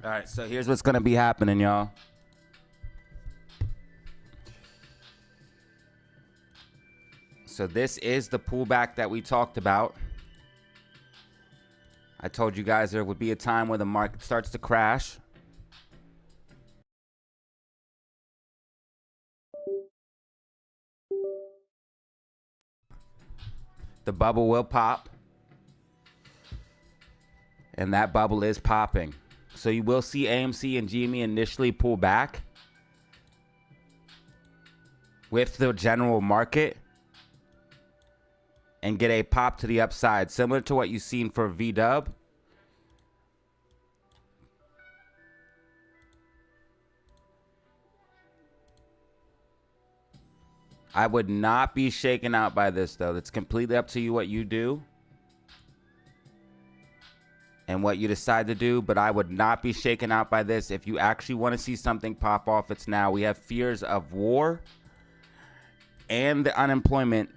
All right, so here's what's going to be happening, y'all. So this is the pullback that we talked about. I told you guys there would be a time where the market starts to crash. The bubble will pop. And that bubble is popping. So you will see AMC and GME initially pull back with the general market and get a pop to the upside, similar to what you've seen for VDub. I would not be shaken out by this, though. It's completely up to you what you do and what you decide to do, but I would not be shaken out by this. If you actually want to see something pop off, it's now. We have fears of war and the unemployment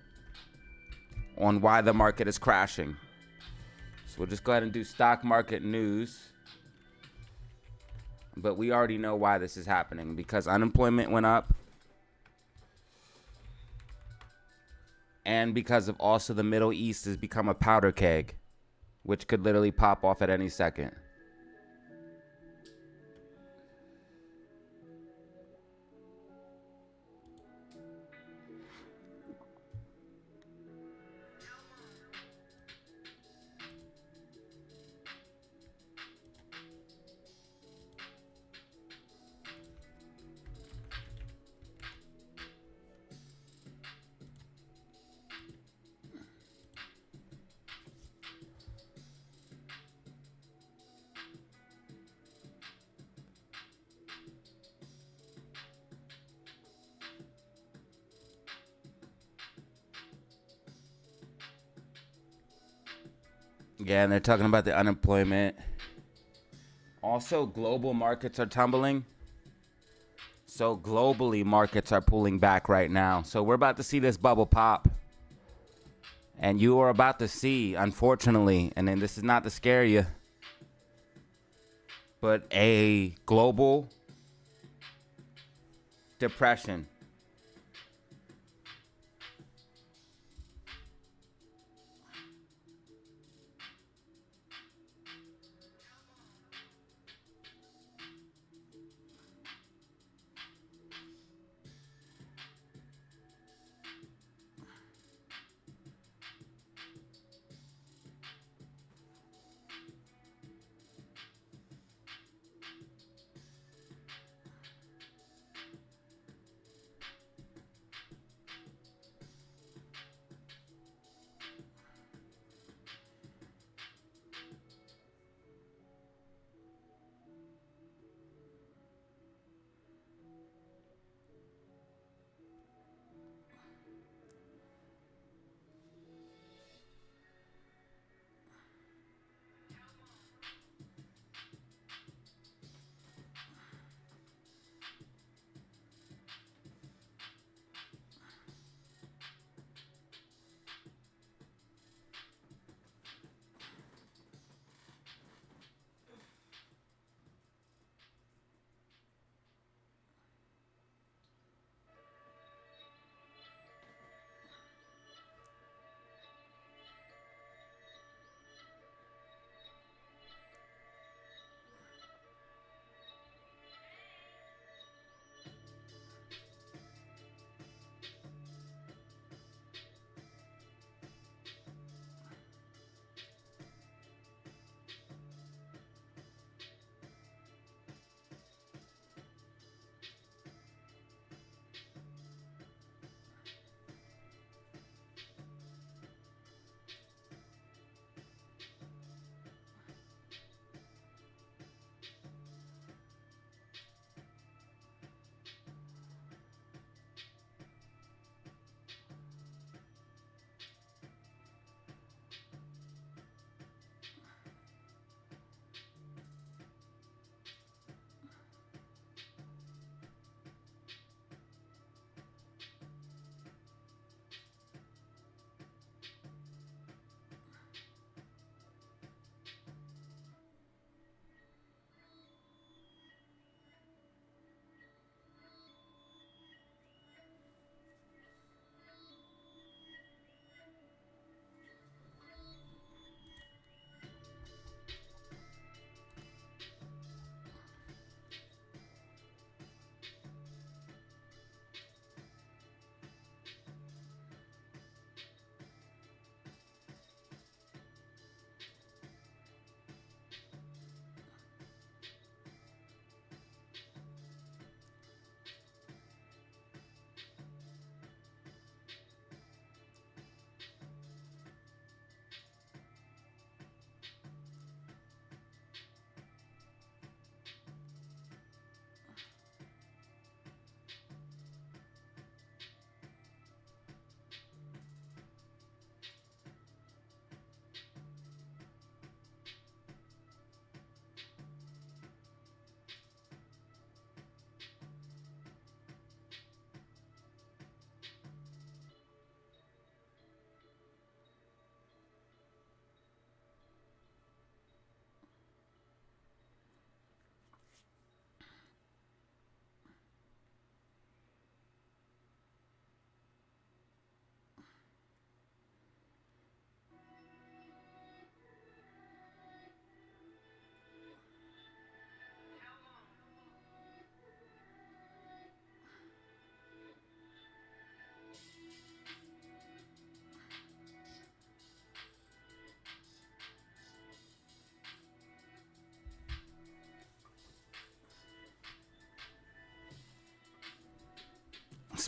on why the market is crashing. So we'll just go ahead and do stock market news. But we already know why this is happening, because unemployment went up and because of also the Middle East has become a powder keg, which could literally pop off at any second. Yeah, and they're talking about the unemployment. Also, global markets are tumbling. So globally, markets are pulling back right now. So we're about to see this bubble pop. And you are about to see, unfortunately, and then this is not to scare you, but a global depression.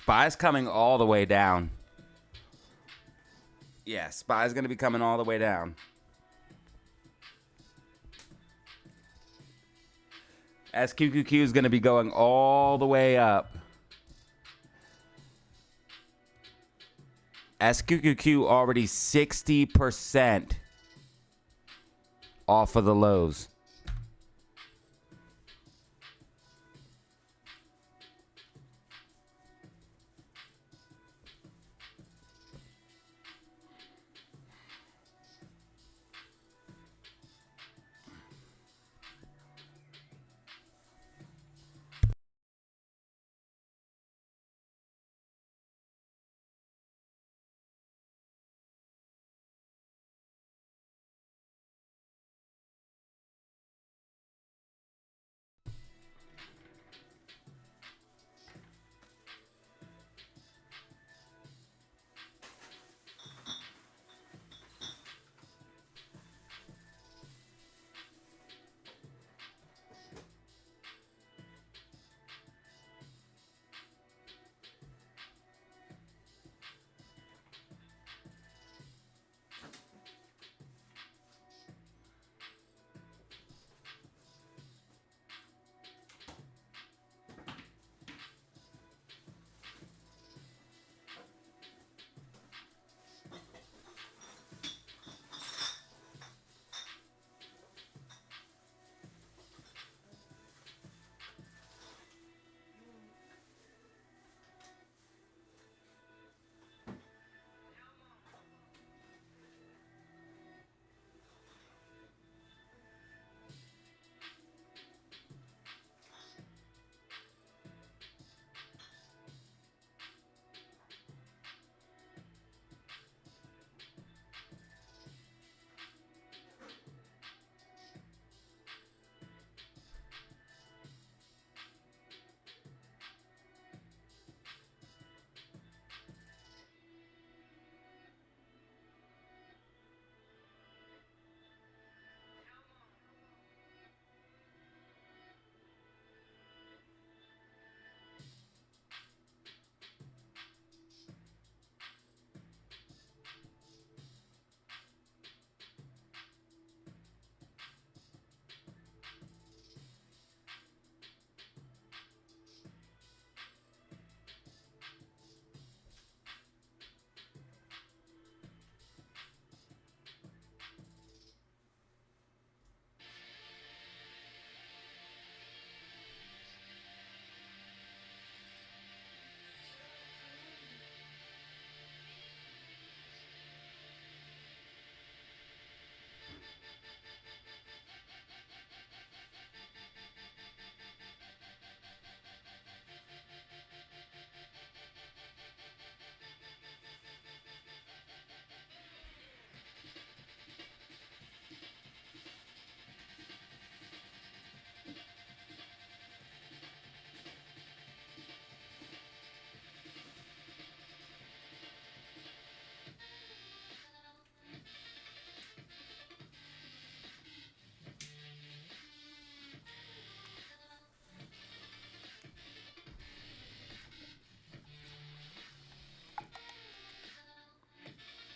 SPY's coming all the way down. Yeah, SPY's going to be coming all the way down. SQQQ is going to be going all the way up. SQQQ already 60% off of the lows.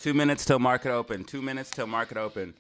Two minutes till market open. 2 minutes till market open.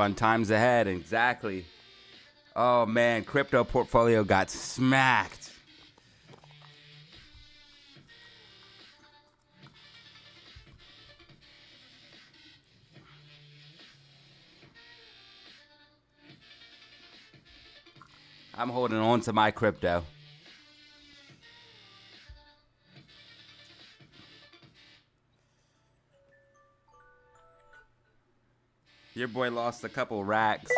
Fun times ahead, exactly. Oh man, crypto portfolio got smacked. I'm holding on to my crypto. Your boy lost a couple racks.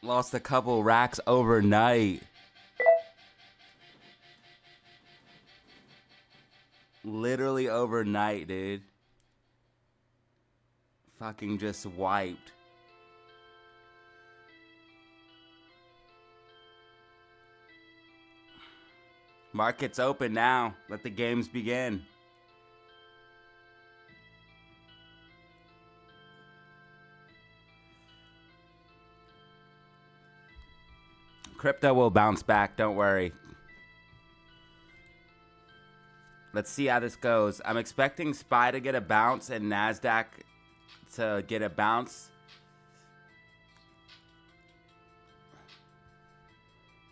Lost a couple racks overnight. Literally overnight, dude. Fucking just wiped. Market's open now. Let the games begin. Crypto will bounce back, don't worry. Let's see how this goes. I'm expecting SPY to get a bounce and NASDAQ to get a bounce.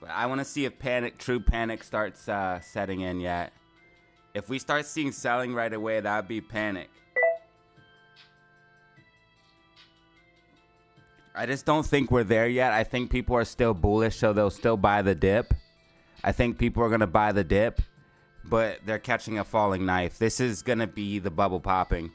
But I want to see if true panic starts setting in yet. If we start seeing selling right away, that would be panic. I just don't think we're there yet. I think people are still bullish, so they'll still buy the dip. I think people are going to buy the dip, but they're catching a falling knife. This is going to be the bubble popping.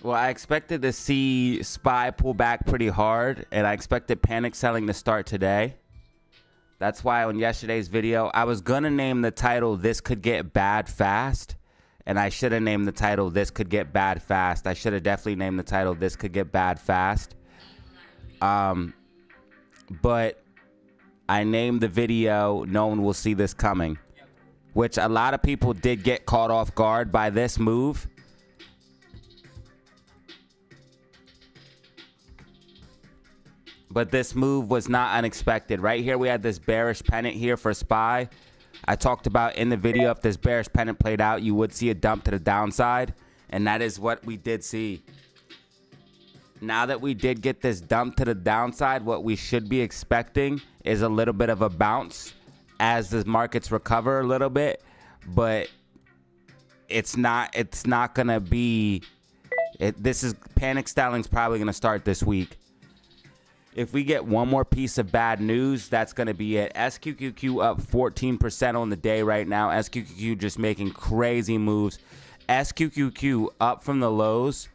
Well, I expected to see SPY pull back pretty hard, and I expected panic selling to start today. That's why on yesterday's video, I was going to name the title, This Could Get Bad Fast, and I should have named the title, This Could Get Bad Fast. I should have definitely named the title, This Could Get Bad Fast. But I named the video, No One Will See This Coming, which a lot of people did get caught off guard by this move. But this move was not unexpected. Right here, we had this bearish pennant here for SPY. I talked about in the video, if this bearish pennant played out, you would see a dump to the downside. And that is what we did see. Now that we did get this dump to the downside, what we should be expecting is a little bit of a bounce as the markets recover a little bit. But it's not going to be... This is panic styling's probably going to start this week. If we get one more piece of bad news, that's going to be it. SQQQ up 14% on the day right now. SQQQ just making crazy moves. SQQQ up from the lows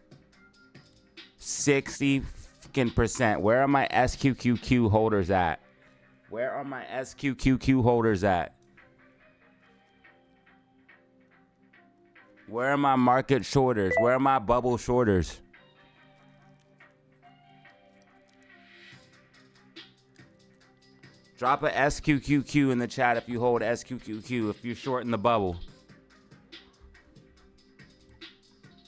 60%. Where are my SQQQ holders at? Where are my SQQQ holders at? Where are my market shorters? Where are my bubble shorters? Drop a SQQQ in the chat if you hold SQQQ, if you're short in the bubble.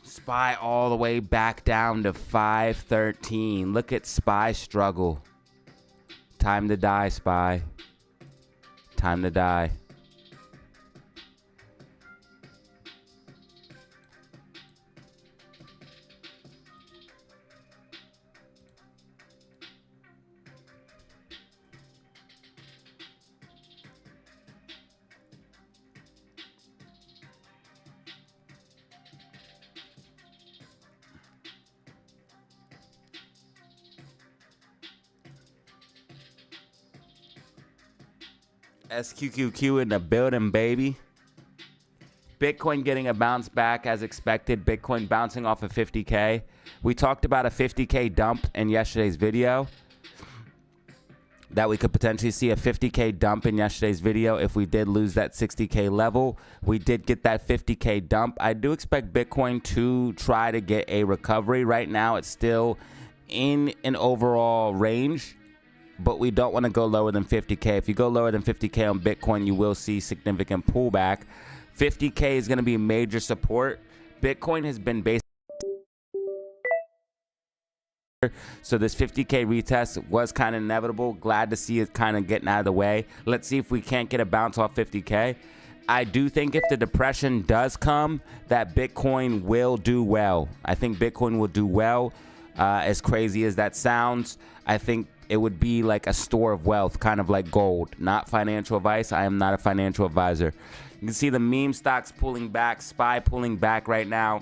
SPY all the way back down to 513. Look at SPY struggle. Time to die, SPY. Time to die. SQQQ in the building, baby. Bitcoin getting a bounce back as expected. Bitcoin bouncing off of 50K. We talked about a 50K dump in yesterday's video. That we could potentially see a 50K dump in yesterday's video if we did lose that 60K level. We did get that 50K dump. I do expect Bitcoin to try to get a recovery. Right now, it's still in an overall range, but we don't want to go lower than 50K. If you go lower than 50K on Bitcoin, you will see significant pullback. 50K is going to be major support. Bitcoin has been based. So this 50K retest was kind of inevitable. Glad to see it kind of getting out of the way. Let's see if we can't get a bounce off 50K. I do think if the depression does come, that Bitcoin will do well. I think Bitcoin will do well. As crazy as that sounds, I think it would be like a store of wealth, kind of like gold. Not financial advice. I am not a financial advisor. You can see the meme stocks pulling back, SPY pulling back right now.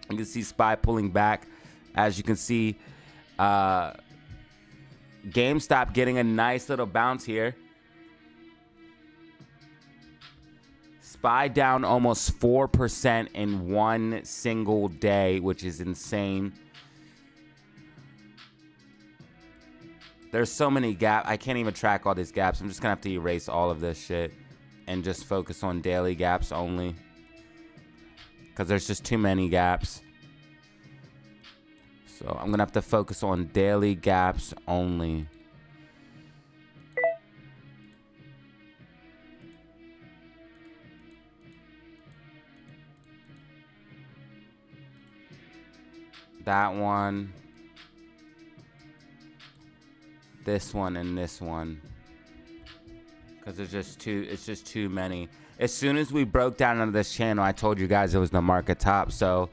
You can see SPY pulling back. As you can see, GameStop getting a nice little bounce here. SPY down almost 4% in one single day, which is insane. There's so many gaps. I can't even track all these gaps. I'm just going to have to erase all of this shit and just focus on daily gaps only, because there's just too many gaps. So I'm going to have to focus on daily gaps only. That one. This one and this one. Because it's just too many. As soon as we broke down on this channel, I told you guys it was the market top. So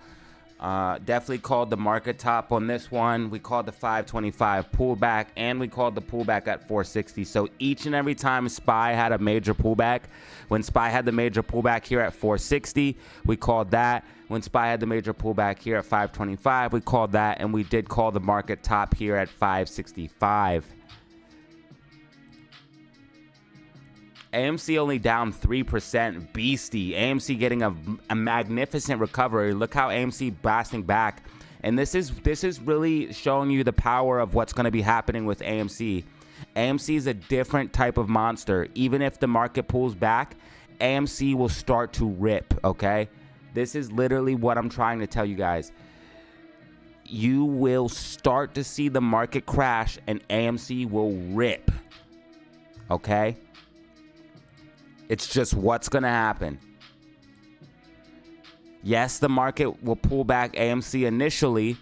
definitely called the market top on this one. We called the 525 pullback, and we called the pullback at 460. So each and every time SPY had a major pullback, when SPY had the major pullback here at 460, we called that. When SPY had the major pullback here at 525, we called that, and we did call the market top here at 565. AMC only down 3%. Beastie. AMC getting a magnificent recovery. Look how AMC blasting back. And this is really showing you the power of what's going to be happening with AMC. AMC is a different type of monster. Even if the market pulls back, AMC will start to rip, okay? This is literally what I'm trying to tell you guys. You will start to see the market crash and AMC will rip, okay? It's just what's going to happen. Yes, the market will pull back AMC initially,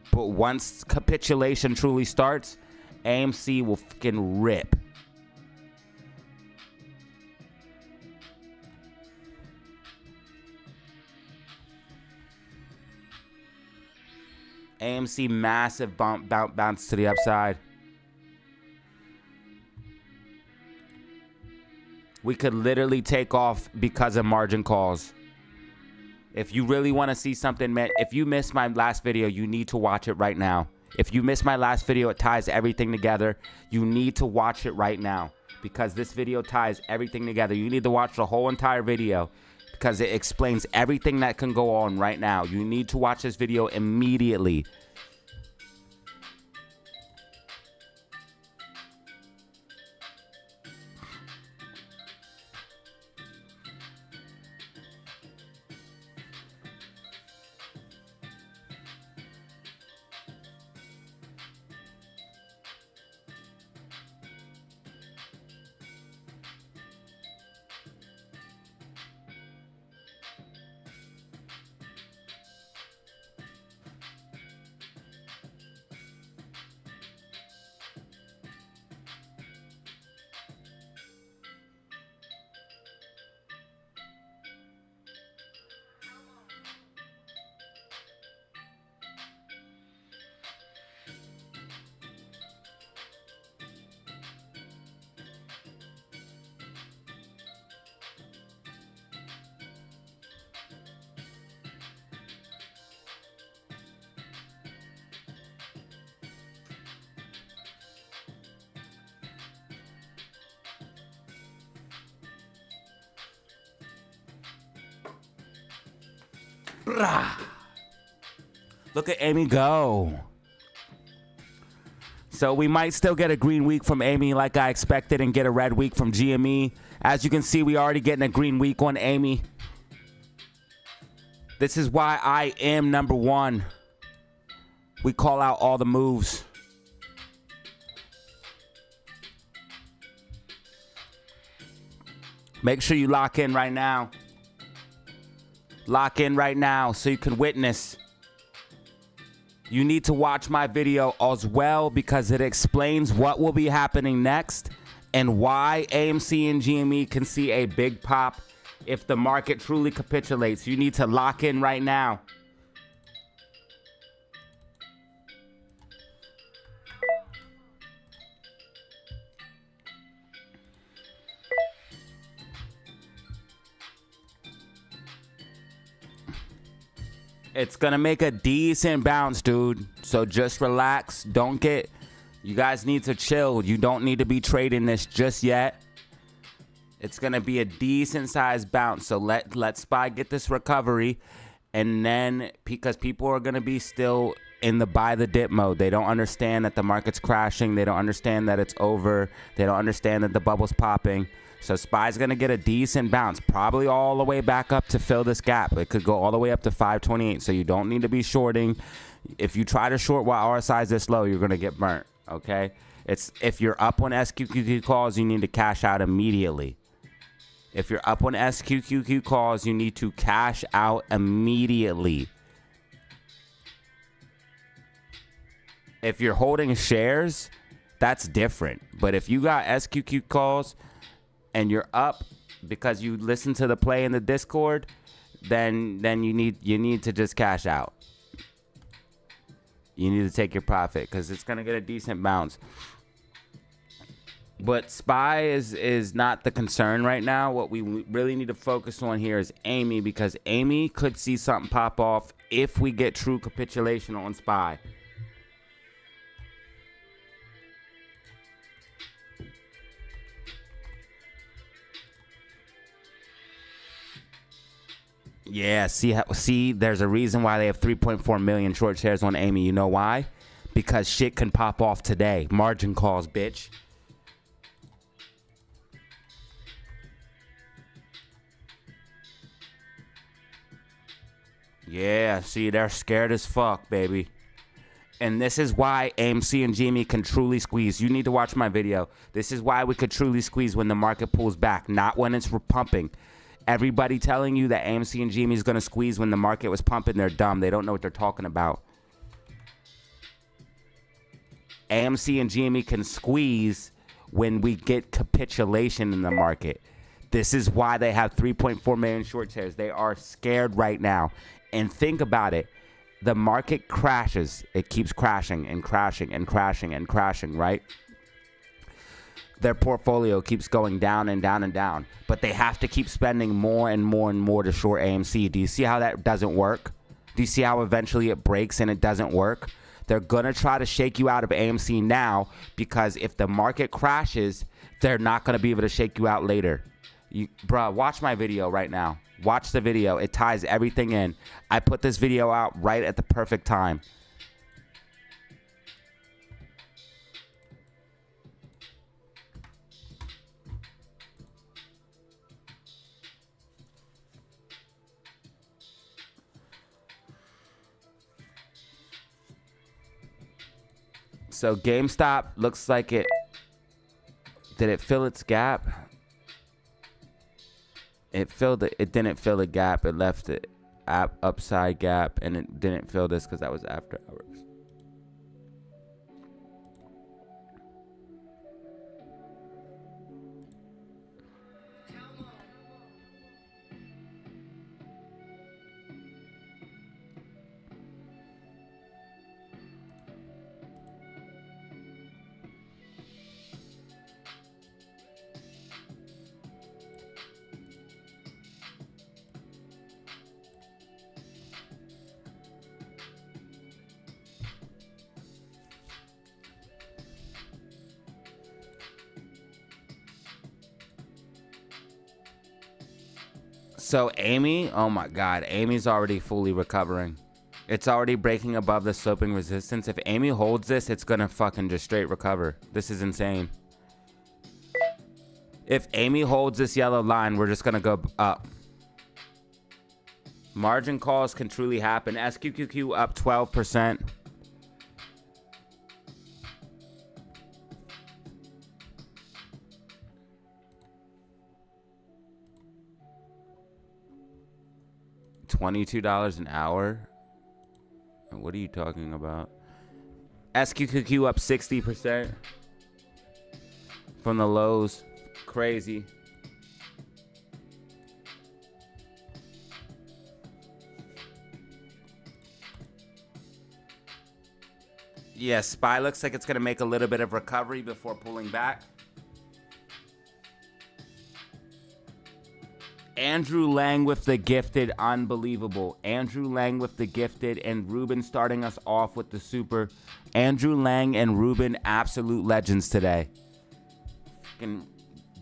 but once capitulation truly starts, AMC will fucking rip. AMC massive bounce to the upside. We could literally take off because of margin calls. If you really want to see something, man, if you missed my last video, you need to watch it right now. If you missed my last video, it ties everything together. You need to watch it right now because this video ties everything together. You need to watch the whole entire video because it explains everything that can go on right now. You need to watch this video immediately. Look at Amy go. So we might still get a green week from Amy like I expected and get a red week from GME. As you can see, we already getting a green week on Amy. This is why I am number one. We call out all the moves. Make sure you lock in right now. Lock in right now so you can witness. You need to watch my video as well because it explains what will be happening next and why AMC and GME can see a big pop if the market truly capitulates. You need to lock in right now. It's going to make a decent bounce, dude. So just relax. Don't get... You guys need to chill. You don't need to be trading this just yet. It's going to be a decent sized bounce. So let SPY get this recovery. And then, because people are going to be still in the buy the dip mode. They don't understand that the market's crashing. They don't understand that it's over. They don't understand that the bubble's popping. So SPY's going to get a decent bounce, probably all the way back up to fill this gap. It could go all the way up to 528. So you don't need to be shorting. If you try to short while RSI is this low, you're going to get burnt, okay? If you're up on SQQQ calls, you need to cash out immediately. If you're up on SQQQ calls, you need to cash out immediately. If you're holding shares, that's different. But if you got SQQ calls and you're up because you listen to the play in the Discord, then you need to just cash out. You need to take your profit because it's gonna get a decent bounce. But SPY is not the concern right now. What we really need to focus on here is Amy, because Amy could see something pop off if we get true capitulation on SPY. Yeah, see, there's a reason why they have 3.4 million short shares on Amy. You know why? Because shit can pop off today. Margin calls, bitch. Yeah, see, they're scared as fuck, baby. And this is why AMC and GME can truly squeeze. You need to watch my video. This is why we could truly squeeze when the market pulls back, not when it's pumping. Everybody telling you that AMC and GME is going to squeeze when the market was pumping, they're dumb. They don't know what they're talking about. AMC and GME can squeeze when we get capitulation in the market. This is why they have 3.4 million short shares. They are scared right now. And think about it. The market crashes. It keeps crashing and crashing and crashing and crashing, right? Their portfolio keeps going down and down and down. But they have to keep spending more and more and more to short AMC. Do you see how that doesn't work? Do you see how eventually it breaks and it doesn't work? They're going to try to shake you out of AMC now, because if the market crashes, they're not going to be able to shake you out later. Bruh, watch my video right now. Watch the video. It ties everything in. I put this video out right at the perfect time. So GameStop looks like it. Did it fill its gap? It didn't fill a gap. It left it upside gap, and it didn't fill this because that was after hours. So Amy, oh my God, Amy's already fully recovering. It's already breaking above the sloping resistance. If Amy holds this, it's gonna fucking just straight recover. This is insane. If Amy holds this yellow line, we're just gonna go up. Margin calls can truly happen. SQQQ up 12%. $22 an hour? What are you talking about? SQQQ up 60% from the lows. Crazy. Yeah, SPY looks like it's going to make a little bit of recovery before pulling back. Andrew Lang with the gifted, unbelievable. Andrew Lang with the gifted, and Ruben starting us off with the super. Andrew Lang and Ruben, absolute legends today. Fucking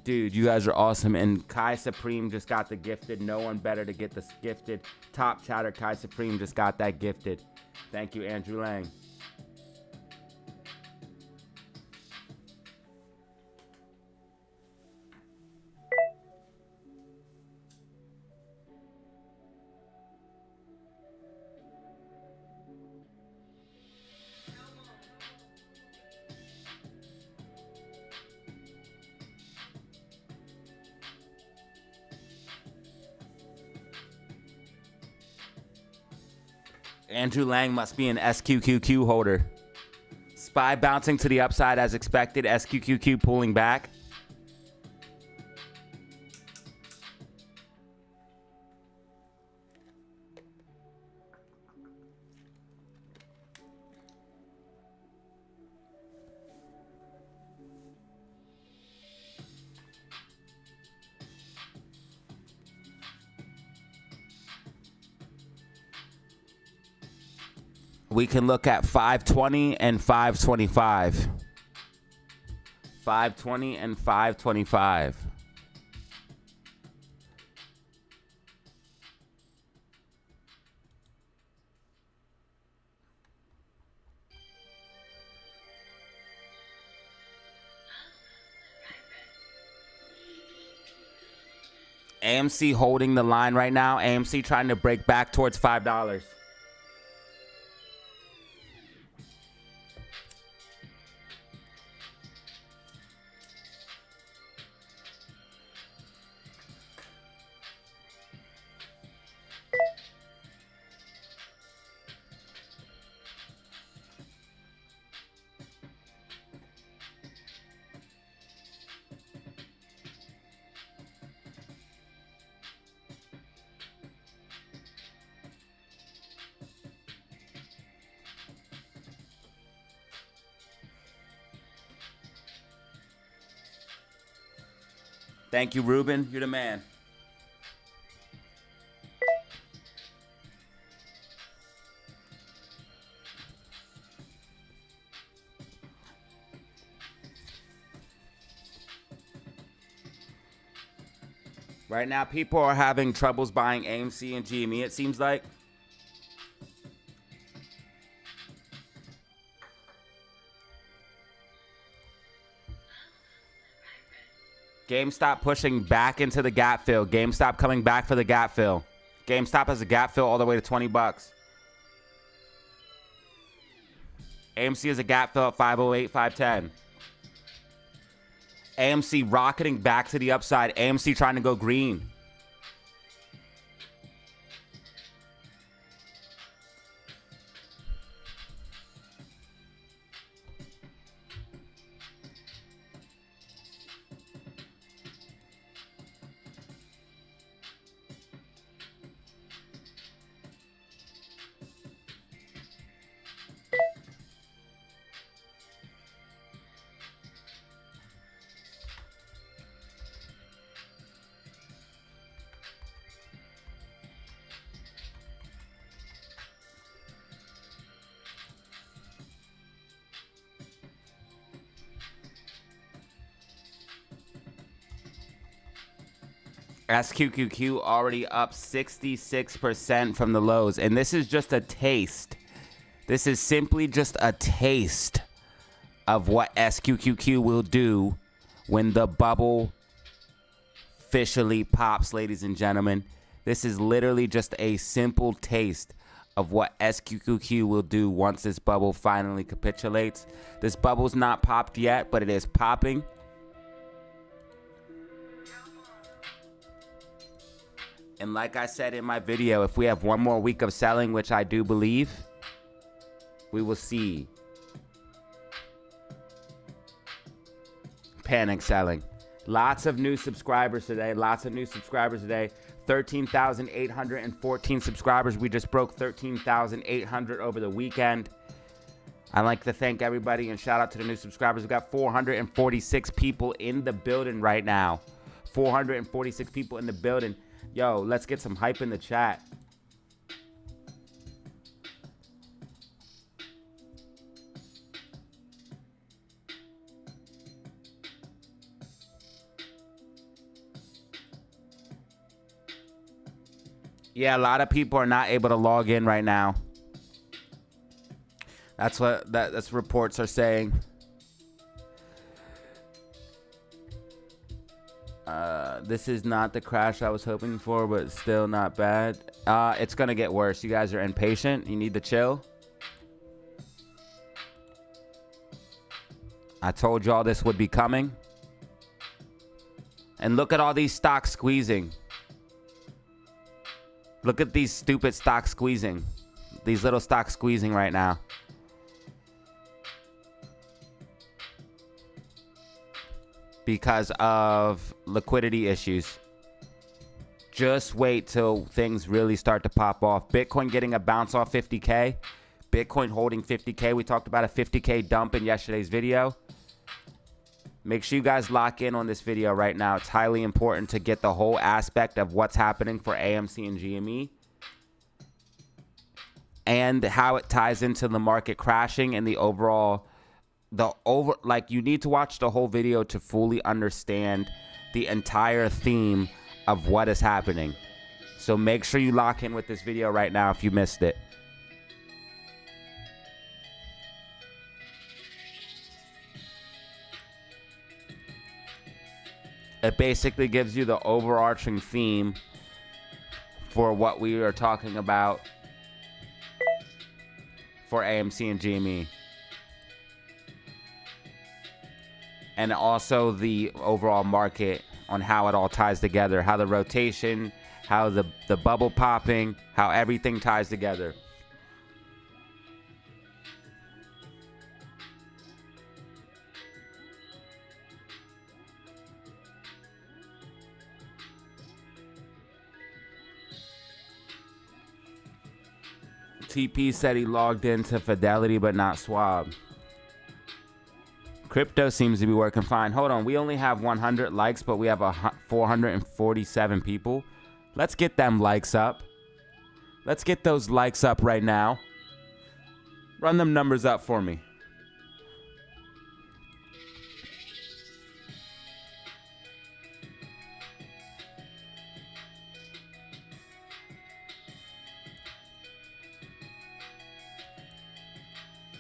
dude, you guys are awesome. And Kai Supreme just got the gifted. No one better to get this gifted. Top chatter, Kai Supreme just got that gifted. Thank you, Andrew Lang. Andrew Lang must be an SQQQ holder. SPY bouncing to the upside as expected. SQQQ pulling back. We can look at 520 and 525. 520 and 525. AMC holding the line right now. AMC trying to break back towards $5. Thank you, Ruben. You're the man. Right now, people are having troubles buying AMC and GME, it seems like. GameStop pushing back into the gap fill. GameStop coming back for the gap fill. GameStop has a gap fill all the way to $20. AMC has a gap fill at 508, 510. AMC rocketing back to the upside. AMC trying to go green. SQQQ already up 66% from the lows. And this is just a taste. This is simply just a taste of what SQQQ will do when the bubble officially pops, ladies and gentlemen. This is literally just a simple taste of what SQQQ will do once this bubble finally capitulates. This bubble's not popped yet, but it is popping. And like I said in my video, if we have one more week of selling, which I do believe, we will see panic selling. Lots of new subscribers today. 13,814 subscribers. We just broke 13,800 over the weekend. I'd like to thank everybody and shout out to the new subscribers. We've got 446 people in the building right now. 446 people in the building. Yo, let's get some hype in the chat. Yeah, a lot of people are not able to log in right now. That's what that's reports are saying. This is not the crash I was hoping for, but still not bad. It's gonna get worse. You guys are impatient. You need to chill. I told y'all this would be coming. And look at all these stocks squeezing. Look at these stupid stocks squeezing. These little stocks squeezing right now. Because of liquidity issues. Just wait till things really start to pop off. Bitcoin getting a bounce off 50K. Bitcoin holding 50K. We talked about a 50K dump in yesterday's video. Make sure you guys lock in on this video right now. It's highly important to get the whole aspect of what's happening for AMC and GME. And how it ties into the market crashing and the overall... you need to watch the whole video to fully understand the entire theme of what is happening. So make sure you lock in with this video right now if you missed it. It basically gives you the overarching theme for what we are talking about for AMC and GME. And also the overall market on how it all ties together, how the rotation, how the bubble popping, how everything ties together. TP said he logged into Fidelity but not Schwab. Crypto seems to be working fine. Hold on, we only have 100 likes, but we have 447 people. Let's get them likes up. Let's get those likes up right now. Run them numbers up for me.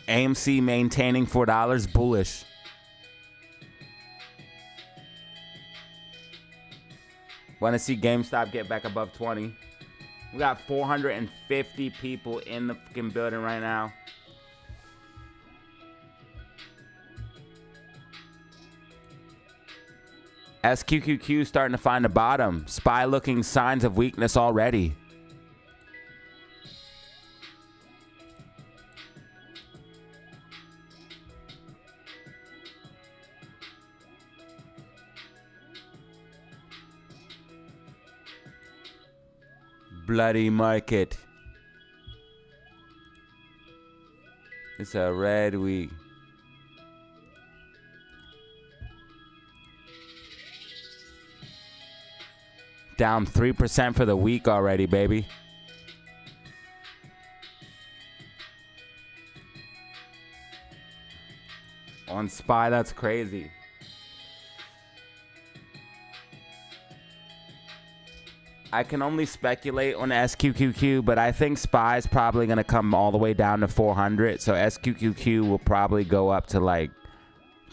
AMC maintaining $4 bullish. Want to see GameStop get back above 20. We got 450 people in the fucking building right now. SQQQ starting to find a bottom. SPY looking signs of weakness already. Bloody market. It's a red week. Down 3% for the week already, baby. On SPY, that's crazy. I can only speculate on SQQQ, but I think SPY is probably going to come all the way down to 400. So SQQQ will probably go up to like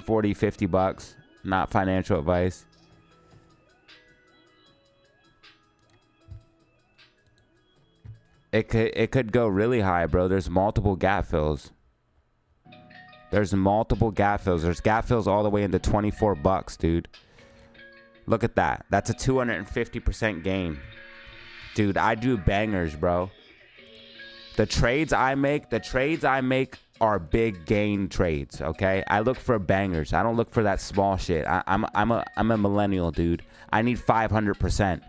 40, 50 bucks. Not financial advice. It could go really high, bro. There's multiple gap fills. There's multiple gap fills. There's gap fills all the way into 24 bucks, dude. Look at that. That's a 250% gain. Dude, I do bangers, bro. The trades I make are big gain trades, okay? I look for bangers. I don't look for that small shit. I'm a millennial, dude. I need 500%.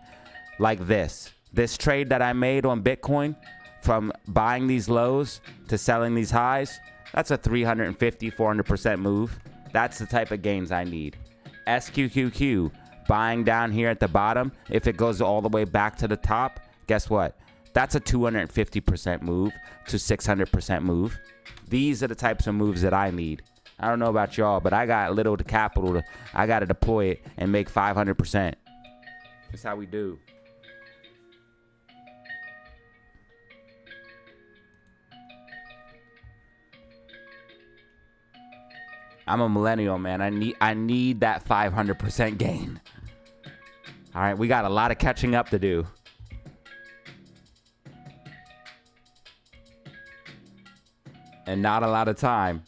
Like this. This trade that I made on Bitcoin from buying these lows to selling these highs, that's a 350, 400% move. That's the type of gains I need. SQQQ, buying down here at the bottom. If it goes all the way back to the top, guess what? That's a 250% move to 600% move. These are the types of moves that I need. I don't know about y'all, but I got little to capital. I got to deploy it and make 500%. That's how we do. I'm a millennial, man. I need that 500% gain. All right, we got a lot of catching up to do. And not a lot of time.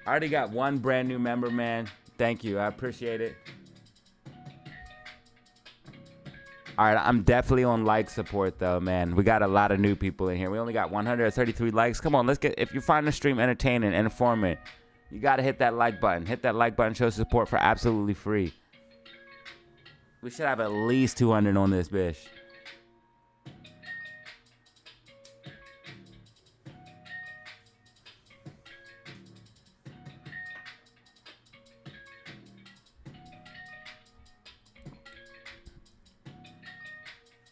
I already got one brand new member, man. Thank you. I appreciate it. All right, I'm definitely on like support though, man. We got a lot of new people in here. We only got 133 likes. Come on, let's get. If you find the stream entertaining and informative, you gotta hit that like button. Hit that like button. Show support for absolutely free. We should have at least 200 on this bitch.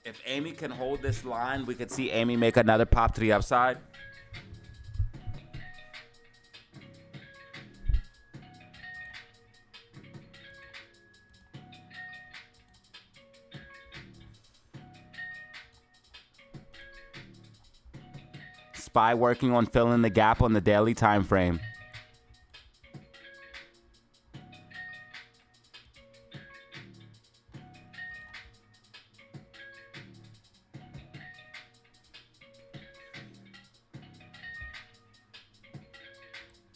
If Amy can hold this line, we could see Amy make another pop to the upside. SPY working on filling the gap on the daily time frame.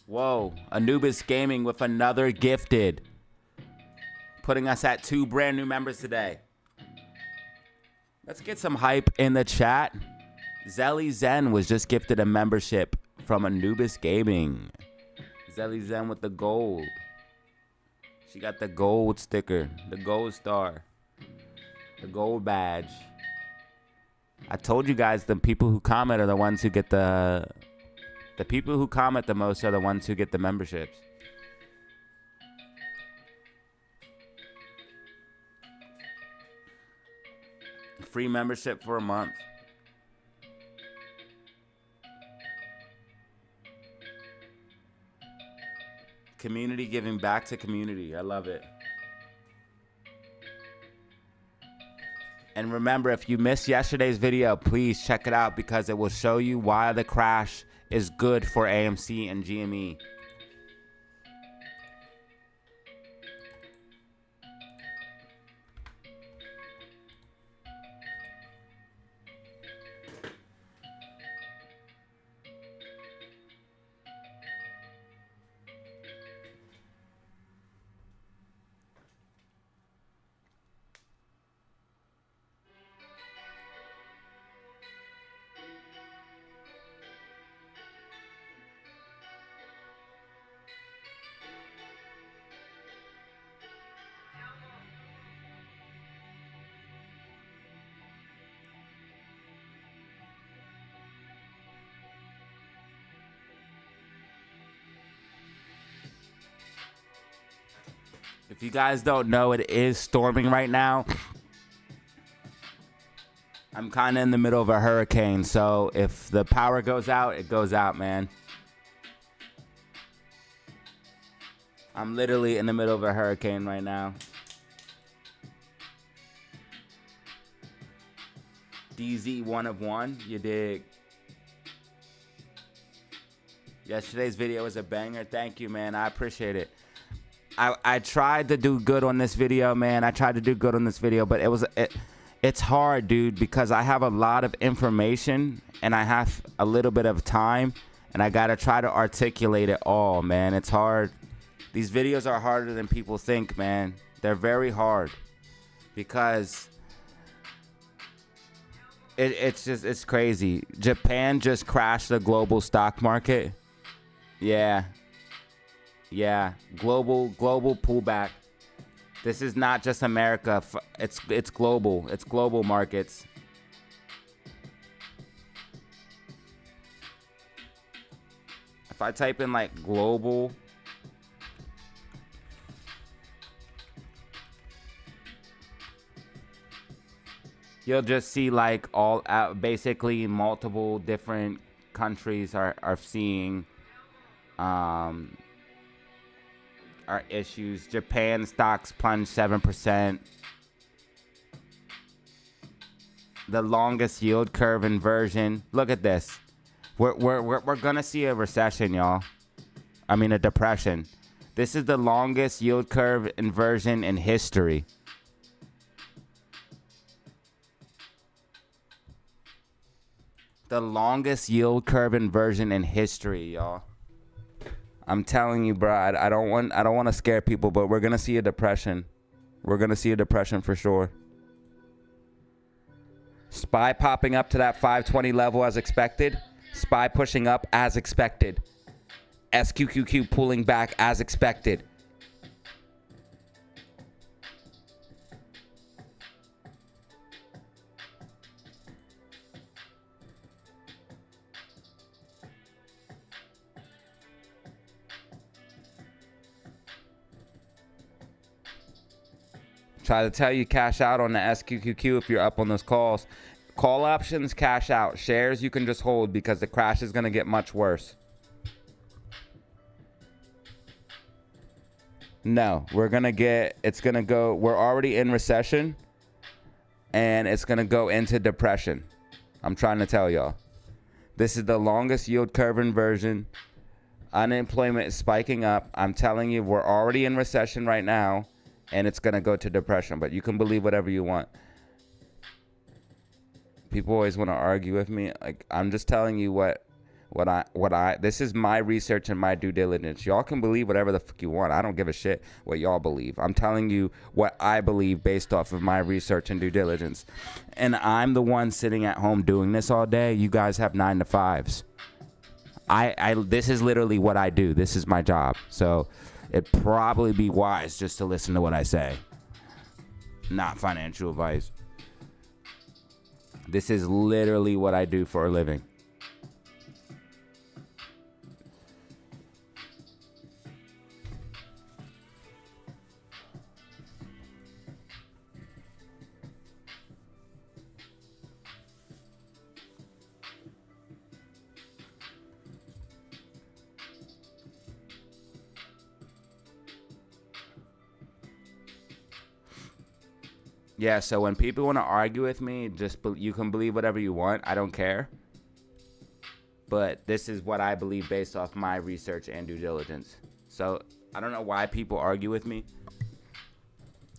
Whoa, Anubis Gaming with another gifted. Putting us at 2 brand new members today. Let's get some hype in the chat. Zelly Zen was just gifted a membership from Anubis Gaming. Zelly Zen with the gold. She got the gold sticker, the gold star, the gold badge. I told you guys the people who comment are the ones who get the people who comment the most are the ones who get the memberships. Free membership for a month. Community giving back to community. I love it. And remember, if you missed yesterday's video, please check it out because it will show you why the crash is good for AMC and GME. If you guys don't know, it is storming right now. I'm kind of in the middle of a hurricane, so if the power goes out, it goes out, man. I'm literally in the middle of a hurricane right now. DZ one of one, you dig? Yesterday's video was a banger. Thank you, man. I appreciate it. I tried to do good on this video, man. I tried to do good on this video, but it's hard, dude, because I have a lot of information and I have a little bit of time and I gotta try to articulate it all, man. It's hard. These videos are harder than people think, man. They're very hard because it's crazy. Japan just crashed the global stock market. Yeah. Global pullback. This is not just America. It's global. It's global markets. If I type in like global, you'll just see like all basically multiple different countries are seeing our issues. Japan stocks plunged 7%. The longest yield curve inversion. Look at this. We're gonna see a recession, y'all. I mean a depression. This is the longest yield curve inversion in history. The longest yield curve inversion in history, y'all. I'm telling you, bro. I don't want to scare people, but we're gonna see a depression. We're gonna see a depression for sure. SPY popping up to that 520 level as expected. SPY pushing up as expected. SQQQ pulling back as expected. Try to tell you cash out on the SQQQ if you're up on those calls. Call options, cash out. Shares you can just hold because the crash is going to get much worse. No, we're already in recession and it's going to go into depression. I'm trying to tell y'all. This is the longest yield curve inversion. Unemployment is spiking up. I'm telling you, we're already in recession right now. And it's gonna go to depression, but you can believe whatever you want. People always want to argue with me. Like, I'm just telling you what I this is my research and my due diligence. Y'all can believe whatever the fuck you want. I don't give a shit what y'all believe. I'm telling you what I believe based off of my research and due diligence. And I'm the one sitting at home doing this all day. You guys have 9 to 5s. This is literally what I do. This is my job. So it'd probably be wise just to listen to what I say. Not financial advice. This is literally what I do for a living. Yeah, so when people want to argue with me, you can believe whatever you want. I don't care. But this is what I believe based off my research and due diligence. So I don't know why people argue with me.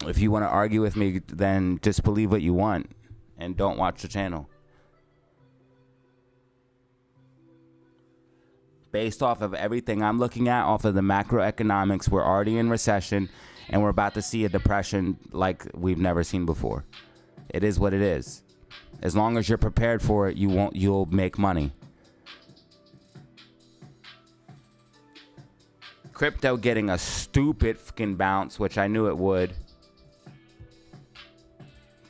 If you want to argue with me, then just believe what you want and don't watch the channel. Based off of everything I'm looking at, off of the macroeconomics, we're already in recession. And we're about to see a depression like we've never seen before. It is what it is. As long as you're prepared for it, you'll make money. Crypto getting a stupid fucking bounce, which I knew it would.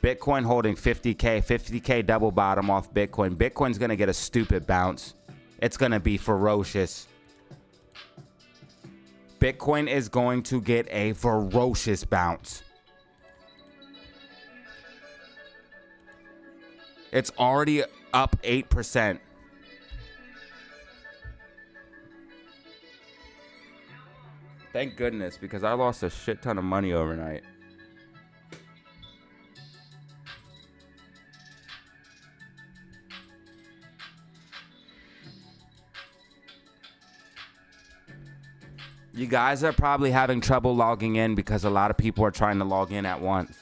Bitcoin holding 50K double bottom off Bitcoin. Bitcoin's going to get a stupid bounce. It's going to be ferocious. Bitcoin is going to get a ferocious bounce. It's already up 8%. Thank goodness, because I lost a shit ton of money overnight. You guys are probably having trouble logging in because a lot of people are trying to log in at once.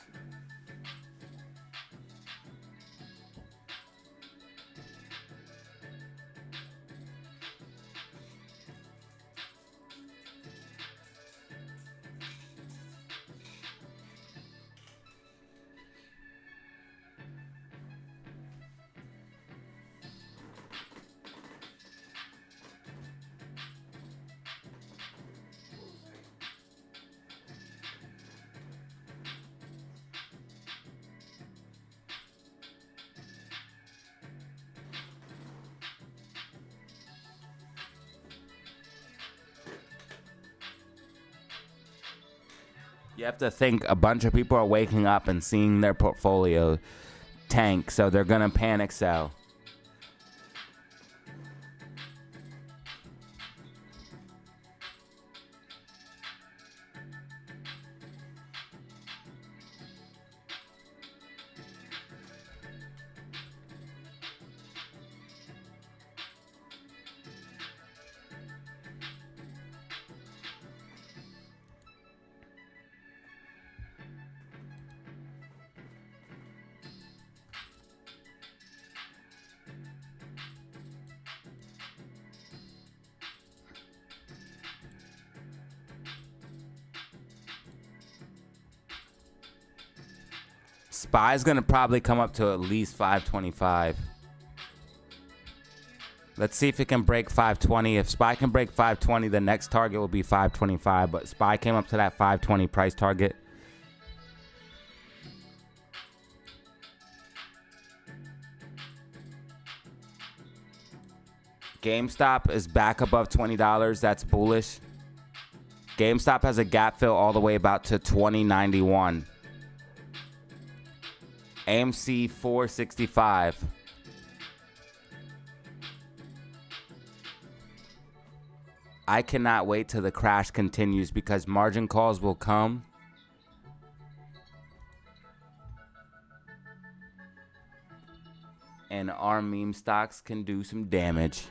You have to think a bunch of people are waking up and seeing their portfolio tank, so they're going to panic sell. SPY's going to probably come up to at least 525. Let's see if it can break 520. If SPY can break 520, the next target will be 525. But SPY came up to that 520 price target. GameStop is back above $20. That's bullish. GameStop has a gap fill all the way about to 2091. AMC 465. I cannot wait till the crash continues because margin calls will come. And our meme stocks can do some damage.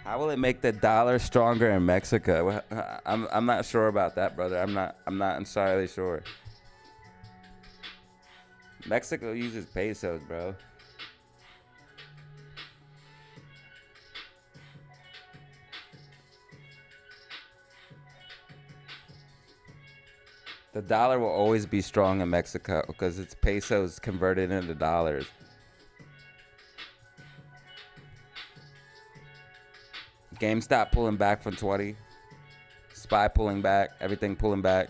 How will it make the dollar stronger in Mexico? I'm not sure about that, brother. I'm not entirely sure. Mexico uses pesos, bro. The dollar will always be strong in Mexico because it's pesos converted into dollars. GameStop pulling back from 20. SPY pulling back. Everything pulling back.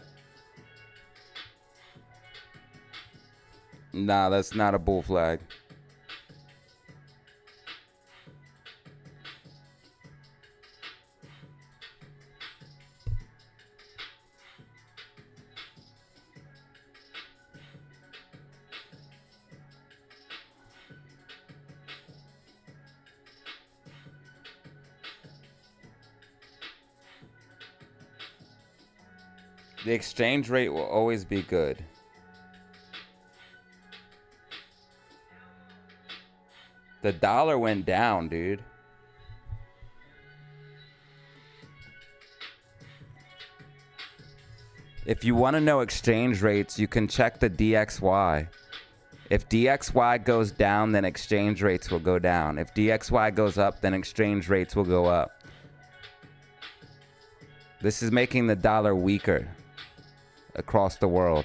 Nah, that's not a bull flag. The exchange rate will always be good. The dollar went down, dude. If you want to know exchange rates, you can check the DXY. If DXY goes down, then exchange rates will go down. If DXY goes up, then exchange rates will go up. This is making the dollar weaker across the world.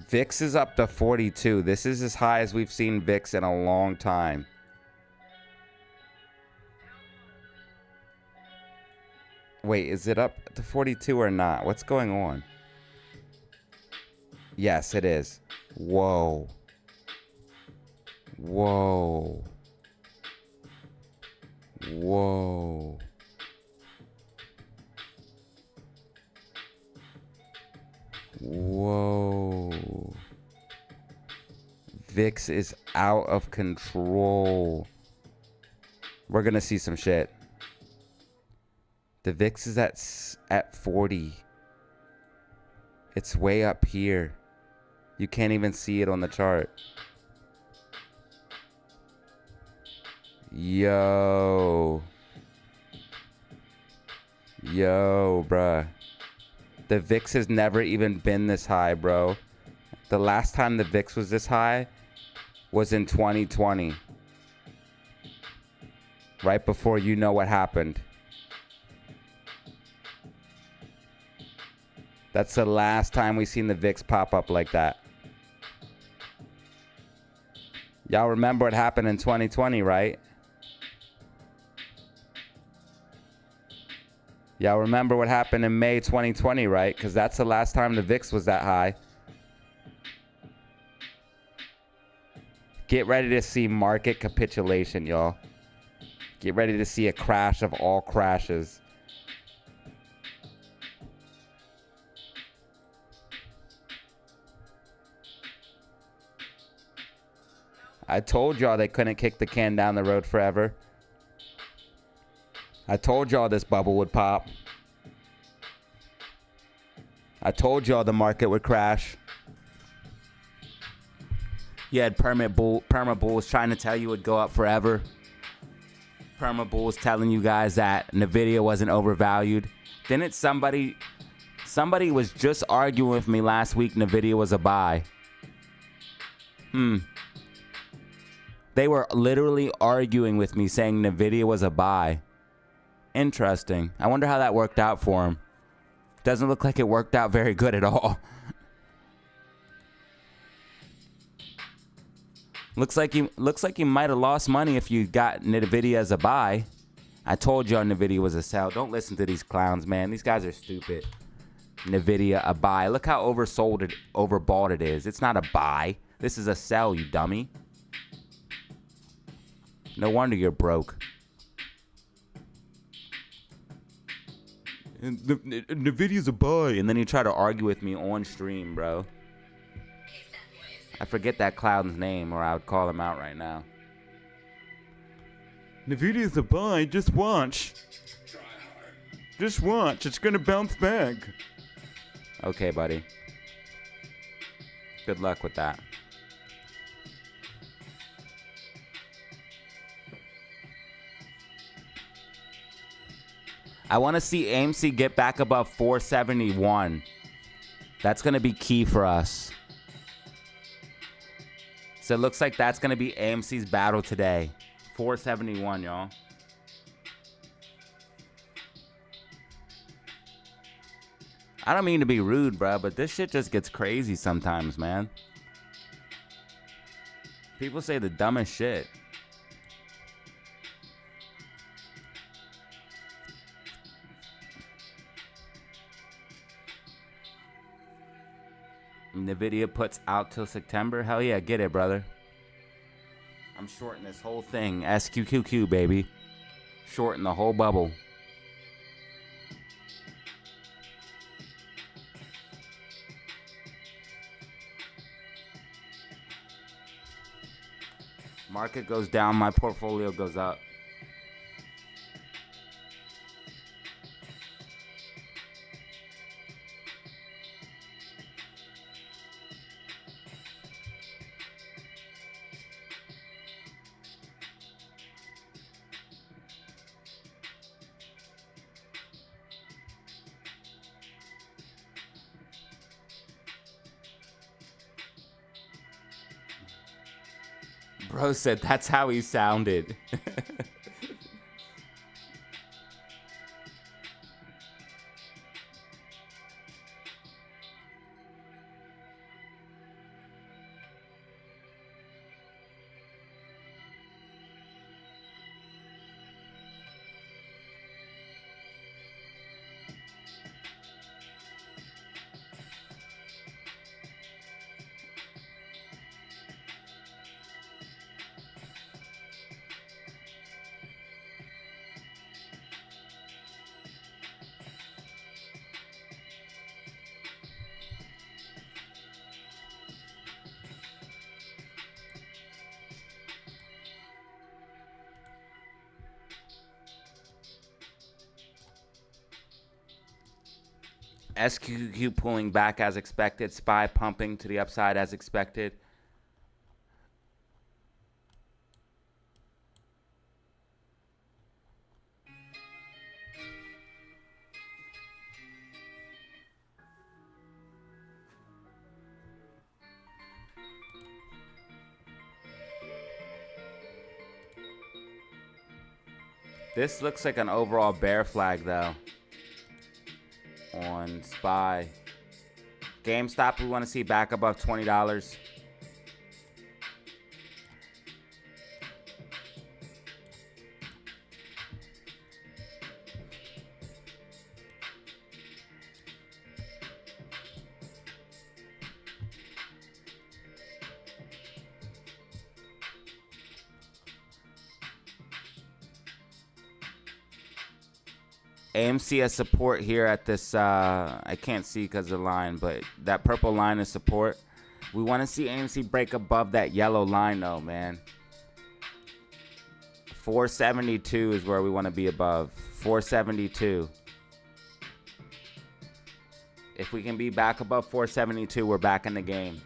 VIX is up to 42. This is as high as we've seen VIX in a long time. Wait, is it up to 42 or not? What's going on? Yes, it is. Whoa. Whoa. Whoa. Whoa. VIX is out of control. We're gonna see some shit. The VIX is at 40. It's way up here. You can't even see it on the chart. Yo, bruh. The VIX has never even been this high, bro. The last time the VIX was this high was in 2020. Right before you know what happened. That's the last time we seen the VIX pop up like that. Y'all remember what happened in 2020, right? Y'all remember what happened in May 2020, right? Because that's the last time the VIX was that high. Get ready to see market capitulation, y'all. Get ready to see a crash of all crashes. I told y'all they couldn't kick the can down the road forever. I told y'all this bubble would pop. I told y'all the market would crash. You had perma bulls trying to tell you it would go up forever. Perma bulls telling you guys that Nvidia wasn't overvalued. Didn't somebody was just arguing with me last week Nvidia was a buy. They were literally arguing with me saying Nvidia was a buy. Interesting. I wonder how that worked out for him. Doesn't look like it worked out very good at all. Looks like you might have lost money if you got Nvidia as a buy. I told y'all Nvidia was a sell. Don't listen to these clowns, man. These guys are stupid. Nvidia a buy. Look how overbought it is. It's not a buy. This is a sell, you dummy. No wonder you're broke. Nvidia's a buy, and then you try to argue with me on stream, bro. I forget that clown's name, or I would call him out right now. Nvidia's a buy. Just watch. Just watch. It's gonna bounce back. Okay, buddy. Good luck with that. I want to see AMC get back above 471. That's going to be key for us. So it looks like that's going to be AMC's battle today. 471, y'all. I don't mean to be rude, bro, but this shit just gets crazy sometimes, man. People say the dumbest shit. Nvidia puts out till September. Hell yeah, get it, brother. I'm shorting this whole thing. SQQQ, baby. Shorting the whole bubble. Market goes down, my portfolio goes up. Bro said that's how he sounded. SQQQ pulling back as expected. SPY pumping to the upside as expected. This looks like an overall bear flag, though, on SPY. GameStop, we want to see back above $20. AMC has support here at this, I can't see because of the line, but that purple line is support. We want to see AMC break above that yellow line, though, man. 472 is where we want to be above. 472. If we can be back above 472, we're back in the game.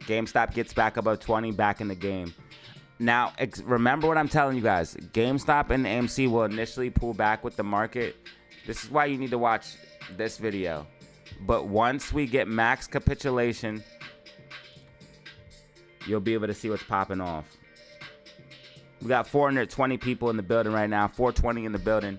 GameStop gets back above 20, back in the game. Now, remember what I'm telling you guys. GameStop and AMC will initially pull back with the market. This is why you need to watch this video. But once we get max capitulation, you'll be able to see what's popping off. We got 420 people in the building right now. 420 in the building.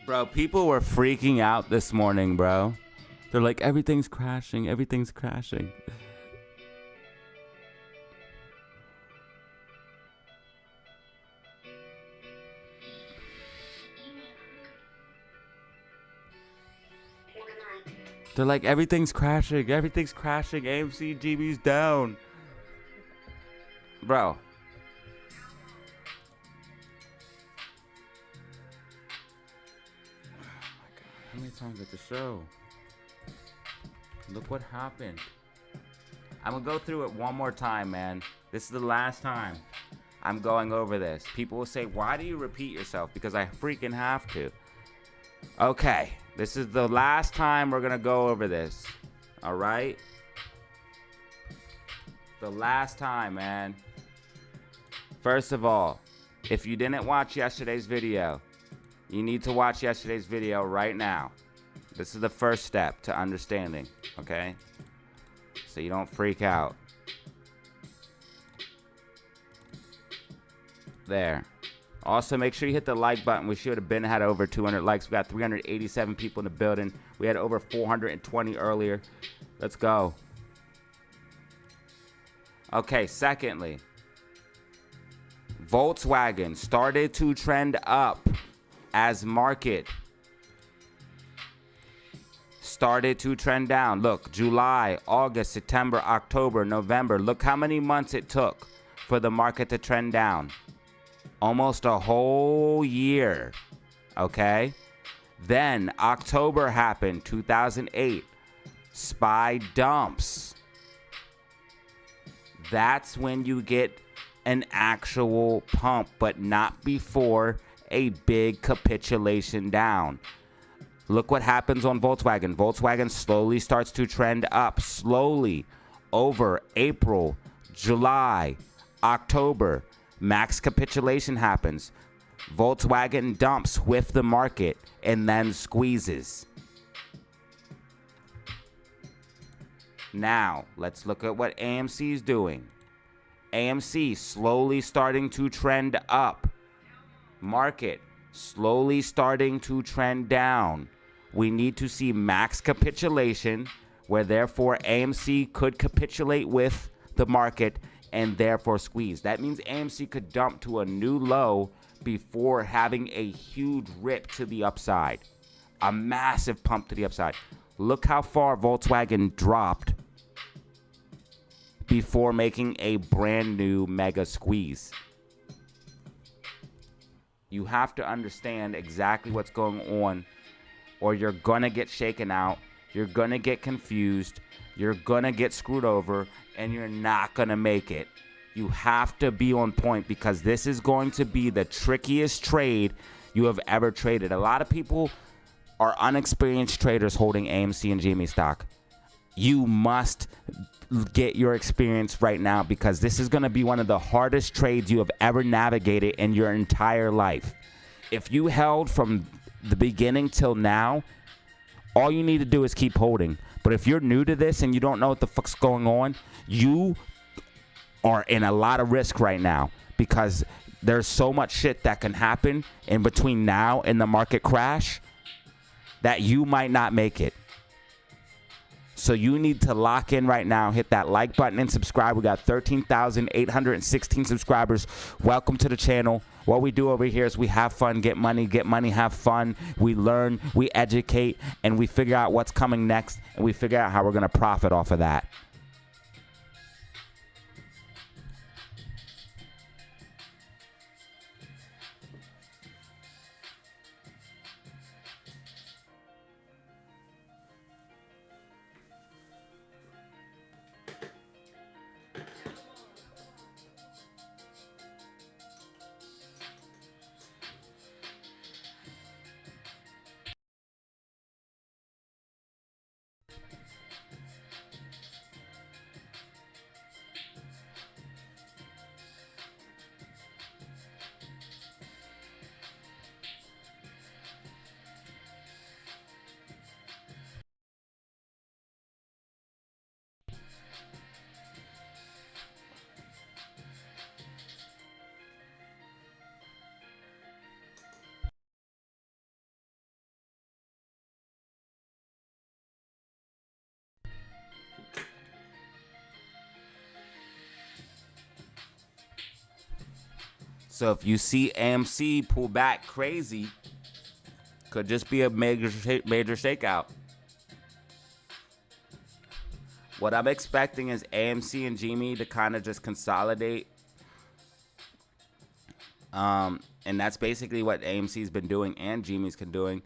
Bro, people were freaking out this morning, bro. They're like, everything's crashing, everything's crashing. They're like, everything's crashing. Everything's crashing. AMC, GME's down. Bro. Oh my God. How many times did the show? Look what happened. I'm going to go through it one more time, man. This is the last time I'm going over this. People will say, why do you repeat yourself? Because I freaking have to. Okay. This is the last time we're going to go over this. All right? The last time, man. First of all, if you didn't watch yesterday's video, you need to watch yesterday's video right now. This is the first step to understanding, okay? So you don't freak out. There. Also, make sure you hit the like button. We should have been had over 200 likes. We got 387 people in the building. We had over 420 earlier. Let's go. Okay, secondly, Volkswagen started to trend up as market started to trend down. Look, July, August, September, October, November. Look how many months it took for the market to trend down. Almost a whole year. Okay? Then October happened, 2008. SPY dumps. That's when you get an actual pump, but not before a big capitulation down. Look what happens on Volkswagen. Volkswagen slowly starts to trend up, slowly, over April, July, October. Max capitulation happens. Volkswagen dumps with the market and then squeezes. Now, let's look at what AMC is doing. AMC slowly starting to trend up. Market slowly starting to trend down. We need to see max capitulation, where therefore AMC could capitulate with the market and therefore squeeze. That means AMC could dump to a new low before having a huge rip to the upside. A massive pump to the upside. Look how far Volkswagen dropped before making a brand new mega squeeze. You have to understand exactly what's going on, or you're gonna get shaken out, you're gonna get confused, you're gonna get screwed over, and you're not gonna make it. You have to be on point, because this is going to be the trickiest trade you have ever traded. A lot of people are unexperienced traders holding AMC and GME stock. You must get your experience right now, because this is going to be one of the hardest trades you have ever navigated in your entire life. If you held from the beginning till now, all you need to do is keep holding. But if you're new to this and you don't know what the fuck's going on, you are in a lot of risk right now, because there's so much shit that can happen in between now and the market crash that you might not make it. So you need to lock in right now. Hit that like button and subscribe. We got 13,816 subscribers. Welcome to the channel. What we do over here is we have fun, get money, have fun. We learn, we educate, and we figure out what's coming next, and we figure out how we're going to profit off of that. So if you see AMC pull back crazy, could just be a major shakeout. What I'm expecting is AMC and GME to kind of just consolidate. And that's basically what AMC's been doing and GME's been doing.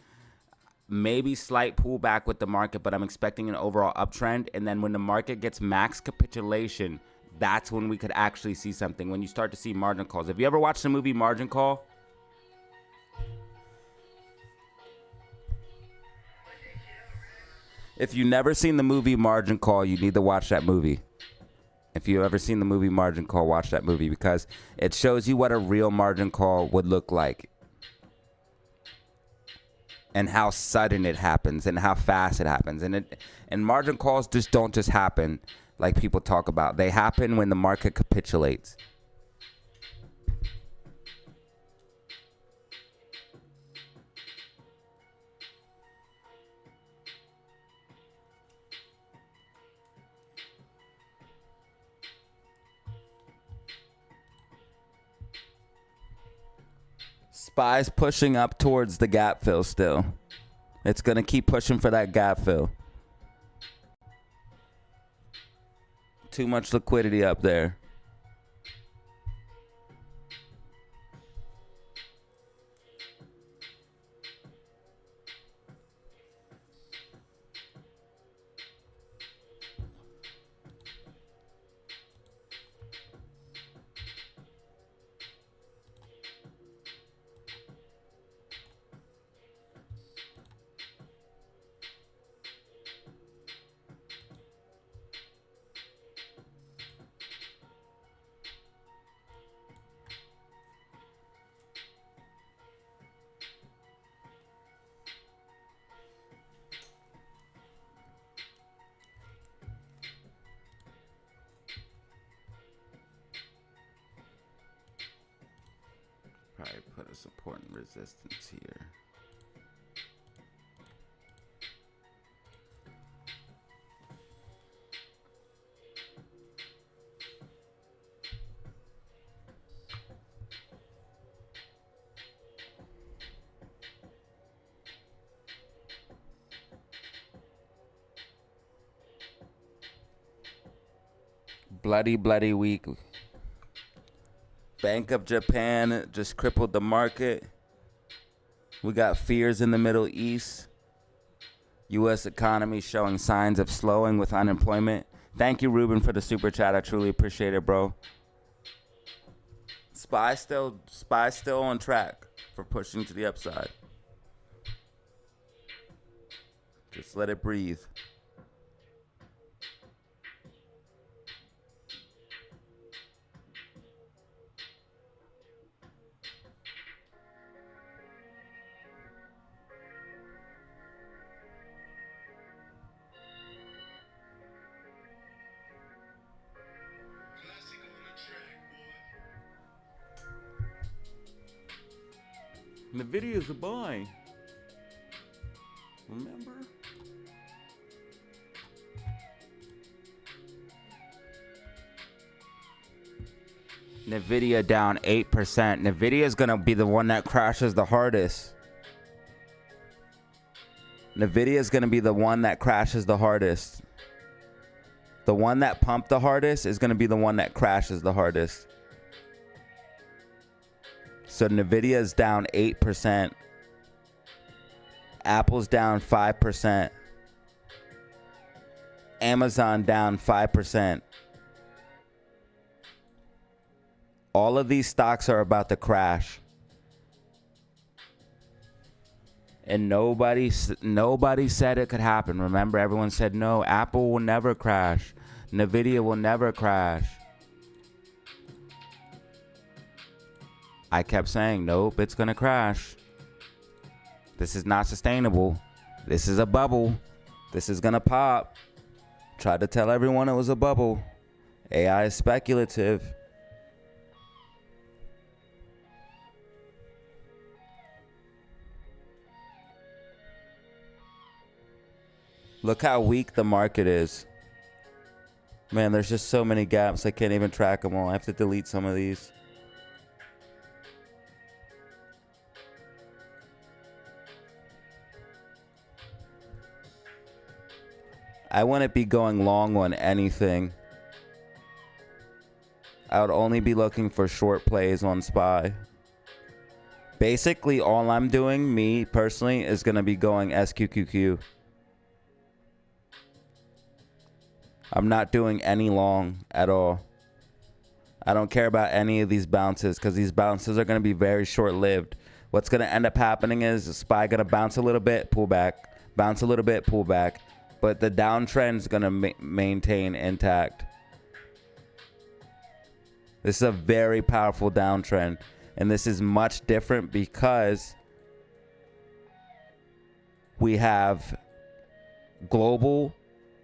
Maybe slight pullback with the market, but I'm expecting an overall uptrend. And then when the market gets max capitulation, that's when we could actually see something. When you start to see margin calls. Have you ever watched the movie Margin Call? If you've never seen the movie Margin Call, you need to watch that movie. If you've ever seen the movie Margin Call, watch that movie because it shows you what a real margin call would look like. And how sudden it happens and how fast it happens. And margin calls don't just happen like people talk about. They happen when the market capitulates. SPY's pushing up towards the gap fill still. It's going to keep pushing for that gap fill. Too much liquidity up there. Probably put a support and resistance here. Bloody week. Bank of Japan just crippled the market. We got fears in the Middle East. U.S. economy showing signs of slowing with unemployment. Thank you, Ruben, for the super chat. I truly appreciate it, bro. SPY still on track for pushing to the upside. Just let it breathe. NVIDIA's a buy. Remember? NVIDIA down 8%. NVIDIA is going to be the one that crashes the hardest. NVIDIA is going to be the one that crashes the hardest. The one that pumped the hardest is going to be the one that crashes the hardest. So NVIDIA is down 8%. Apple's down 5%. Amazon down 5%. All of these stocks are about to crash. And nobody said it could happen. Remember, everyone said, no, Apple will never crash. NVIDIA will never crash. I kept saying, nope, it's going to crash. This is not sustainable. This is a bubble. This is going to pop. Tried to tell everyone it was a bubble. AI is speculative. Look how weak the market is. Man, there's just so many gaps. I can't even track them all. I have to delete some of these. I wouldn't be going long on anything. I would only be looking for short plays on SPY. Basically, all I'm doing, me personally, is going to be going SQQQ. I'm not doing any long at all. I don't care about any of these bounces because these bounces are going to be very short-lived. What's going to end up happening is the SPY going to bounce a little bit, pull back, bounce a little bit, pull back. But the downtrend is going to maintain intact. This is a very powerful downtrend. And this is much different because we have global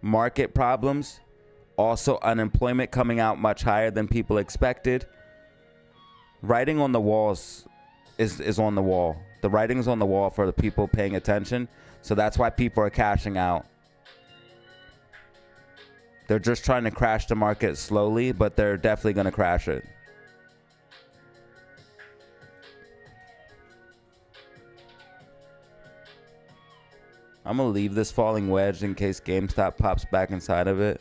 market problems. Also, unemployment coming out much higher than people expected. Writing on the walls is on the wall. The writing is on the wall for the people paying attention. So that's why people are cashing out. They're just trying to crash the market slowly, but they're definitely going to crash it. I'm going to leave this falling wedge in case GameStop pops back inside of it.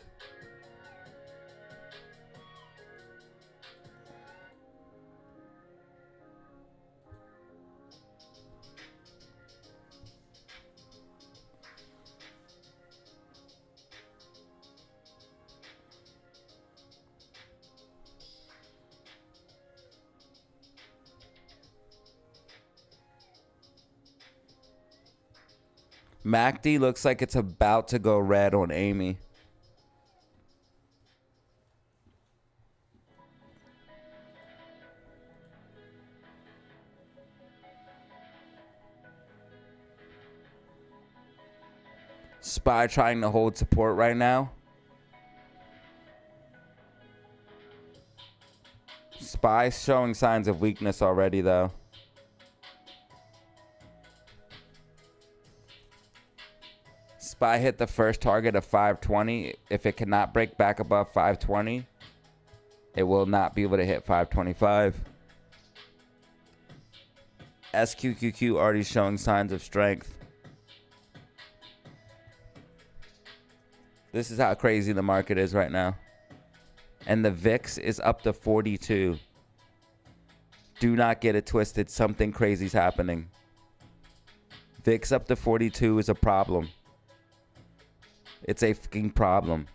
MACD looks like it's about to go red on Amy. SPY trying to hold support right now. SPY showing signs of weakness already though. SPY hit the first target of 520. If it cannot break back above 520, it will not be able to hit 525. SQQQ already showing signs of strength. This is how crazy the market is right now. And the VIX is up to 42. Do not get it twisted. Something crazy's happening. VIX up to 42 is a problem. It's a fucking problem.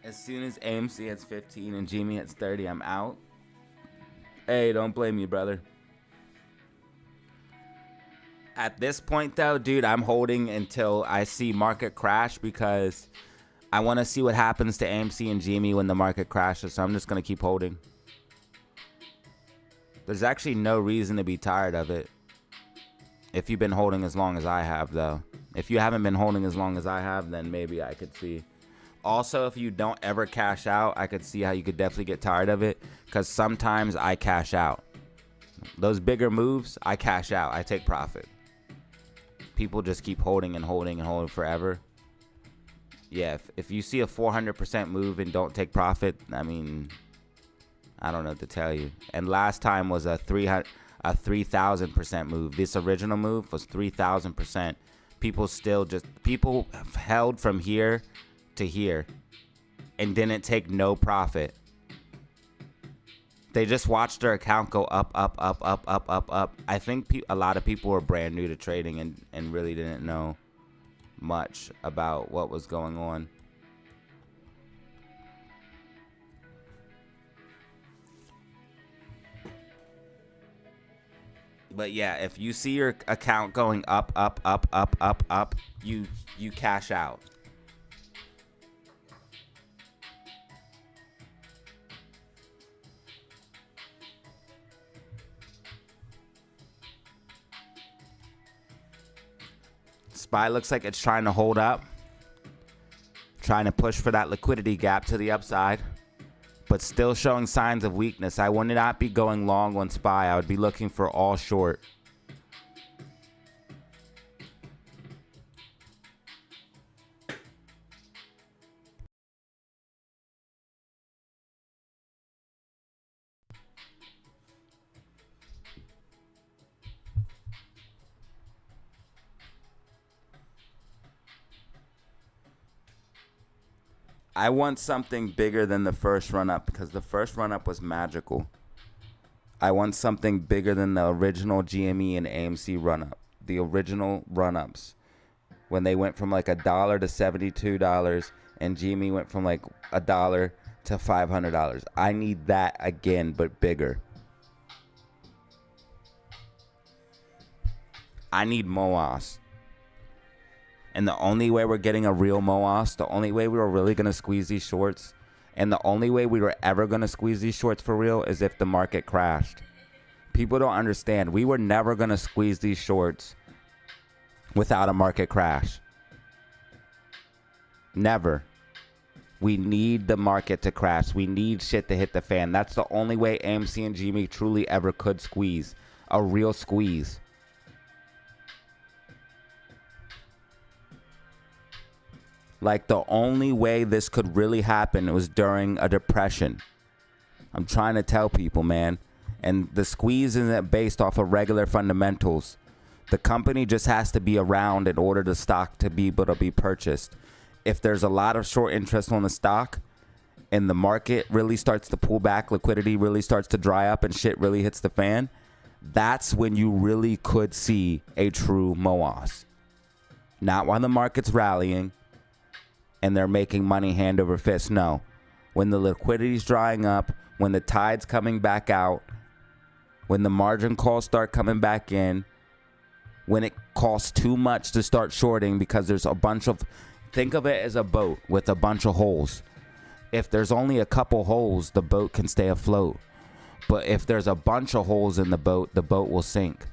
As soon as AMC hits 15 and GME hits 30, I'm out. Hey, don't blame me, brother. At this point, though, dude, I'm holding until I see market crash because I want to see what happens to AMC and GME when the market crashes. So I'm just going to keep holding. There's actually no reason to be tired of it. If you've been holding as long as I have, though. If you haven't been holding as long as I have, then maybe I could see. Also, if you don't ever cash out, I could see how you could definitely get tired of it. Because sometimes I cash out. Those bigger moves, I cash out. I take profit. People just keep holding and holding and holding forever. Yeah, if you see a 400% move and don't take profit, I mean, I don't know what to tell you. And last time was a 3,000% move. This original move was 3,000%. People held from here to here and didn't take no profit. They just watched their account go up, up, up, up, up, up, up. I think a lot of people were brand new to trading and really didn't know much about what was going on. But yeah, if you see your account going up, up, up, up, up, up, you cash out. SPY looks like it's trying to hold up. Trying to push for that liquidity gap to the upside. but still showing signs of weakness. I would not be going long on SPY. I would be looking for all short. I want something bigger than the first run up because the first run up was magical. I want something bigger than the original GME and AMC run up. The original run ups. When they went from like $1 to $72 and GME went from like $1 to $500. I need that again, but bigger. I need MOAS. And the only way we're getting a real MOAS, the only way we were really going to squeeze these shorts, and the only way we were ever going to squeeze these shorts for real is if the market crashed. People don't understand. We were never going to squeeze these shorts without a market crash. Never. We need the market to crash. We need shit to hit the fan. That's the only way AMC and GME truly ever could squeeze. A real squeeze. Like the only way this could really happen was during a depression. I'm trying to tell people, man. And the squeeze isn't based off of regular fundamentals. The company just has to be around in order the stock to be able to be purchased. If there's a lot of short interest on the stock and the market really starts to pull back, liquidity really starts to dry up and shit really hits the fan, that's when you really could see a true MOAS. Not while the market's rallying and they're making money hand over fist. No. When the liquidity's drying up, when the tide's coming back out, when the margin calls start coming back in, when it costs too much to start shorting because there's a bunch of, think of it as a boat with a bunch of holes. If there's only a couple holes, the boat can stay afloat. But if there's a bunch of holes in the boat will sink.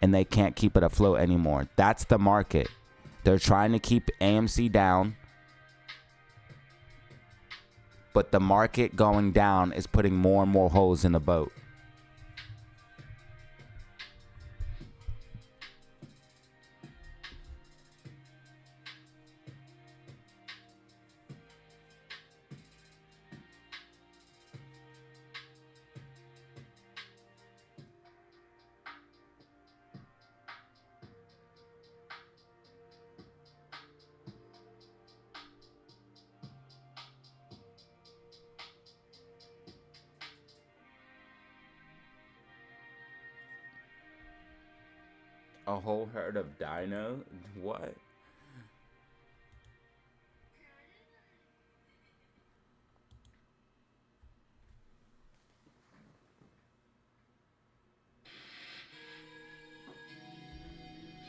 And they can't keep it afloat anymore. That's the market. They're trying to keep AMC down. But the market going down is putting more and more holes in the boat. A whole herd of dino? What?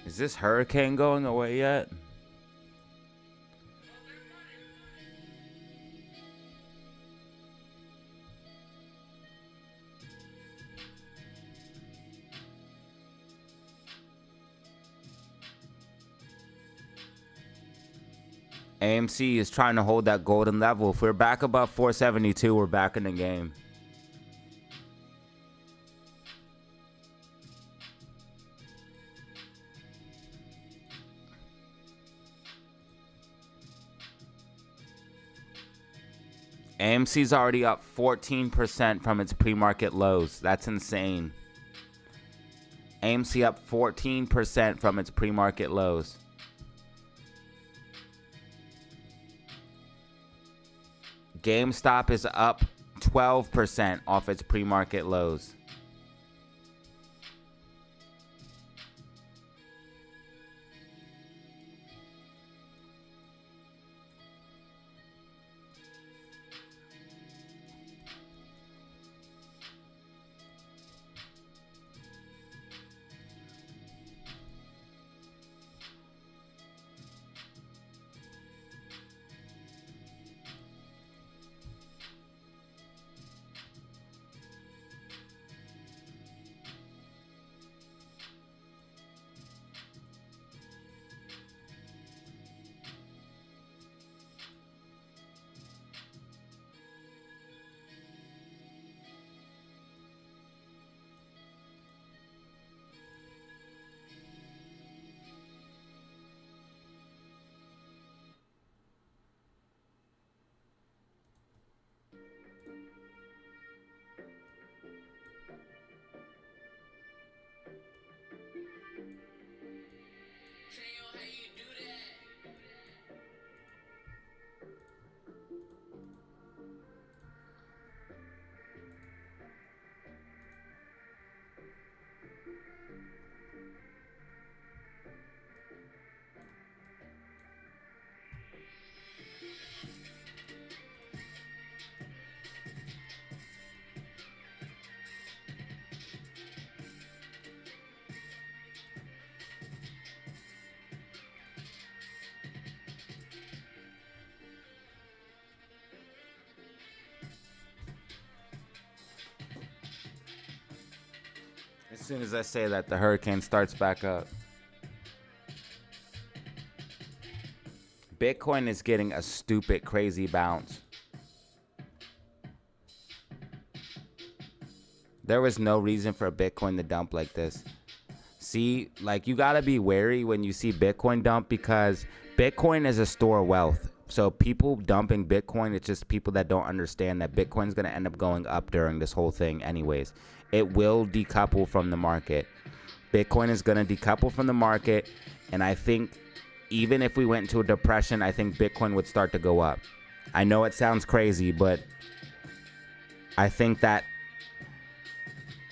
Is this hurricane going away yet? AMC is trying to hold that golden level. If we're back above 472, we're back in the game. AMC's already up 14% from its pre-market lows. That's insane. AMC up 14% from its pre-market lows. GameStop is up 12% off its pre-market lows. soon as I say that, the hurricane starts back up. Bitcoin is getting a stupid, crazy bounce. There was no reason for Bitcoin to dump like this. See, like, you gotta be wary when you see Bitcoin dump, because Bitcoin is a store of wealth. So people dumping Bitcoin, it's just people that don't understand that Bitcoin's gonna end up going up during this whole thing anyways. It will decouple from the market. Bitcoin is gonna decouple from the market, and I think even if we went into a depression, I think Bitcoin would start to go up. I know it sounds crazy, but I think that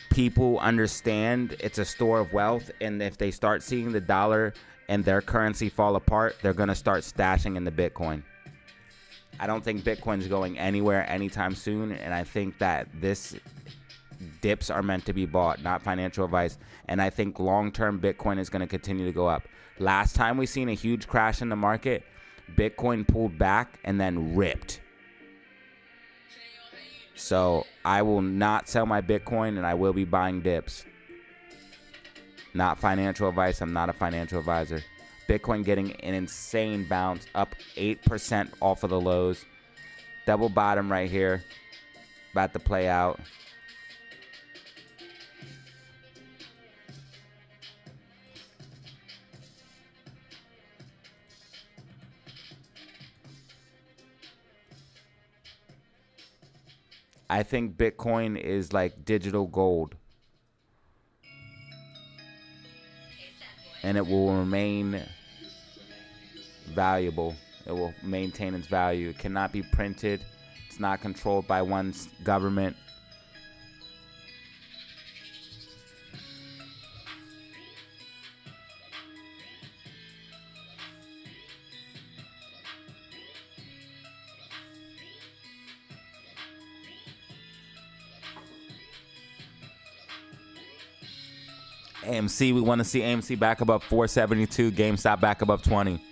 people understand it's a store of wealth, and if they start seeing the dollar and their currency fall apart, they're going to start stashing in the Bitcoin. I don't think Bitcoin's going anywhere anytime soon, and I think that this dips are meant to be bought, not financial advice. And I think long-term Bitcoin is going to continue to go up. Last time we seen a huge crash in the market, Bitcoin pulled back and then ripped. So I will not sell my Bitcoin, and I will be buying dips. Not financial advice. I'm not a financial advisor. Bitcoin getting an insane bounce, up 8% off of the lows. Double bottom right here. About to play out. I think Bitcoin is like digital gold. And it will remain valuable. It will maintain its value. It cannot be printed. It's not controlled by one government. AMC, we want to see AMC back above 472, GameStop back above 20.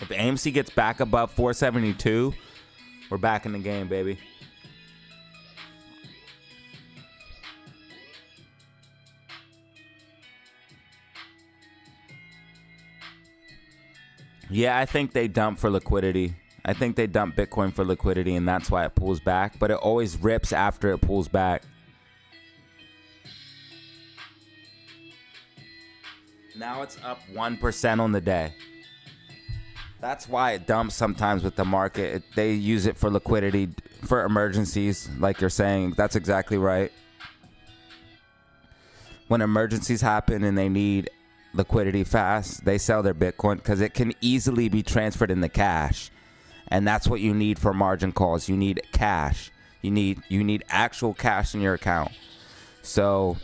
If AMC gets back above 472, we're back in the game, baby. Yeah, I think they dump for liquidity. I think they dump Bitcoin for liquidity, and that's why it pulls back. But it always rips after it pulls back. Now it's up 1% on the day. That's why it dumps sometimes with the market. They use it for liquidity, for emergencies, like you're saying. That's exactly right. When emergencies happen and they need liquidity fast, they sell their Bitcoin because it can easily be transferred into cash. And that's what you need for margin calls. You need cash. You need actual cash in your account. So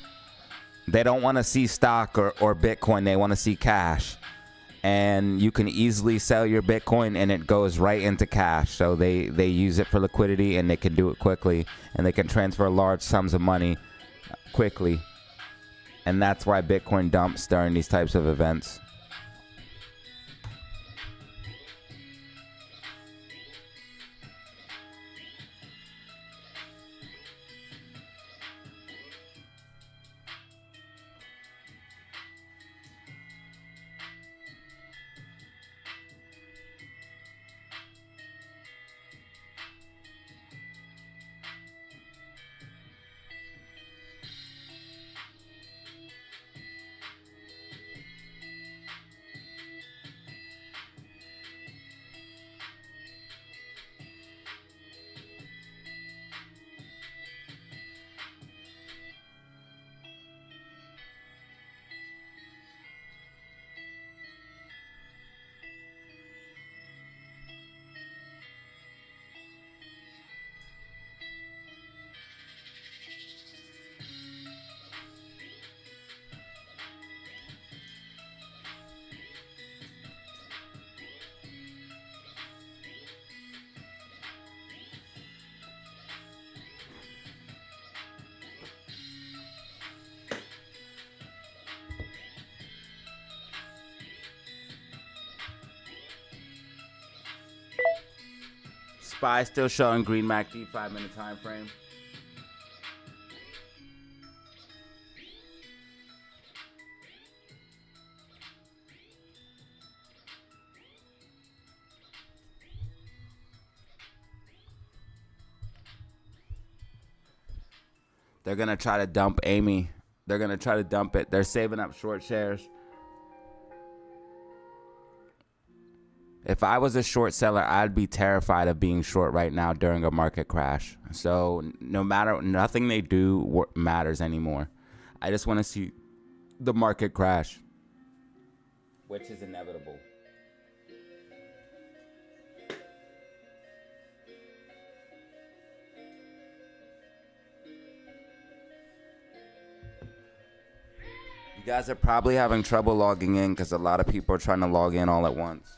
they don't want to see stock or Bitcoin. They want to see cash. And you can easily sell your Bitcoin and it goes right into cash. So they use it for liquidity, and they can do it quickly. And they can transfer large sums of money quickly. And that's why Bitcoin dumps during these types of events. SPY still showing green MACD 5-minute time frame. They're going to try to dump Amy. They're going to try to dump it. They're saving up short shares. If I was a short seller, I'd be terrified of being short right now during a market crash. So nothing they do matters anymore. I just want to see the market crash, which is inevitable. You guys are probably having trouble logging in because a lot of people are trying to log in all at once.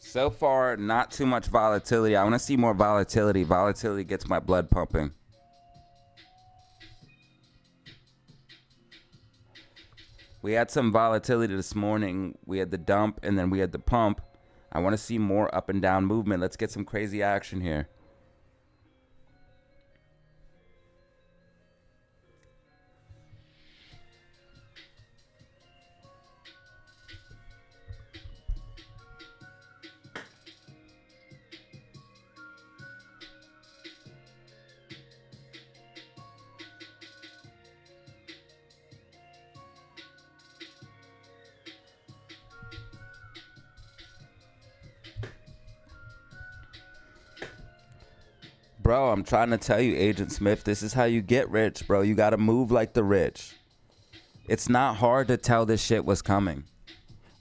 So far, not too much volatility. I want to see more volatility. Volatility gets my blood pumping. We had some volatility this morning. We had the dump and then we had the pump. I want to see more up and down movement. Let's get some crazy action here. Bro, I'm trying to tell you, Agent Smith, this is how you get rich, bro. You got to move like the rich. It's not hard to tell this shit was coming.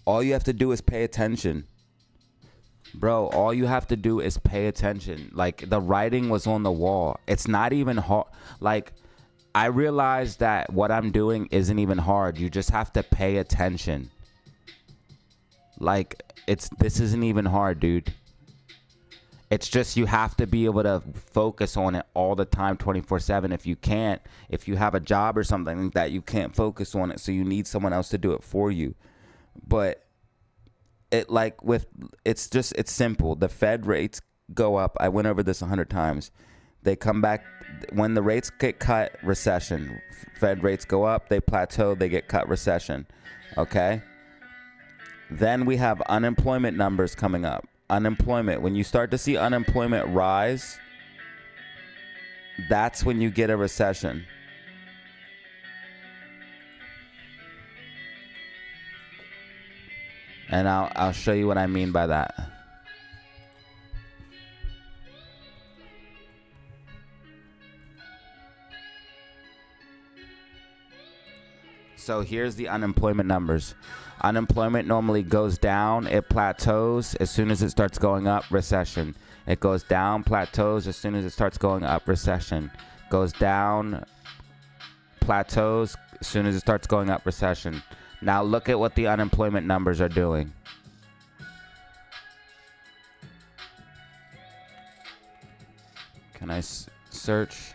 All you have to do is pay attention. Bro, all you have to do is pay attention. Like, the writing was on the wall. It's not even hard. Like, I realize that what I'm doing isn't even hard. You just have to pay attention. Like, this isn't even hard, dude. It's just you have to be able to focus on it all the time, 24/7. If you can't, if you have a job or something like that, you can't focus on it. So you need someone else to do it for you. But it's simple. The Fed rates go up. I went over this 100 times. They come back when the rates get cut, recession. Fed rates go up, they plateau, they get cut, recession. Okay? Then we have unemployment numbers coming up. Unemployment. When you start to see unemployment rise, that's when you get a recession. And I'll show you what I mean by that. So here's the unemployment numbers. Unemployment normally goes down, it plateaus. As soon as it starts going up, recession. It goes down, plateaus. As soon as it starts going up, recession. Goes down, plateaus. As soon as it starts going up, recession. Now look at what the unemployment numbers are doing. Can I search?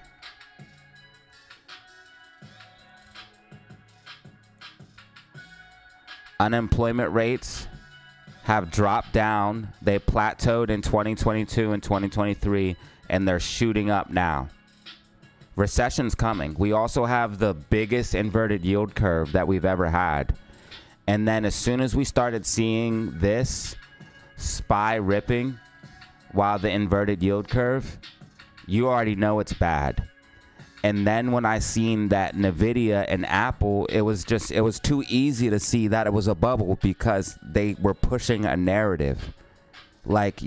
Unemployment rates have dropped down. They plateaued in 2022 and 2023, and they're shooting up now. Recession's coming. We also have the biggest inverted yield curve that we've ever had. And then as soon as we started seeing this SPY ripping while the inverted yield curve, you already know it's bad. And then when I seen that Nvidia and Apple, it was too easy to see that it was a bubble because they were pushing a narrative. Like,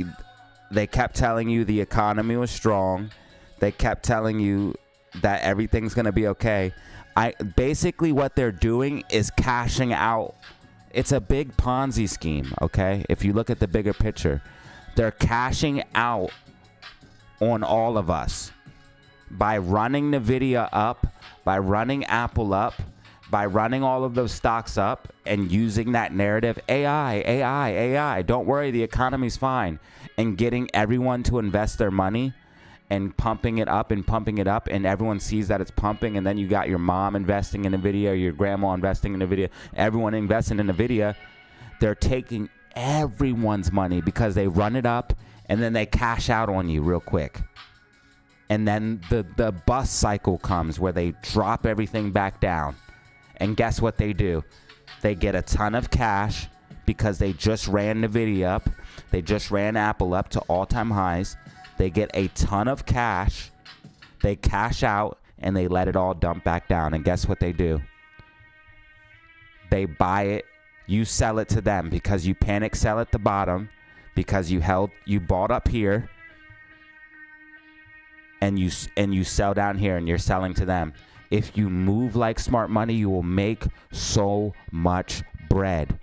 they kept telling you the economy was strong. They kept telling you that everything's going to be okay. Basically what they're doing is cashing out. It's a big Ponzi scheme, okay? If you look at the bigger picture, they're cashing out on all of us. By running Nvidia up, by running Apple up, by running all of those stocks up and using that narrative, AI, don't worry, the economy's fine, and getting everyone to invest their money and pumping it up, and everyone sees that it's pumping, and then you got your mom investing in NVIDIA, your grandma investing in NVIDIA, everyone investing in NVIDIA. They're taking everyone's money because they run it up, and then they cash out on you real quick. And then the bust cycle comes where they drop everything back down. And guess what they do? They get a ton of cash because they just ran NVIDIA up. They just ran Apple up to all-time highs. They get a ton of cash. They cash out, and they let it all dump back down. And guess what they do? They buy it. You sell it to them because you panic sell at the bottom because you bought up here. And you sell down here, and you're selling to them. If you move like smart money, you will make so much bread.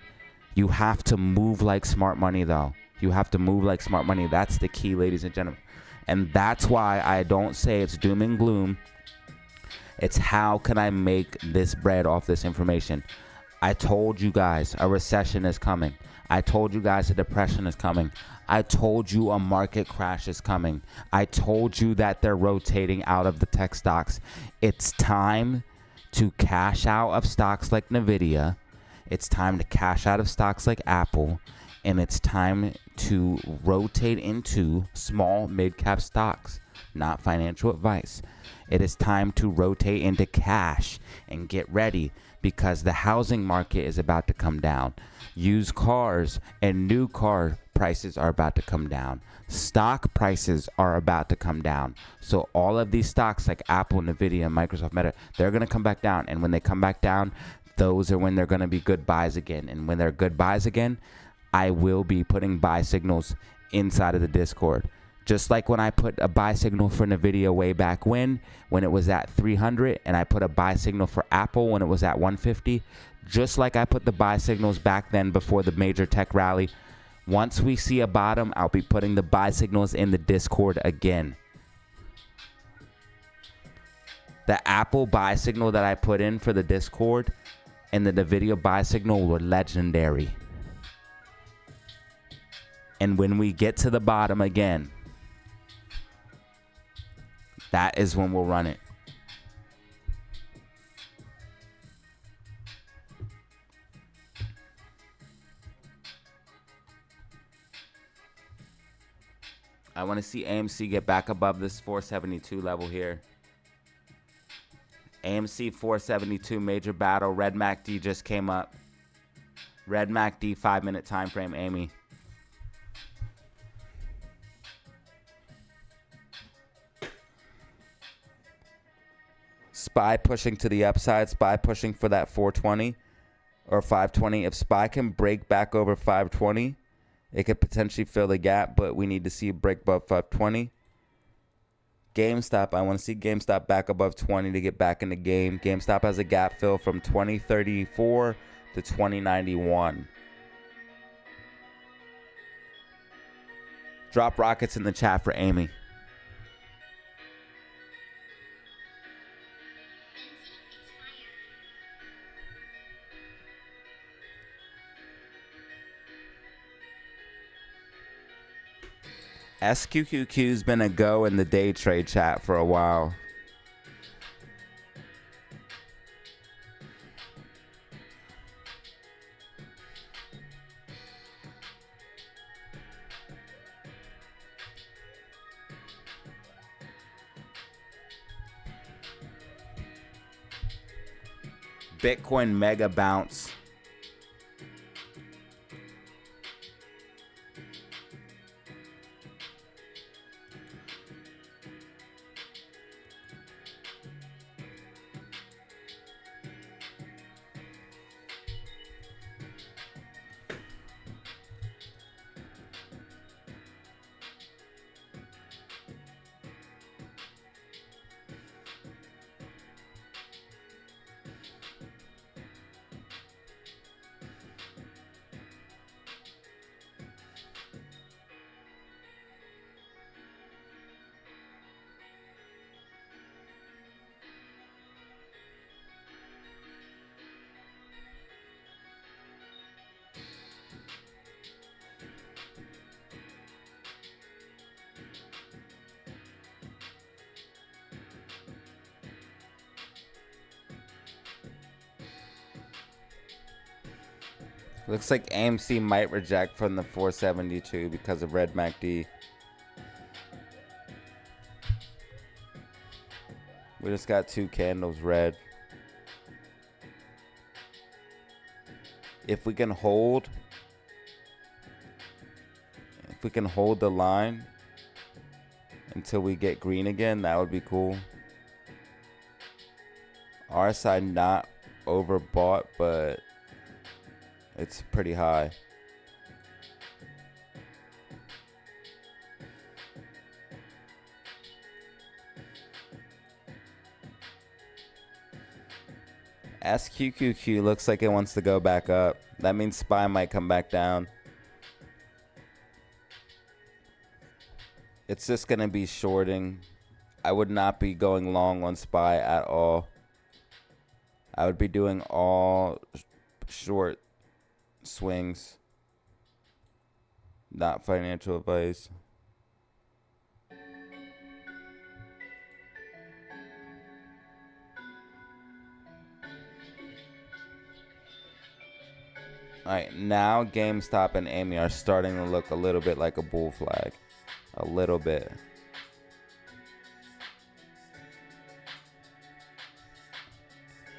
You have to move like smart money, though. You have to move like smart money. That's the key, ladies and gentlemen. And that's why I don't say it's doom and gloom. It's how can I make this bread off this information? I told you guys a recession is coming. I told you guys a depression is coming. I told you a market crash is coming. I told you that they're rotating out of the tech stocks. It's time to cash out of stocks like NVIDIA. It's time to cash out of stocks like Apple. And it's time to rotate into small mid-cap stocks, not financial advice. It is time to rotate into cash and get ready because the housing market is about to come down. Used cars and new car prices are about to come down. Stock prices are about to come down. So all of these stocks like Apple, NVIDIA, Microsoft, Meta, they're going to come back down. And when they come back down, those are when they're going to be good buys again. And when they're good buys again, I will be putting buy signals inside of the Discord. Just like when I put a buy signal for NVIDIA way back when it was at 300, and I put a buy signal for Apple when it was at 150. Just like I put the buy signals back then before the major tech rally. Once we see a bottom, I'll be putting the buy signals in the Discord again. The Apple buy signal that I put in for the Discord and the NVIDIA buy signal were legendary. And when we get to the bottom again, that is when we'll run it. I want to see AMC get back above this 472 level here. AMC 472 major battle. Red MACD just came up. Red MACD 5-minute time frame, Amy. SPY pushing to the upside. SPY pushing for that 420 or 520. If SPY can break back over 520, it could potentially fill the gap, but we need to see a break above 520. GameStop, I want to see GameStop back above 20 to get back in the game. GameStop has a gap fill from 2034 to 2091. Drop rockets in the chat for Amy. SQQQ's been a go in the day trade chat for a while. Bitcoin mega bounce. Looks like AMC might reject from the 472 because of red MACD. We just got 2 candles red. If we can hold the line until we get green again, that would be cool. Our side not overbought, but it's pretty high. SQQQ looks like it wants to go back up. That means SPY might come back down. It's just going to be shorting. I would not be going long on SPY at all. I would be doing all short swings. Not financial advice. Alright, now GameStop and AMC are starting to look a little bit like a bull flag. A little bit.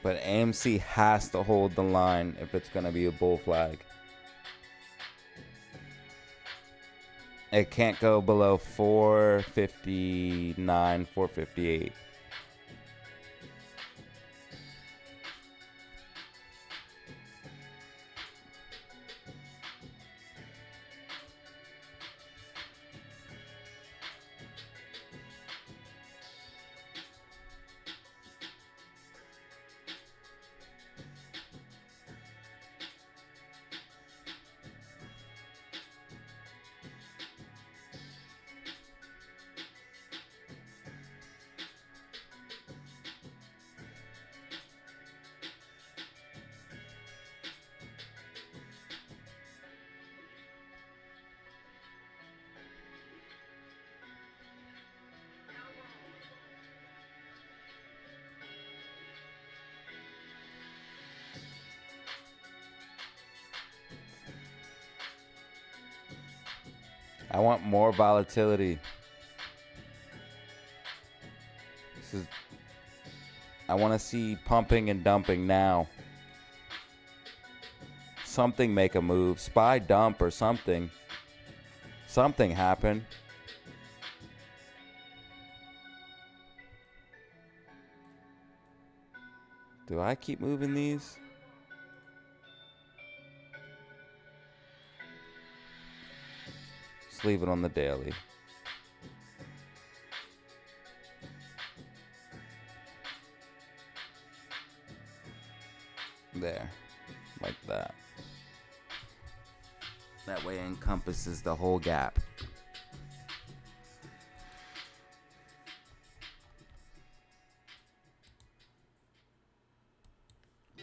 But AMC has to hold the line if it's going to be a bull flag. It can't go below 459, 458. I want more volatility. I want to see pumping and dumping now. Something make a move. SPY dump or something. Something happen. Do I keep moving these? Just leave it on the daily. There. Like that. That way it encompasses the whole gap.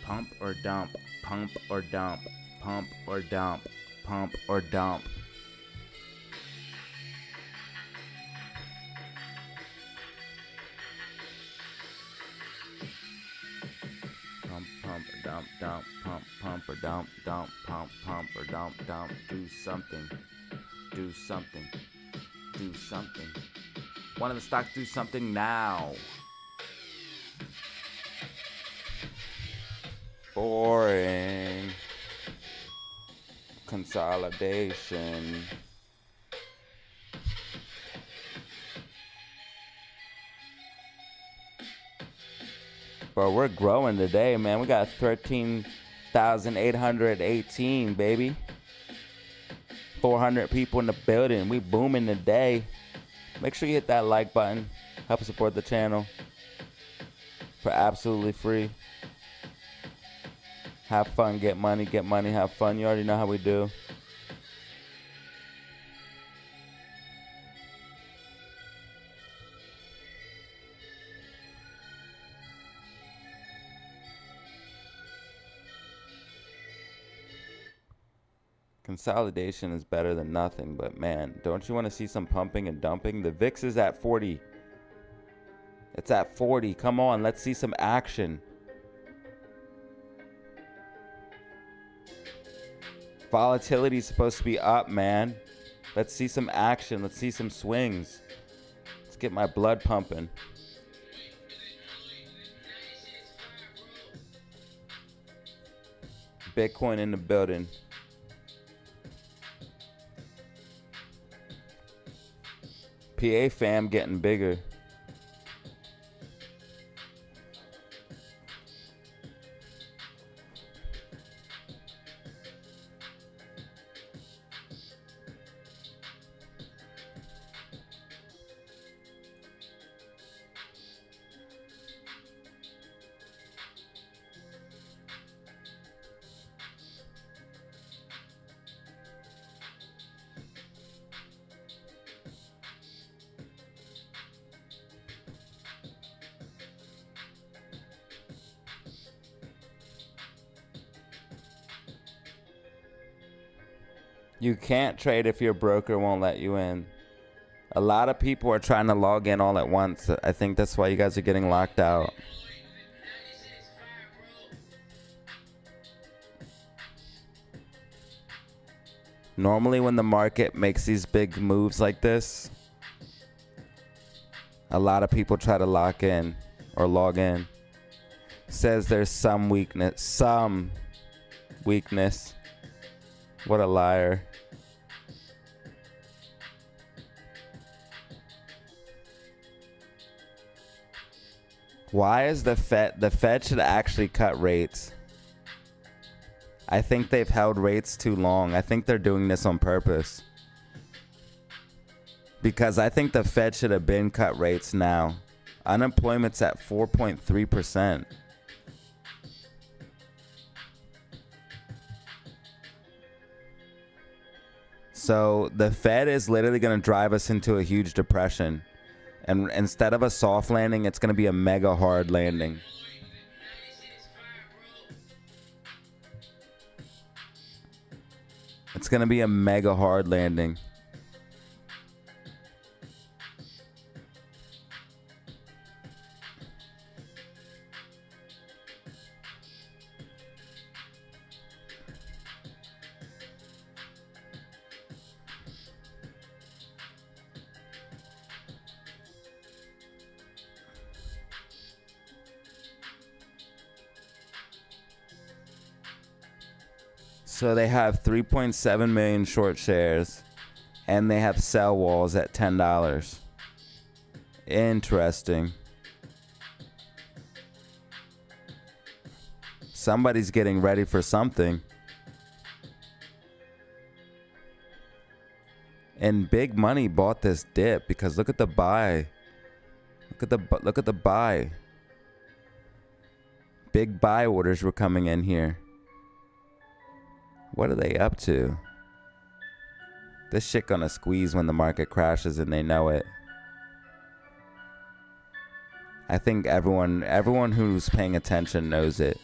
Pump or dump. Pump or dump. Pump or dump. Pump or dump. Pump or dump, dump, pump or dump, dump, pump or dump, dump. Do something. Do something. Do something. One of the stocks do something now. Boring. Consolidation. Bro, we're growing today, man. We got 13,818, baby. 400 people in the building. We booming today. Make sure you hit that like button. Help support the channel for absolutely free. Have fun, get money, have fun. You already know how we do. Consolidation is better than nothing, but man, don't you want to see some pumping and dumping? The VIX is at 40. It's at 40. Come on, let's see some action. Volatility is supposed to be up, man. Let's see some action. Let's see some swings. Let's get my blood pumping. Bitcoin in the building. PA fam getting bigger. You can't trade if your broker won't let you in. A lot of people are trying to log in all at once. I think that's why you guys are getting locked out. Normally when the market makes these big moves like this, a lot of people try to lock in or log in. Says there's some weakness. Some weakness. What a liar. Why is the Fed should actually cut rates? I think they've held rates too long. I think they're doing this on purpose. Because I think the Fed should have been cut rates now. Unemployment's at 4.3%. So the Fed is literally going to drive us into a huge depression. And instead of a soft landing, it's going to be a mega hard landing. It's going to be a mega hard landing. So they have 3.7 million short shares, and they have sell walls at $10. Interesting. Somebody's getting ready for something. And big money bought this dip because look at the buy. Look at the buy. Big buy orders were coming in here. What are they up to? This shit gonna squeeze when the market crashes and they know it. I think everyone who's paying attention knows it.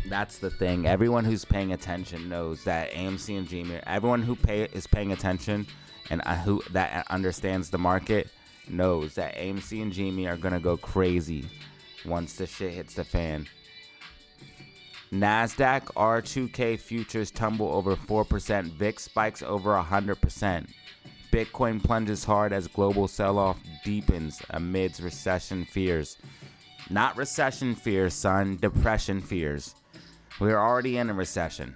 That's the thing. Everyone who's paying attention knows that AMC and GME, everyone who is paying attention and who that understands the market knows that AMC and GME are gonna go crazy once the shit hits the fan. NASDAQ R2K futures tumble over 4%. VIX spikes over 100%. Bitcoin plunges hard as global sell-off deepens amidst recession fears. Not recession fears, son. Depression fears. We're already in a recession.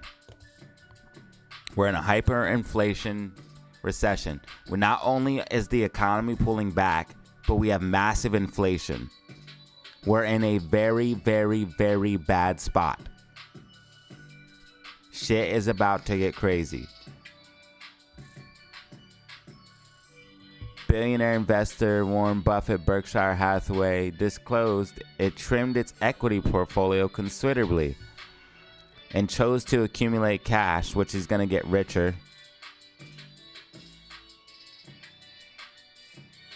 We're in a hyperinflation recession. Where not only is the economy pulling back, but we have massive inflation. We're in a very, very, very bad spot. Shit is about to get crazy. Billionaire investor Warren Buffett, Berkshire Hathaway, disclosed it trimmed its equity portfolio considerably and chose to accumulate cash, which is going to get richer.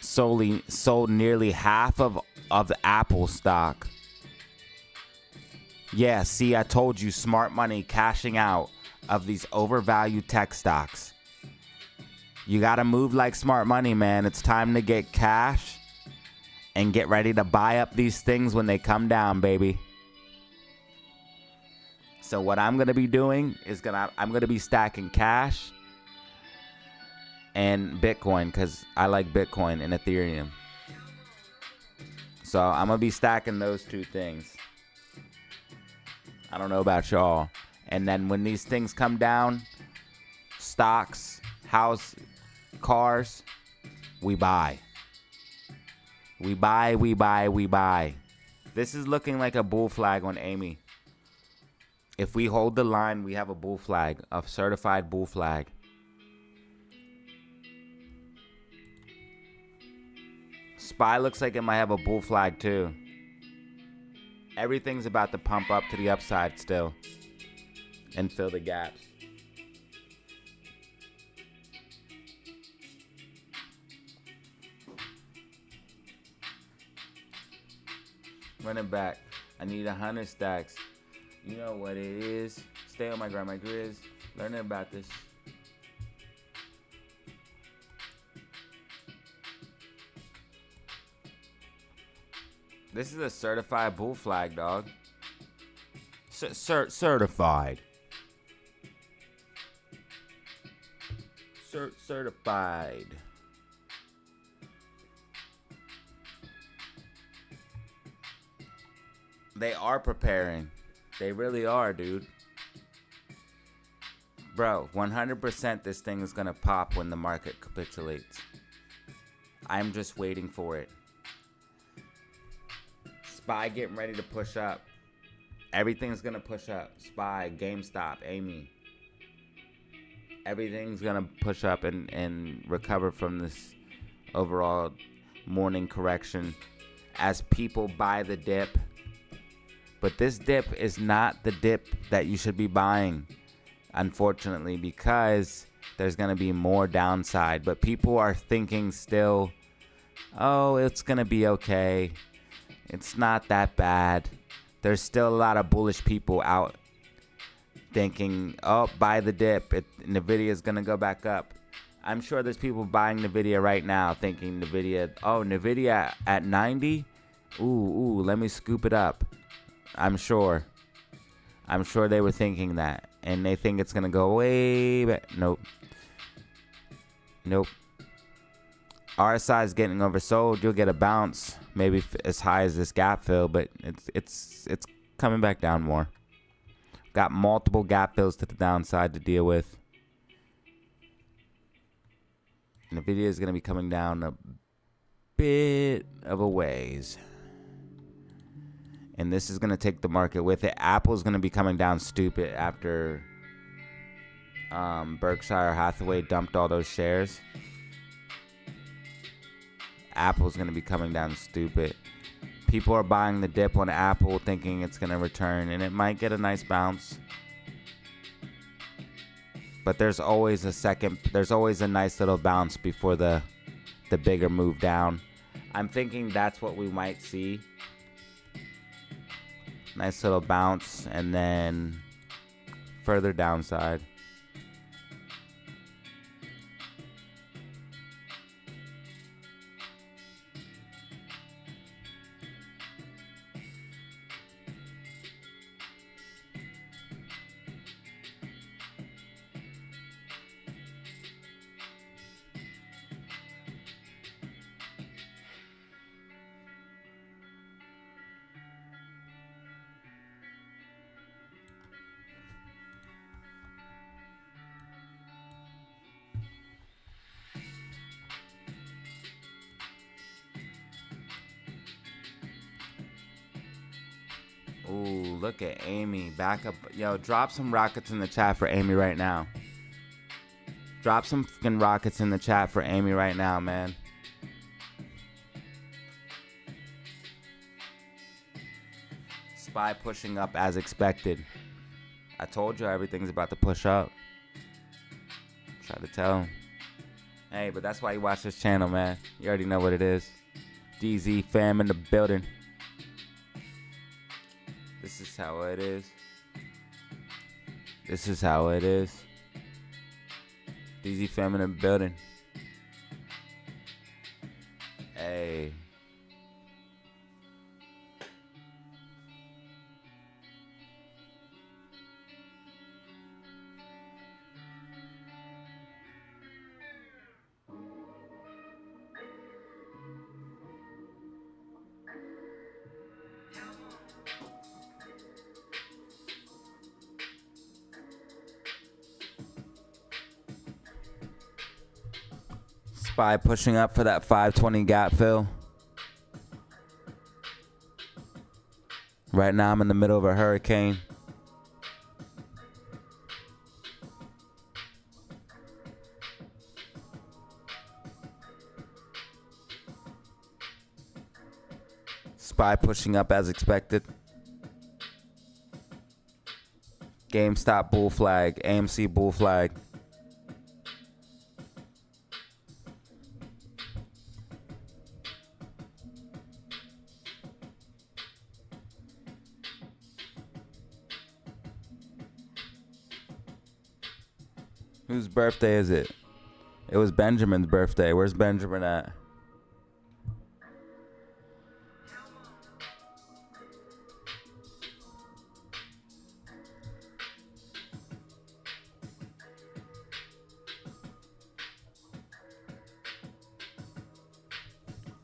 Sold nearly half of the Apple stock. Yeah, see, I told you, smart money cashing out of these overvalued tech stocks. You gotta move like smart money, man. It's time to get cash and get ready to buy up these things when they come down, baby. So what I'm gonna be doing is I'm gonna be stacking cash and Bitcoin because I like Bitcoin and Ethereum. So I'm gonna be stacking those two things. I don't know about y'all. And then when these things come down, stocks, house, cars, we buy. We buy, we buy, we buy. This is looking like a bull flag on Amy. If we hold the line, we have a bull flag, a certified bull flag. SPY looks like it might have a bull flag too. Everything's about to pump up to the upside still and fill the gaps. Run it back. I need 100 stacks. You know what it is. Stay on my grind, my grizz. Learning about this. This is a certified bull flag, dog. Certified. Certified. They are preparing. They really are, dude. Bro, 100% this thing is going to pop when the market capitulates. I'm just waiting for it. SPY getting ready to push up. Everything's going to push up. SPY, GameStop, Amy. Everything's going to push up and recover from this overall morning correction as people buy the dip. But this dip is not the dip that you should be buying, unfortunately, because there's going to be more downside. But people are thinking still, oh, it's going to be okay. It's not that bad. There's still a lot of bullish people out thinking, oh, buy the dip. Nvidia is going to go back up. I'm sure there's people buying Nvidia right now thinking Nvidia at 90? Ooh, let me scoop it up. I'm sure they were thinking that. And they think it's going to go way back. Nope. RSI is getting oversold. You'll get a bounce, maybe as high as this gap fill, but it's coming back down more. Got multiple gap fills to the downside to deal with. Nvidia is going to be coming down a bit of a ways. And this is going to take the market with it. Apple's going to be coming down stupid after Berkshire Hathaway dumped all those shares. Apple's going to be coming down stupid. People are buying the dip on Apple thinking it's going to return. And it might get a nice bounce. But there's always a nice little bounce before the bigger move down. I'm thinking that's what we might see. Nice little bounce and then further downside. Ooh, look at Amy. Back up. Yo, drop some rockets in the chat for Amy right now. Drop some fucking rockets in the chat for Amy right now, man. SPY pushing up as expected. I told you everything's about to push up. Try to tell him. Hey, but that's why you watch this channel, man. You already know what it is. DZ fam in the building. This is how it is. This is how it is. DZ fam in the building. Hey. SPY pushing up for that 520 gap fill. Right now I'm in the middle of a hurricane. SPY pushing up as expected. GameStop bull flag, AMC bull flag. Whose birthday is it? It was Benjamin's birthday. Where's Benjamin at?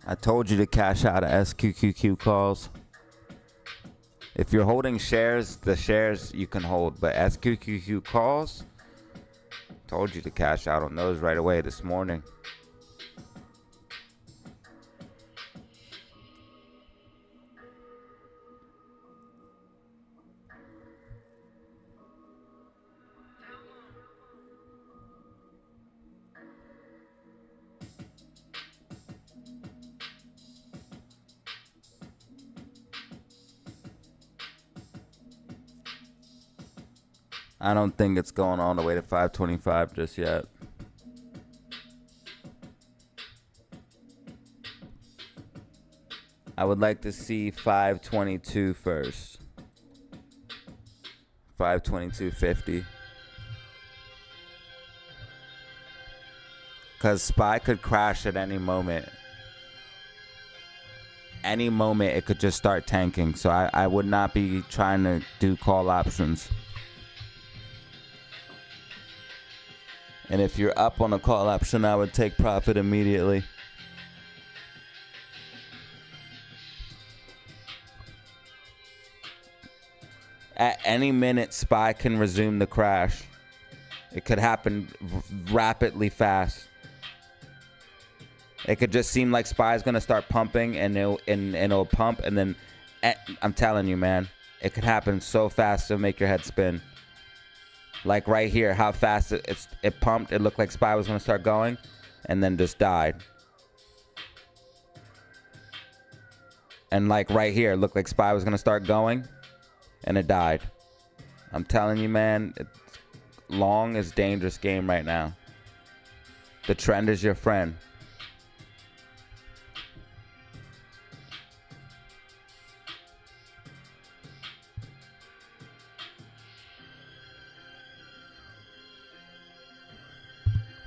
I told you to cash out of SQQQ calls. If you're holding shares, the shares you can hold. But SQQQ calls, told you to cash out on those right away this morning. I don't think it's going all the way to 525 just yet. I would like to see 522 first. 522.50. Because SPY could crash at any moment. Any moment it could just start tanking. So I would not be trying to do call options. And if you're up on a call option, I would take profit immediately. At any minute, SPY can resume the crash. It could happen rapidly fast. It could just seem like SPY is going to start pumping and it'll pump. And then, I'm telling you, man, it could happen so fast it'll make your head spin. Like right here, how fast it pumped. It looked like SPY was going to start going and then just died. And like right here, it looked like SPY was going to start going and it died. I'm telling you, man, long is dangerous game right now. The trend is your friend.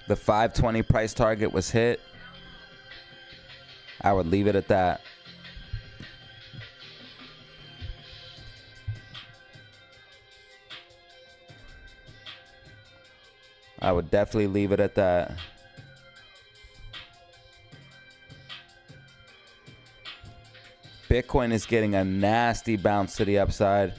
The 520 price target was hit. I would leave it at that. I would definitely leave it at that. Bitcoin is getting a nasty bounce to the upside.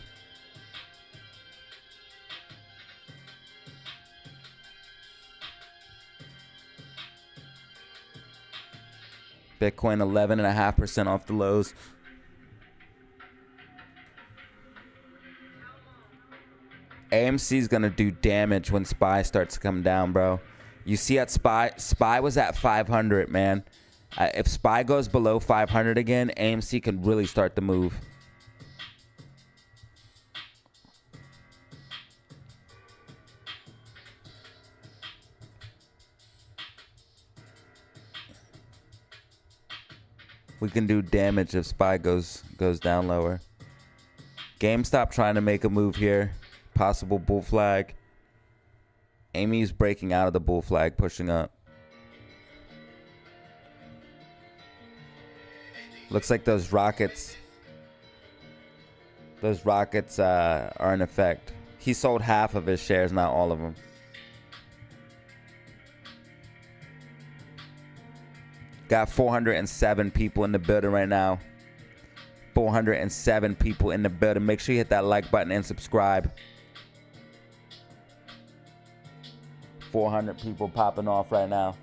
Bitcoin 11.5% off the lows. AMC is going to do damage when SPY starts to come down, bro. You see at SPY was at 500, man. If SPY goes below 500 again, AMC can really start to move. We can do damage if SPY goes down lower. GameStop trying to make a move here. Possible bull flag. Amy's breaking out of the bull flag, pushing up. Looks like those rockets are in effect. He sold half of his shares, not all of them. Got 407 people in the building right now. 407 people in the building. Make sure you hit that like button and subscribe. 400 people popping off right now.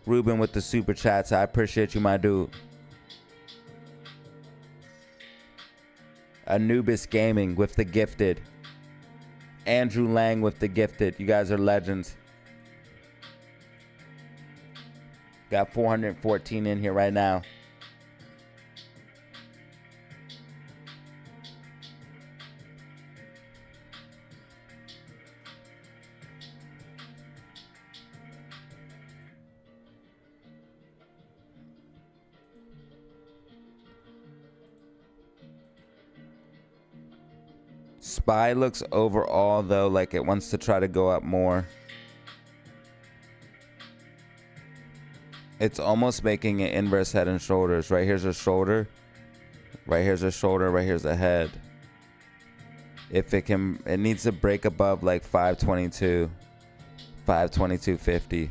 Ruben with the super chats. I appreciate you, my dude. Anubis Gaming with the gifted. Andrew Lang with the gifted. You guys are legends. Got 414 in here right now. SPY looks overall though like it wants to try to go up more. It's almost making an inverse head and shoulders. Right here's a shoulder. Right here's a shoulder. Right here's a head. If it can, it needs to break above like 522, 522.50.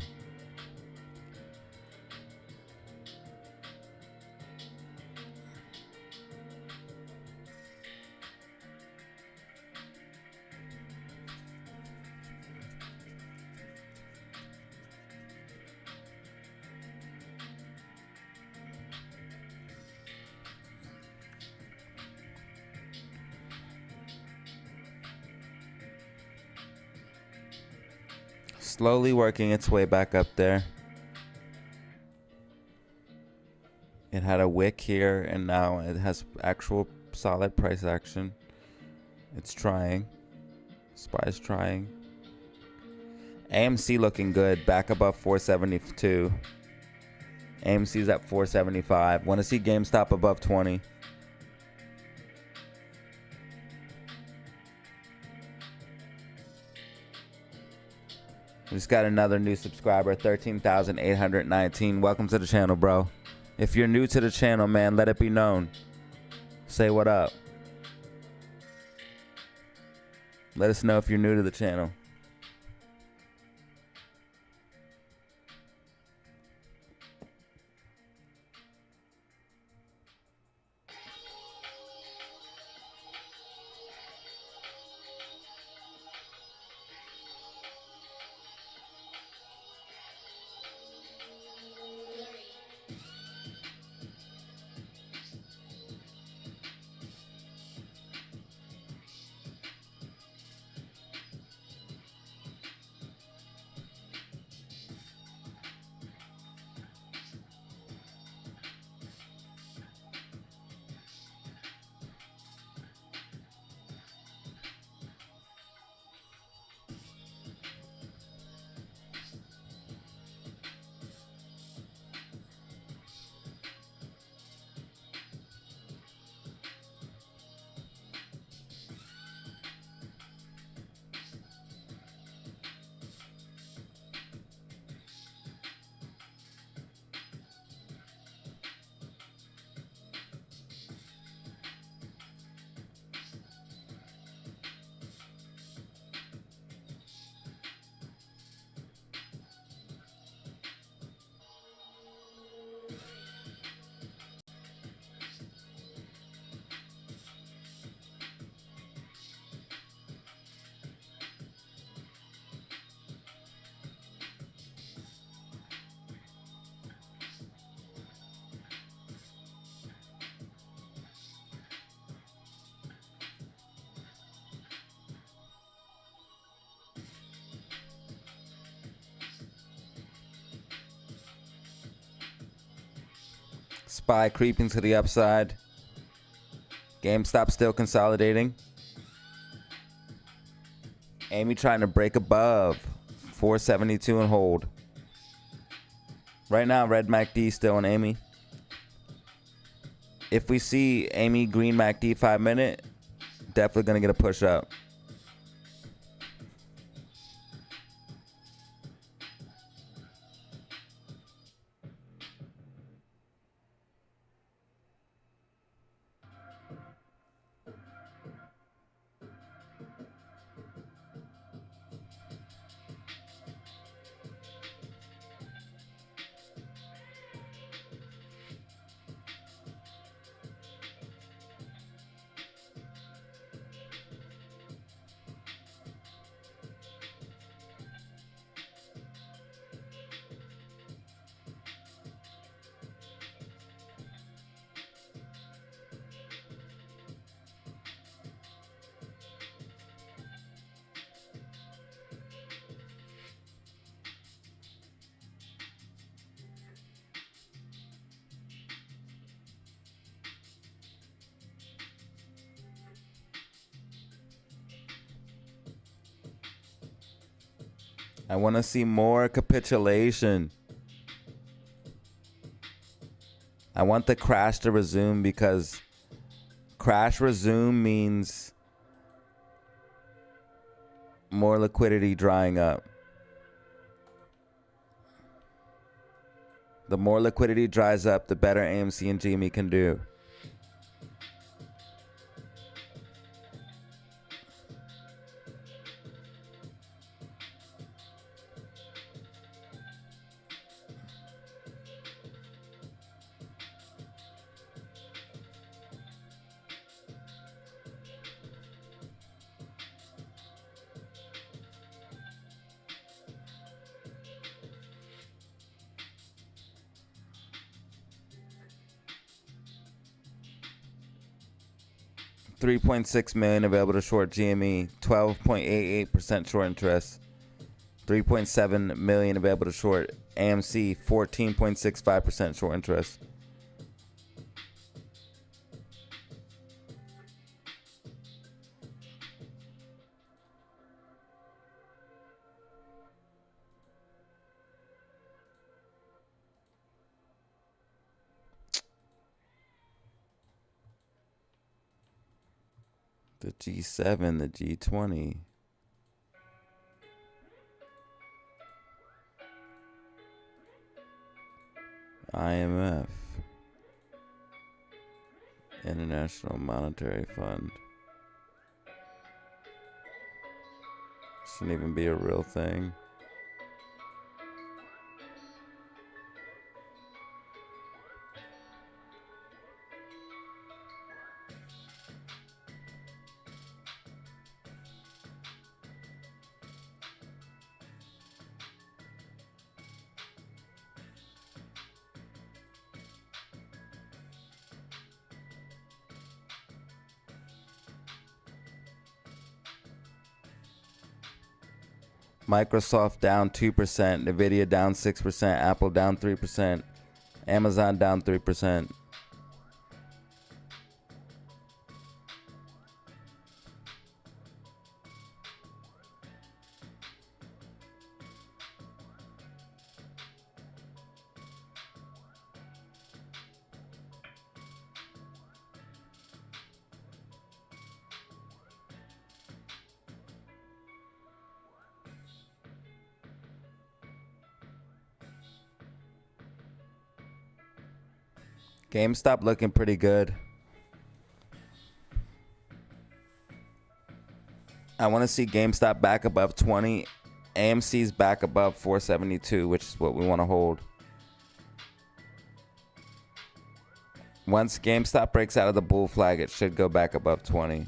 Slowly working its way back up there. It had a wick here and now it has actual solid price action. It's trying. SPY is trying. AMC looking good, back above 472. AMC's at 475. Want to see GameStop above 20. We just got another new subscriber, 13,819. Welcome to the channel, bro. If you're new to the channel, man, let it be known. Say what up. Let us know if you're new to the channel. SPY creeping to the upside. GameStop still consolidating. Amy trying to break above 472 and hold. Right now, red MACD still on Amy. If we see Amy green MACD 5 minute, definitely going to get a push up. I want to see more capitulation. I want the crash to resume, because crash resume means more liquidity drying up. The more liquidity dries up, the better AMC and GME can do. $3.6 million available to short GME, 12.88% short interest. 3.7 million available to short AMC, 14.65% short interest. The G7, the G20. IMF. International Monetary Fund. Shouldn't even be a real thing. Microsoft down 2%, Nvidia down 6%, Apple down 3%, Amazon down 3%. GameStop looking pretty good. I want to see GameStop back above 20. AMC's back above 472, which is what we want to hold. Once GameStop breaks out of the bull flag, it should go back above 20.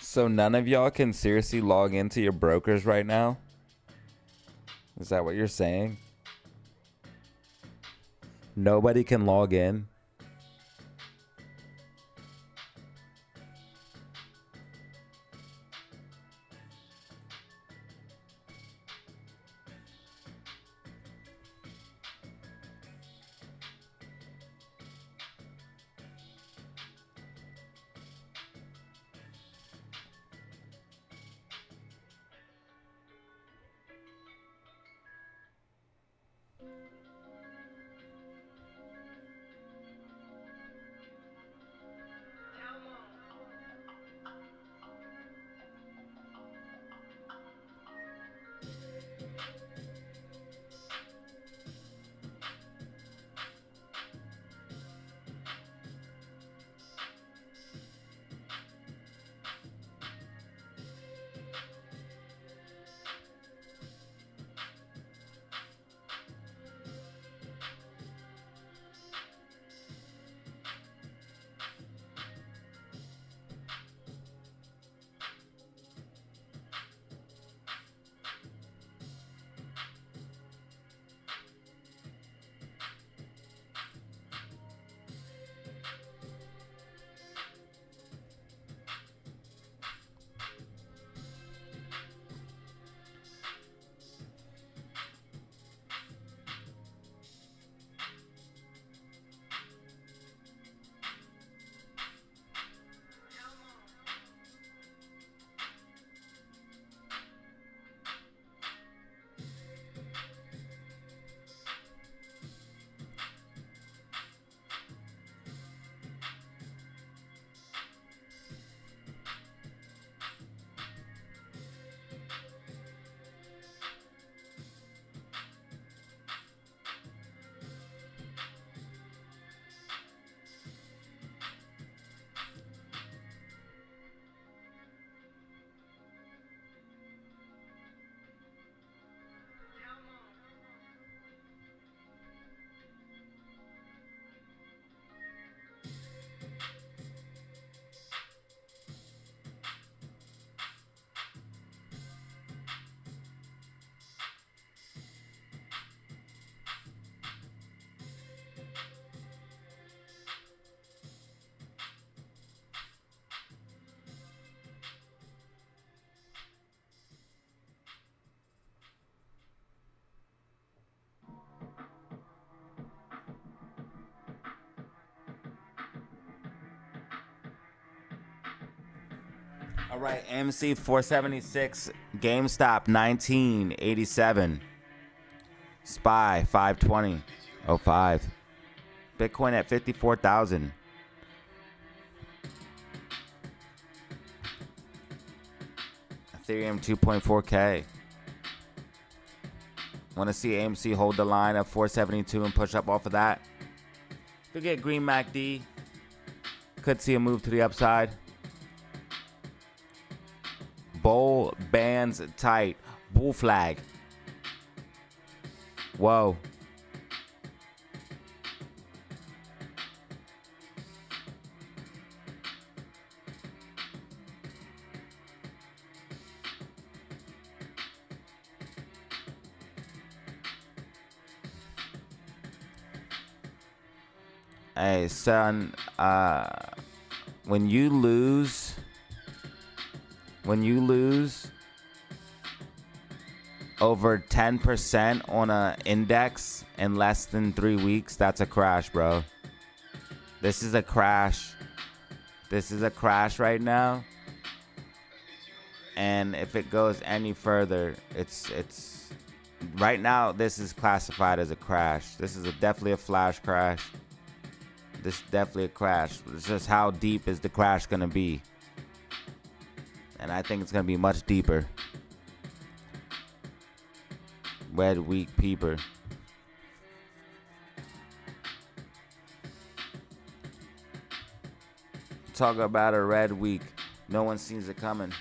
So none of y'all can seriously log into your brokers right now? Is that what you're saying? Nobody can log in? All right, AMC 476, GameStop 1987, SPY 520.05, Bitcoin at 54,000. Ethereum 2.4K. Want to see AMC hold the line of 472 and push up off of that? If we get green MACD, could see a move to the upside. Bull bands tight. Bull flag. Whoa. Hey, son, when you lose over 10% on an index in less than 3 weeks, that's a crash, bro. This is a crash. This is a crash right now. And if it goes any further, it's right now this is classified as a crash. This is definitely a flash crash. This is definitely a crash. It's just how deep is the crash going to be. And I think it's going to be much deeper. Red week peeper. Talk about a red week. No one sees it coming.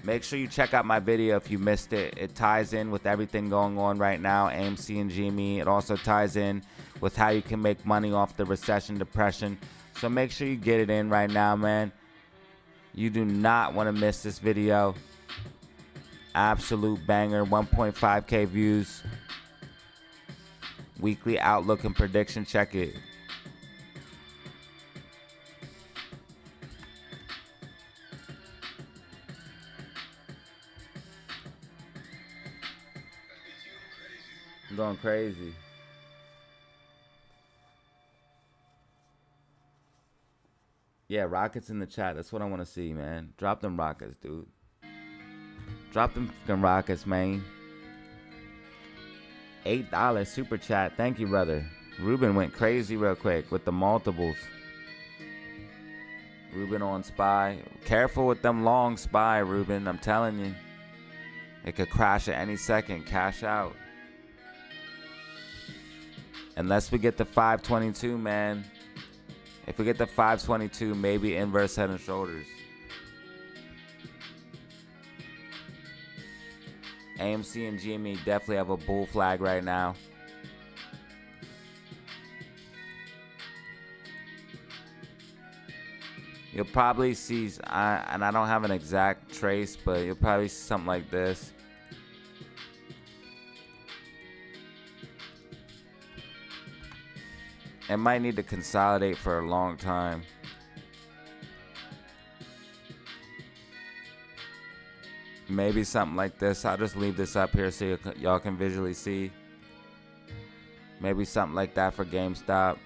Make sure you check out my video if you missed it. It ties in with everything going on right now, AMC and GME. It also ties in with how you can make money off the recession depression. So make sure you get it in right now, man. You do not want to miss this video. Absolute banger. 1.5K views. Weekly outlook and prediction. Check it. I'm going crazy. Yeah, rockets in the chat. That's what I want to see, man. Drop them rockets, dude. Drop them fucking rockets, man. $8 super chat. Thank you, brother. Ruben went crazy real quick with the multiples. Ruben on SPY. Careful with them long SPY, Ruben. I'm telling you. It could crash at any second. Cash out. Unless we get the 522, man. If we get the 522, maybe inverse head and shoulders. AMC and GME definitely have a bull flag right now. You'll probably see, and I don't have an exact trace, but you'll probably see something like this. It might need to consolidate for a long time. Maybe something like this. I'll just leave this up here so y'all can visually see. Maybe something like that for GameStop.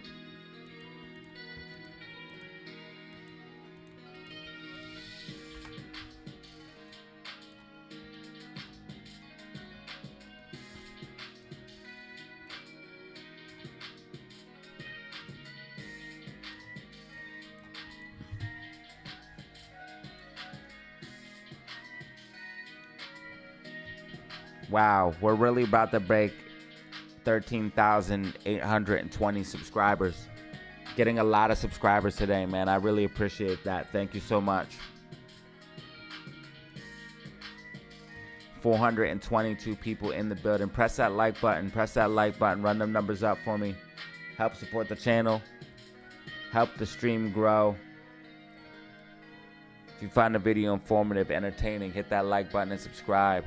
Wow, we're really about to break 13,820 subscribers. Getting a lot of subscribers today, man. I really appreciate that. Thank you so much. 422 people in the building. Press that like button. Press that like button. Run them numbers up for me. Help support the channel. Help the stream grow. If you find the video informative, entertaining, hit that like button and subscribe.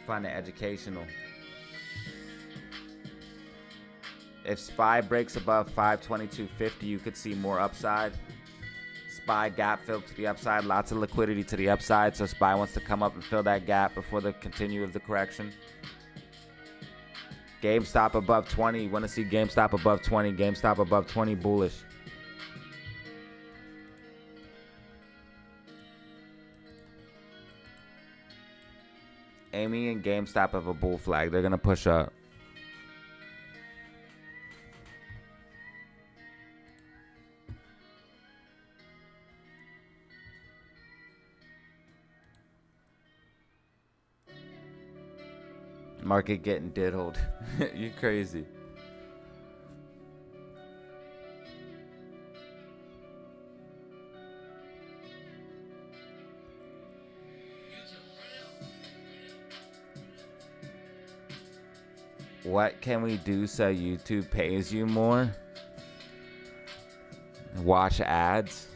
Find it educational. If SPY breaks above 522.50, you could see more upside. SPY gap filled to the upside. Lots of liquidity to the upside. So SPY wants to come up and fill that gap before the continue of the correction. GameStop above 20. You want to see GameStop above 20. GameStop above 20 bullish. AMC and GameStop have a bull flag. They're gonna push up. Market getting diddled. You crazy. What can we do so YouTube pays you more? Watch ads.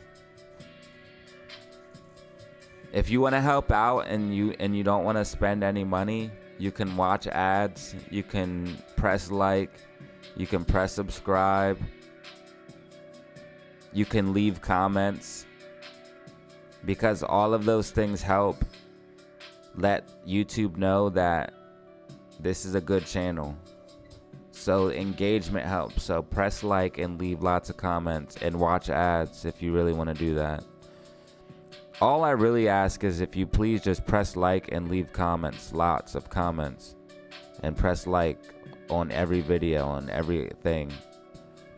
If you want to help out and you don't want to spend any money, you can watch ads, you can press like, you can press subscribe, you can leave comments, because all of those things help let YouTube know that this is a good channel. So engagement helps. So press like and leave lots of comments and watch ads if you really want to do that. All I really ask is if you please just press like and leave comments, lots of comments, and press like on every video, on everything.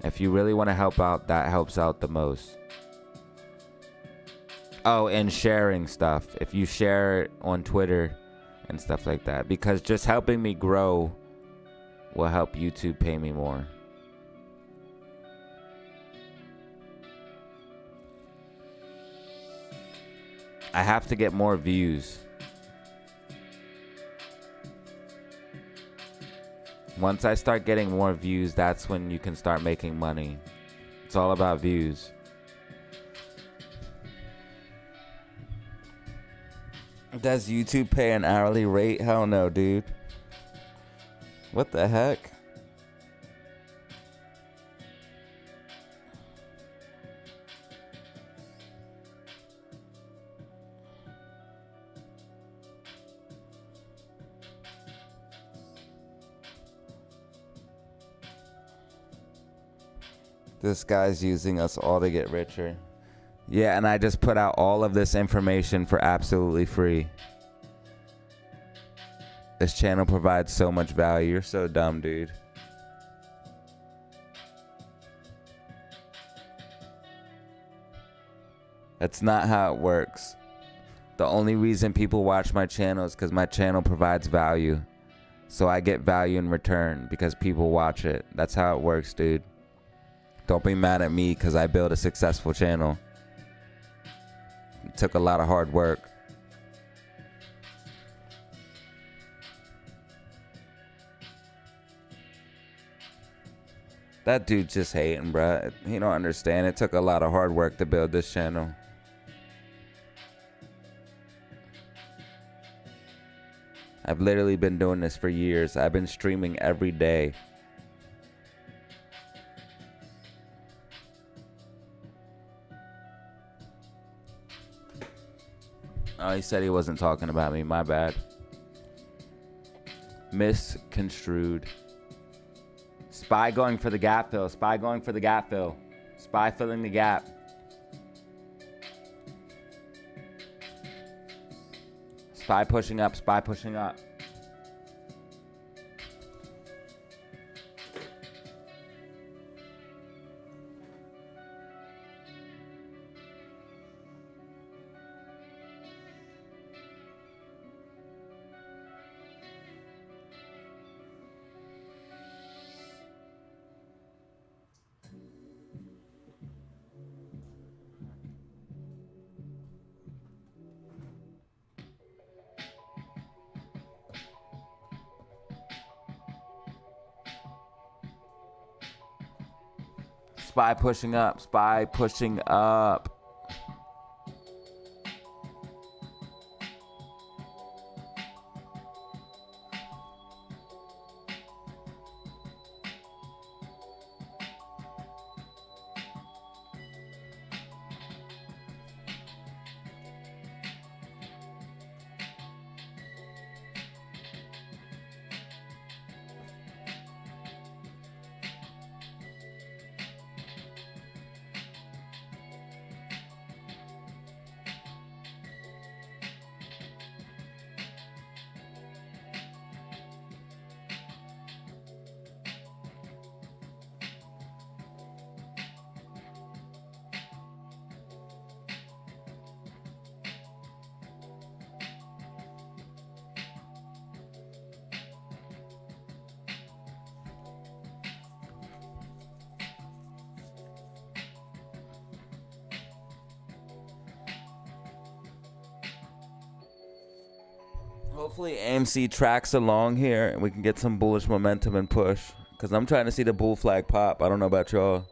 If you really want to help out, that helps out the most. Oh, and sharing stuff. If you share it on Twitter and stuff like that, because just helping me grow will help YouTube pay me more. I have to get more views. Once I start getting more views, that's when you can start making money. It's all about views. Does YouTube pay an hourly rate? Hell no, dude. What the heck? This guy's using us all to get richer. Yeah, and I just put out all of this information for absolutely free. This channel provides so much value. You're so dumb, dude. That's not how it works. The only reason people watch my channel is because my channel provides value. So I get value in return because people watch it. That's how it works, dude. Don't be mad at me because I built a successful channel. It took a lot of hard work. That dude's just hating, bruh. He don't understand. It took a lot of hard work to build this channel. I've literally been doing this for years. I've been streaming every day. Oh, he said he wasn't talking about me. My bad. Misconstrued. Spy going for the gap fill. Spy going for the gap fill. Spy filling the gap. Spy pushing up. Spy pushing up. Spy pushing up. Spy pushing up. Hopefully AMC tracks along here and we can get some bullish momentum and push. Because I'm trying to see the bull flag pop. I don't know about y'all.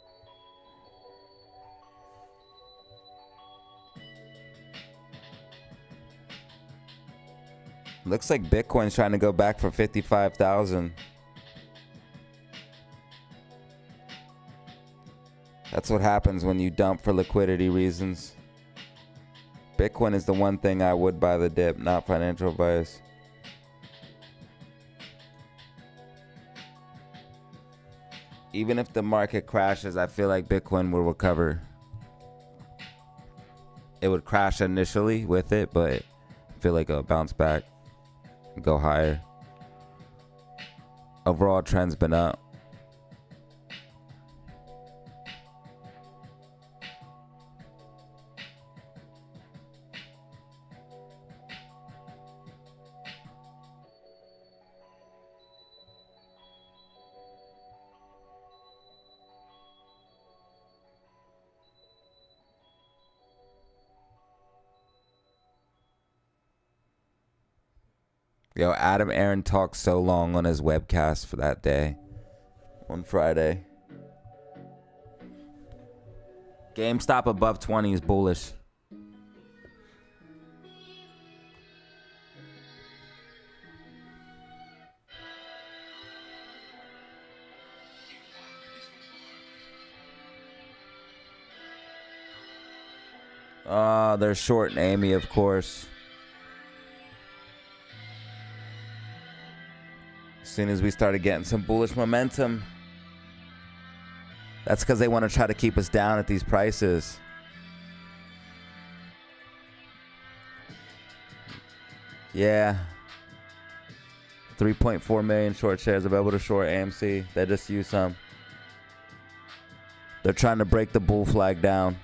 Looks like Bitcoin's trying to go back for 55,000. That's what happens when you dump for liquidity reasons. Bitcoin is the one thing I would buy the dip, not financial advice. Even if the market crashes, I feel like Bitcoin will recover. It would crash initially with it, but I feel like it'll bounce back, go higher. Overall trend's been up. Yo, Adam Aaron talked so long on his webcast for that day on Friday. GameStop above 20 is bullish. They're short Amy, of course. As soon as we started getting some bullish momentum, that's because they want to try to keep us down at these prices. Yeah. 3.4 million short shares available to short AMC. They just used some. They're trying to break the bull flag down.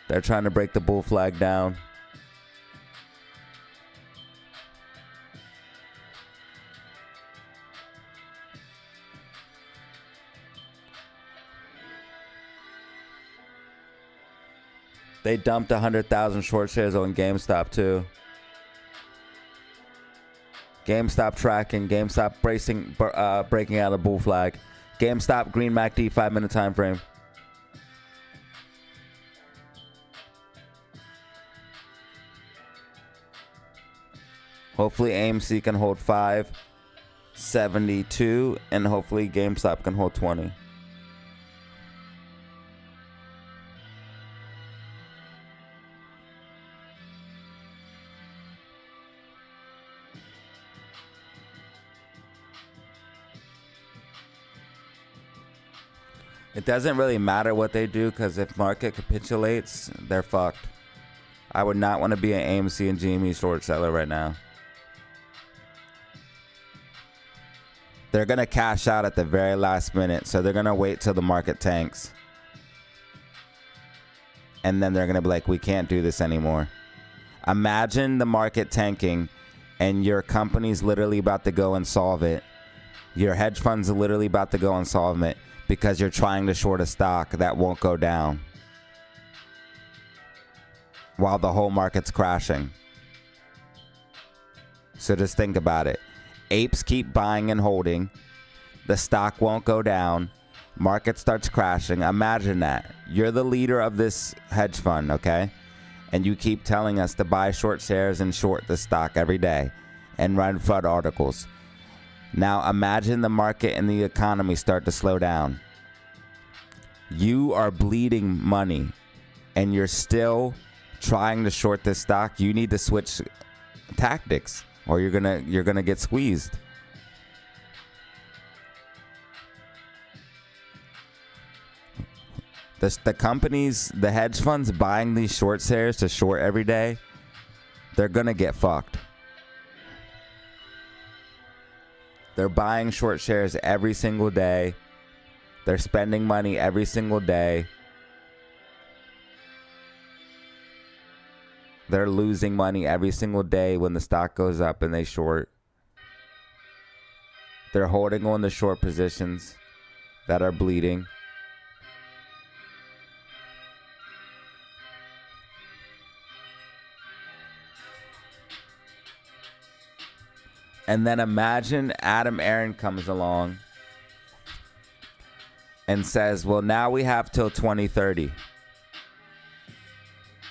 They're trying to break the bull flag down. They dumped 100,000 short shares on GameStop too. GameStop tracking. GameStop breaking out of bull flag. GameStop green MACD 5-minute time frame. Hopefully AMC can hold 5.72 and hopefully GameStop can hold 20. It doesn't really matter what they do because if market capitulates, they're fucked. I would not want to be an AMC and GME short seller right now. They're going to cash out at the very last minute, so they're going to wait till the market tanks. And then they're going to be like, we can't do this anymore. Imagine the market tanking and your company's literally about to go and solve it. Your hedge fund's literally about to go and solve it because you're trying to short a stock that won't go down while the whole market's crashing. So just think about it. Apes keep buying and holding. The stock won't go down. Market starts crashing. Imagine that. You're the leader of this hedge fund, okay? And you keep telling us to buy short shares and short the stock every day and run FUD articles. Now imagine the market and the economy start to slow down. You are bleeding money and you're still trying to short this stock. You need to switch tactics or you're gonna get squeezed. The companies, the hedge funds buying these short shares to short every day, they're gonna get fucked. They're buying short shares every single day. They're spending money every single day. They're losing money every single day when the stock goes up and they short. They're holding on to short positions that are bleeding. And then imagine Adam Aaron comes along and says, well, now we have till 2030.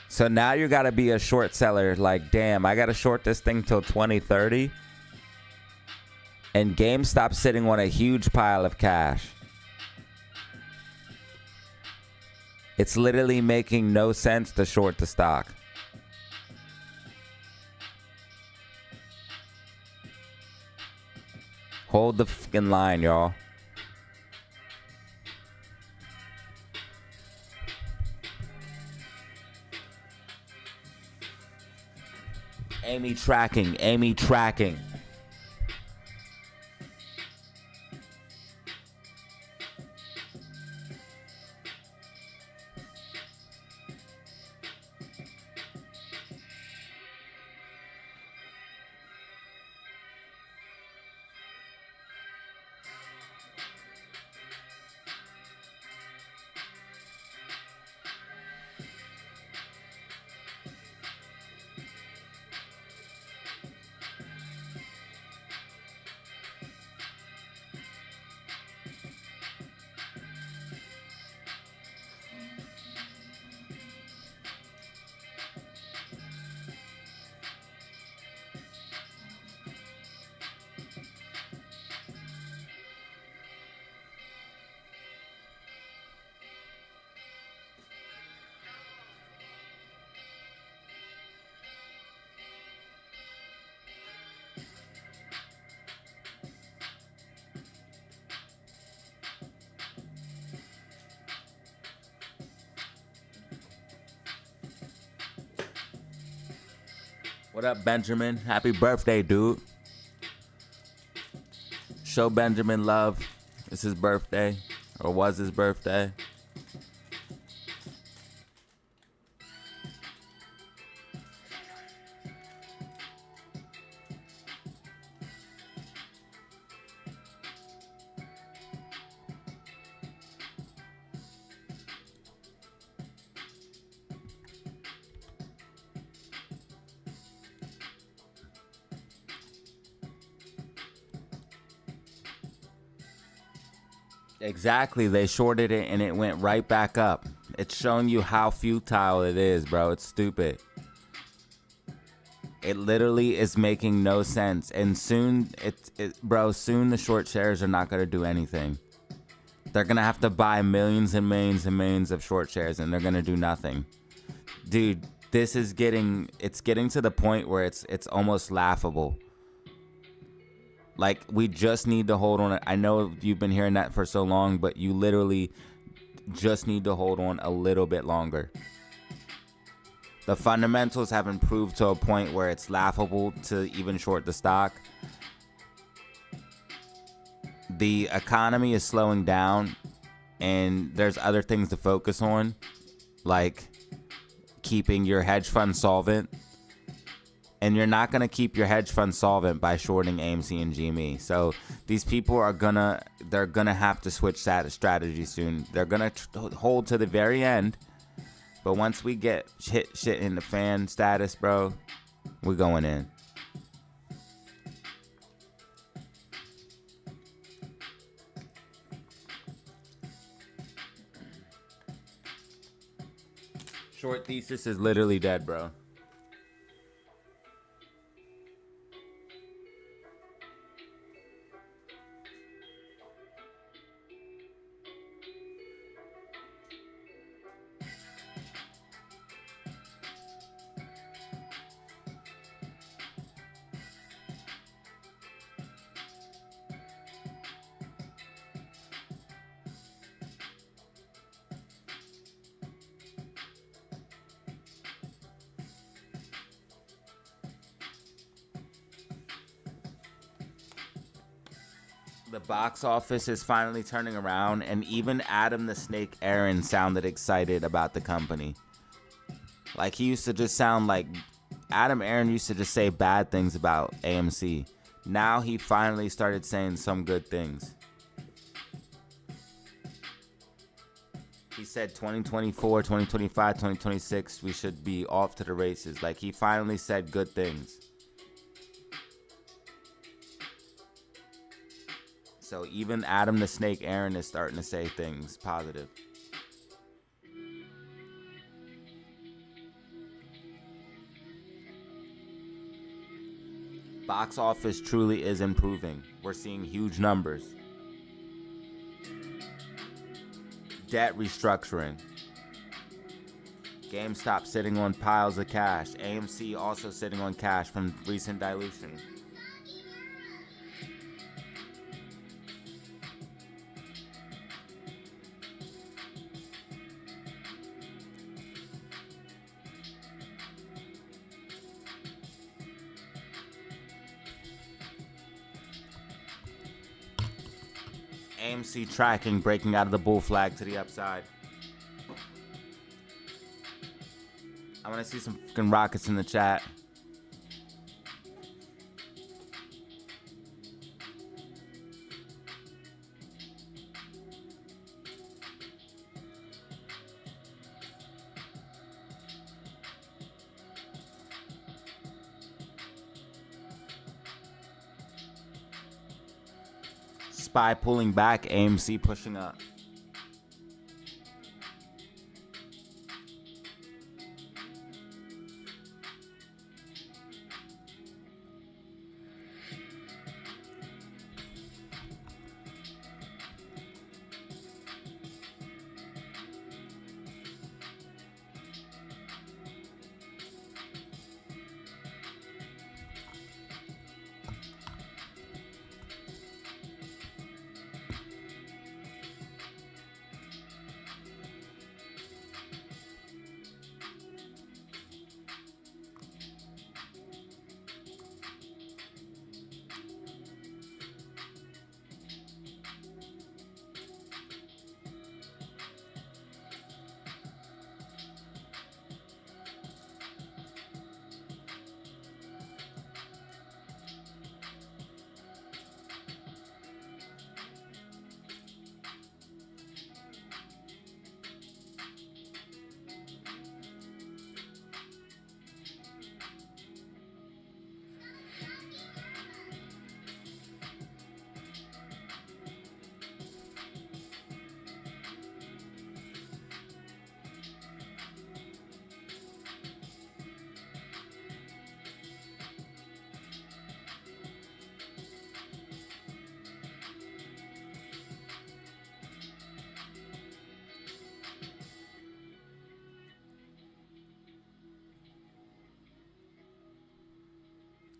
So now you got to be a short seller. Like, damn, I got to short this thing till 2030. And GameStop sitting on a huge pile of cash. It's literally making no sense to short the stock. Hold the fucking line, y'all. Amy tracking. Amy tracking. What up, Benjamin? Happy birthday, dude. Show Benjamin love. It's his birthday, or was his birthday. Exactly. They shorted it and it went right back up. It's showing you how futile it is, bro. It's stupid. It literally is making no sense. And soon, soon the short shares are not going to do anything. They're going to have to buy millions and millions and millions of short shares and they're going to do nothing. Dude, this is getting to the point where it's almost laughable. Like, we just need to hold on. I know you've been hearing that for so long, but you literally just need to hold on a little bit longer. The fundamentals have improved to a point where it's laughable to even short the stock. The economy is slowing down, and there's other things to focus on, like keeping your hedge fund solvent. And you're not going to keep your hedge fund solvent by shorting AMC and GME. So these people they're going to have to switch strategy soon. They're going to hold to the very end. But once we get shit in the fan status, bro, we're going in. Short thesis is literally dead, bro. The box office is finally turning around, and even Adam the Snake Aaron sounded excited about the company. Like, he used to just sound like Adam Aaron used to just say bad things about AMC. Now he finally started saying some good things. He said 2024, 2025, 2026, we should be off to the races. Like, he finally said good things. So even Adam the Snake Aaron is starting to say things positive. Box office truly is improving. We're seeing huge numbers. Debt restructuring. GameStop sitting on piles of cash. AMC also sitting on cash from recent dilution. AMC tracking, breaking out of the bull flag to the upside. I want to see some fucking rockets in the chat. SPY pulling back, AMC pushing up.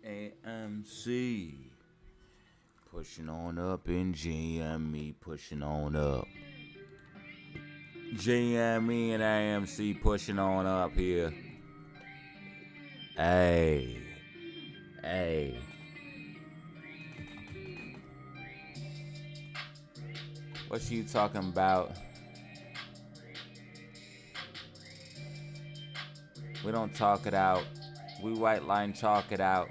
AMC pushing on up and GME pushing on up. GME and AMC pushing on up here. Hey. What you talking about? We don't talk it out. We white line chalk it out.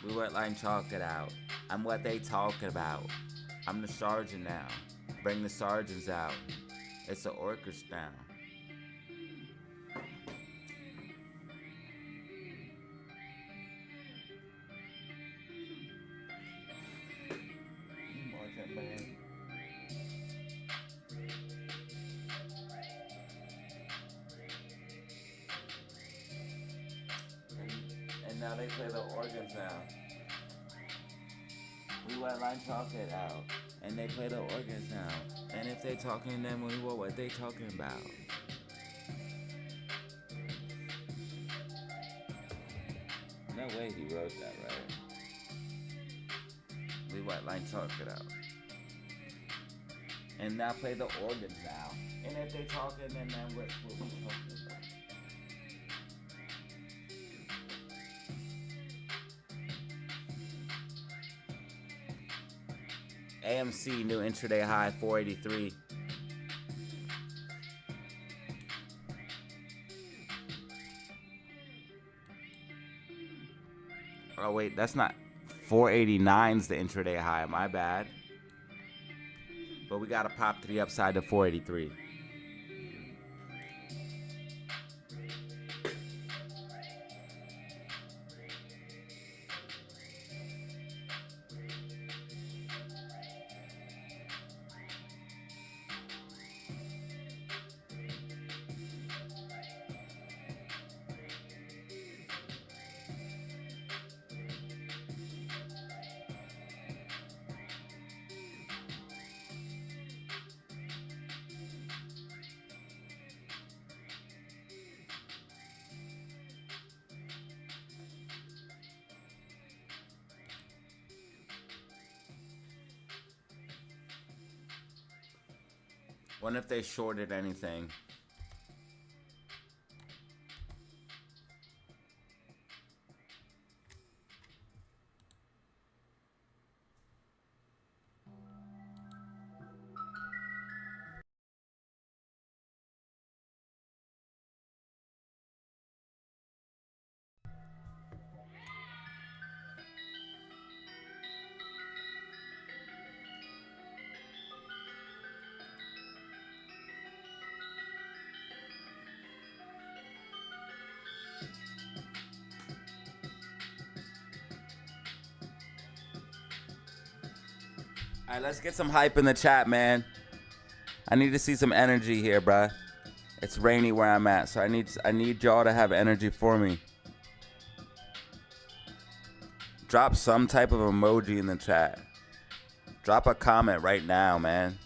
We white line chalk it out. I'm what they talking about. I'm the sergeant now. Bring the sergeants out. It's an orchestra now. And now they play the organs now. We white line chalk it out. And they play the organs now. And if they talking, then we what they talking about? No way he wrote that, right? We white line chalk it out. And now play the organs now. And if they talking, then what we talking about? AMC, new intraday high, 483. Oh, wait, that's not... 489's the intraday high, my bad. But we got to pop to the upside to 483. Wonder if they shorted anything. All right, let's get some hype in the chat, man. I need to see some energy here, bruh. It's rainy where I'm at, so I need y'all to have energy for me. Drop some type of emoji in the chat. Drop a comment right now, man.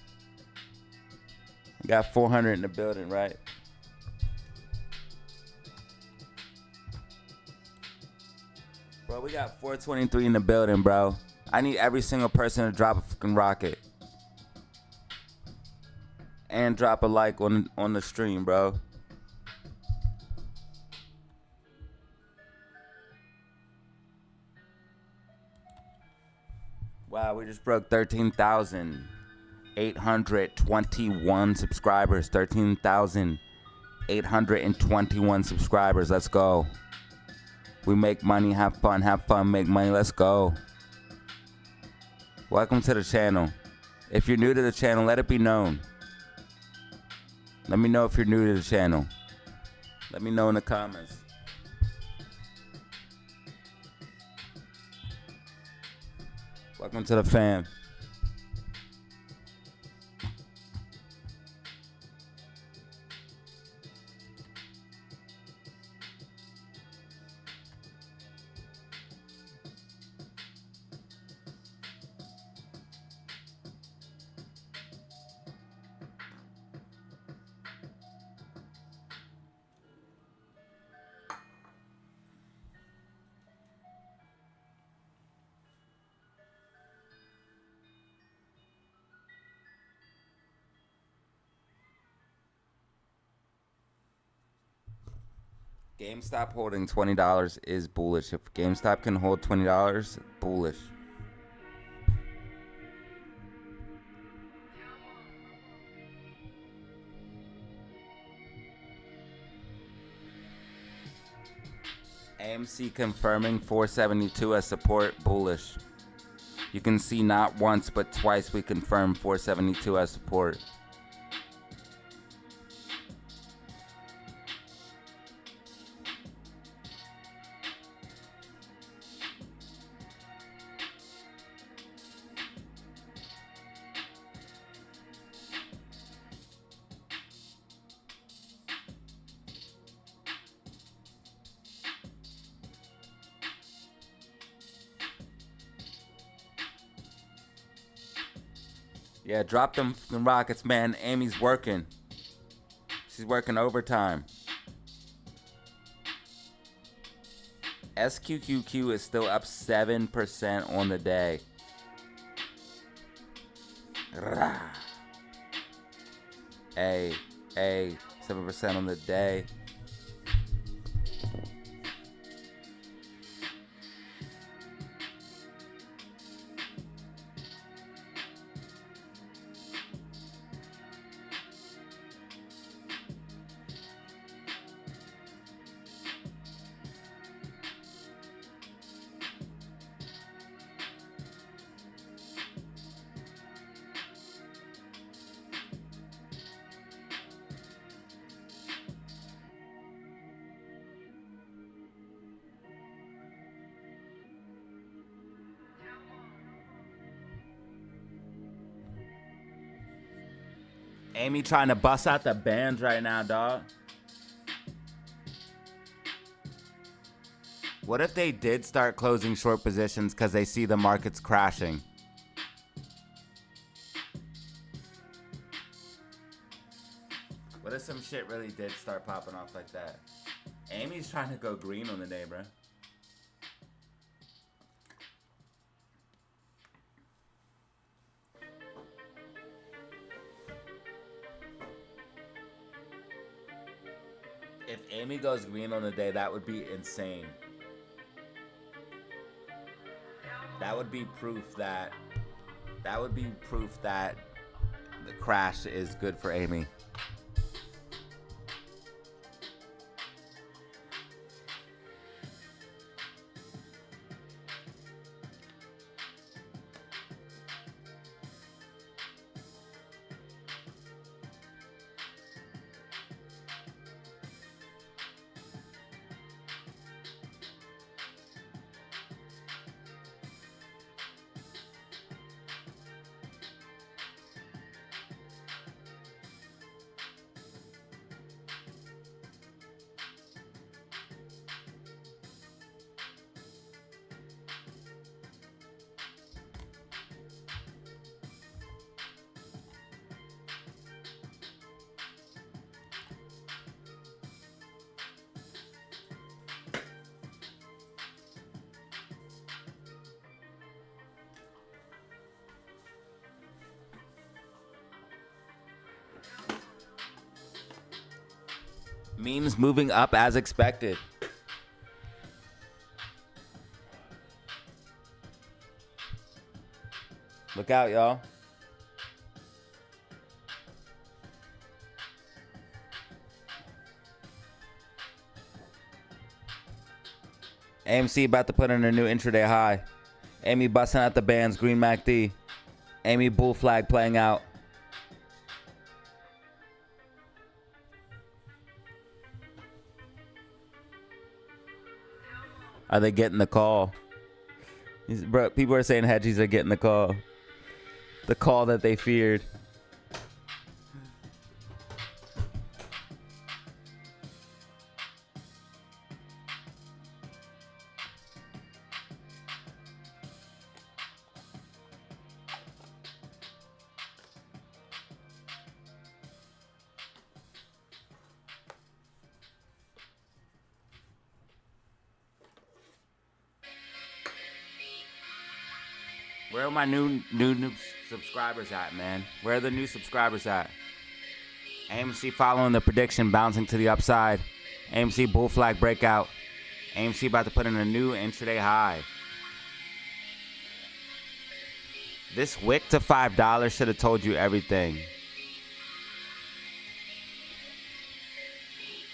We got 400 in the building, right? Bro, we got 423 in the building, bro. I need every single person to drop a fucking rocket. And drop a like on the stream, bro. Wow, we just broke 13,821 subscribers. 13,821 subscribers. Let's go. We make money, have fun, make money. Let's go. Welcome to the channel. If you're new to the channel, let it be known. Let me know if you're new to the channel. Let me know in the comments. Welcome to the fam. GameStop holding $20 is bullish. If GameStop can hold $20, bullish. AMC confirming 472 as support, bullish. You can see not once but twice we confirmed 472 as support. Yeah, drop them rockets, man. Amy's working. She's working overtime. SQQQ is still up 7% on the day. A 7% on the day. Amy trying to bust out the bands right now, dog. What if they did start closing short positions because they see the markets crashing? What if some shit really did start popping off like that? Amy's trying to go green on the day, bro. If Amy goes green on the day, that would be insane. That would be proof that the crash is good for Amy. Memes moving up as expected. Look out, y'all. AMC about to put in a new intraday high. Amy busting out the bands, Green MACD. Amy bull flag playing out. Are they getting the call? Bro, people are saying hedgies are getting the call. The call that they feared. Where are my new subscribers at, man? Where are the new subscribers at? AMC following the prediction, bouncing to the upside. AMC bull flag breakout. AMC about to put in a new intraday high. This wick to $5 should have told you everything.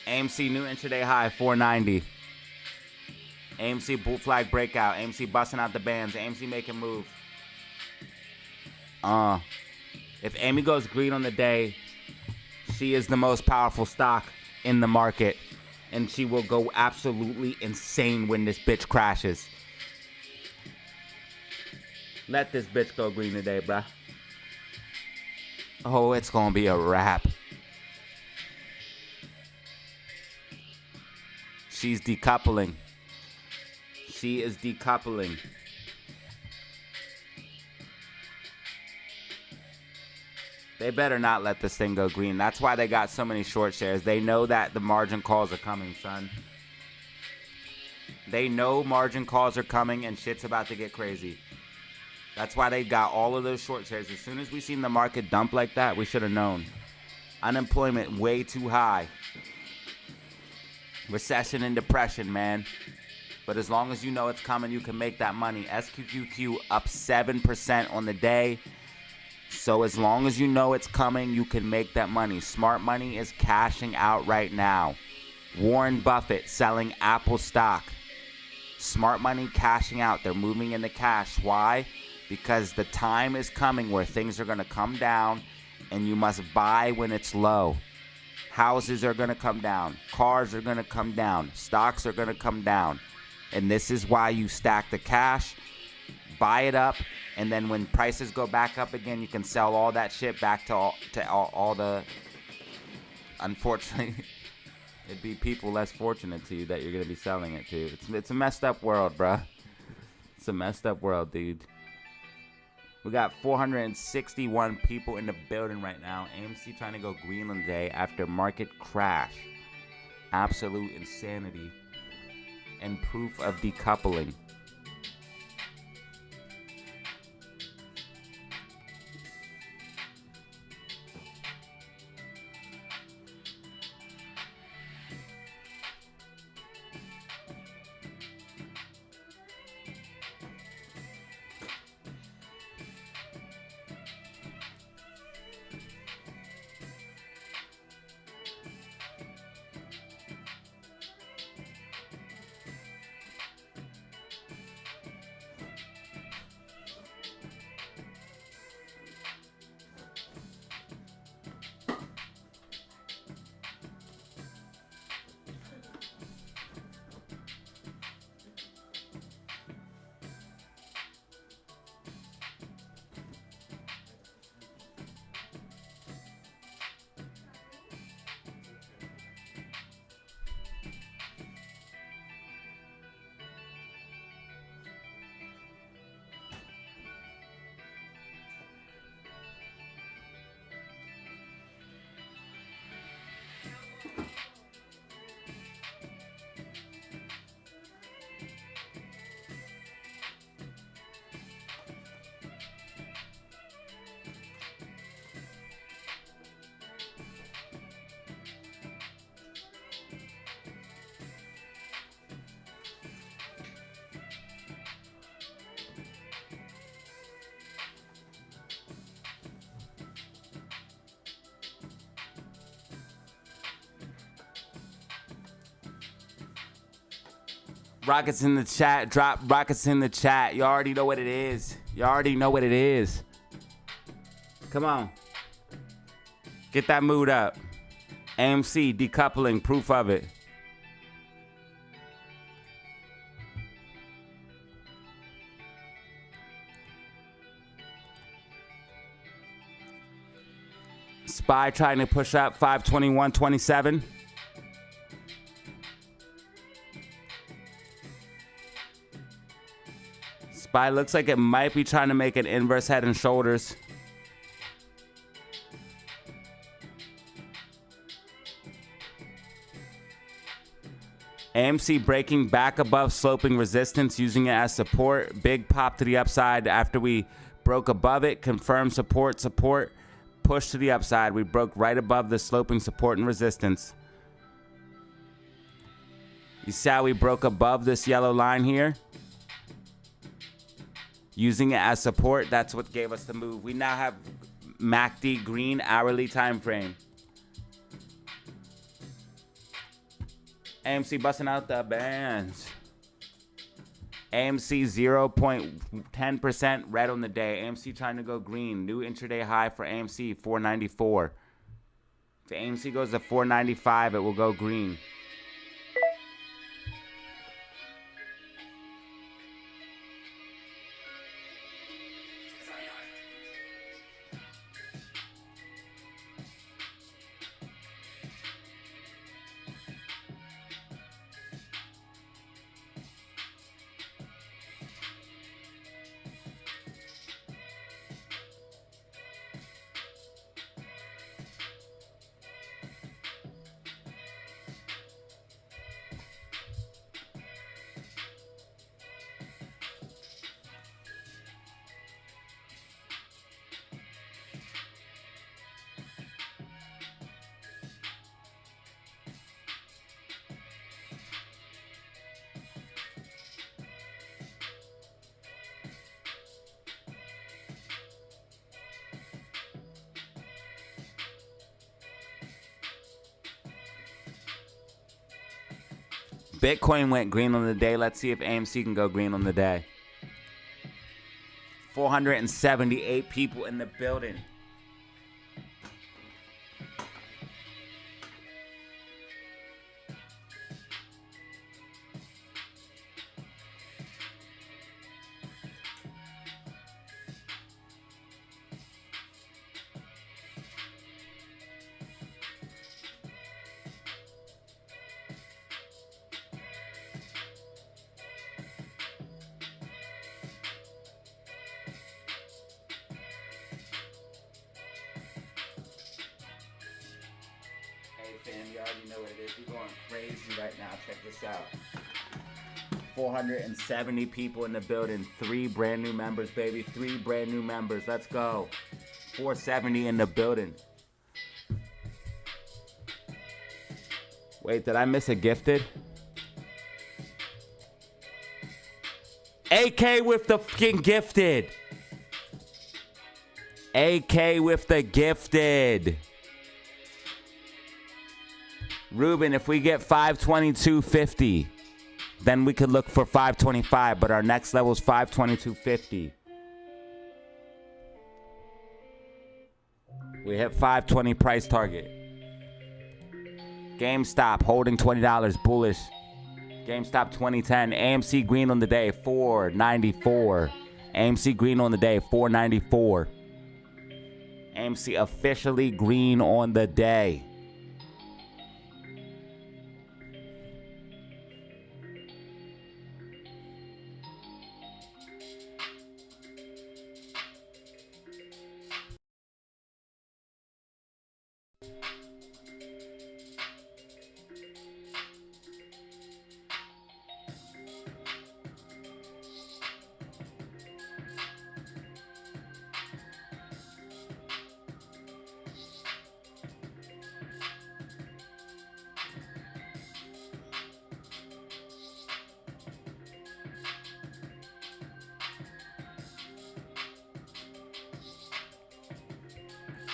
AMC new intraday high, 490. AMC bull flag breakout. AMC busting out the bands. AMC making move. If Amy goes green on the day, she is the most powerful stock in the market, and she will go absolutely insane when this bitch crashes. Let this bitch go green today, bruh. Oh, it's gonna be a wrap. She's decoupling. She is decoupling. They better not let this thing go green. That's why they got so many short shares. They know that the margin calls are coming, son. They know margin calls are coming and shit's about to get crazy. That's why they got all of those short shares. As soon as we seen the market dump like that, we should have known. Unemployment way too high. Recession and depression, man. But as long as you know it's coming, you can make that money. SQQQ up 7% on the day. So as long as you know it's coming, you can make that money. Smart money is cashing out right now. Warren Buffett selling Apple stock. Smart money cashing out. They're moving into cash. Why? Because the time is coming where things are going to come down and you must buy when it's low. Houses are going to come down. Cars are going to come down. Stocks are going to come down. And this is why you stack the cash. buy it up, and then when prices go back up again, you can sell all that shit back to all the. Unfortunately, it'd be people less fortunate to you that you're gonna be selling it to. It's a messed up world, bruh. It's a messed up world, dude. We got 461 people in the building right now. AMC trying to go green on the day after market crash. Absolute insanity. And proof of decoupling. Rockets in the chat. Drop rockets in the chat. You already know what it is. You already know what it is. Come on. Get that mood up. AMC decoupling. Proof of it. SPY trying to push up 521.27. SPY looks like it might be trying to make an inverse head and shoulders. AMC breaking back above sloping resistance, using it as support. Big pop to the upside after we broke above it. Confirmed support, push to the upside. We broke right above the sloping support and resistance. You see how we broke above this yellow line here? Using it as support, that's what gave us the move. We now have MACD green hourly time frame. AMC busting out the bands. AMC 0.10% red on the day. AMC trying to go green. New intraday high for AMC, 494. If AMC goes to 495, it will go green. Bitcoin went green on the day. Let's see if AMC can go green on the day. 478 people in the building. fam. You already know what it is. We're going crazy right now. Check this out. 470 people in the building. 3 brand new members, baby. 3 brand new members. Let's go. 470 in the building. Wait, did I miss a gifted? AK with the fucking gifted. AK with the gifted. Ruben, if we get 522.50, then we could look for 525, but our next level is 522.50. We hit 520 price target. GameStop holding $20 bullish. GameStop 2010. AMC green on the day, 494. AMC green on the day, 494. AMC officially green on the day.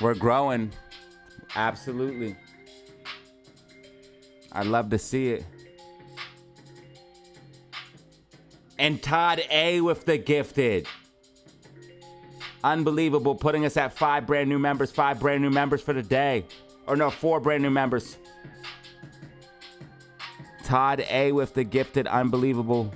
We're growing. Absolutely. I'd love to see it. And Todd A with the gifted. Unbelievable. Putting us at 5 brand new members. 5 brand new members for the day. Or no, 4 brand new members. Todd A with the gifted. Unbelievable.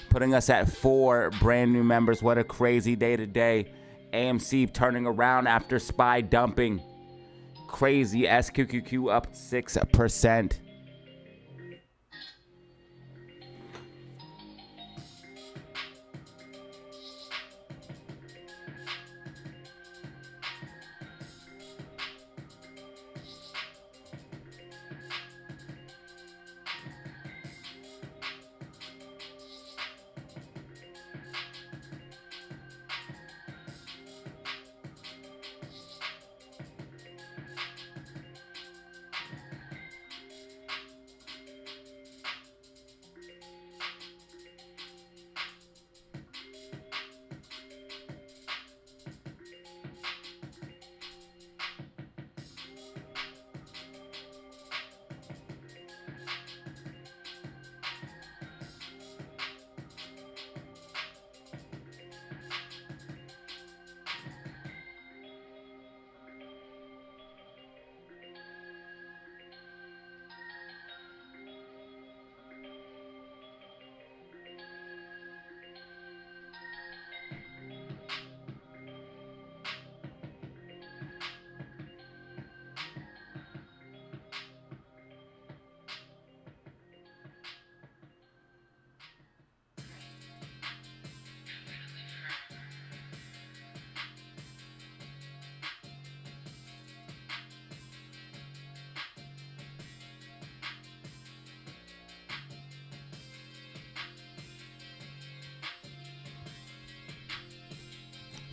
Putting us at 4 brand new members. What a crazy day today. AMC turning around after SPY dumping. Crazy. SQQQ up 6%.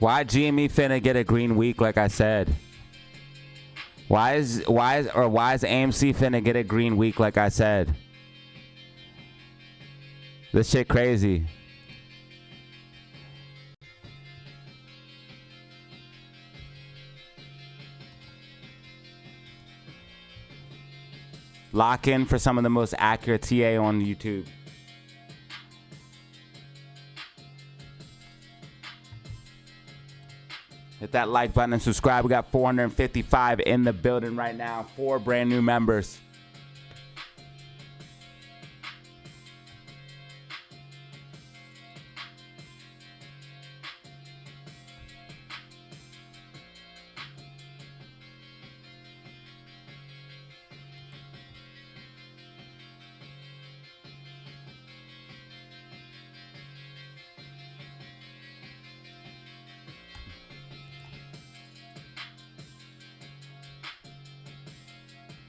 Why GME finna get a green week like I said? Why is AMC finna get a green week like I said? This shit crazy. Lock in for some of the most accurate TA on YouTube. Hit that like button and subscribe. We got 455 in the building right now. 4 brand new members.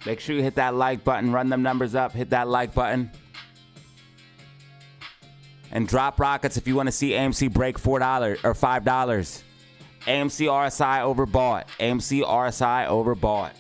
Make sure you hit that like button. Run them numbers up. Hit that like button. And drop rockets if you want to see AMC break $4 or $5. AMC RSI overbought. AMC RSI overbought.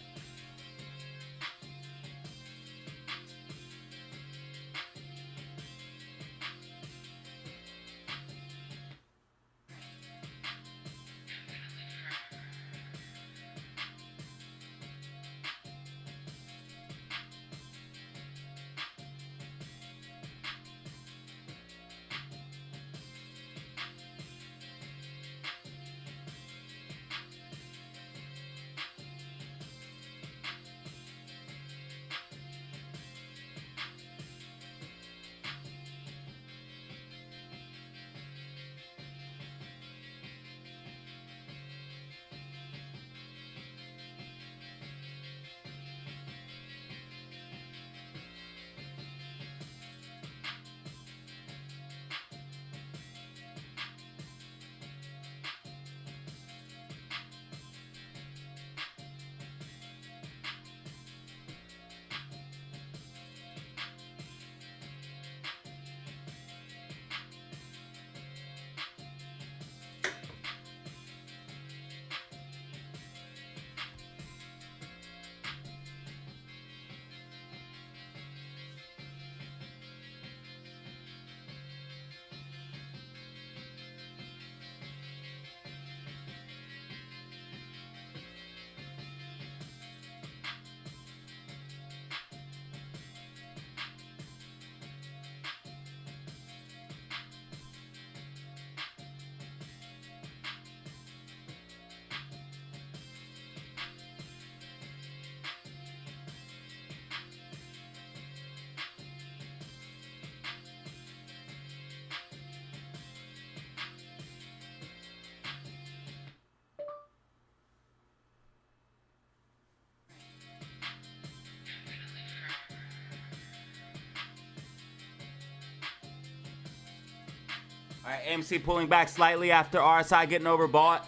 All right, AMC pulling back slightly after RSI getting overbought.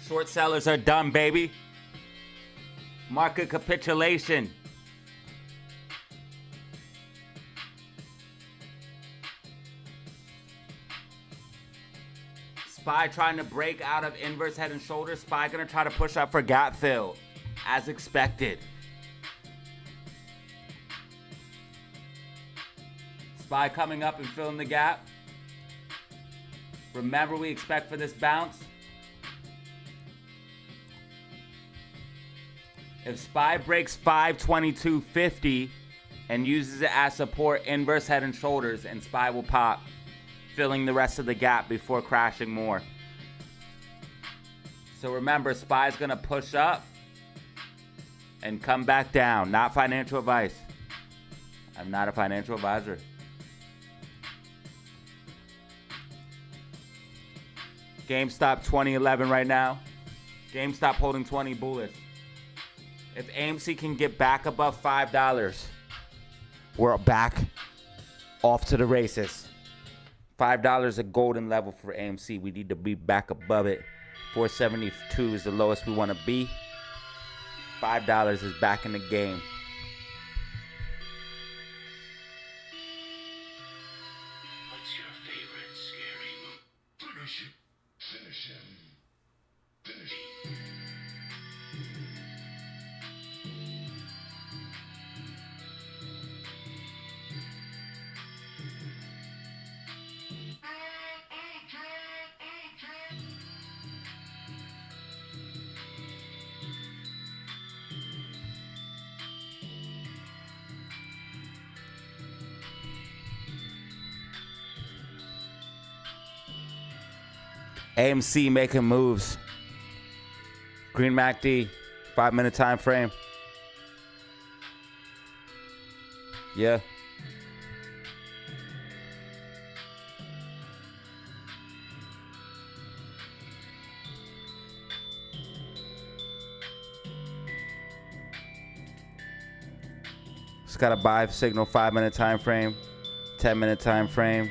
Short sellers are done, baby. Market capitulation. SPY trying to break out of inverse head and shoulders. SPY gonna try to push up for gap fill, as expected. SPY coming up and filling the gap. Remember, we expect for this bounce. If SPY breaks 522.50 and uses it as support, inverse head and shoulders, and SPY will pop, filling the rest of the gap before crashing more. So remember, SPY is going to push up and come back down. Not financial advice. I'm not a financial advisor. GameStop 2011 right now. GameStop holding 20 bullish. If AMC can get back above $5, we're back off to the races. $5 a golden level for AMC. We need to be back above it. 472 is the lowest we want to be. $5 is back in the game. What's your favorite scary move? Finish him. Finish him. Finish him. AMC making moves. Green MACD, 5-minute time frame. Yeah. It's got a buy signal 5-minute time frame, 10-minute time frame.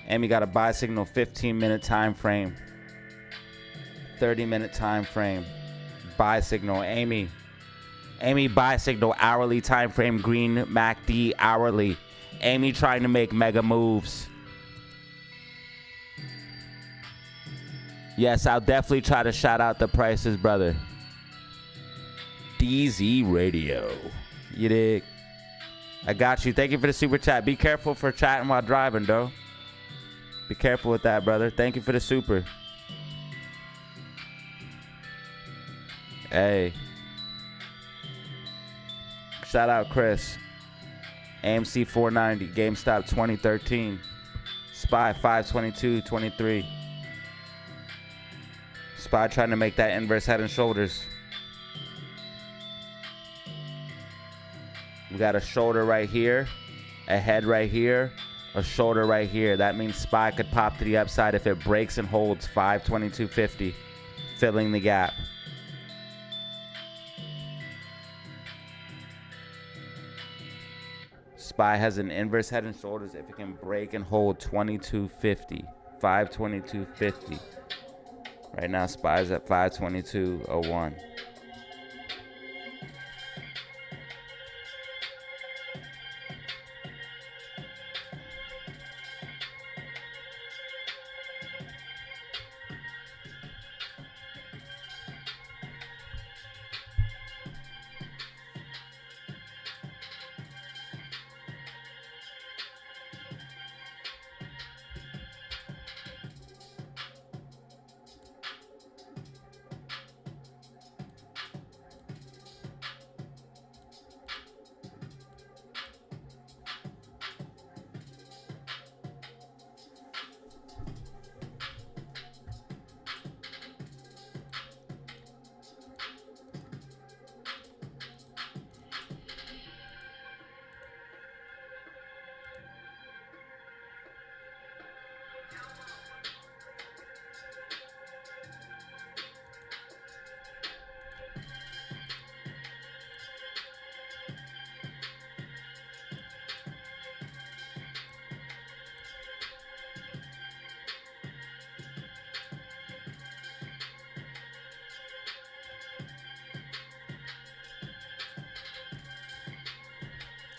Amy got a buy signal 15-minute time frame, 30-minute time frame. Buy signal. Amy buy signal hourly time frame. Green MACD hourly. Amy trying to make mega moves. Yes, I'll definitely try to shout out the prices, brother. DZ Radio. You dig? I got you. Thank you for the super chat. Be careful for chatting while driving, though. Be careful with that, brother. Thank you for the super. Hey. Shout out Chris. AMC 490. GameStop 2013. SPY 522.23. SPY trying to make that inverse head and shoulders. We got a shoulder right here, a head right here, a shoulder right here. That means SPY could pop to the upside if it breaks and holds 522.50, filling the gap. SPY has an inverse head and shoulders if it can break and hold 22.50, 522.50. Right now, SPY is at 522.01.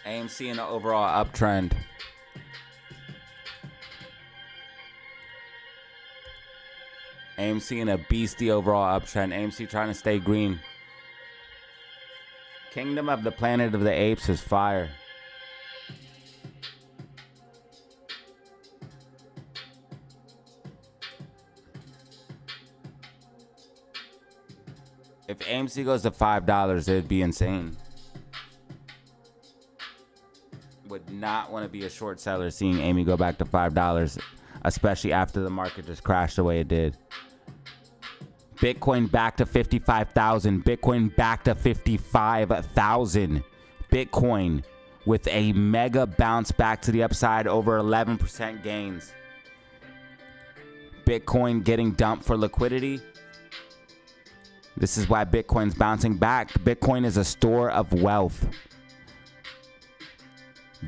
AMC in an overall uptrend. AMC in a beastie overall uptrend. AMC trying to stay green. Kingdom of the Planet of the Apes is fire. If AMC goes to $5, it'd be insane. Would not want to be a short seller seeing Amy go back to $5, especially after the market just crashed the way it did. Bitcoin back to 55,000. Bitcoin back to 55,000. Bitcoin with a mega bounce back to the upside, over 11% gains. Bitcoin getting dumped for liquidity. This is why Bitcoin's bouncing back. Bitcoin is a store of wealth.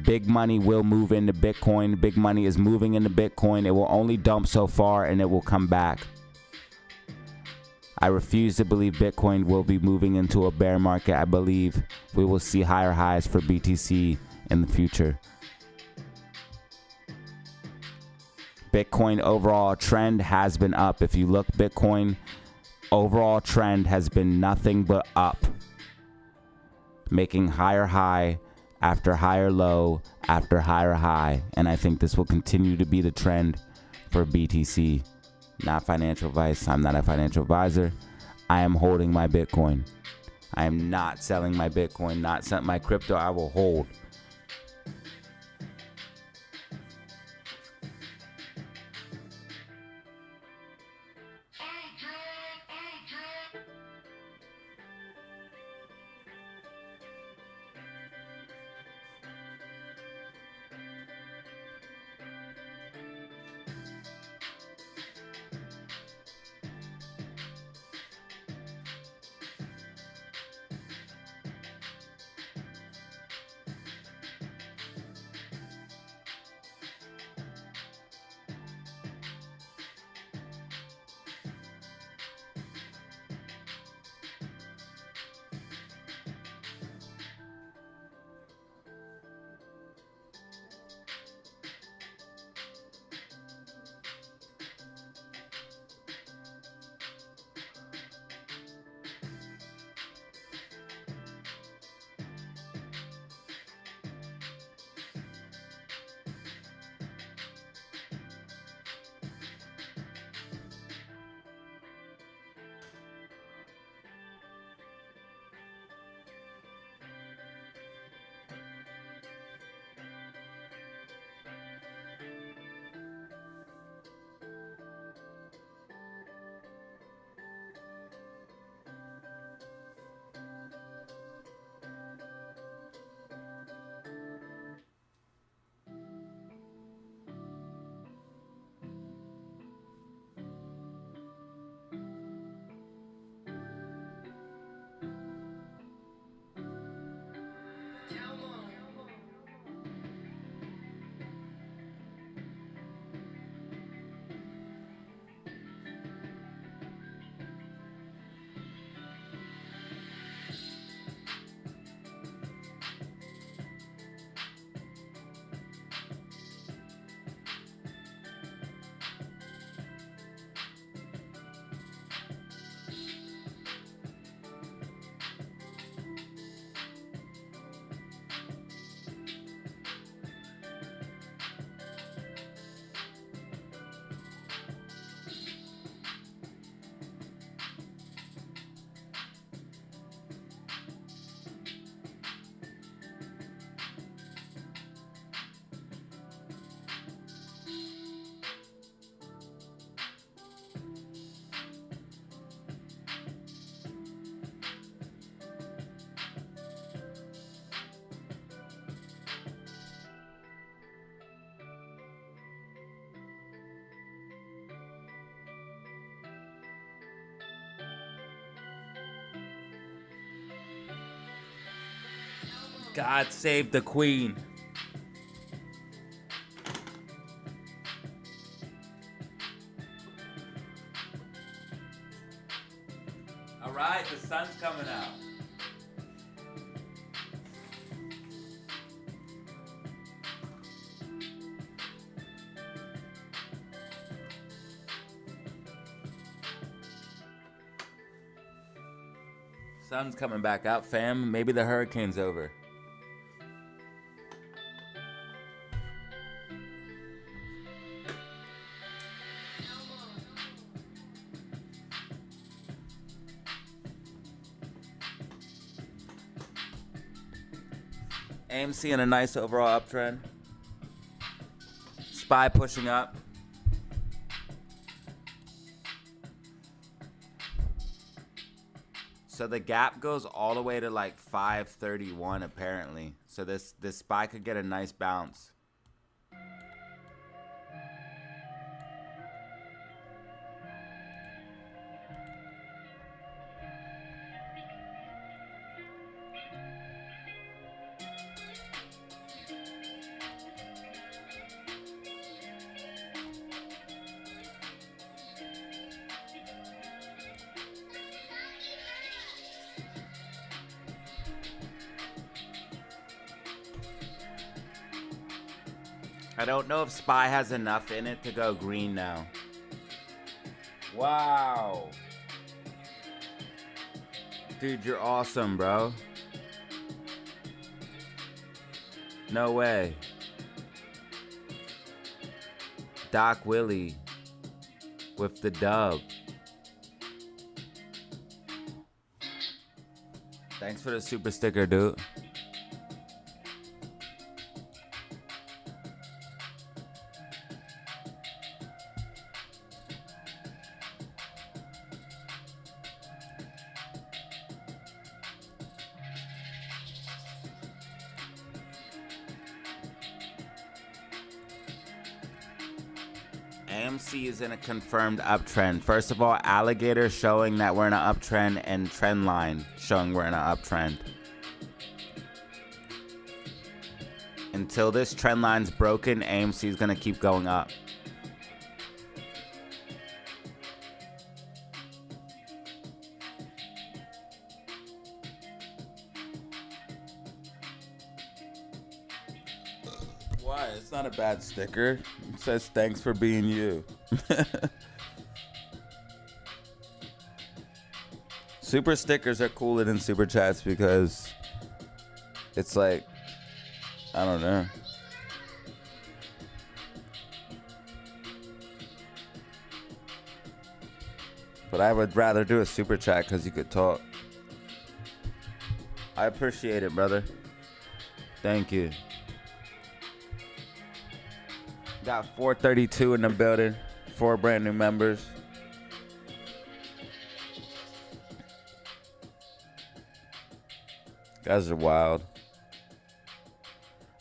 Big money will move into Bitcoin. Big money is moving into Bitcoin. It will only dump so far and it will come back. I refuse to believe Bitcoin will be moving into a bear market. I believe we will see higher highs for BTC in the future. Bitcoin overall trend has been up. If you look, Bitcoin overall trend has been nothing but up, making higher high after higher low after higher high. And I think this will continue to be the trend for BTC. Not financial advice. I'm not a financial advisor. I am holding my Bitcoin. I am not selling my Bitcoin, not selling my crypto. I will hold. God save the queen. All right, the sun's coming out. Sun's coming back out, fam. Maybe the hurricane's over. AMC in a nice overall uptrend. SPY pushing up. So the gap goes all the way to like 531 apparently. So this SPY could get a nice bounce. I don't know if SPY has enough in it to go green now. Wow. Dude, you're awesome, bro. No way. Doc Willie with the dub. Thanks for the super sticker, dude. AMC is in a confirmed uptrend. First of all, alligator showing that we're in an uptrend, and trend line showing we're in an uptrend. Until this trend line's broken, AMC is going to keep going up. Why? It's not a bad sticker. It says thanks for being you. Super stickers are cooler than super chats because it's like, I don't know. But I would rather do a super chat because you could talk. I appreciate it, brother. Thank you. Got 432 in the building. 4 brand new members. Guys are wild.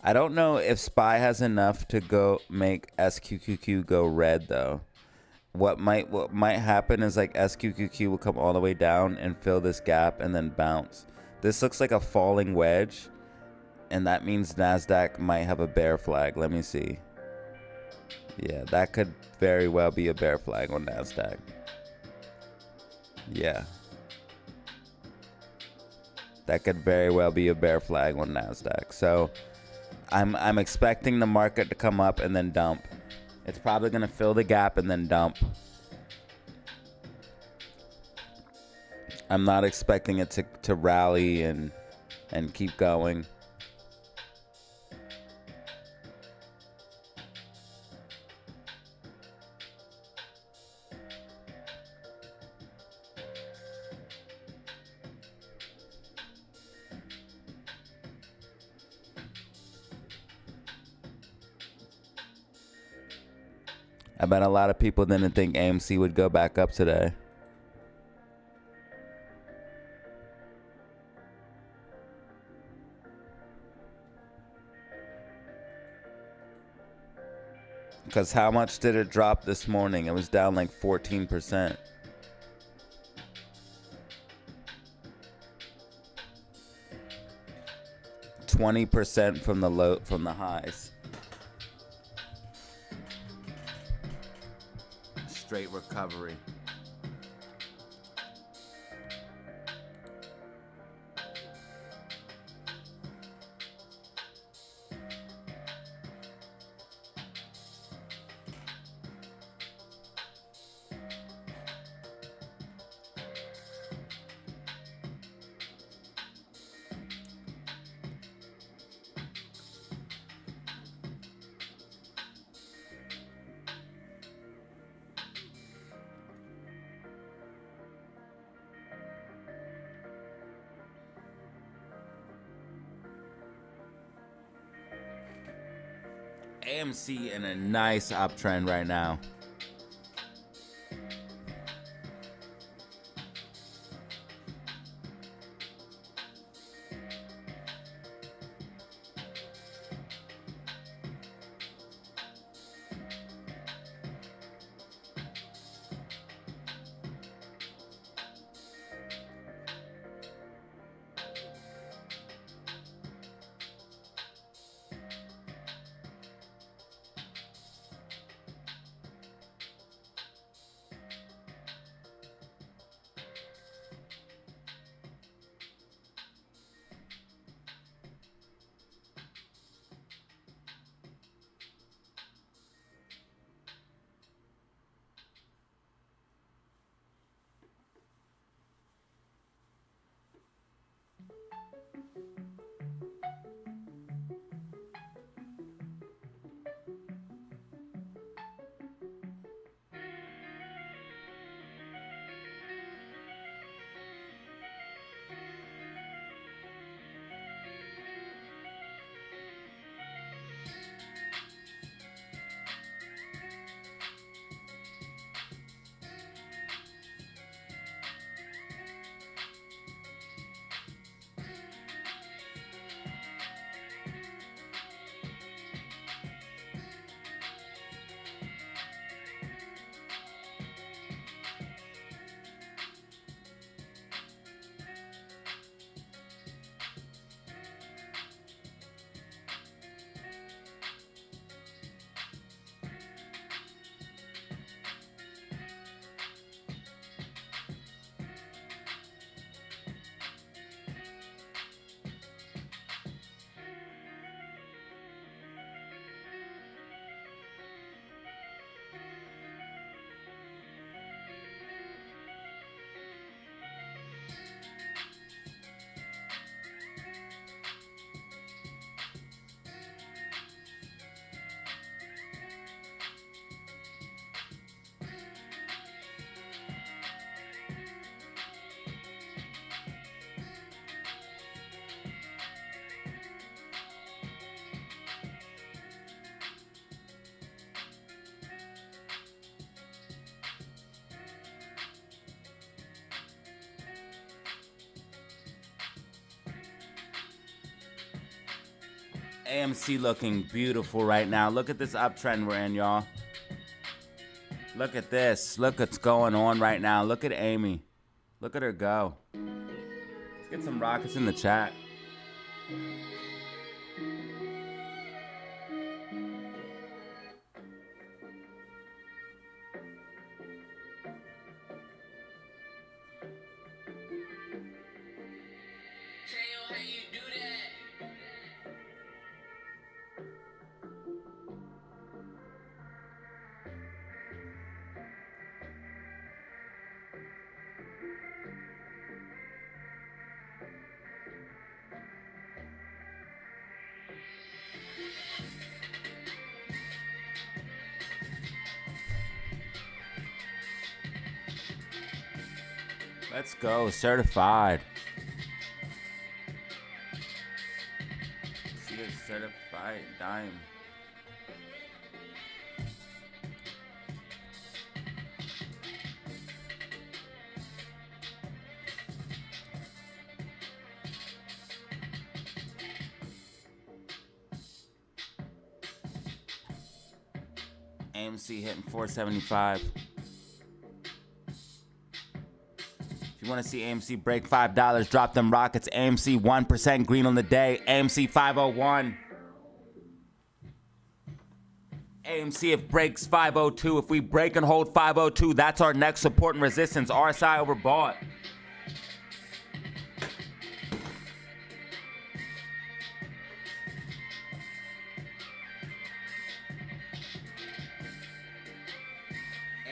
I don't know if SPY has enough to go make SQQQ go red though. What might happen is like SQQQ will come all the way down and fill this gap and then bounce. This looks like a falling wedge, and that means NASDAQ might have a bear flag. Let me see. Yeah, that could very well be a bear flag on NASDAQ. Yeah. That could very well be a bear flag on NASDAQ. So I'm expecting the market to come up and then dump. It's probably going to fill the gap and then dump. I'm not expecting it to rally and keep going. I bet a lot of people didn't think AMC would go back up today. Because how much did it drop this morning? It was down like 14%. 20% from the highs. Straight recovery. AMC in a nice uptrend right now. AMC looking beautiful right now. Look at this uptrend we're in, y'all. Look at this. Look what's going on right now. Look at Amy. Look at her go. Let's get some rockets in the chat. Let's go, certified. See a certified dime. AMC hitting 475. If You want to see AMC break $5, drop them rockets. AMC 1% green on the day. AMC 501. AMC if breaks 502. If we break and hold 502, that's our next support and resistance. RSI overbought.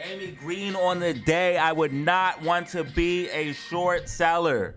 Amy Green on the day. I would not want to be a short seller.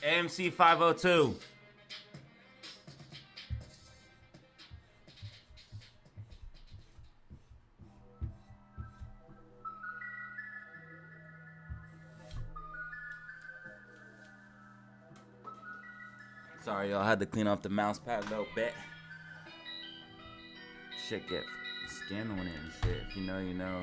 AMC 502. Sorry, y'all, had to clean off the mouse pad a little bit. Shit get skin on it and shit. If you know, you know.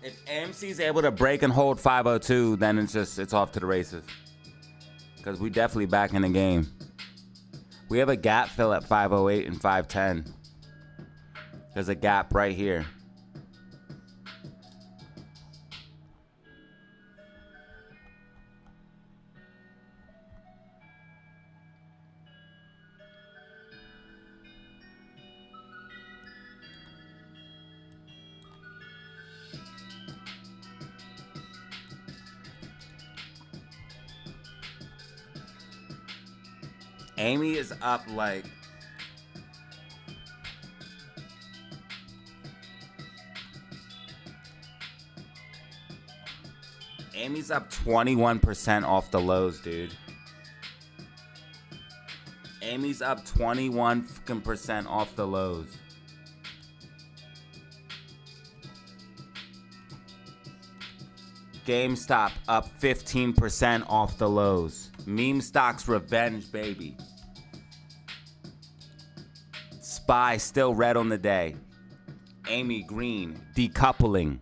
If AMC's able to break and hold 502, then it's off to the races. Because we definitely back in the game. We have a gap fill at 508 and 510. There's a gap right here. Amy is up like Amy's up 21% off the lows, dude. Amy's up 21% off the lows. GameStop up 15% off the lows. Meme stocks revenge, baby. SPY still red on the day. Amy Green decoupling.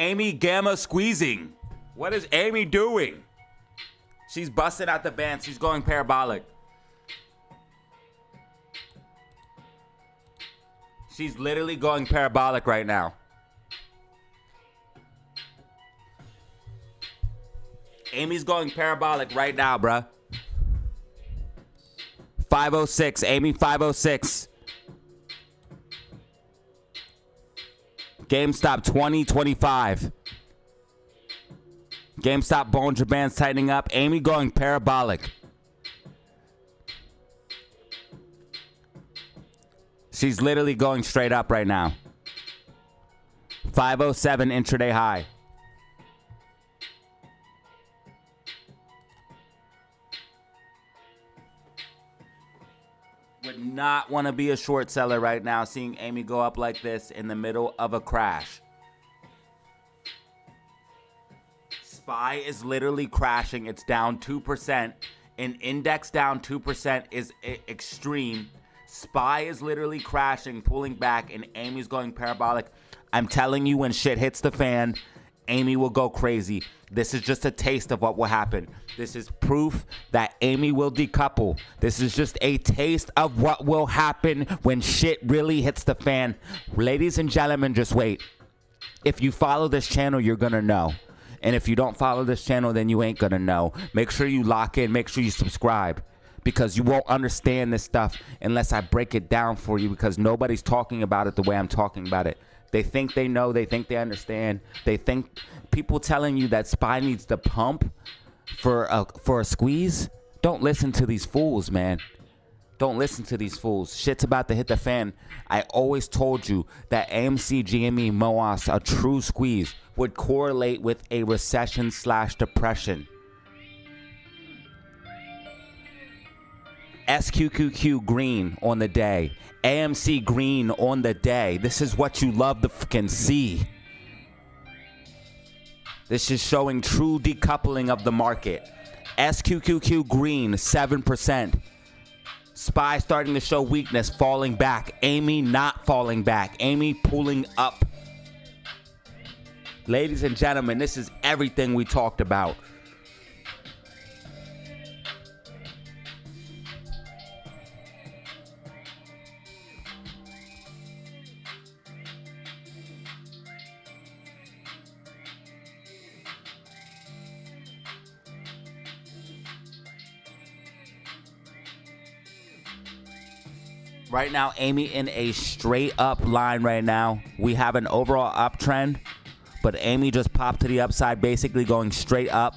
Amy gamma squeezing. What is Amy doing? She's busting out the band. She's going parabolic. She's literally going parabolic right now. Amy's going parabolic right now, bruh. 506, Amy 506. GameStop 2025. GameStop Bollinger Bands tightening up. Amy going parabolic. She's literally going straight up right now. 507 intraday high. Would not want to be a short seller right now, seeing Amy go up like this in the middle of a crash. SPY is literally crashing. It's down 2%. An index down 2% is extreme. SPY is literally crashing, pulling back, and Amy's going parabolic. I'm telling you, when shit hits the fan, Amy will go crazy. This is just a taste of what will happen. This is proof that Amy will decouple. This is just a taste of what will happen when shit really hits the fan. Ladies and gentlemen, just wait. If you follow this channel, you're gonna know. And if you don't follow this channel, then you ain't gonna know. Make sure you lock in. Make sure you subscribe. Because you won't understand this stuff unless I break it down for you, because nobody's talking about it the way I'm talking about it. They think they know. They think they understand. They think people telling you that SPY needs to pump for a squeeze. Don't listen to these fools, man. Don't listen to these fools. Shit's about to hit the fan. I always told you that AMC, GME, MOAS, a true squeeze, would correlate with a recession/depression. SQQQ green on the day. AMC green on the day. This is what you love to fucking see. This is showing true decoupling of the market. SQQQ green, 7%. SPY starting to show weakness, falling back. Amy not falling back. Amy pulling up. Ladies and gentlemen, this is everything we talked about. Right now, Amy in a straight up line right now. We have an overall uptrend, but Amy just popped to the upside, basically going straight up.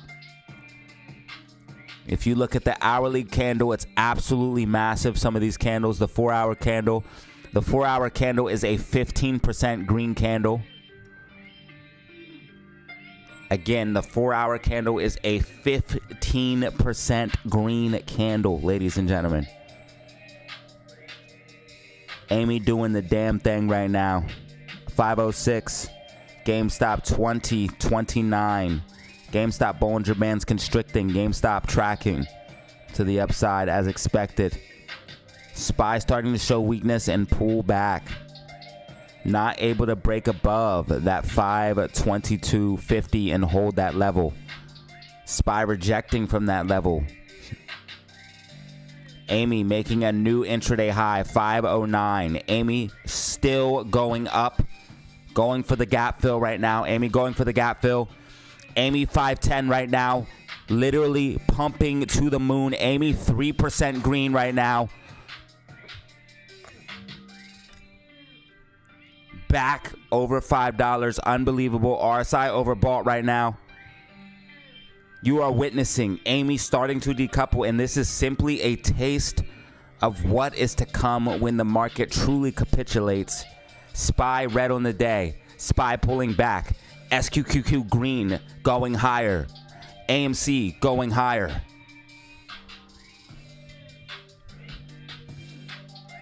If you look at the hourly candle, it's absolutely massive. Some of these candles, the 4-hour candle. The 4-hour candle is a 15% green candle. Again, the 4-hour candle is a 15% green candle, ladies and gentlemen. Amy doing the damn thing right now. 506. GameStop 2029. GameStop Bollinger Bands constricting. GameStop tracking to the upside as expected. SPY starting to show weakness and pull back. Not able to break above that 522.50 and hold that level. SPY rejecting from that level. Amy making a new intraday high, 509. Amy still going up, going for the gap fill right now. Amy going for the gap fill. Amy 510 right now, literally pumping to the moon. Amy 3% green right now. Back over $5, unbelievable. RSI overbought right now. You are witnessing Amy starting to decouple, and this is simply a taste of what is to come when the market truly capitulates. SPY red on the day. SPY pulling back. SQQQ green going higher. AMC going higher.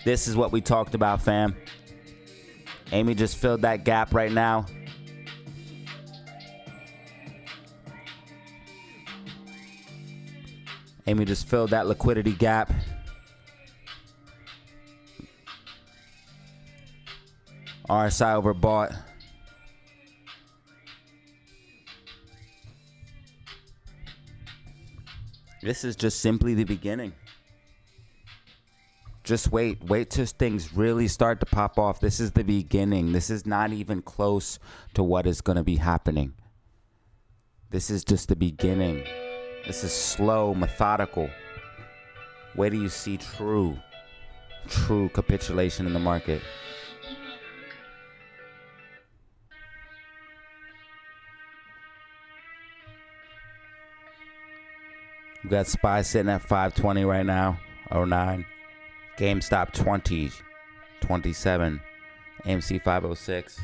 This is what we talked about, fam. Amy just filled that gap right now. Amy just filled that liquidity gap. RSI overbought. This is just simply the beginning. Just wait. Wait till things really start to pop off. This is the beginning. This is not even close to what is going to be happening. This is just the beginning. This is slow, methodical. Where do you see true capitulation in the market? We got SPY sitting at 520 right now, 09. GameStop 20, 27. AMC 506.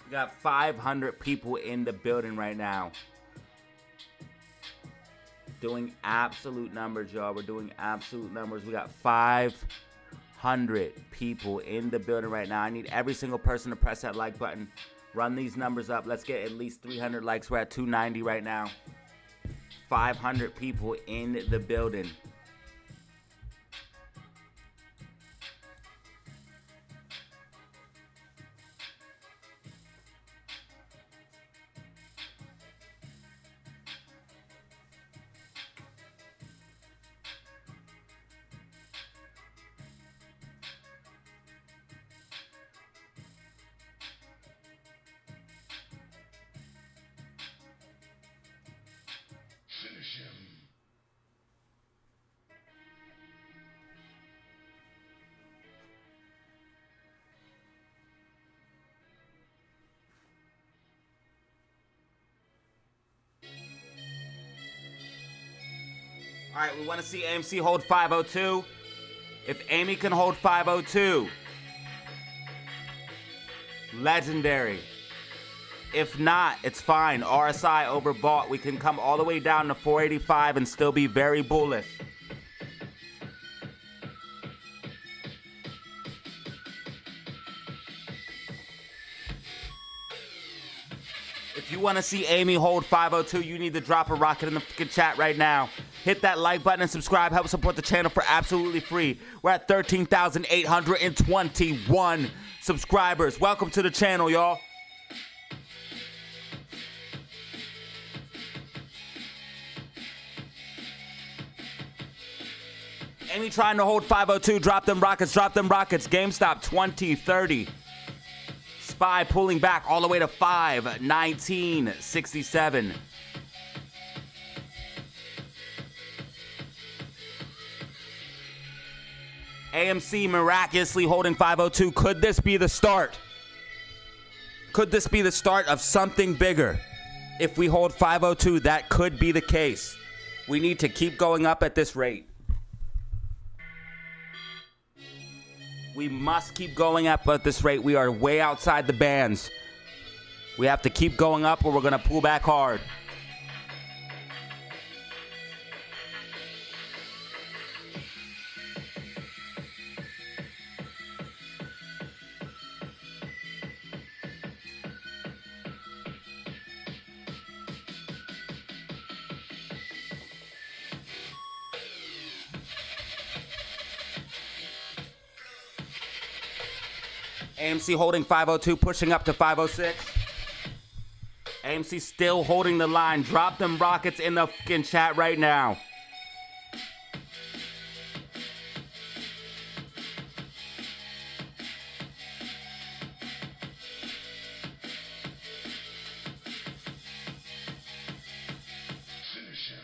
We got 500 people in the building right now. Doing absolute numbers, y'all. We're doing absolute numbers. We got 500 people in the building right now. I need every single person to press that like button. Run these numbers up. Let's get at least 300 likes. We're at 290 right now. 500 people in the building. Finish him. All right, we want to see AMC hold 502. If Amy can hold 502, legendary. If not, it's fine. RSI overbought. We can come all the way down to 485 and still be very bullish. If you want to see Amy hold 502, you need to drop a rocket in the fucking chat right now. Hit that like button and subscribe. Help support the channel for absolutely free. We're at 13,821 subscribers. Welcome to the channel, y'all. Amy trying to hold 502. Drop them rockets. Drop them rockets. GameStop 20, 30. SPY pulling back all the way to 519.67. AMC miraculously holding 502. Could this be the start? Could this be the start of something bigger? If we hold 502, that could be the case. We need to keep going up at this rate. We must keep going up at this rate. We are way outside the bands. We have to keep going up or we're going to pull back hard. AMC holding 502, pushing up to 506. AMC still holding the line. Drop them rockets in the fucking chat right now. Finish him.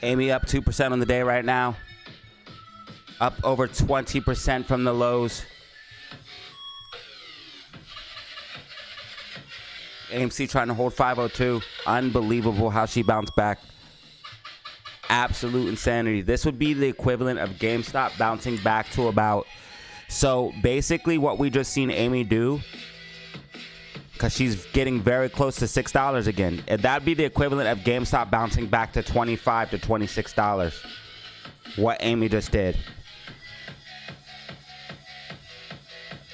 Amy up 2% on the day right now. Up over 20% from the lows. AMC trying to hold 502. Unbelievable how she bounced back. Absolute insanity. This would be the equivalent of GameStop bouncing back to about. So basically what we just seen Amy do, because she's getting very close to $6 again. That'd be the equivalent of GameStop bouncing back to $25 to $26. What Amy just did.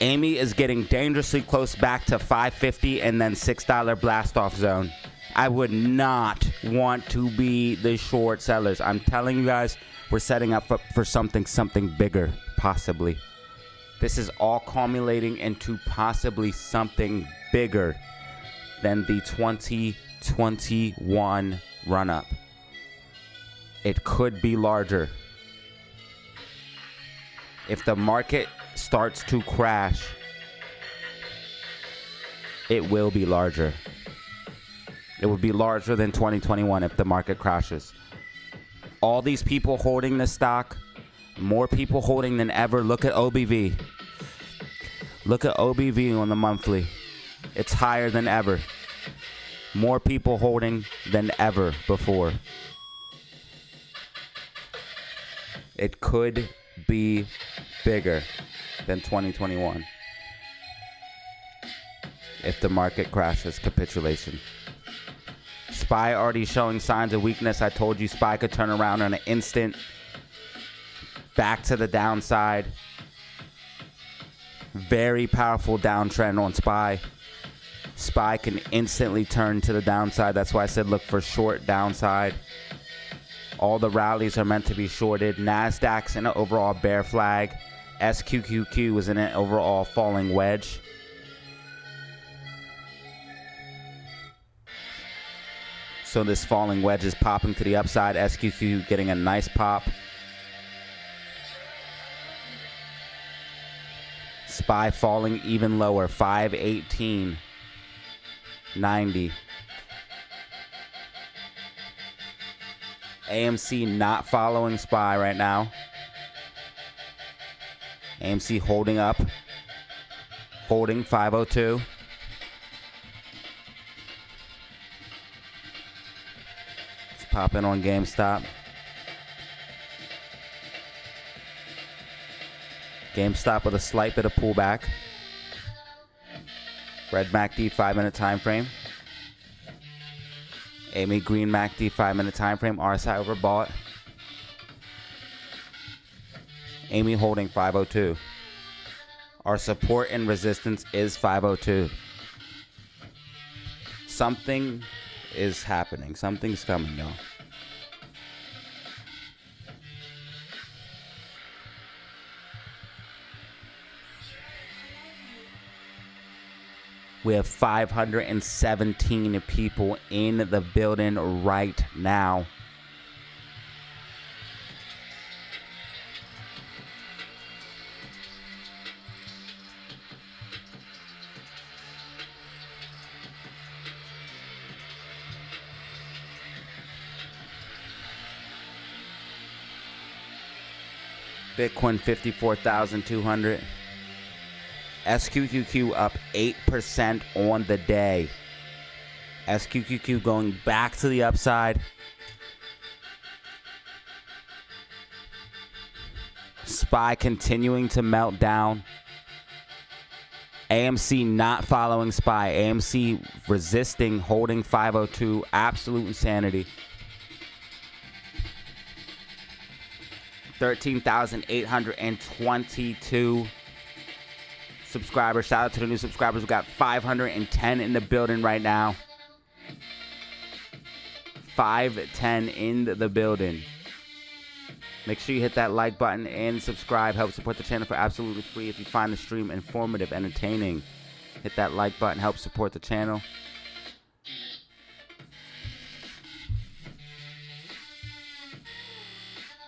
Amy is getting dangerously close back to $5.50 and then $6 blast off zone. I would not want to be the short sellers. I'm telling you guys, we're setting up for something bigger, possibly. This is all culminating into possibly something bigger than the 2021 run-up. It could be larger. If the market starts to crash, it will be larger. It would be larger than 2021 if the market crashes. All these people holding the stock, more people holding than ever. Look at OBV. Look at OBV on the monthly. It's higher than ever. More people holding than ever before. It could be bigger than 2021 if the market crashes. Capitulation. SPY already showing signs of weakness. I told you SPY could turn around in an instant. Back to the downside. Very powerful downtrend on SPY. SPY can instantly turn to the downside. That's why I said look for short downside. All the rallies are meant to be shorted. NASDAQ's in an overall bear flag. SQQQ was in an overall falling wedge. So this falling wedge is popping to the upside. SQQQ getting a nice pop. SPY falling even lower. 518.90. AMC not following SPY right now. AMC holding up. Holding 502. Let's pop in on GameStop. GameStop with a slight bit of pullback. Red MACD 5-minute time frame. Amy green MACD 5-minute time frame. RSI overbought. Amy holding 502. Our support and resistance is 502. Something is happening. Something's coming, y'all. We have 517 people in the building right now. Bitcoin 54,200. SQQQ up 8% on the day. SQQQ going back to the upside. SPY continuing to melt down. AMC not following SPY. AMC resisting, holding 502. Absolute insanity. 13,822 subscribers. Shout out to the new subscribers. We got 510 in the building right now. 510 in the building. Make sure you hit that like button and subscribe. Help support the channel for absolutely free. If you find the stream informative, entertaining, hit that like button. Help support the channel.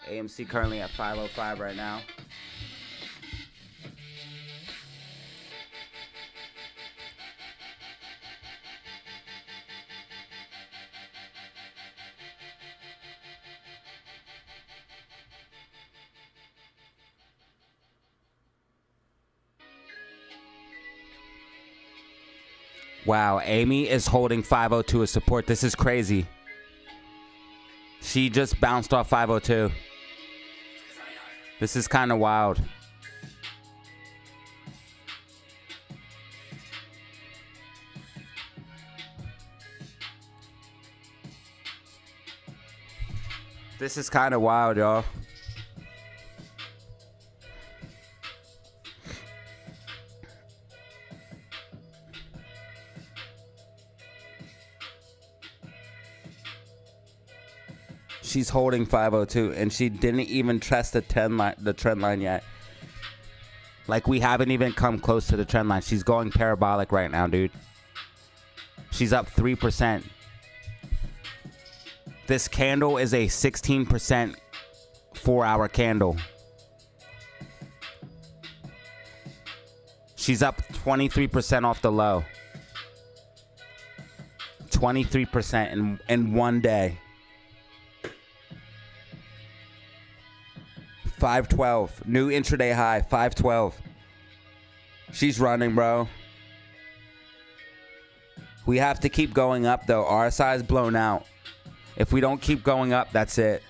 AMC currently at 505 right now. Wow, Amy is holding 502 as support. This is crazy. She just bounced off 502. This is kind of wild. This is kind of wild, y'all. She's holding 502 and she didn't even test the trend line yet. Like, we haven't even come close to the trend line. She's going parabolic right now, dude. She's up 3%. This candle is a 16% 4-hour candle. She's up 23% off the low. 23% in one day. 512. New intraday high. 512. She's running, bro. We have to keep going up, though. RSI is blown out. If we don't keep going up, that's it.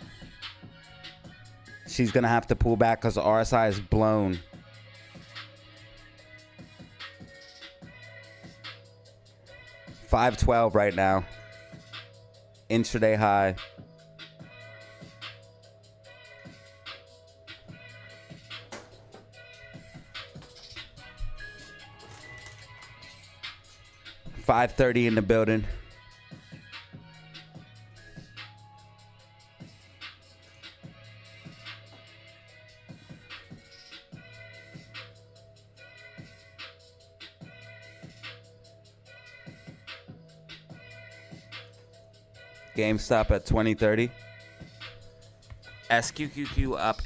She's going to have to pull back because the RSI is blown. $5.12 right now. Intraday high. $5.30 in the building. GameStop at 2030. SQQQ up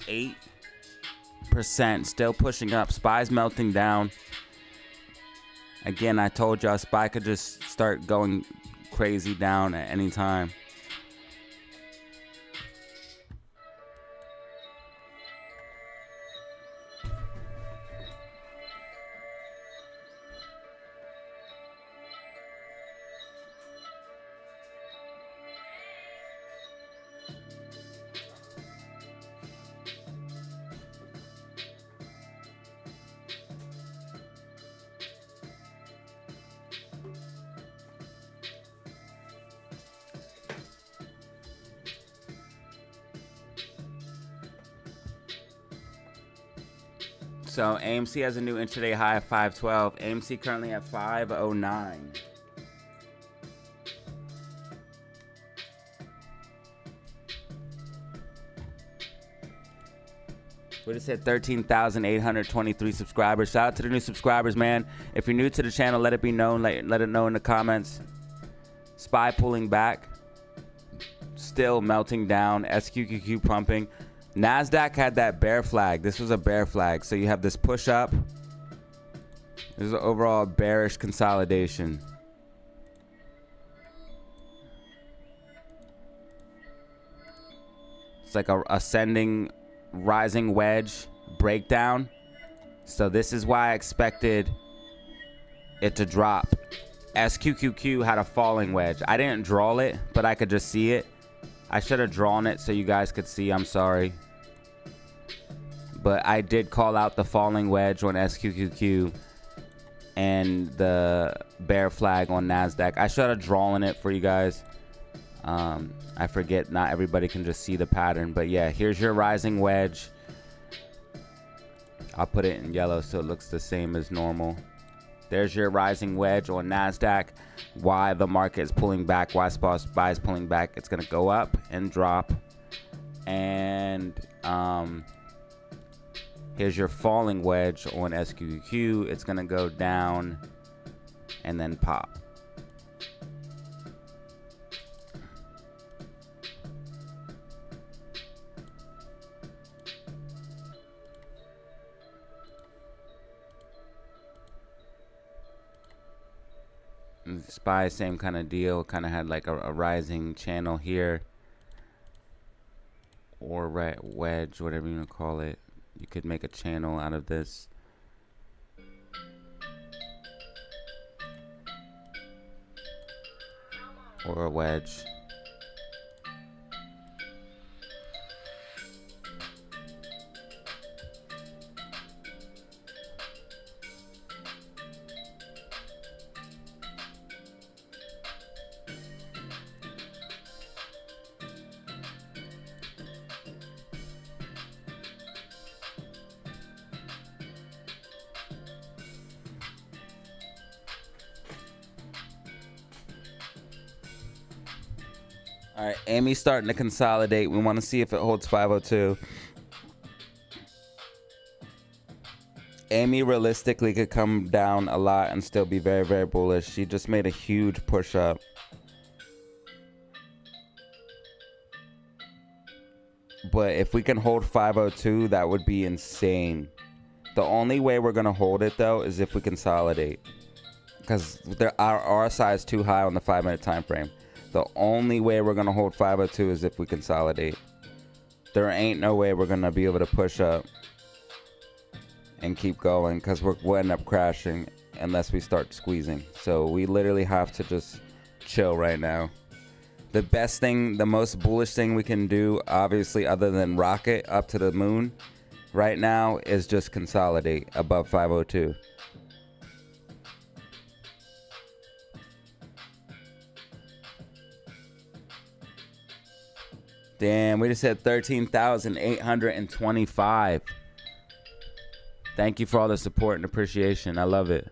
8%. Still pushing up. SPY's melting down. Again, I told y'all SPY could just start going crazy down at any time. So AMC has a new intraday high of 512. AMC currently at 509. We just hit 13,823 subscribers. Shout out to the new subscribers, man. If you're new to the channel, let it be known. Let it know in the comments. SPY pulling back. Still melting down. SQQQ pumping. NASDAQ had that bear flag. This was a bear flag. So you have this push up. This is an overall bearish consolidation. It's like a ascending rising wedge breakdown. So this is why I expected it to drop. SQQQ had a falling wedge. I didn't draw it, but I could just see it. I should have drawn it so you guys could see. I'm sorry. But I did call out the falling wedge on SQQQ and the bear flag on NASDAQ. I should have drawn it for you guys. I forget not everybody can just see the pattern. But yeah, here's your rising wedge. I'll put it in yellow so it looks the same as normal. There's your rising wedge on NASDAQ. Why the market is pulling back, why SPY is pulling back. It's going to go up and drop. And here's your falling wedge on SQQQ. It's going to go down and then pop. SPY, same kind of deal. Kind of had like a rising channel here, or wedge, whatever you want to call it. You could make a channel out of this. Or a wedge. All right, AMI's starting to consolidate. We want to see if it holds 502. AMI realistically could come down a lot and still be very, very bullish. She just made a huge push up. But if we can hold 502, that would be insane. The only way we're going to hold it, though, is if we consolidate. Because our RSI is too high on the 5-minute time frame. The only way we're going to hold 502 is if we consolidate. There ain't no way we're going to be able to push up and keep going, because we'll end up crashing unless we start squeezing. So we literally have to just chill right now. The best thing, the most bullish thing we can do, obviously, other than rocket up to the moon right now, is just consolidate above 502. Damn, we just hit 13,825. Thank you for all the support and appreciation. I love it.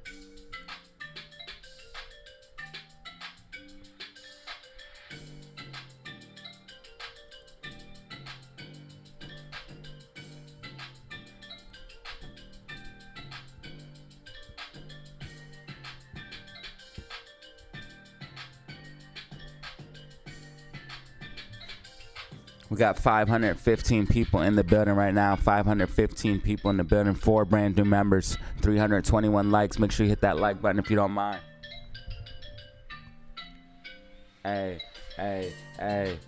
We got 515 people in the building right now. 515 people in the building. 4 brand new members. 321 likes. Make sure you hit that like button if you don't mind. Hey, hey, hey.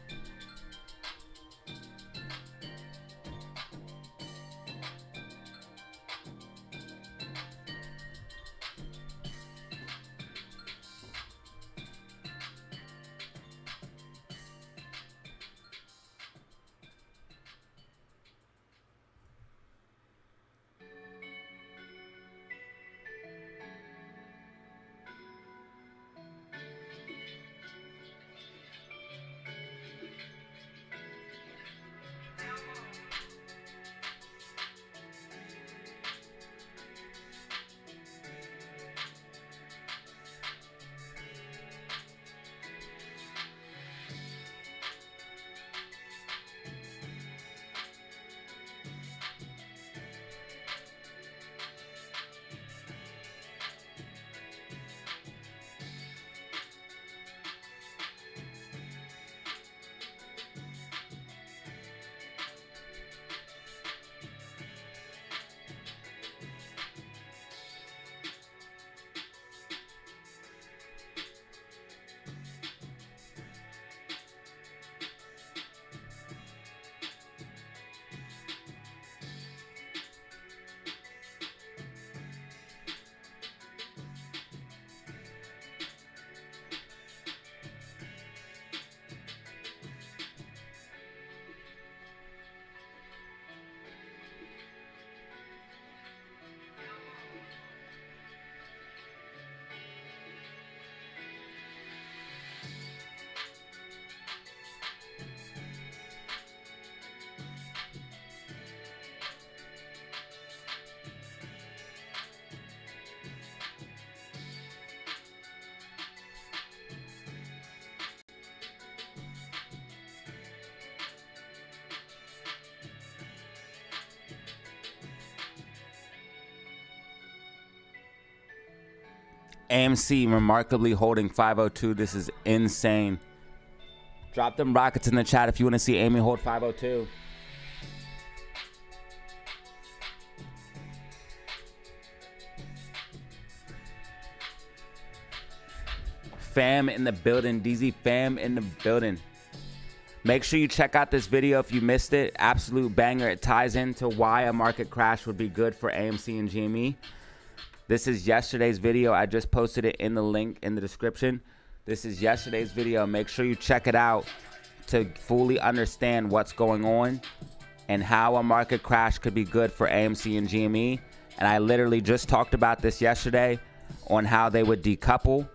AMC remarkably holding 502. This is insane. Drop them rockets in the chat if you want to see Amy hold 502. Fam in the building. DZ fam in the building. Make sure you check out this video if you missed it. Absolute banger. It ties into why a market crash would be good for AMC and GME. This is yesterday's video. I just posted it in the link in the description. This is yesterday's video. Make sure you check it out to fully understand what's going on and how a market crash could be good for AMC and GME. And I literally just talked about this yesterday on how they would decouple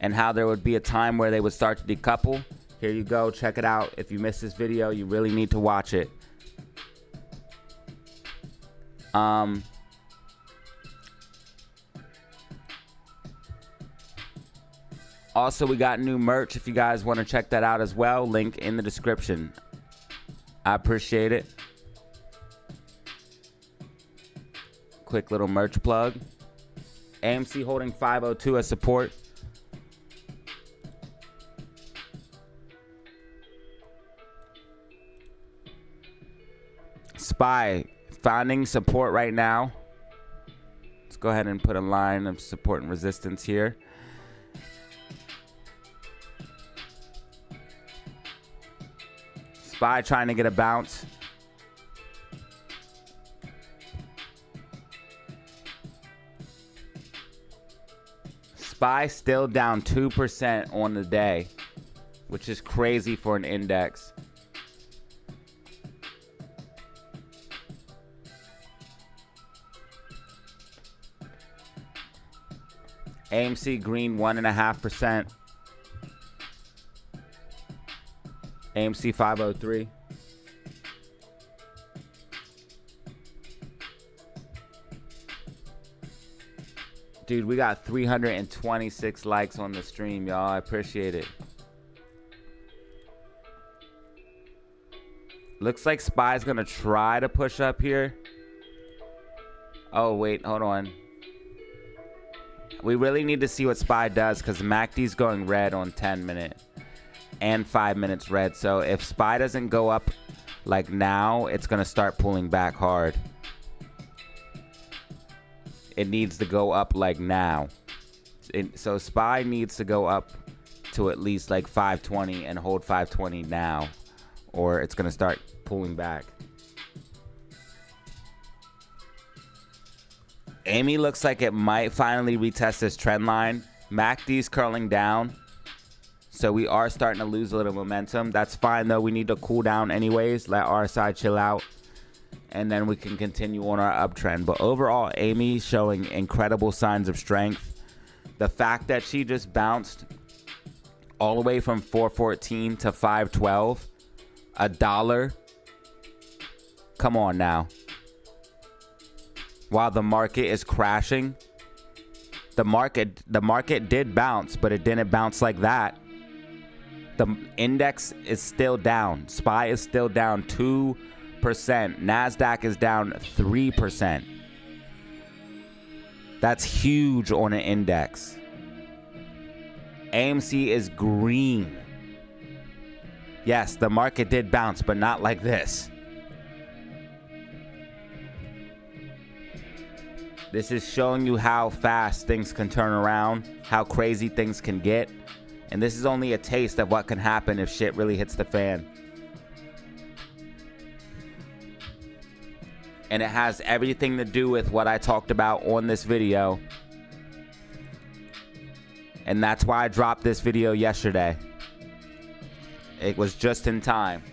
and how there would be a time where they would start to decouple. Here you go. Check it out. If you missed this video, you really need to watch it. Also, we got new merch if you guys want to check that out as well. Link in the description. I appreciate it. Quick little merch plug. AMC holding 502 as support. SPY finding support right now. Let's go ahead and put a line of support and resistance here. SPY trying to get a bounce. SPY still down 2% on the day, which is crazy for an index. AMC green 1.5%. AMC 503. Dude, we got 326 likes on the stream, y'all. I appreciate it. Looks like SPY's gonna try to push up here. Oh, wait, hold on. We really need to see what SPY does because MACD's going red on 10-minute and 5 minutes red. So if SPY doesn't go up like now, it's going to start pulling back hard. It needs to go up like now. So SPY needs to go up to at least like 520 and hold 520 now, or it's going to start pulling back. Amy looks like it might finally retest this trend line. MACD's curling down. So we are starting to lose a little momentum. That's fine though. We need to cool down anyways. Let RSI chill out. And then we can continue on our uptrend. But overall, Amy showing incredible signs of strength. The fact that she just bounced all the way from 414 to 512. $1. Come on now. While the market is crashing, the market did bounce, but it didn't bounce like that. The index is still down. SPY is still down 2%. NASDAQ is down 3%. That's huge on an index. AMC is green. Yes, the market did bounce, but not like this. This is showing you how fast things can turn around, how crazy things can get. And this is only a taste of what can happen if shit really hits the fan. And it has everything to do with what I talked about on this video. And that's why I dropped this video yesterday. It was just in time.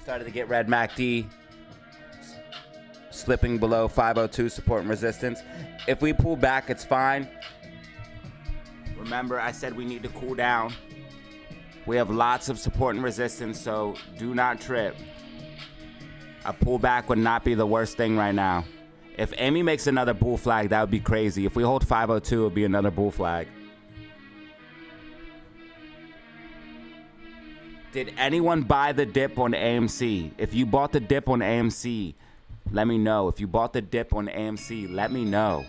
Started to get red MACD. Slipping below 502 support and resistance. If we pull back, it's fine. Remember, I said we need to cool down. We have lots of support and resistance, so do not trip. A pullback would not be the worst thing right now. If Amy makes another bull flag, that would be crazy. If we hold 502, it would be another bull flag. Did anyone buy the dip on AMC? If you bought the dip on AMC, let me know. If you bought the dip on AMC, let me know.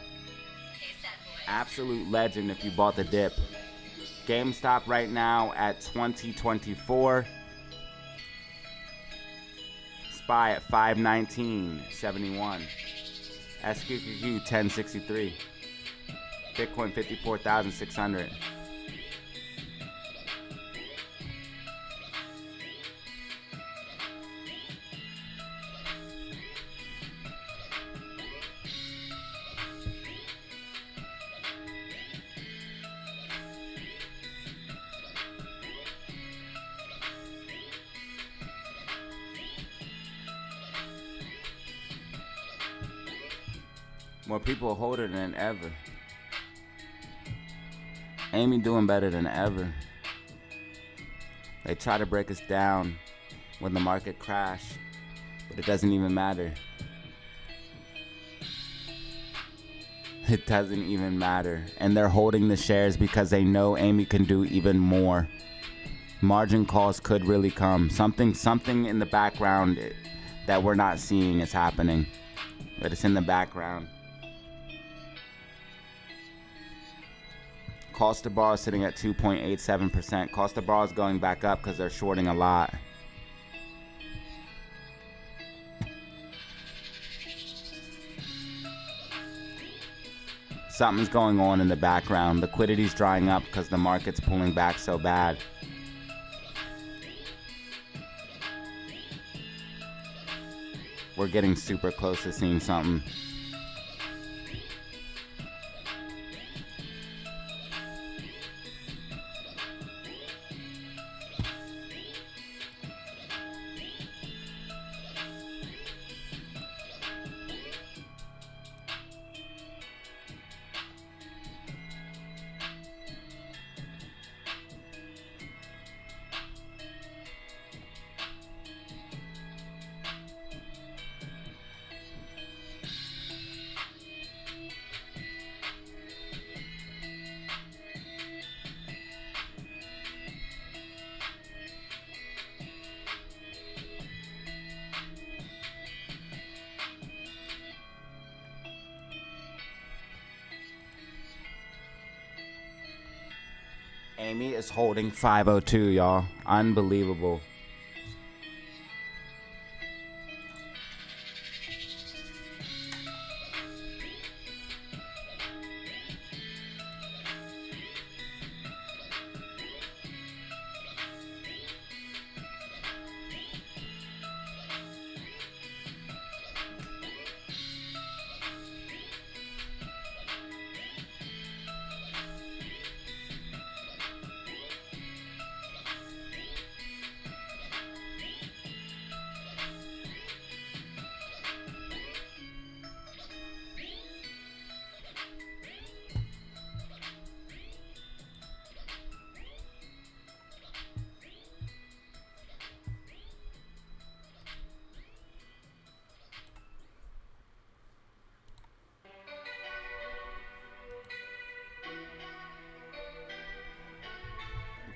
Absolute legend if you bought the dip. GameStop right now at 2024. SPY at 519.71. SQQQ 1063. Bitcoin 54,600. More people hold it than ever. Amy doing better than ever. They try to break us down when the market crash, but it doesn't even matter. It doesn't even matter. And they're holding the shares because they know Amy can do even more. Margin calls could really come. Something in the background that we're not seeing is happening, but it's in the background. Cost to borrow is sitting at 2.87%. Cost to borrow is going back up because they're shorting a lot. Something's going on in the background. Liquidity's drying up because the market's pulling back so bad. We're getting super close to seeing something. Amy is holding 502, y'all. Unbelievable.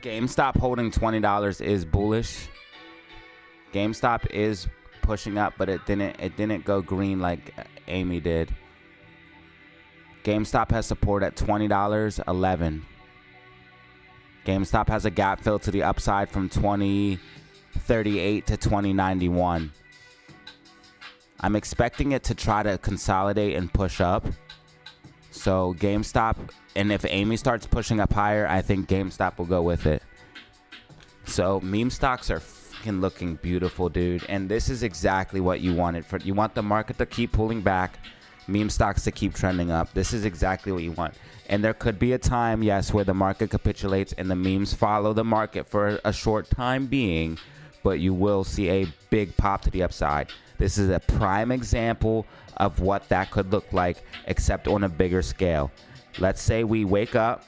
GameStop holding $20 is bullish. GameStop is pushing up, but it didn't go green like Amy did. GameStop has support at $20.11. GameStop has a gap fill to the upside from 2038 to 2091. I'm expecting it to try to consolidate and push up. So GameStop, and if Amy starts pushing up higher, I think GameStop will go with it. So meme stocks are fucking looking beautiful, dude. And this is exactly what you wanted. You want the market to keep pulling back, meme stocks to keep trending up. This is exactly what you want. And there could be a time, yes, where the market capitulates and the memes follow the market for a short time being. but you will see a big pop to the upside. This is a prime example of what that could look like, except on a bigger scale. Let's say we wake up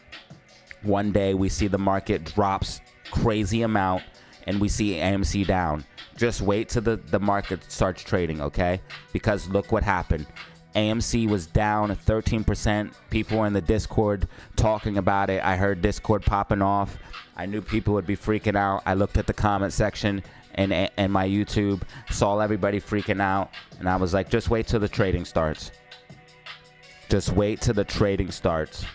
one day, we see the market drops crazy amount, and we see AMC down. Just wait till the market starts trading, okay? Because look what happened. AMC was down 13%. People were in the Discord talking about it. I heard Discord popping off. I knew people would be freaking out. I looked at the comment section and my YouTube, saw everybody freaking out, and I was like, just wait till the trading starts. Just wait till the trading starts.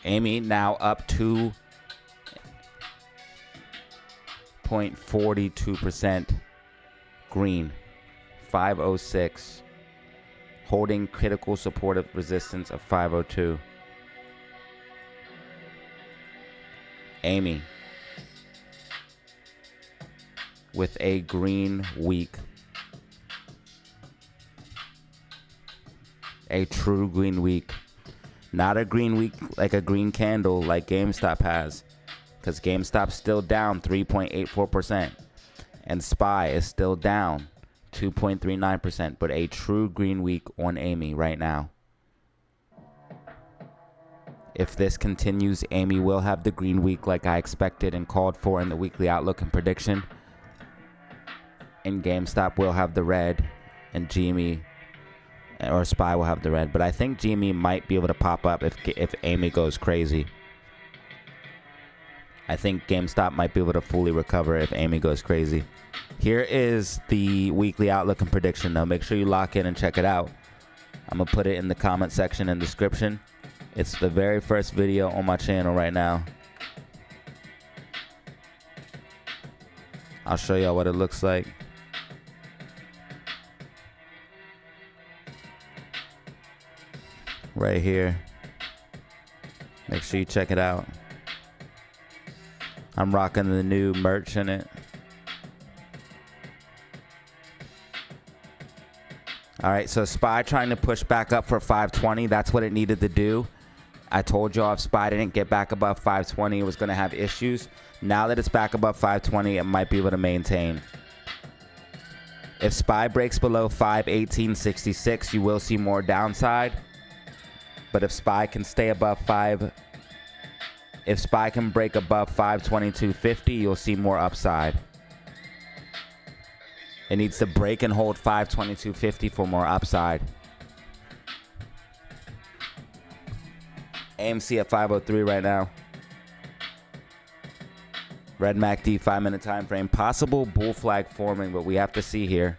Amy now up 2.42% green, 506, holding critical supportive resistance of 502. Amy with a green week, a true green week. Not a green week like a green candle like GameStop has, because GameStop's still down 3.84%, and SPY is still down 2.39%, but a true green week on Amy right now. If this continues, Amy will have the green week like I expected and called for in the weekly outlook and prediction, and GameStop will have the red, and GME or SPY will have the red. But I think GME might be able to pop up if Amy goes crazy. I think GameStop might be able to fully recover if Amy goes crazy. Here is the weekly outlook and prediction, though. Make sure you lock in and check it out. I'm going to put it in the comment section and description. It's the very first video on my channel right now. I'll show y'all what it looks like. Right here. Make sure you check it out. I'm rocking the new merch in it. All right, so SPY trying to push back up for 520. That's what it needed to do. I told y'all if SPY didn't get back above 520, it was going to have issues. Now that it's back above 520, it might be able to maintain. If SPY breaks below 518.66, you will see more downside. But if SPY can stay above if SPY can break above 522.50, you'll see more upside. It needs to break and hold 522.50 for more upside. AMC at 503 right now. Red MACD 5-minute time frame. Possible bull flag forming, but we have to see here.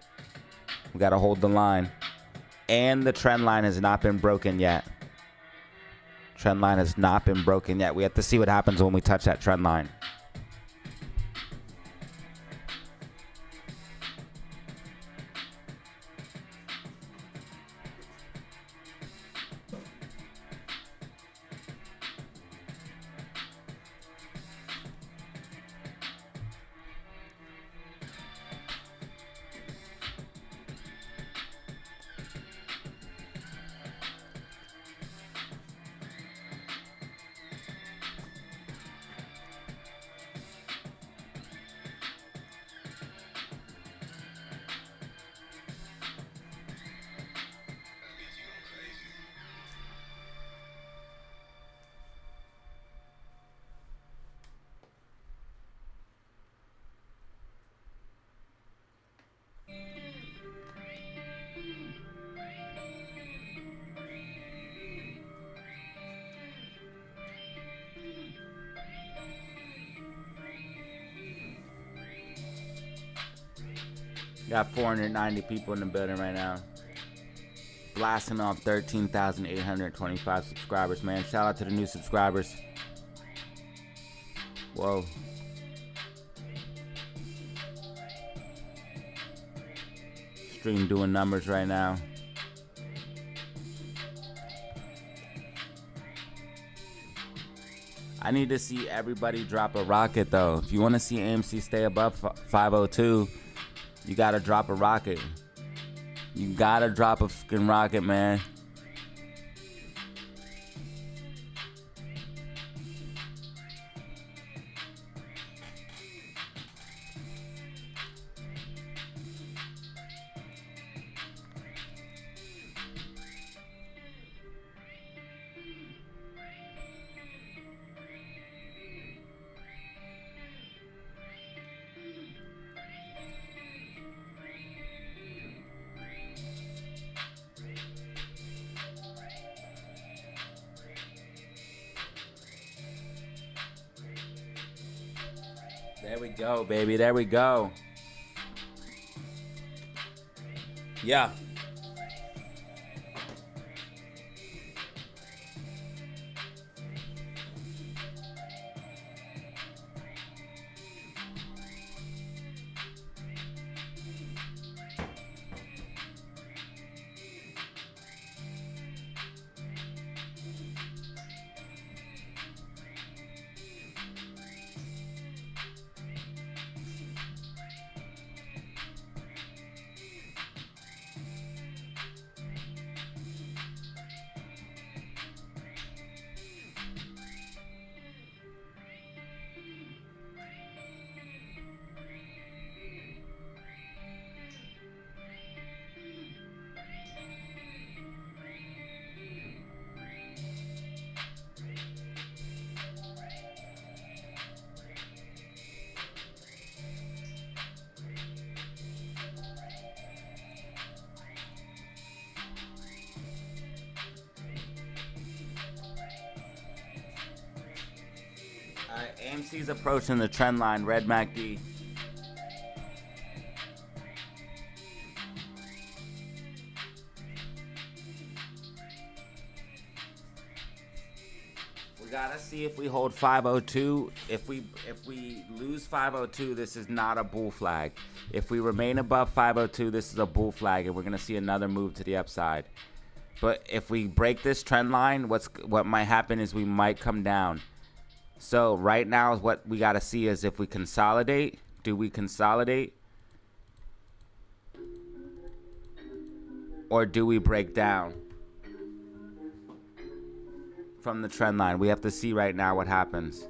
We got to hold the line. And the trend line has not been broken yet. Trend line has not been broken yet. We have to see what happens when we touch that trend line. Got 490 people in the building right now. Blasting off 13,825 subscribers, man. Shout out to the new subscribers. Whoa. Stream doing numbers right now. I need to see everybody drop a rocket, though. If you want to see AMC stay above 502, you gotta drop a rocket. You gotta drop a fucking rocket, man. There we go, baby. There we go. Yeah. Alright, AMC's approaching the trend line, red MACD. We gotta see if we hold 502. If we lose 502, this is not a bull flag. If we remain above 502, this is a bull flag, and we're gonna see another move to the upside. But if we break this trend line, what might happen is we might come down. So right now, what we got to see is if we consolidate. Do we consolidate? Or do we break down from the trend line? We have to see right now what happens.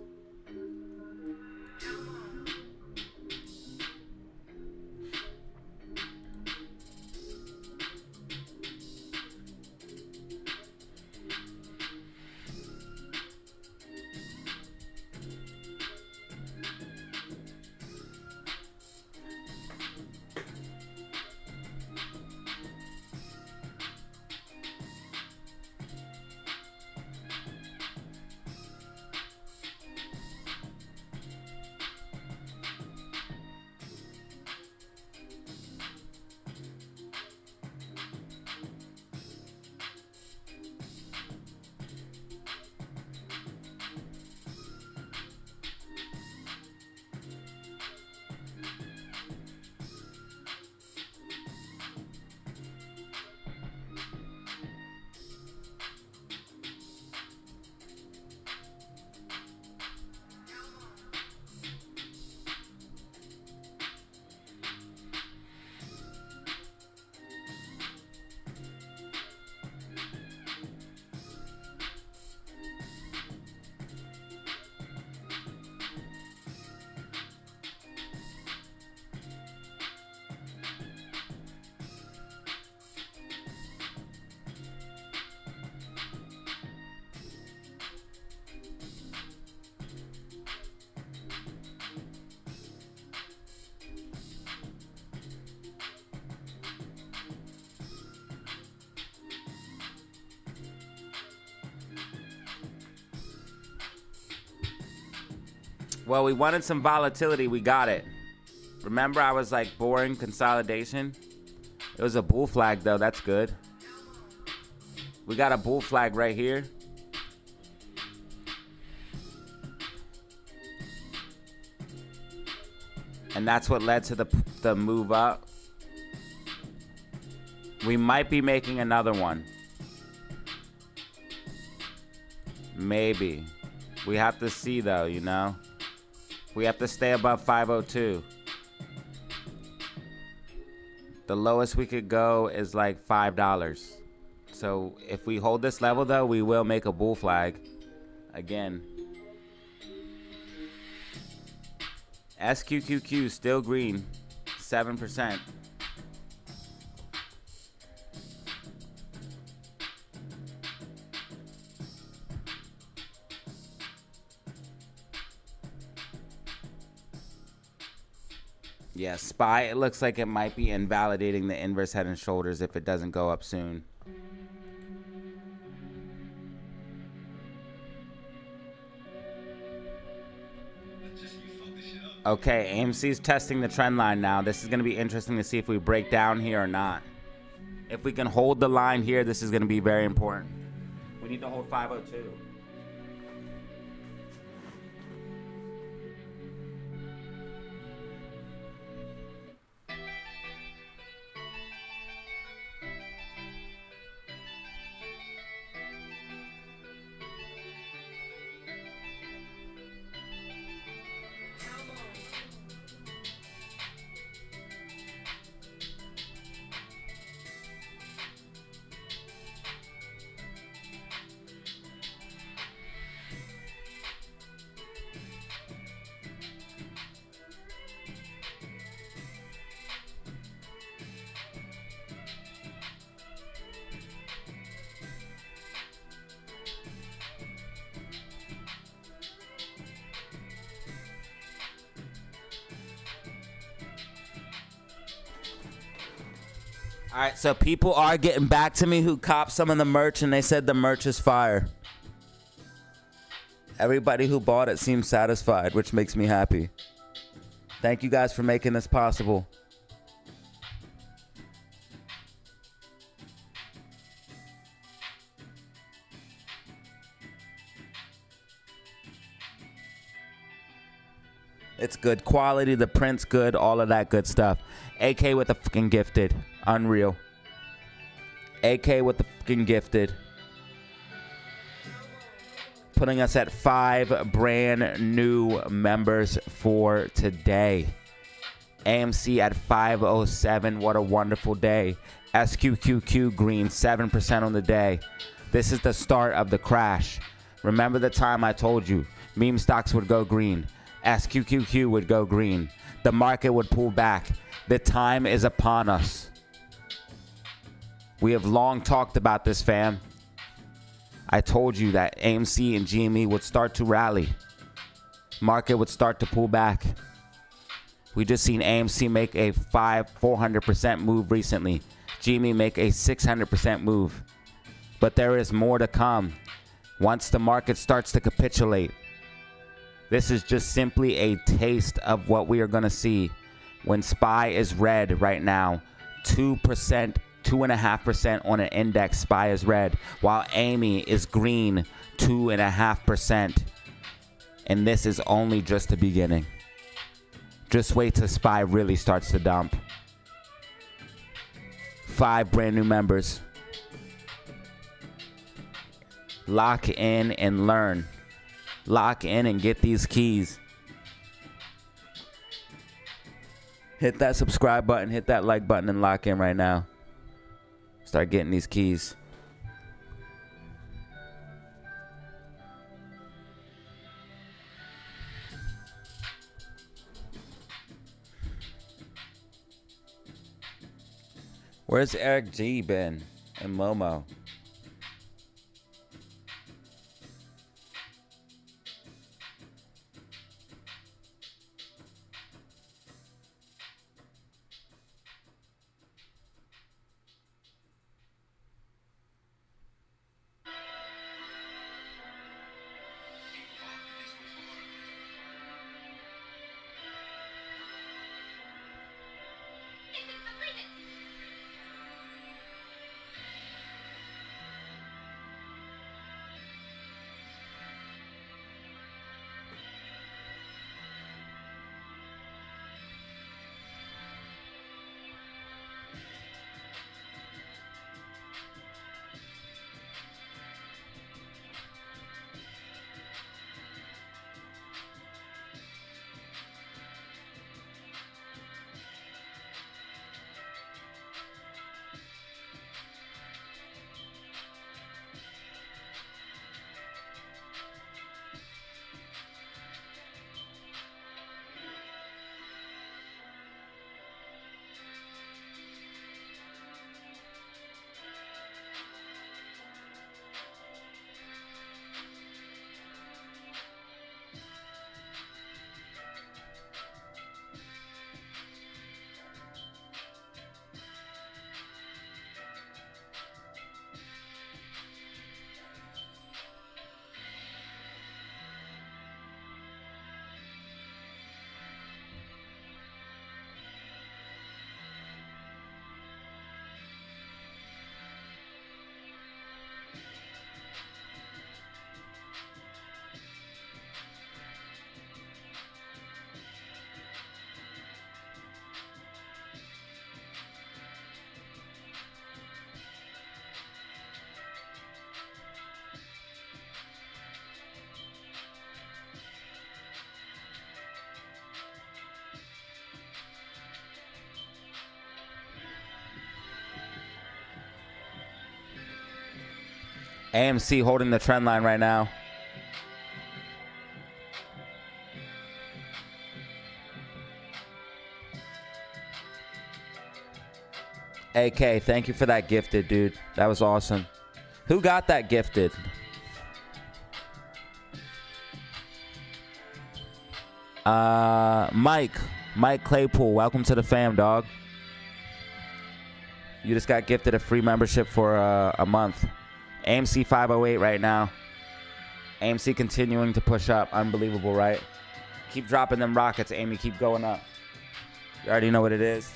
Well, we wanted some volatility. We got it. Remember, I was like boring consolidation. It was a bull flag, though. That's good. We got a bull flag right here. And that's what led to the move up. We might be making another one. Maybe. We have to see, though, you know. We have to stay above 502. The lowest we could go is like $5. So if we hold this level, though, we will make a bull flag again. SQQQ still green, 7%. Yeah, SPY, it looks like it might be invalidating the inverse head and shoulders if it doesn't go up soon. Let's just fuck this shit up. Okay, AMC's testing the trend line now. This is going to be interesting to see if we break down here or not. If we can hold the line here, this is going to be very important. We need to hold 502. All right, so people are getting back to me who copped some of the merch, and they said the merch is fire. Everybody who bought it seems satisfied, which makes me happy. Thank you guys for making this possible. It's good quality, the print's good, all of that good stuff. AK with the fucking gifted. Unreal. AK with the fucking gifted. Putting us at 5 brand new members for today. AMC at 507. What a wonderful day. SQQQ green, 7% on the day. This is the start of the crash. Remember the time I told you meme stocks would go green. SQQQ would go green. The market would pull back. The time is upon us. We have long talked about this, fam. I told you that AMC and GME would start to rally. Market would start to pull back. We just seen AMC make a 400% move recently. GME make a 600% move. But there is more to come once the market starts to capitulate. This is just simply a taste of what we are going to see when SPY is red right now. 2%, 2.5% on an index. SPY is red, while AMI is green, 2.5%. And this is only just the beginning. Just wait till SPY really starts to dump. 5 brand new members. Lock in and learn. Lock in and get these keys. Hit that subscribe button, hit that like button, and lock in right now. Start getting these keys. Where's Eric G been and Momo? AMC holding the trend line right now. AK, thank you for that gifted, dude. That was awesome. Who got that gifted? Mike Claypool, welcome to the fam, dog. You just got gifted a free membership for a month. AMC 508 right now. AMC continuing to push up. Unbelievable, right? Keep dropping them rockets, Amy. Keep going up. You already know what it is.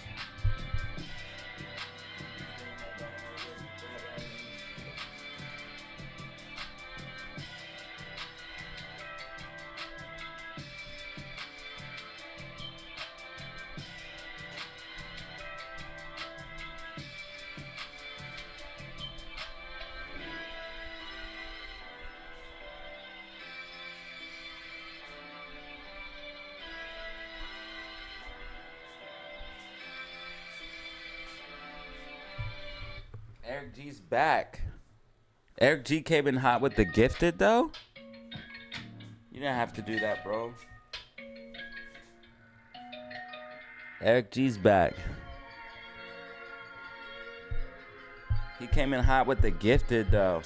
Eric G's back. Eric G came in hot with the gifted, though. You didn't have to do that, bro. Eric G's back. He came in hot with the gifted, though.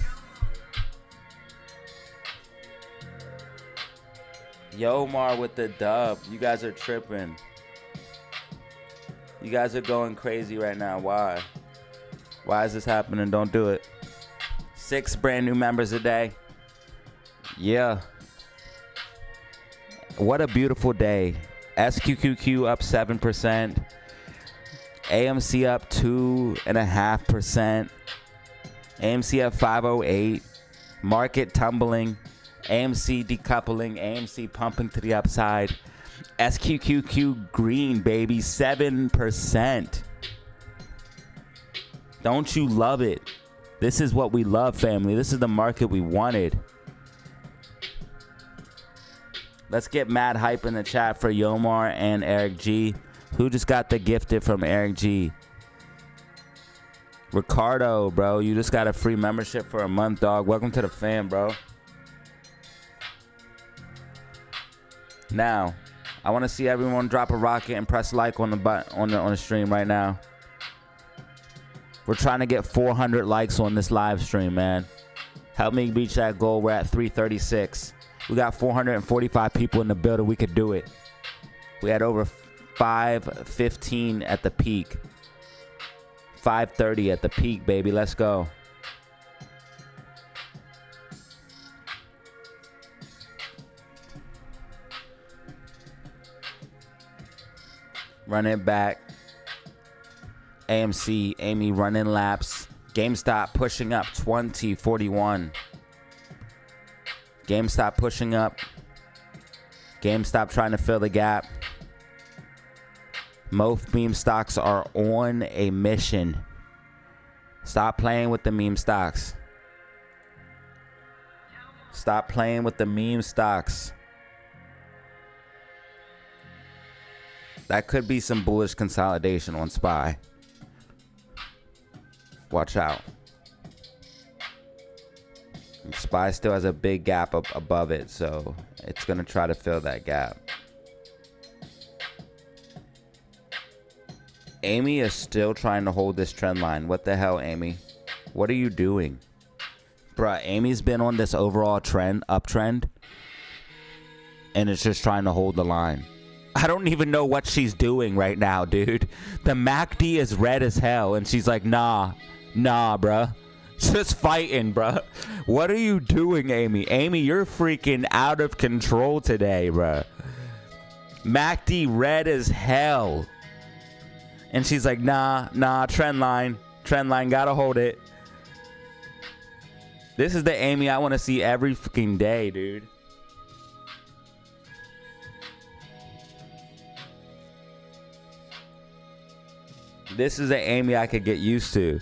Yomar with the dub. You guys are tripping. You guys are going crazy right now. Why? Why is this happening? Don't do it. 6 brand new members a day. Yeah. What a beautiful day. SQQQ up 7%. AMC up 2.5%. AMC up 508. Market tumbling. AMC decoupling. AMC pumping to the upside. SQQQ green, baby. 7%. Don't you love it? This is what we love, family. This is the market we wanted. Let's get mad hype in the chat for Yomar and Eric G. Who just got the gifted from Eric G? Ricardo, bro. You just got a free membership for a month, dog. Welcome to the fam, bro. Now, I want to see everyone drop a rocket and press like on the stream right now. We're trying to get 400 likes on this live stream, man. Help me reach that goal. We're at 336. We got 445 people in the building. We could do it. We had over 515 at the peak. 530 at the peak, baby. Let's go. Run it back. AMC, Amy running laps. GameStop pushing up 2041. GameStop pushing up. GameStop trying to fill the gap. Most meme stocks are on a mission. Stop playing with the meme stocks. Stop playing with the meme stocks. That could be some bullish consolidation on SPY. Watch out. SPY still has a big gap up above it, so it's going to try to fill that gap. Amy is still trying to hold this trend line. What the hell, Amy? What are you doing? Bruh, Amy's been on this overall uptrend, and it's just trying to hold the line. I don't even know what she's doing right now, dude. The MACD is red as hell, and she's like, nah, bruh. Just fighting, bruh. What are you doing, Amy? Amy, you're freaking out of control today, bruh. MACD red as hell. And she's like, nah, trend line, gotta hold it. This is the Amy I want to see every freaking day, dude. This is the Amy I could get used to.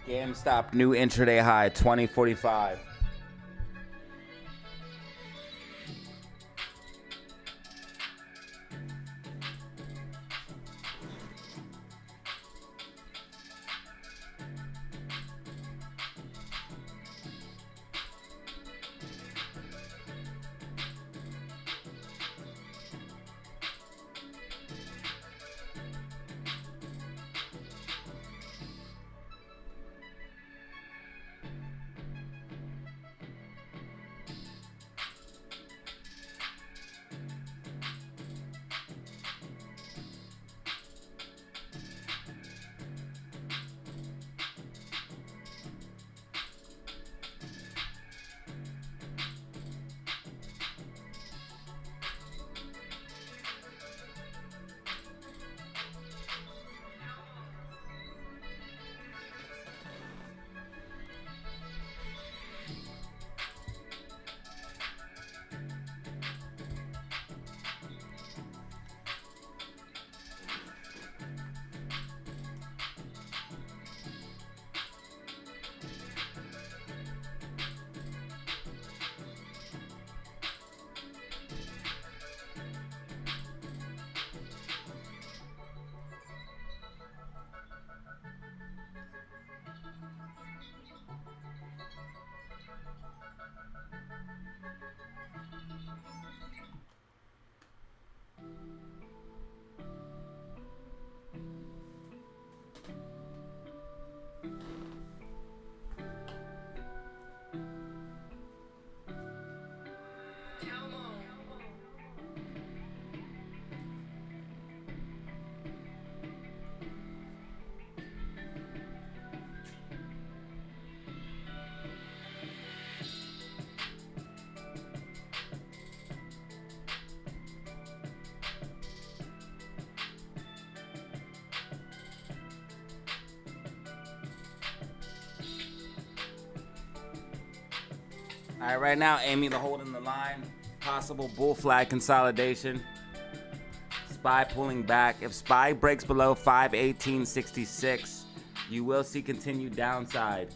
GameStop new intraday high 2045. All right, right now, Amy, the hold in the line. Possible bull flag consolidation. SPY pulling back. If SPY breaks below 518.66, you will see continued downside.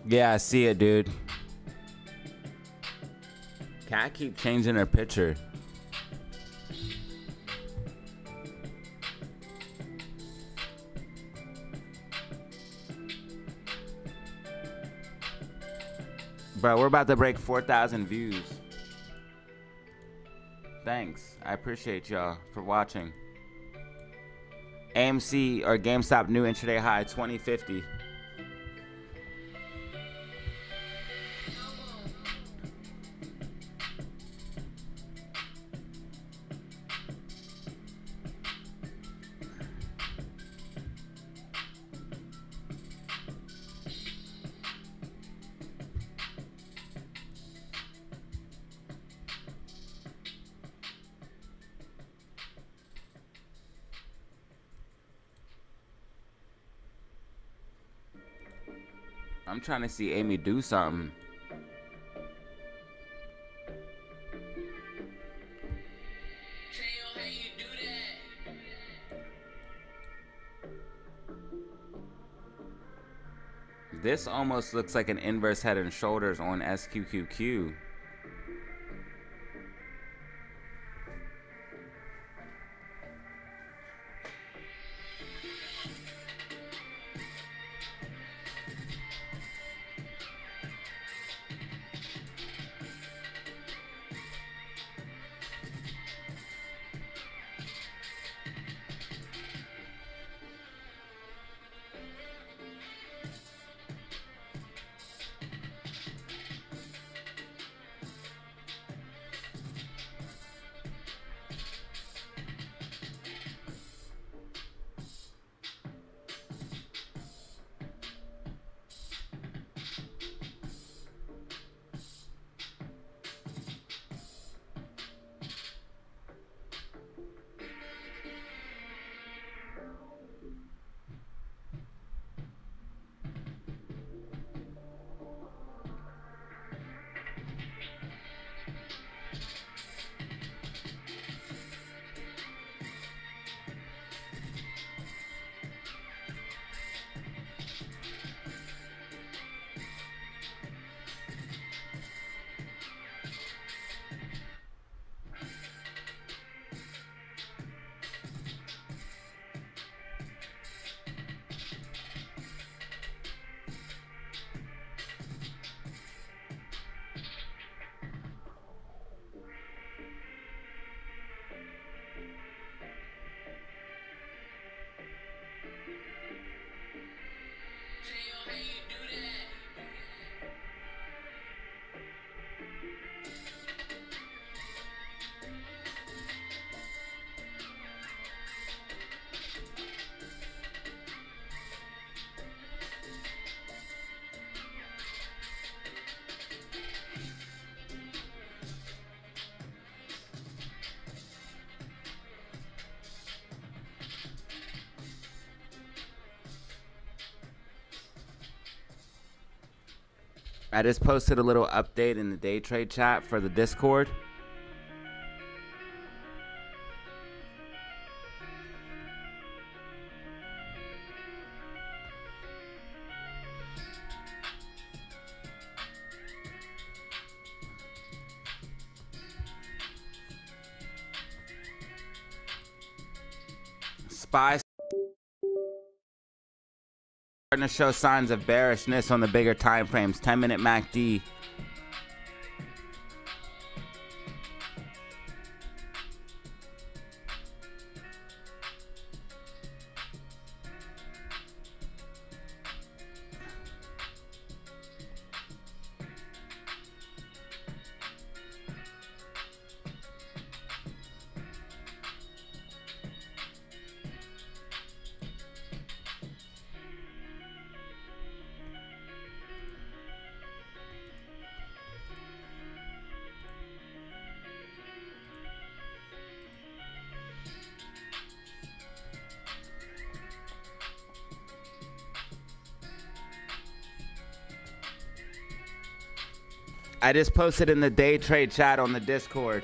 Yeah, I see it, dude. Cat keep changing her picture. Bro, we're about to break 4,000 views. Thanks. I appreciate y'all for watching. AMC or GameStop new intraday high 2050. I'm trying to see Amy do something. This almost looks like an inverse head and shoulders on SQQQ. I just posted a little update in the day trade chat for the Discord. SPY starting to show signs of bearishness on the bigger time frames. 10-minute MACD. I just posted in the day trade chat on the Discord.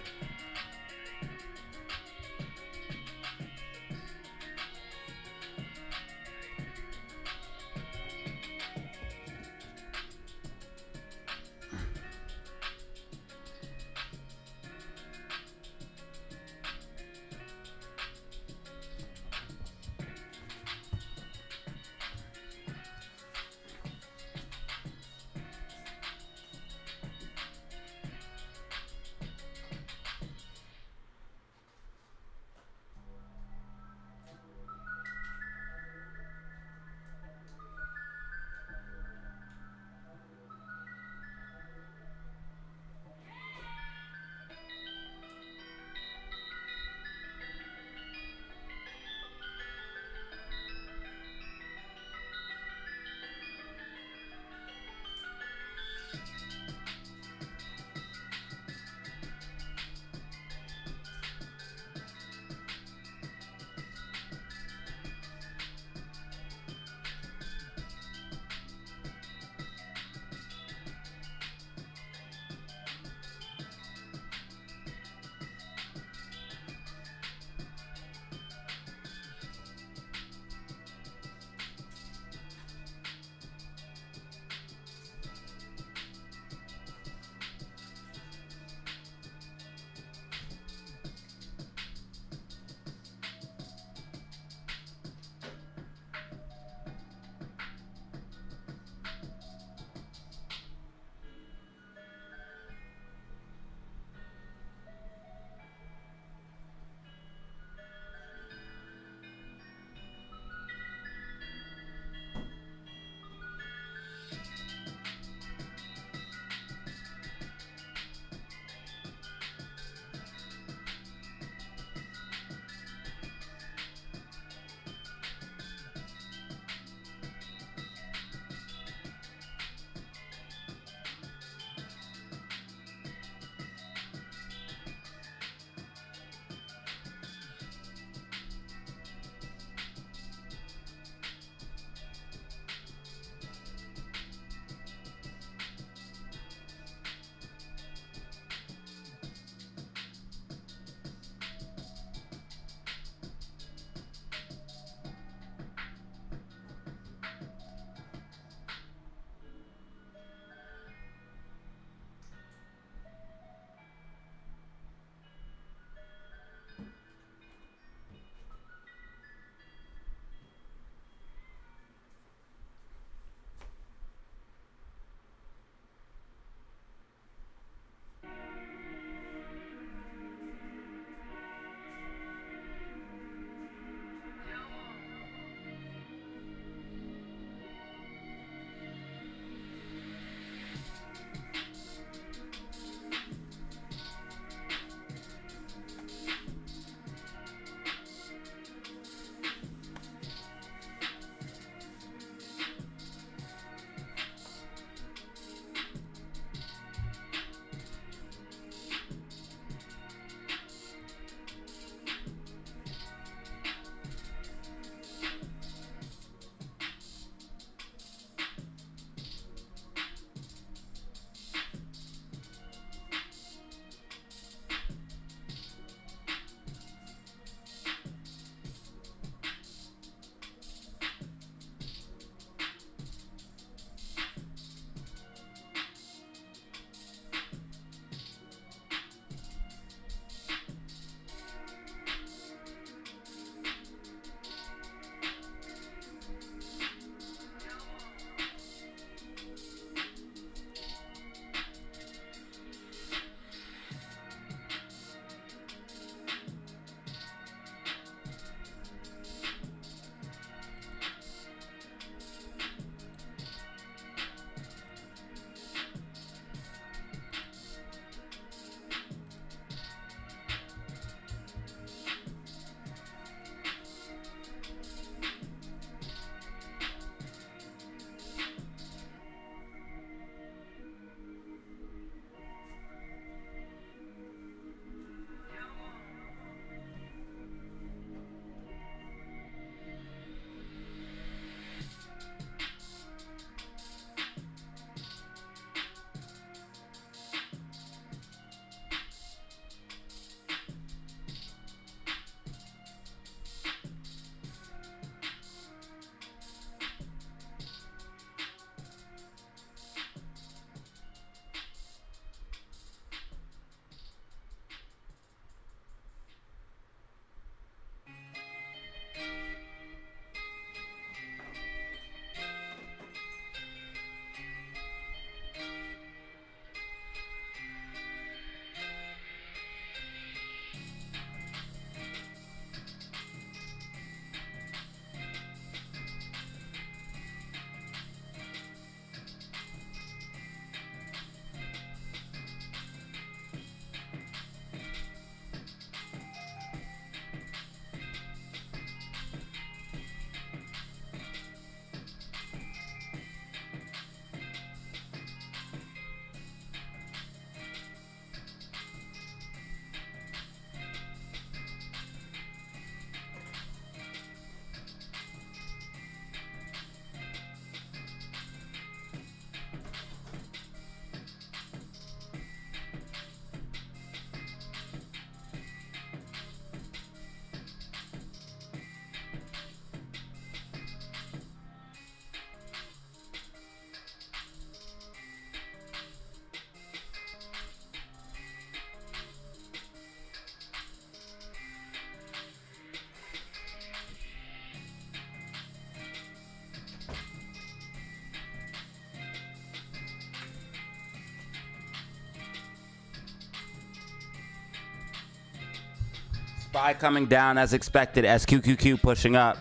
SPY coming down as expected. SQQQ pushing up.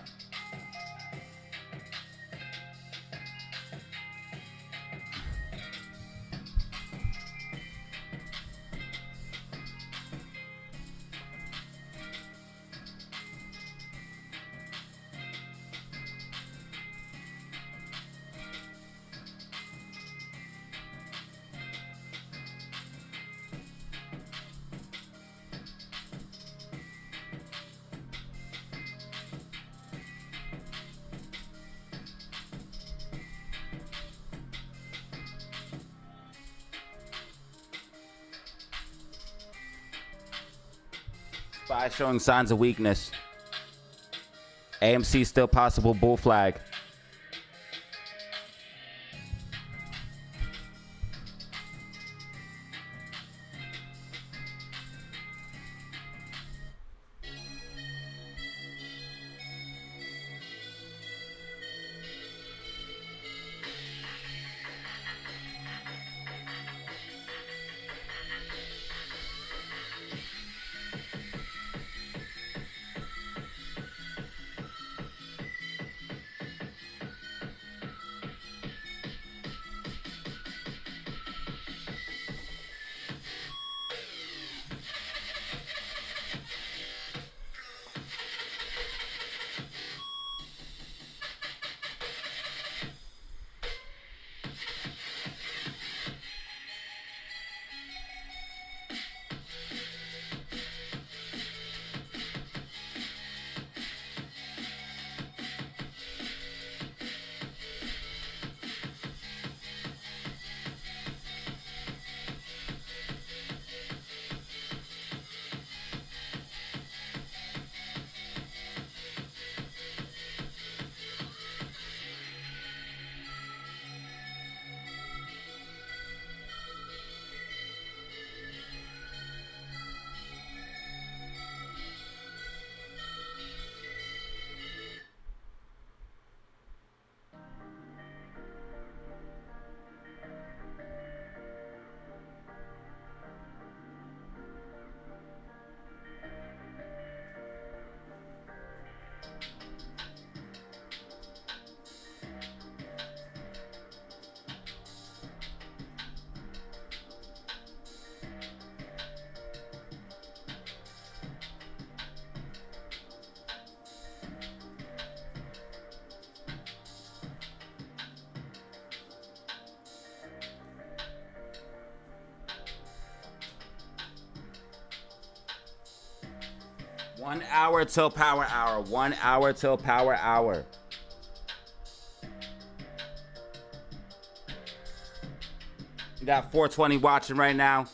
SPY showing signs of weakness. AMC still possible bull flag. One hour till power hour. 1 hour till power hour. You got 420 watching right now.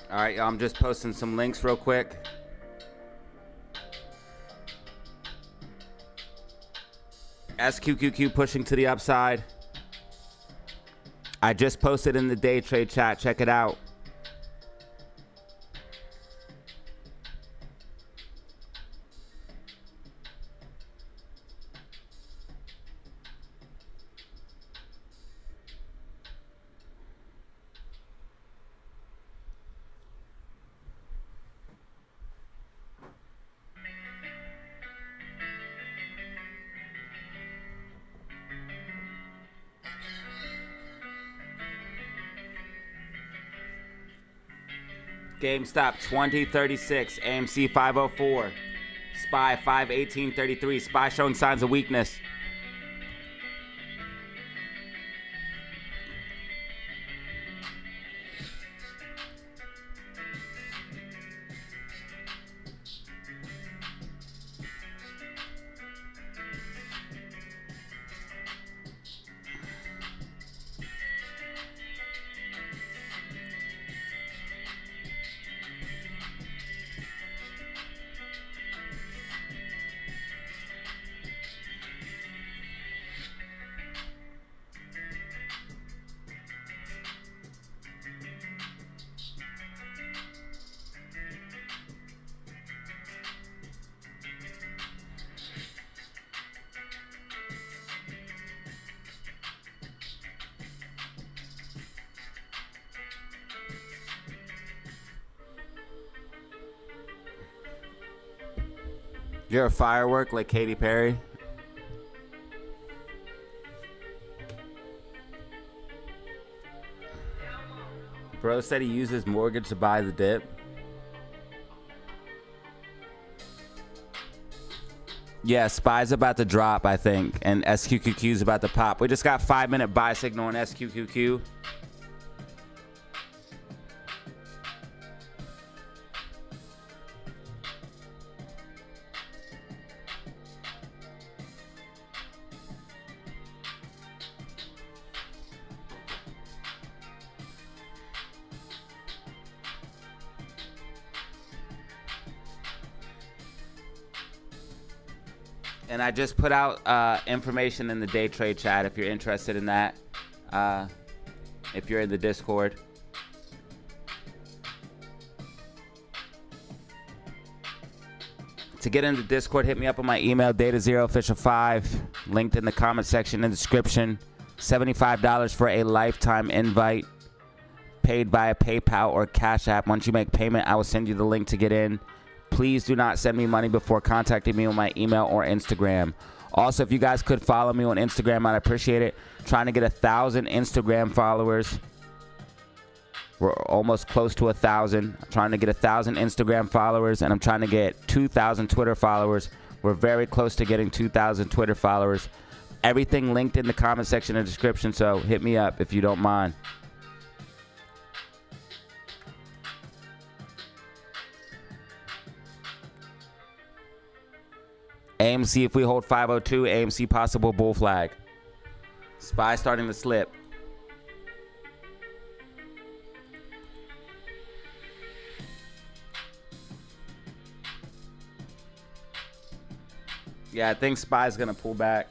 All right, y'all, I'm just posting some links real quick. SQQQ pushing to the upside. I just posted in the day trade chat. Check it out. GameStop 2036, AMC 504, SPY 518.33, SPY showing signs of weakness. You're a firework like Katy Perry. Bro said he used his mortgage to buy the dip. Yeah, SPY's about to drop, I think, and SQQQ's about to pop. We just got 5-minute buy signal on SQQQ. And I just put out information in the day trade chat if you're interested in that. If you're in the Discord. To get into Discord, hit me up on my email, DataZeroOfficial5, linked in the comment section and description. $75 for a lifetime invite, paid via PayPal or Cash App. Once you make payment, I will send you the link to get in. Please do not send me money before contacting me on my email or Instagram. Also, if you guys could follow me on Instagram, I'd appreciate it. Trying to get 1,000 Instagram followers. We're almost close to 1,000. I'm trying to get 1,000 Instagram followers, and I'm trying to get 2,000 Twitter followers. We're very close to getting 2,000 Twitter followers. Everything linked in the comment section and description, so hit me up if you don't mind. AMC if we hold 502, AMC possible bull flag. SPY starting to slip. Yeah, I think SPY's gonna pull back.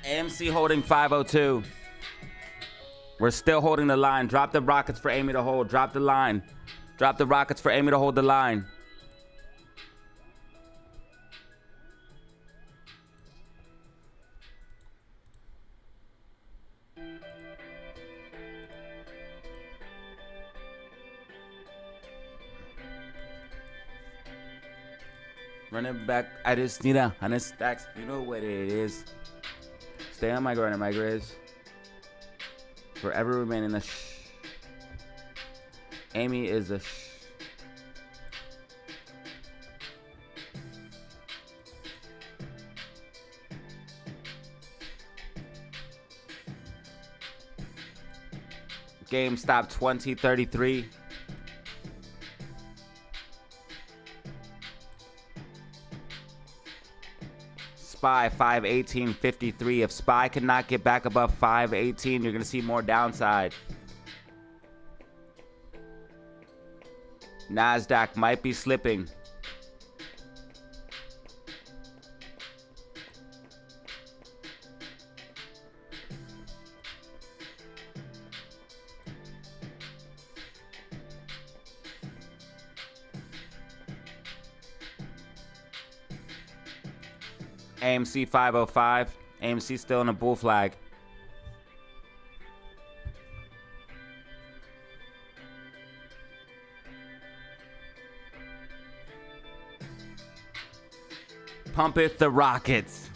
AMC holding 502. We're still holding the line. Drop the rockets for Amy to hold. Drop the line. Drop the rockets for Amy to hold the line. Run it back. I just need a 100 stacks. You know what it is. Stay on my grind, my grizz. Forever remain in the Amy is a GameStop 2033. SPY 518.53. If SPY cannot get back above 518, you're going to see more downside. NASDAQ might be slipping. AMC 505. AMC still in a bull flag. Pumpeth the rockets.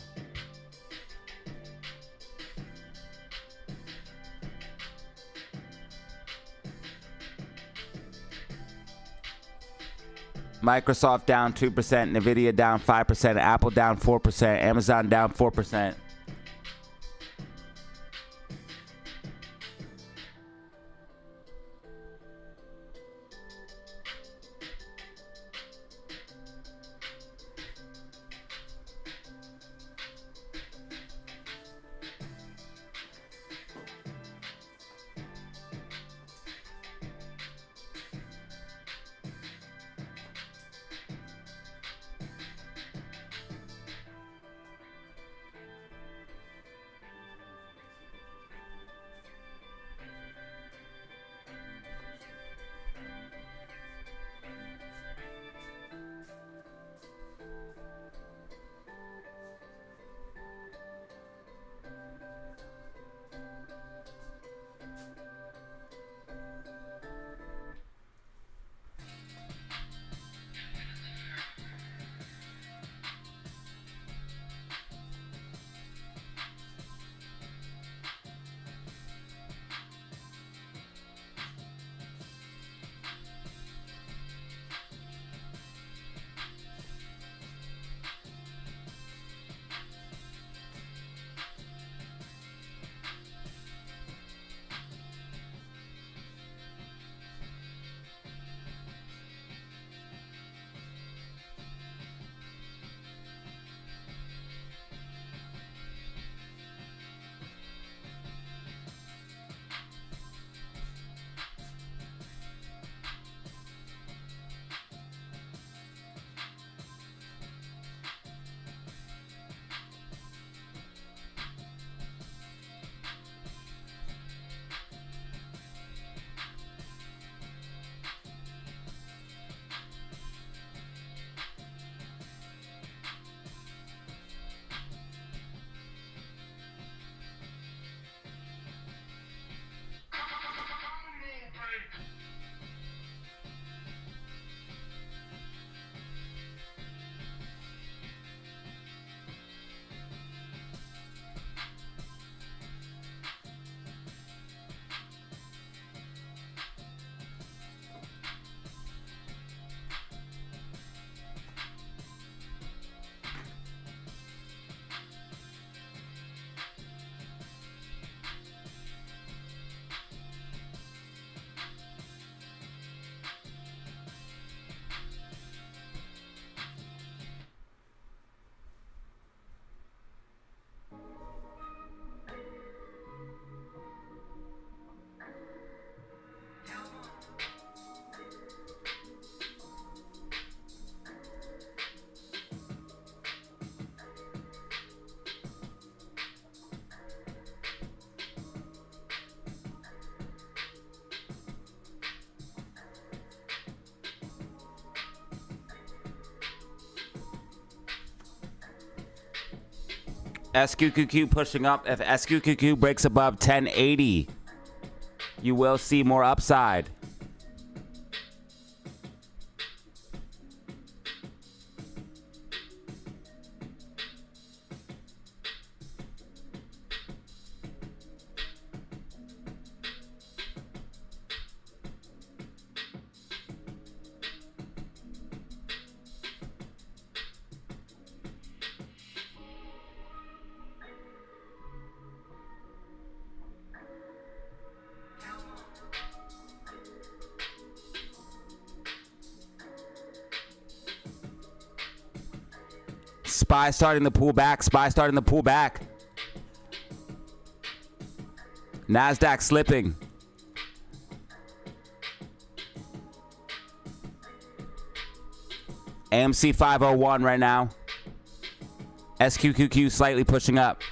Microsoft down 2%, Nvidia down 5%, Apple down 4%, Amazon down 4%. SQQQ pushing up. If SQQQ breaks above 1080, you will see more upside. SPY starting to pull back. SPY starting to pull back. NASDAQ slipping. AMC 501 right now. SQQQ slightly pushing up.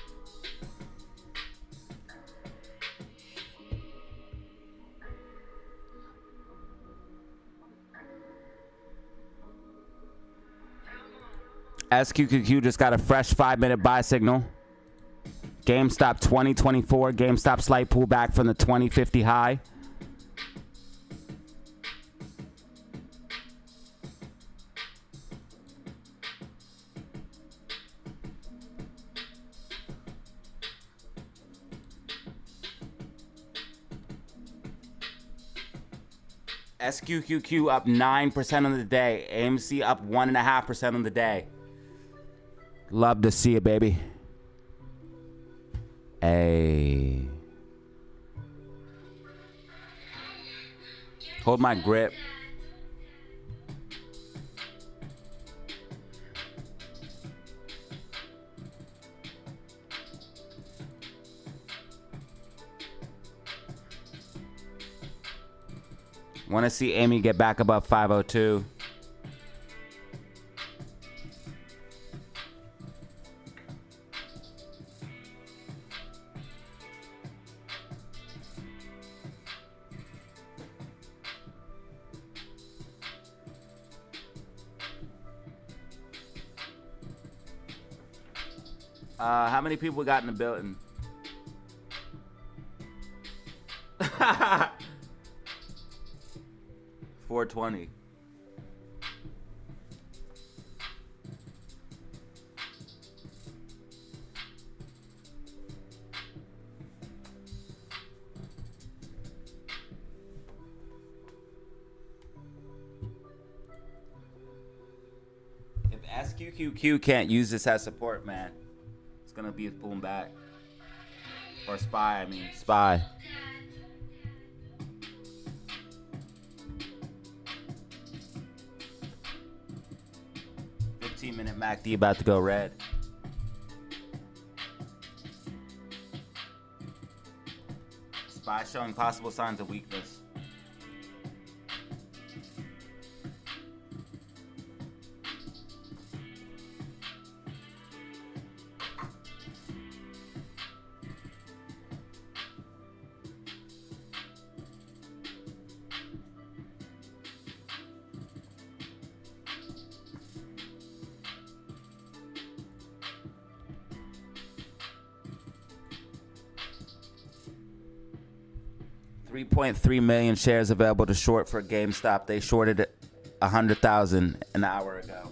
SQQQ just got a fresh 5-minute buy signal. GameStop 2024. GameStop slight pullback from the 2050 high. SQQQ up 9% on the day. AMC up 1.5% on the day. Love to see it, baby. Hey. Hold my grip. Want to see Amy get back above 502. How many people got in the building? $420. If SQQQ can't use this as support, man, it's gonna be a boom back. Or SPY, I mean SPY. Minute MACD about to go red. SPY showing possible signs of weakness. $3.3 million shares available to short for GameStop. They shorted 100,000 an hour ago.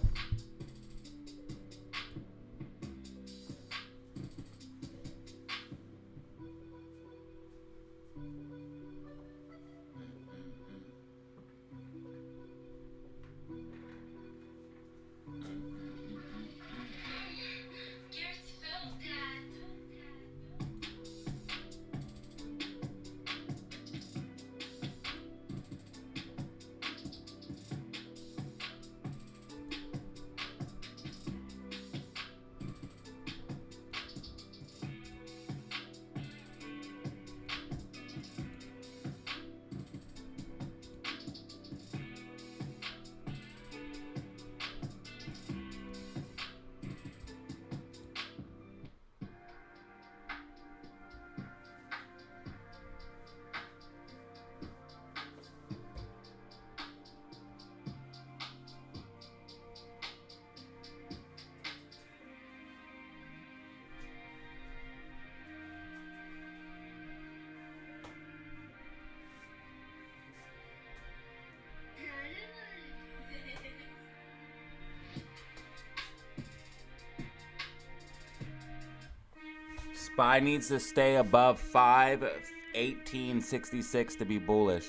SPY needs to stay above 518.66 to be bullish.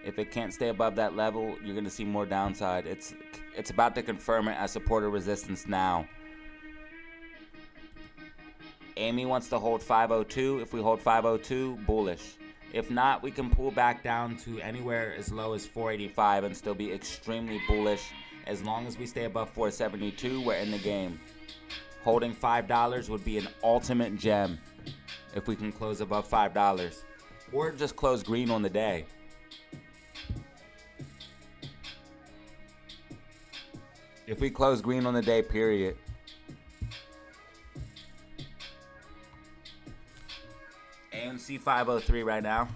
If it can't stay above that level, you're going to see more downside. It's about to confirm it as support or resistance now. AME wants to hold 502. If we hold 502, bullish. If not, we can pull back down to anywhere as low as 485 and still be extremely bullish. As long as we stay above 472, we're in the game. Holding $5 would be an ultimate gem if we can close above $5. Or just close green on the day. If we close green on the day, period. AMC 503 right now.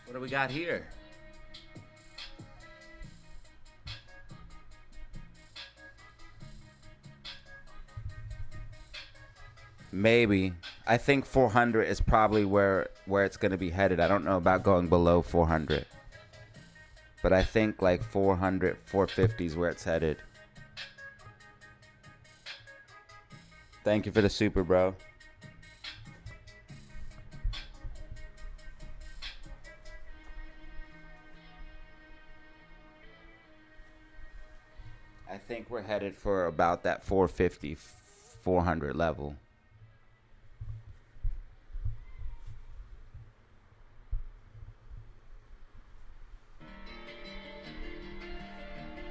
What do we got here? Maybe. I think 400 is probably where it's going to be headed. I don't know about going below 400. But I think like 400, 450 is where it's headed. Thank you for the super, bro. I think we're headed for about that 450, 400 level.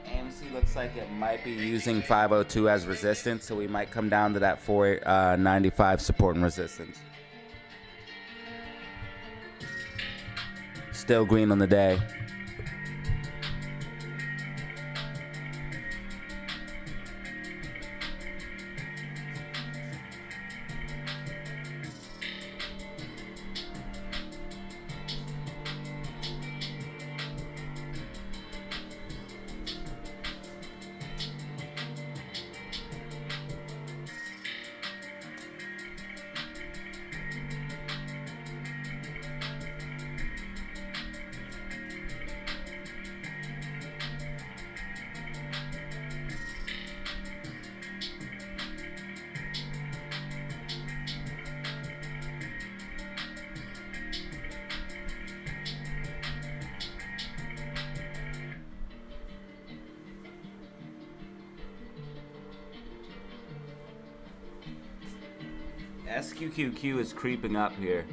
AMC looks like it might be using 502 as resistance, so we might come down to that 495 support and resistance. Still green on the day. SQQQ is creeping up here.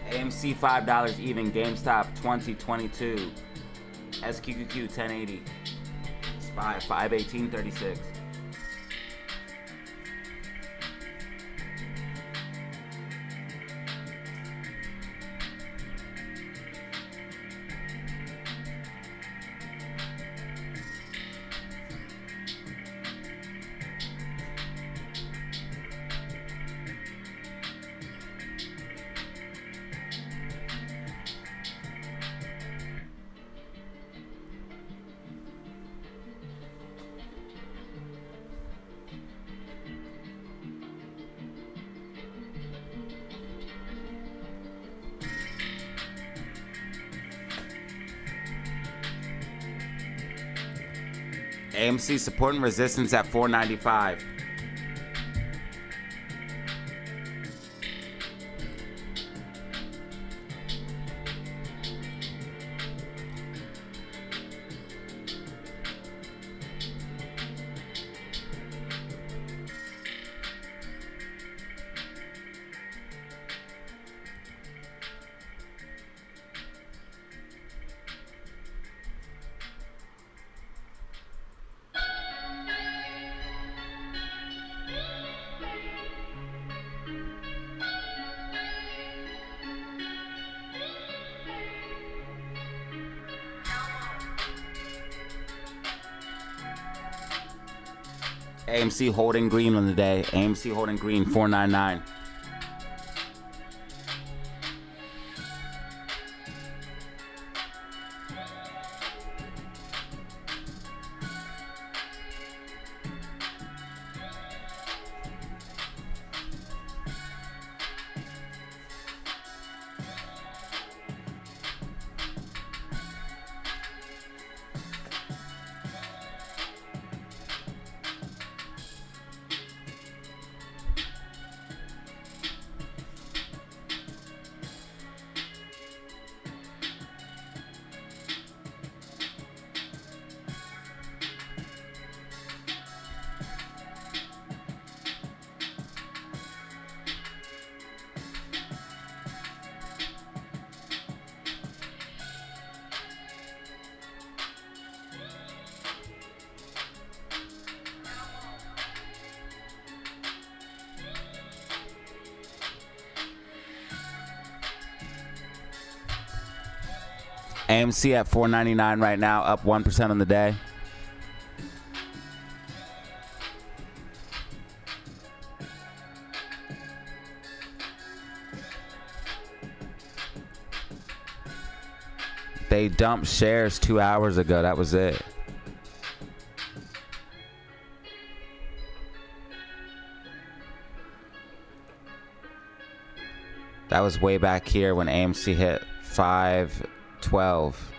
AMC $5 even, GameStop 2022, SQQQ 1080, SPY 518.36. AMC support and resistance at 495. AMC holding green on the day. AMC holding green, 499. AMC at 499 right now, up 1% on the day. They dumped shares 2 hours ago. That was it. That was way back here when AMC hit 512.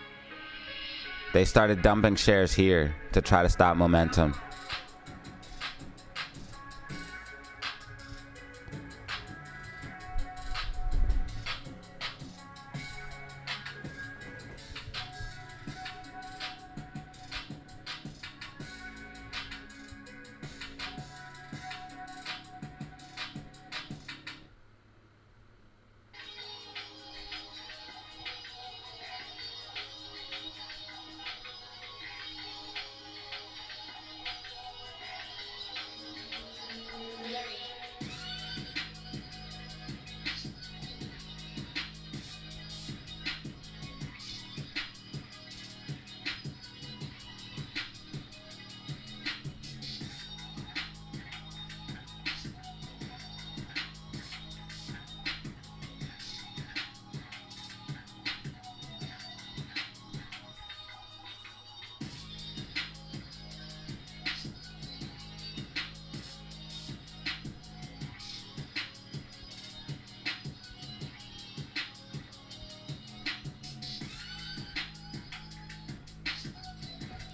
They started dumping shares here to try to stop momentum.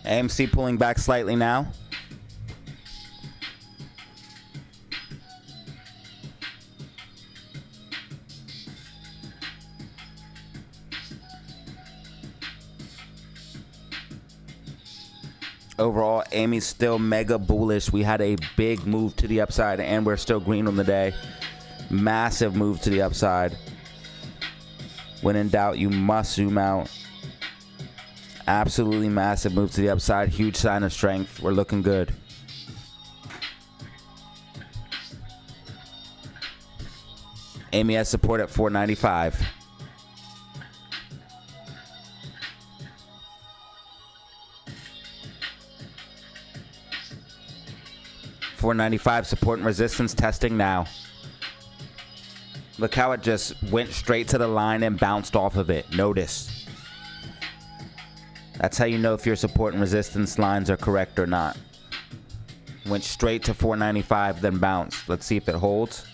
AMC pulling back slightly now. Overall, Amy's still mega bullish. We had a big move to the upside, and we're still green on the day. Massive move to the upside. When in doubt, you must zoom out. Absolutely massive move to the upside. Huge sign of strength. We're looking good. Amy has support at 495. $495 support and resistance testing now. Look how it just went straight to the line and bounced off of it. Notice. That's how you know if your support and resistance lines are correct or not. Went straight to 495, then bounced. Let's see if it holds.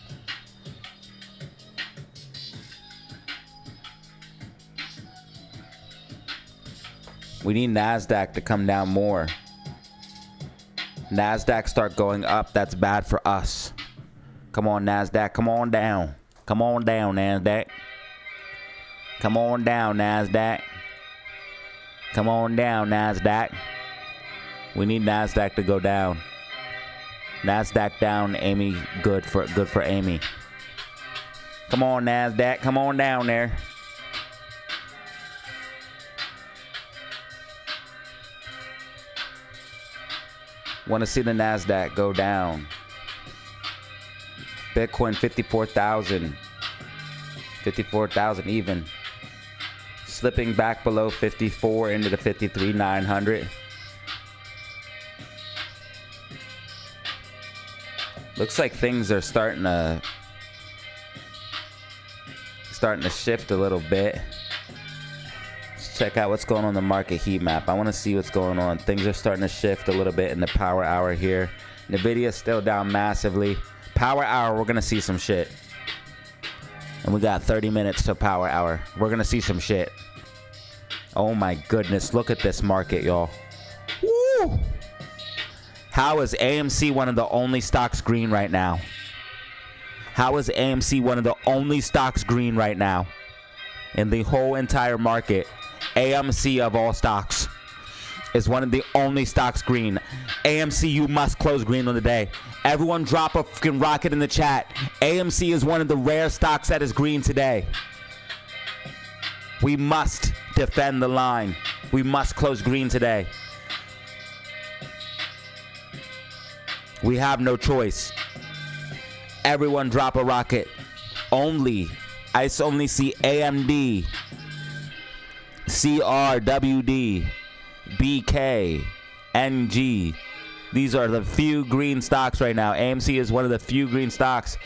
We need NASDAQ to come down more. NASDAQ start going up, that's bad for us. Come on, NASDAQ. Come on down. Come on down, NASDAQ. Come on down, NASDAQ. Come on down, NASDAQ. We need NASDAQ to go down. NASDAQ down, Amy. Good for Amy. Come on, NASDAQ. Come on down there. Want to see the NASDAQ go down. Bitcoin 54,000. 54,000 even. Slipping back below 54 into the 53,900. Looks like things are starting to shift a little bit. Let's check out what's going on the market heat map. I want to see what's going on. Things are starting to shift a little bit in the power hour here. Nvidia's still down massively. Power hour, we're going to see some shit. And we got 30 minutes to power hour. We're going to see some shit. Oh my goodness. Look at this market, y'all. Woo! How is AMC one of the only stocks green right now? How is AMC one of the only stocks green right now? In the whole entire market, AMC of all stocks is one of the only stocks green. AMC, you must close green on the day. Everyone drop a fucking rocket in the chat. AMC is one of the rare stocks that is green today. We must defend the line. We must close green today. We have no choice. Everyone drop a rocket. I only see AMD, CRWD, BK, NG. These are the few green stocks right now. AMC is one of the few green stocks.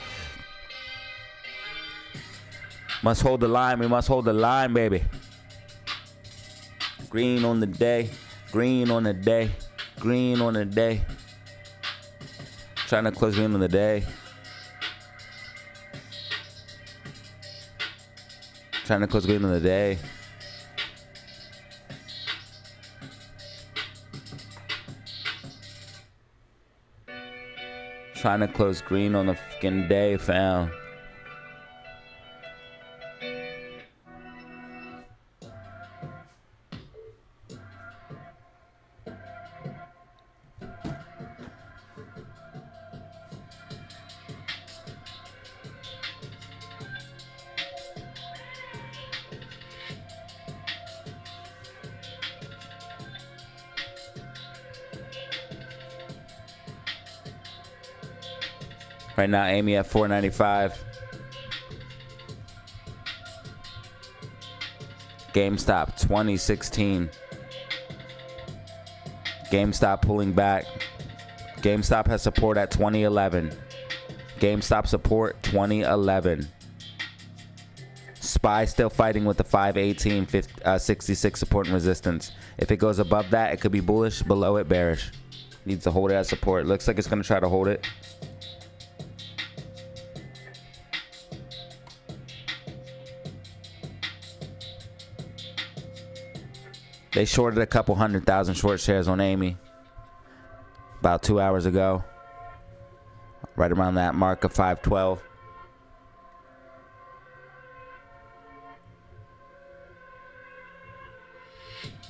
Must hold the line. We must hold the line, baby. Green on the day. Green on the day. Green on the day. Trying to close green on the day. Trying to close green on the day. Trying to close green on the fucking day, fam. Right now, Amy at 495. GameStop 2016. GameStop pulling back. GameStop has support at 2011. GameStop support 2011. SPY still fighting with the 518, 66 support and resistance. If it goes above that, it could be bullish. Below it, bearish. Needs to hold it as support. Looks like it's going to try to hold it. They shorted a couple 100,000 short shares on Amy about 2 hours ago. Right around that mark of 512.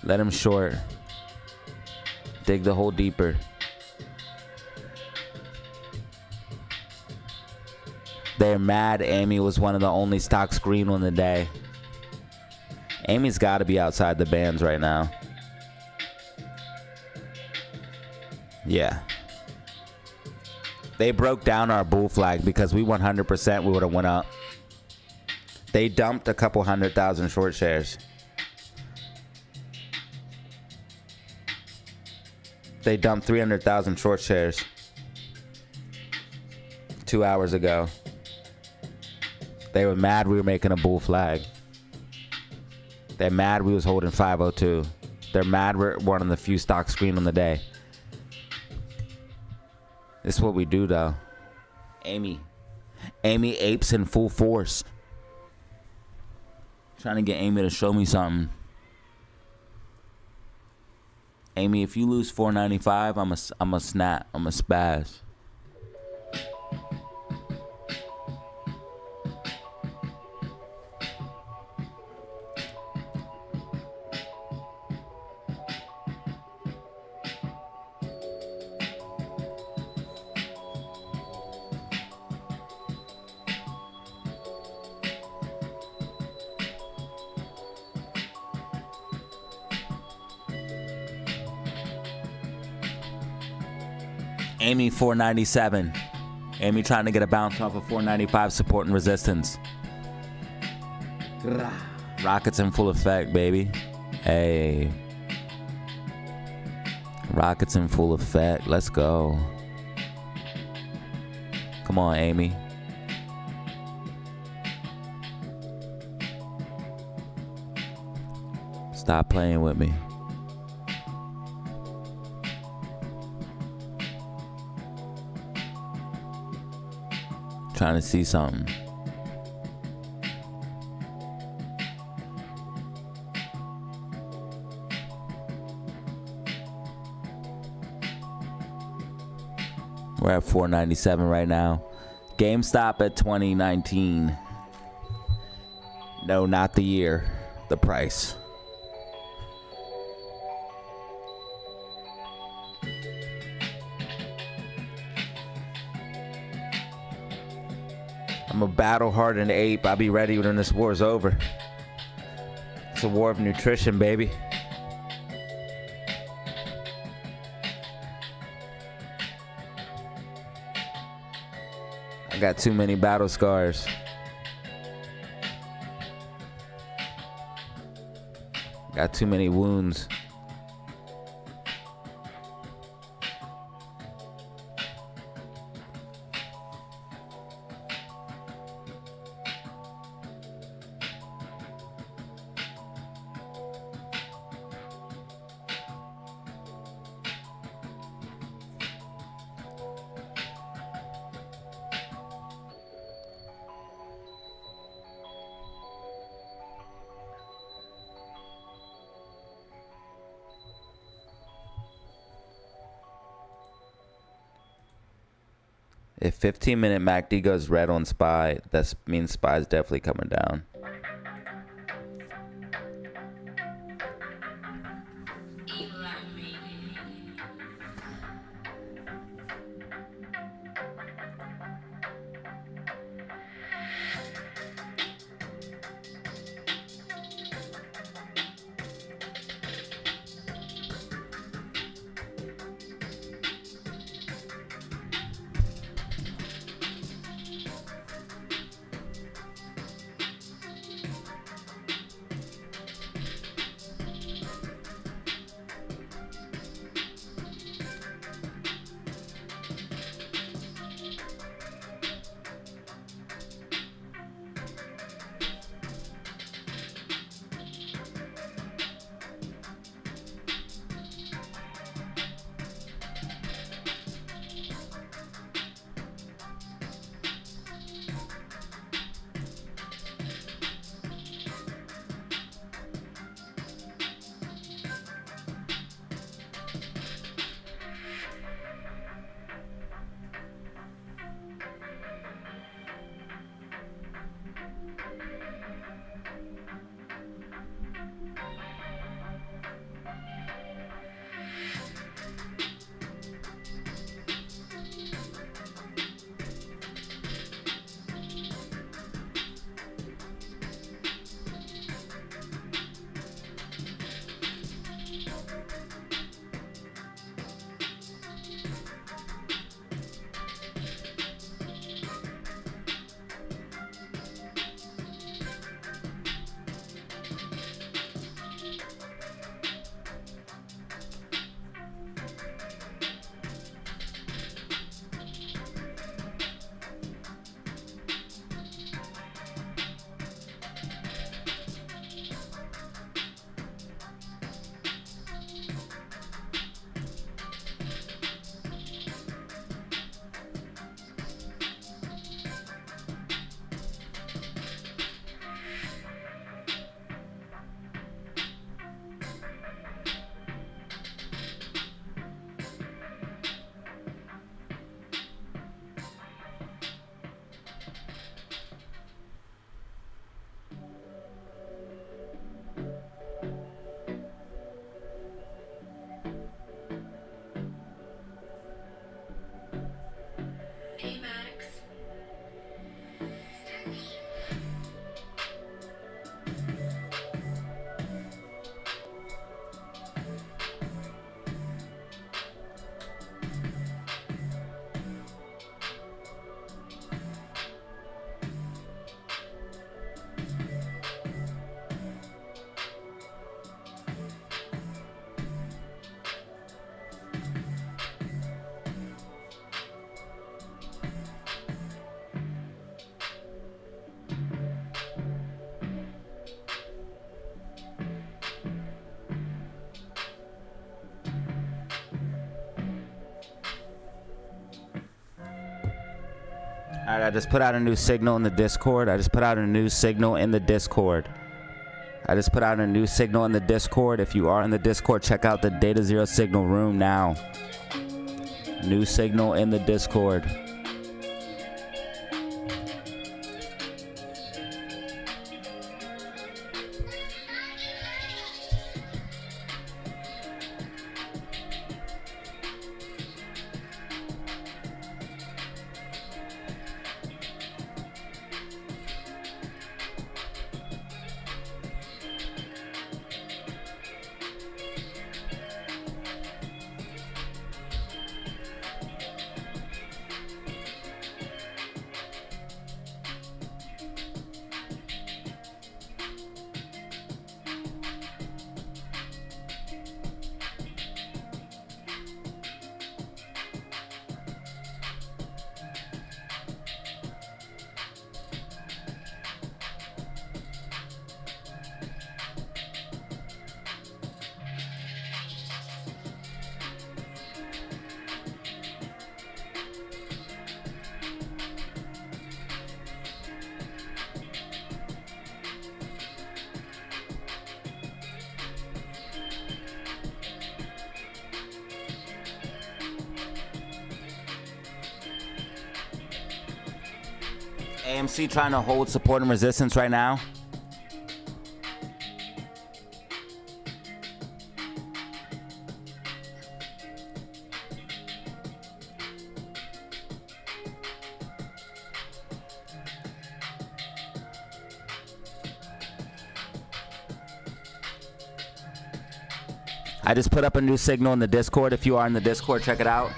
Let him short. Dig the hole deeper. They're mad Amy was one of the only stocks green on the day. Amy's got to be outside the bands right now. Yeah. They broke down our bull flag because we 100% we would have went up. They dumped a couple 100,000 short shares. They dumped 300,000 short shares 2 hours ago. They were mad we were making a bull flag. They're mad we was holding 502. They're mad we're one of the few stocks green on the day. This is what we do, though. Amy apes in full force. Trying to get Amy to show me something. Amy, if you lose 495, I'm a snap. I'm a spaz. Amy 497. Amy trying to get a bounce off of 495 support and resistance. Rockets in full effect, baby. Hey. Rockets in full effect. Let's go. Come on, Amy. Stop playing with me. Trying to see something. We're at 497 right now. GameStop at 2019. No, not the year. The price. I'm a battle-hardened ape. I'll be ready when this war's over. It's a war of nutrition, baby. I got too many battle scars. Got too many wounds. If 15-minute MACD goes red on SPY, that means SPY is definitely coming down. All right, I just put out a new signal in the Discord. If you are in the Discord, check out the DataZero signal room now. New signal in the Discord. AMC trying to hold support and resistance right now. I just put up a new signal in the Discord. If you are in the Discord, check it out.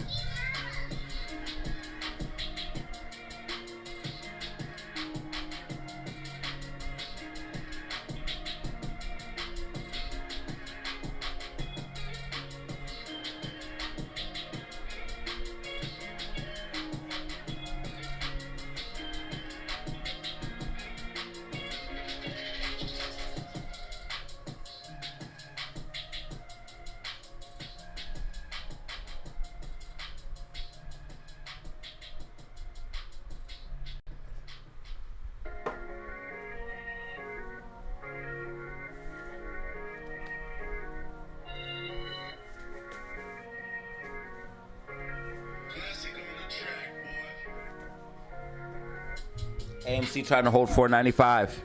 AMC trying to hold 495.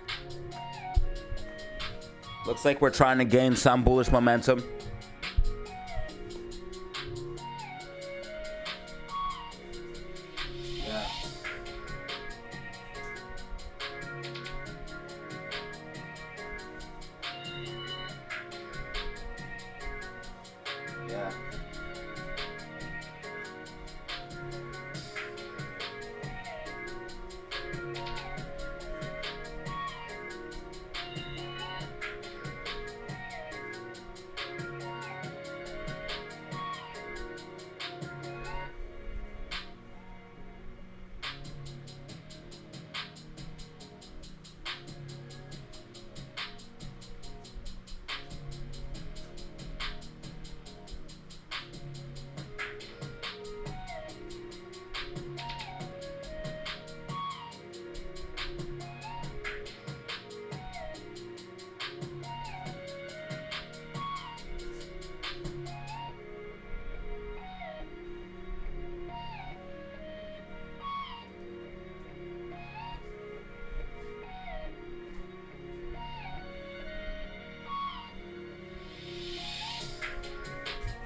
Looks like we're trying to gain some bullish momentum. Yeah. Yeah.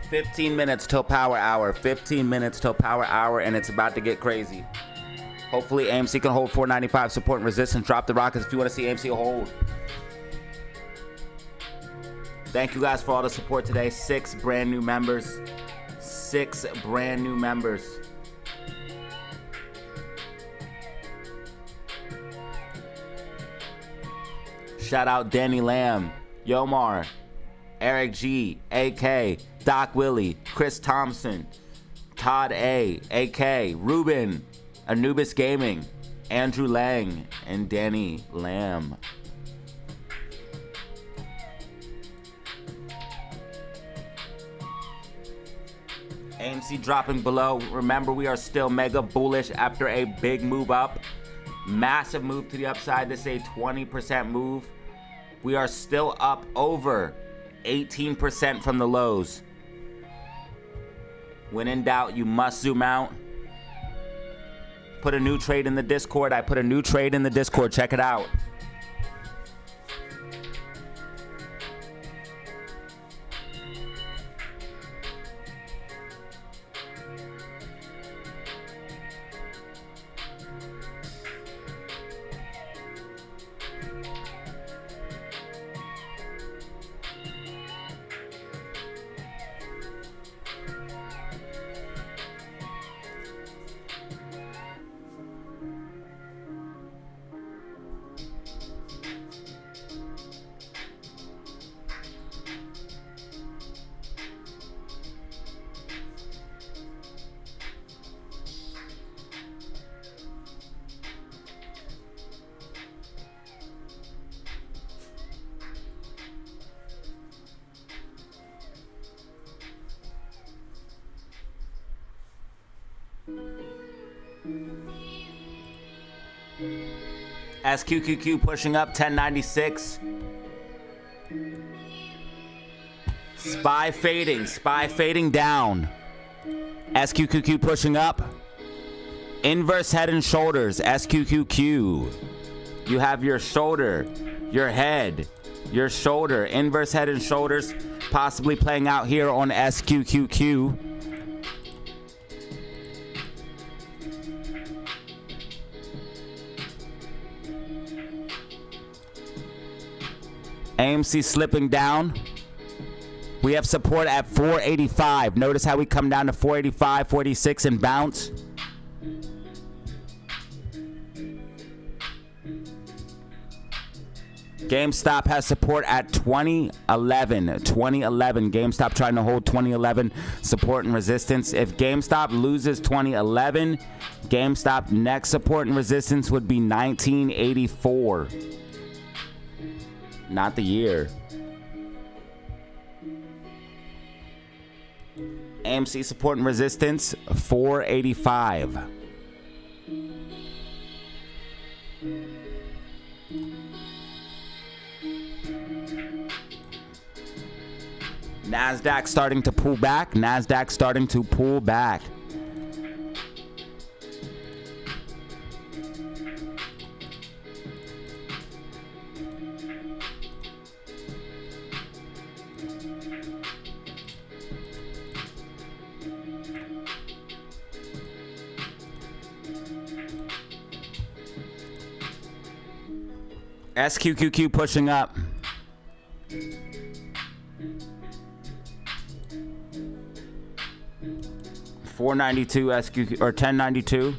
"15 minutes till power hour. 15 minutes till power hour, and it's about to get crazy. Hopefully AMC can hold 495 support and resistance. Drop the rockets if you want to see AMC hold. Thank you guys for all the support today. 6 brand new members. 6 brand new members. Shout out Danny Lamb, Yomar, Eric G, AK, Doc Willie, Chris Thompson, Todd A, AK, Ruben, Anubis Gaming, Andrew Lang, and Danny Lamb. AMC dropping below. Remember, we are still mega bullish after a big move up. Massive move to the upside. This is a 20% move. We are still up over 18% from the lows. When in doubt, you must zoom out. Put a new trade in the Discord. I put a new trade in the Discord. Check it out. SQQQ pushing up 1096. SPY fading down. SQQQ pushing up. Inverse head and shoulders, SQQQ. You have your shoulder, your head, your shoulder, inverse head and shoulders, possibly playing out here on SQQQ. AMC slipping down. We have support at 485. Notice how we come down to 485, 46 and bounce. GameStop has support at 2011. GameStop trying to hold 2011 support and resistance. If GameStop loses 2011, GameStop next support and resistance would be 1984. Not the year. AMC support and resistance 485. NASDAQ starting to pull back. NASDAQ starting to pull back. SQQQ pushing up. $492 SQQ or 1092.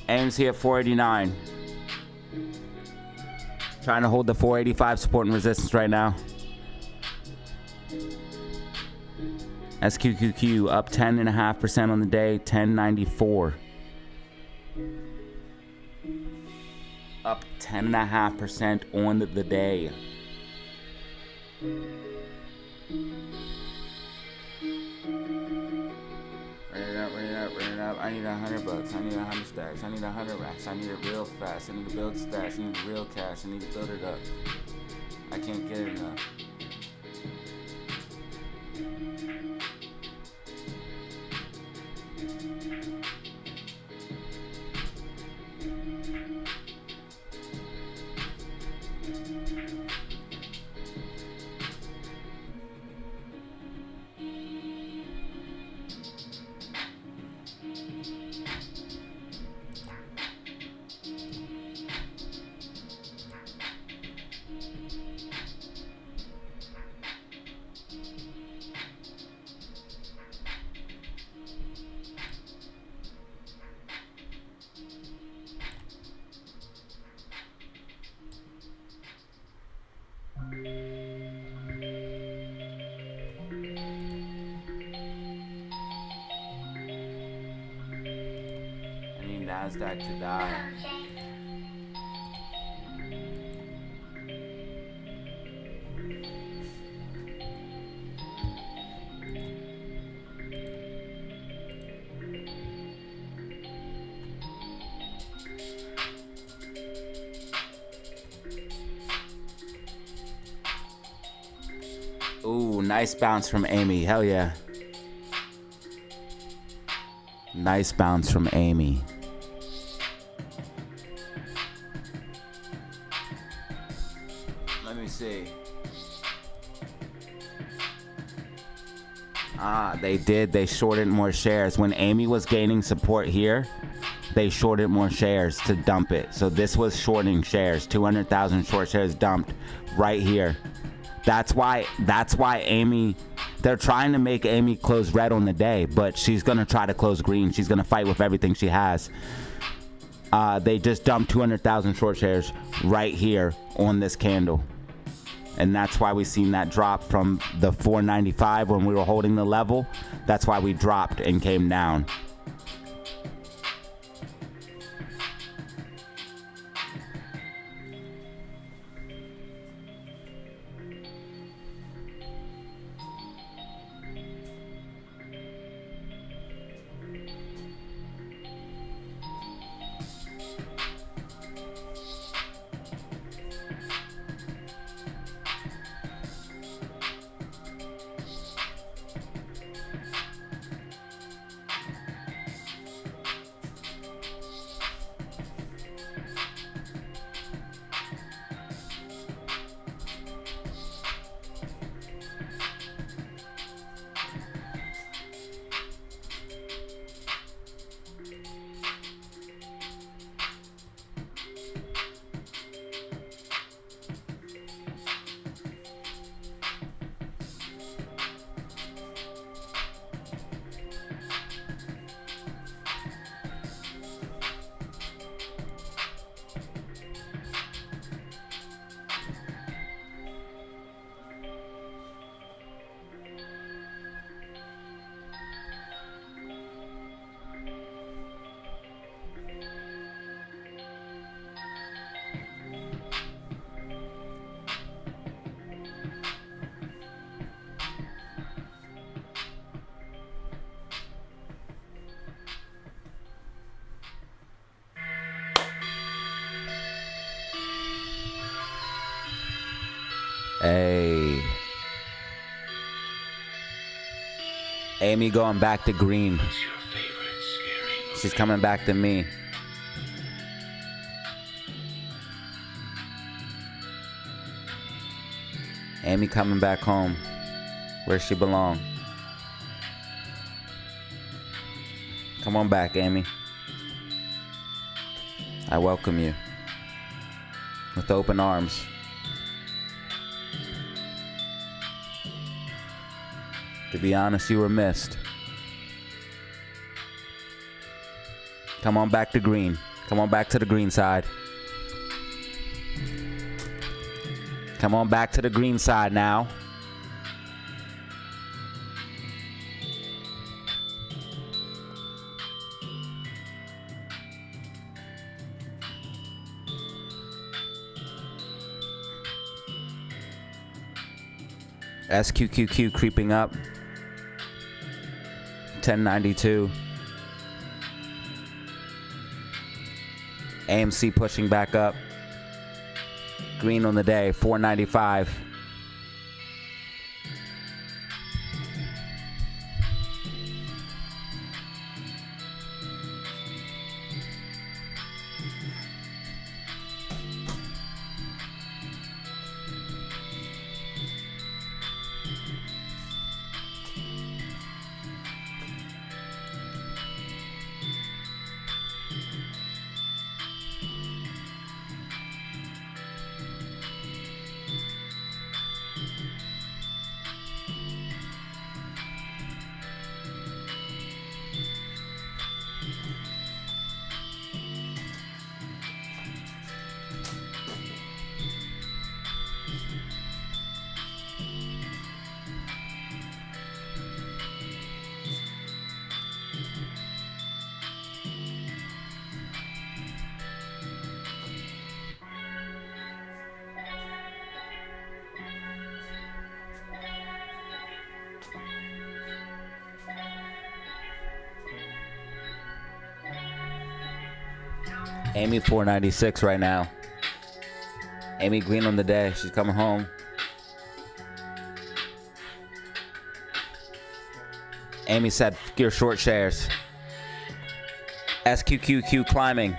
AMC at 489. Trying to hold the 485 support and resistance right now. SQQQ up 10.5% on the day, 1094. Up 10.5% on the day. Run it up. I need $100. I need 100 stacks. I need 100 racks. I need it real fast. I need to build stacks. I need real cash. I need to build it up. I can't get it enough. NASDAQ to die. Ooh, nice bounce from Amy. Hell yeah. Nice bounce from Amy. Let me see. They did. They shorted more shares. When Amy was gaining support here, they shorted more shares to dump it. So this was shorting shares. 200,000 short shares dumped right here. That's why Amy, they're trying to make Amy close red on the day, but she's going to try to close green. She's going to fight with everything she has. They just dumped 200,000 short shares right here on this candle. And that's why we seen that drop from the 495 when we were holding the level. That's why we dropped and came down. Hey. Amy going back to green. What's your favorite scary movie? She's coming back to me. Amy coming back home. Where she belong. Come on back, Amy. I welcome you with open arms. To be honest, you were missed. Come on back to green. Come on back to the green side. Come on back to the green side now. SQQQ creeping up. 1092. AMC pushing back up. Green on the day, 495. Amy 496 right now. Amy green on the day. She's coming home. Amy said, your short shares. SQQQ climbing.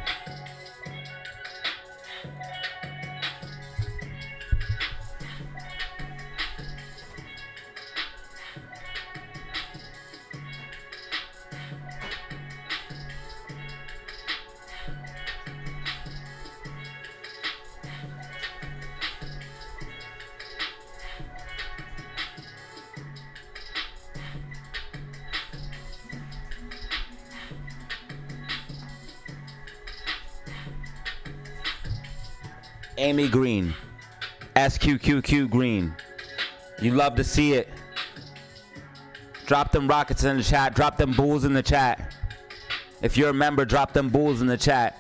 Amy Green. SQQQ Green. You love to see it. Drop them rockets in the chat. Drop them bulls in the chat. If you're a member, drop them bulls in the chat.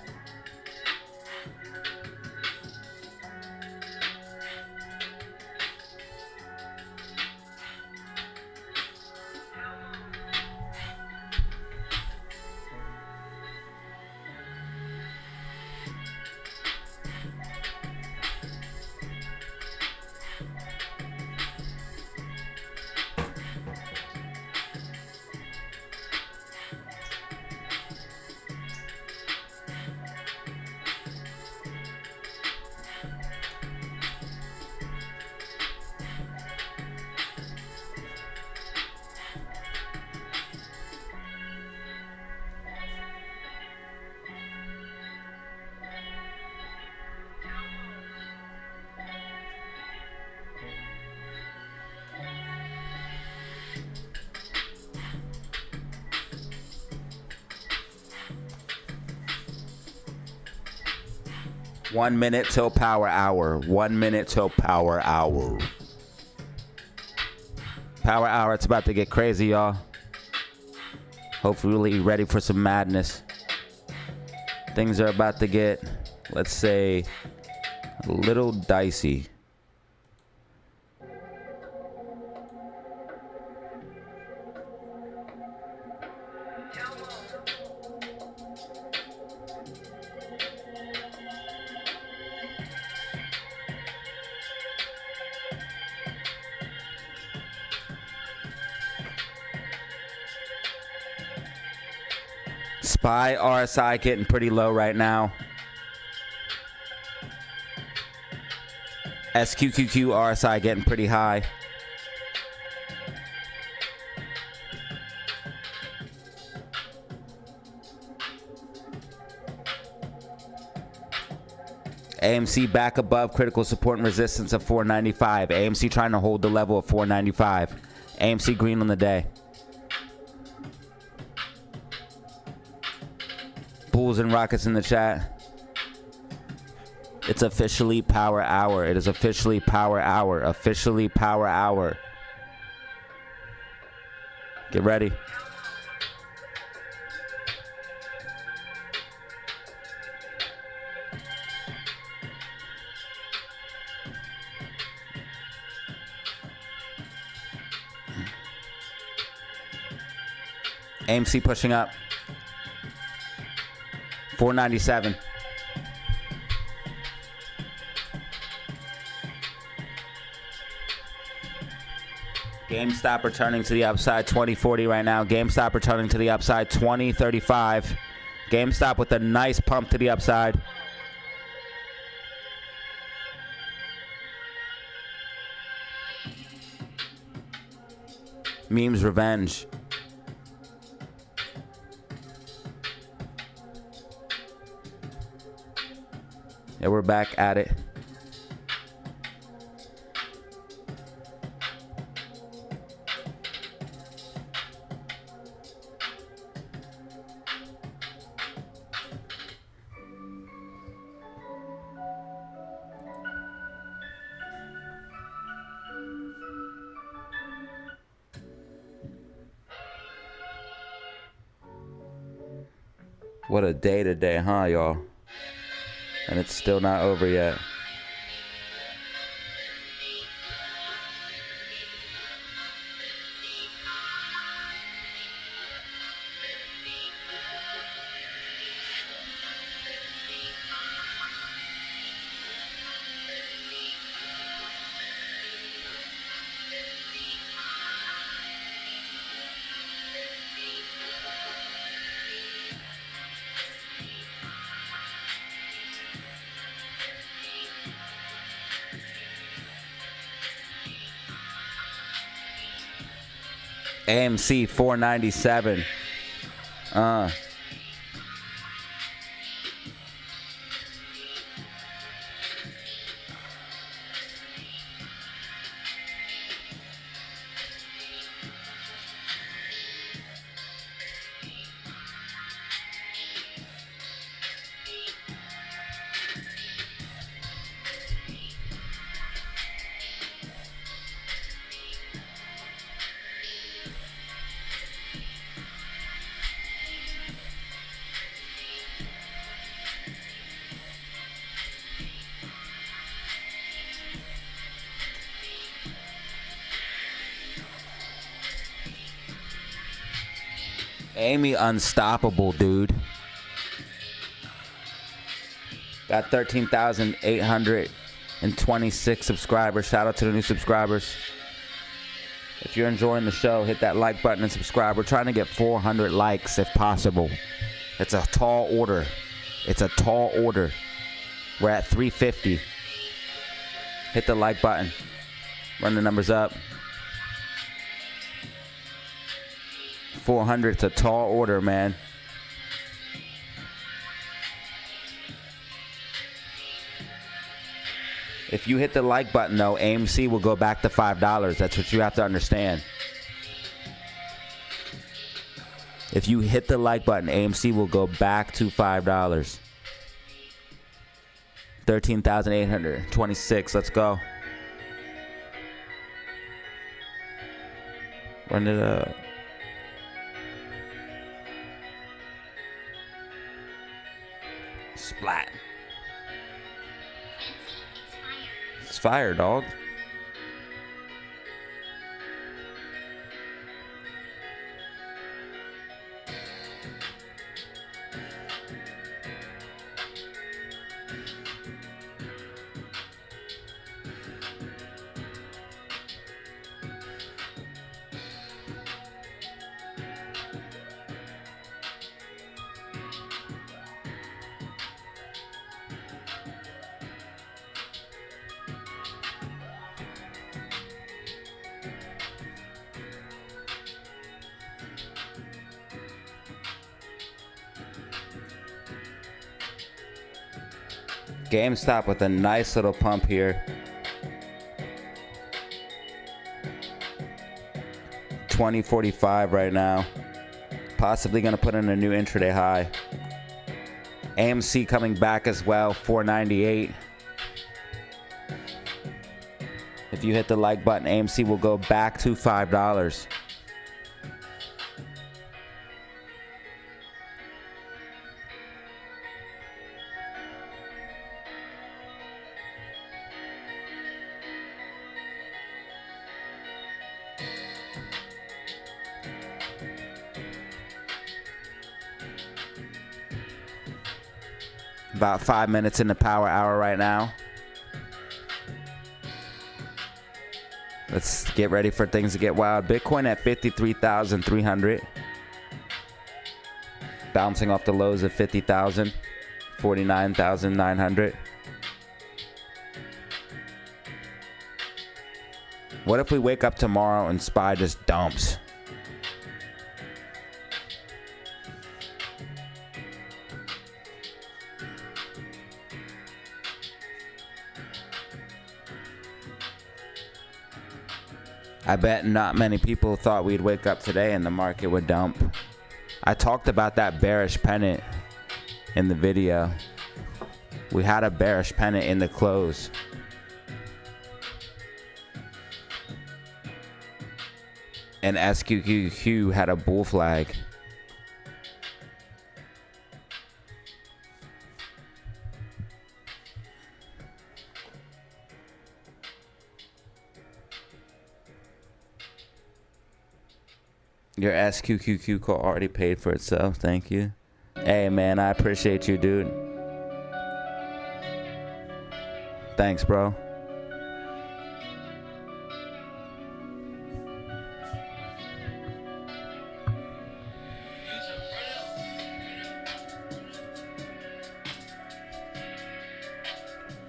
One minute till power hour. 1 minute till power hour. Power hour, it's about to get crazy, y'all. Hopefully ready for some madness. Things are about to get, let's say, a little dicey. SPY RSI getting pretty low right now. SQQQ RSI getting pretty high. AMC back above critical support and resistance of 495. AMC trying to hold the level of 495. AMC green on the day. Bulls and rockets in the chat. It's officially power hour. It is officially power hour. Officially power hour. Get ready. AMC pushing up. 497. GameStop returning to the upside, 2040 right now. GameStop returning to the upside, 2035. GameStop with a nice pump to the upside. Memes revenge. Yeah, we're back at it. What a day today, huh, y'all? And it's still not over yet. AMC 497. Amy unstoppable, dude. Got 13,826 subscribers. Shout out to the new subscribers. If you're enjoying the show, hit that like button and subscribe. We're trying to get 400 likes if possible. It's a tall order. It's a tall order. We're at 350. Hit the like button. Run the numbers up. 400's a tall order, man. If you hit the like button, though, AMC will go back to $5. That's what you have to understand. If you hit the like button, AMC will go back to $5. 13,826. Let's go. Run it up. Splat. It's fire, dog. GameStop with a nice little pump here. 20.45 right now. Possibly going to put in a new intraday high. AMC coming back as well, 498. If you hit the like button, AMC will go back to $5. About 5 minutes in the power hour right now. Let's get ready for things to get wild. Bitcoin at 53,300. Bouncing off the lows of 50,000. 49,900. What if we wake up tomorrow and SPY just dumps? I bet not many people thought we'd wake up today and the market would dump. I talked about that bearish pennant in the video. We had a bearish pennant in the close. And SQQQ had a bull flag. Your SQQQ call already paid for itself. Thank you. Hey, man, I appreciate you, dude. Thanks, bro.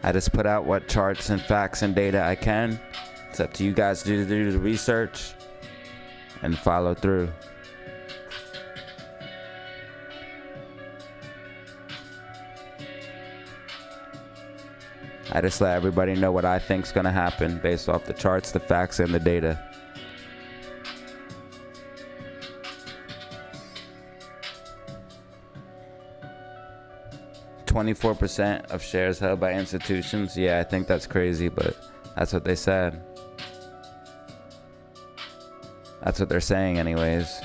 I just put out what charts and facts and data I can. It's up to you guys to do the research. and follow through. I just let everybody know what I think's gonna happen based off the charts, the facts, and the data. %24 of shares held by institutions. Yeah, I think that's crazy, but that's what they said. That's what they're saying anyways.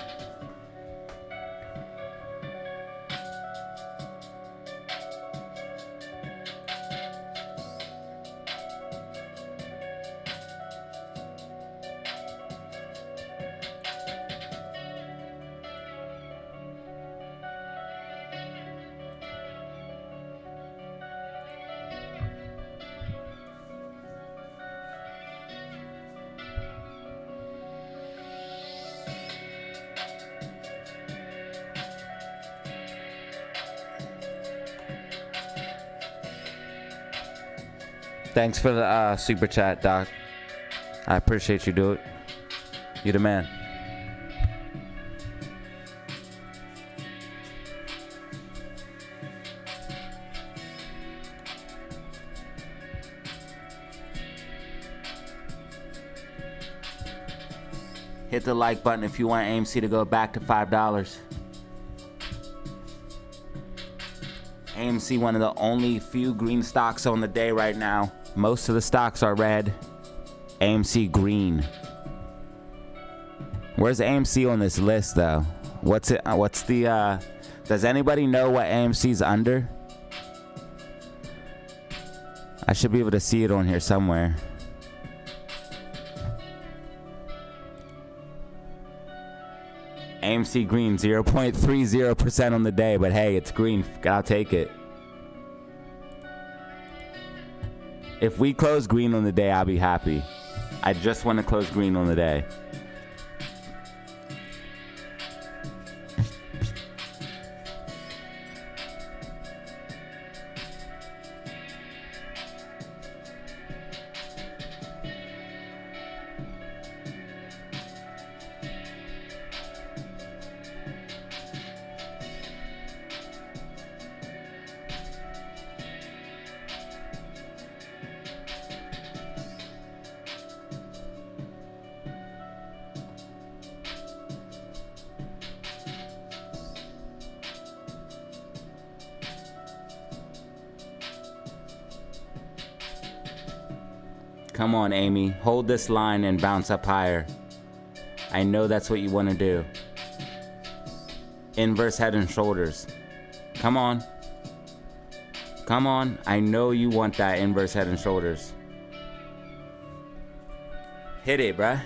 Thanks for the super chat, Doc. I appreciate you, dude. You're the man. Hit the like button if you want AMC to go back to $5. AMC, one of the only few green stocks on the day right now. Most of the stocks are red. AMC green. Where's AMC on this list though? What's it? What's the? Does anybody know what AMC's under? I should be able to see it on here somewhere. AMC green, 0.30% on the day, but hey, it's green. I'll take it. If we close green on the day, I'll be happy. I just want to close green on the day. Come on, Amy. Hold this line and bounce up higher. I know that's what you want to do. Inverse head and shoulders. Come on. Come on. I know you want that inverse head and shoulders. Hit it, bruh.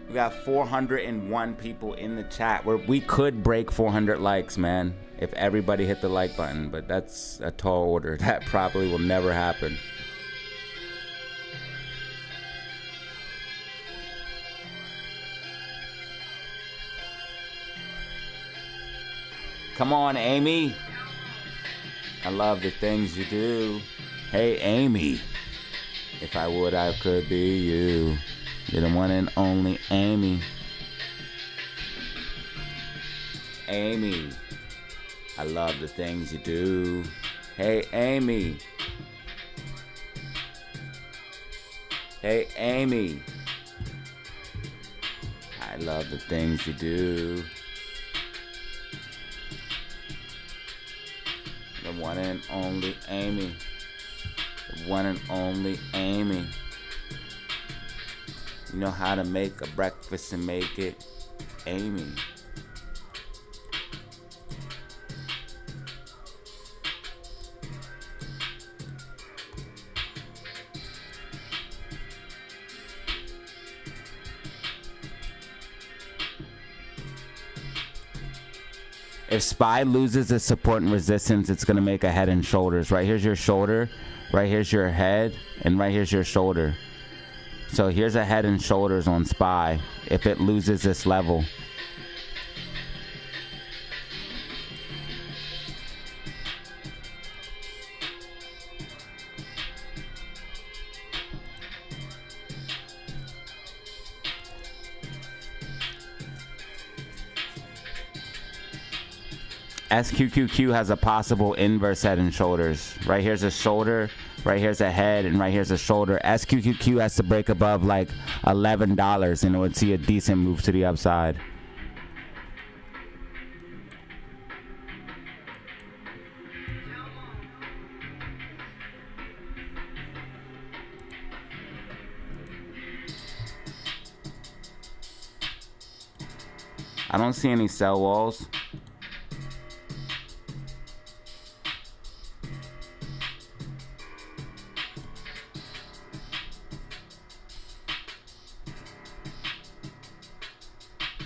We got 401 people in the chat. We could break 400 likes, man, if everybody hit the like button, but that's a tall order. That probably will never happen. Come on, Amy. I love the things you do. Hey, Amy. If I would, I could be you. You're the one and only Amy. Amy. I love the things you do. Hey, Amy. Hey, Amy. I love the things you do. The one and only Amy. The one and only Amy. You know how to make a breakfast and make it, Amy. If SPY loses its support and resistance, it's going to make a head and shoulders. Right here's your shoulder, right here's your head, and right here's your shoulder. So here's a head and shoulders on SPY if it loses this level. SQQQ has a possible inverse head and shoulders. Right here's a shoulder, right here's a head, and right here's a shoulder. SQQQ has to break above like $11 and it would see a decent move to the upside. I don't see any sell walls.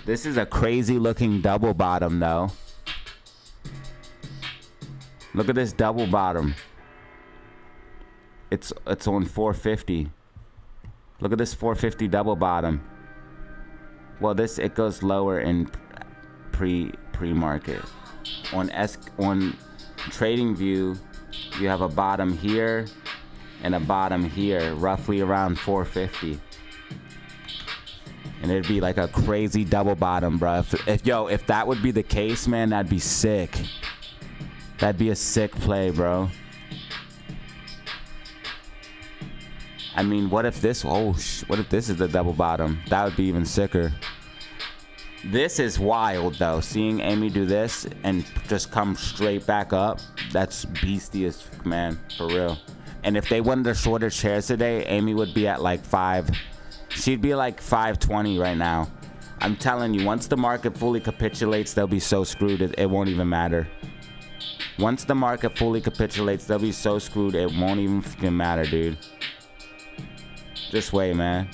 This is a crazy looking double bottom though. Look at this double bottom. It's on 450. Look at this 450 double bottom. Well, it goes lower in pre-market. On trading view, you have a bottom here and a bottom here, roughly around 450. And it'd be like a crazy double bottom, bro. If that would be the case, man, that'd be sick. That'd be a sick play, bro. I mean, what if this is the double bottom? That would be even sicker. This is wild though. Seeing Amy do this and just come straight back up, that's beastiest, man, for real. And if they wanted a shorter shares today, Amy would be at like 5. She'd be like 520 right now. I'm telling you, once the market fully capitulates, they'll be so screwed it won't even matter. Once the market fully capitulates, they'll be so screwed it won't even fucking matter, dude. Just wait, man.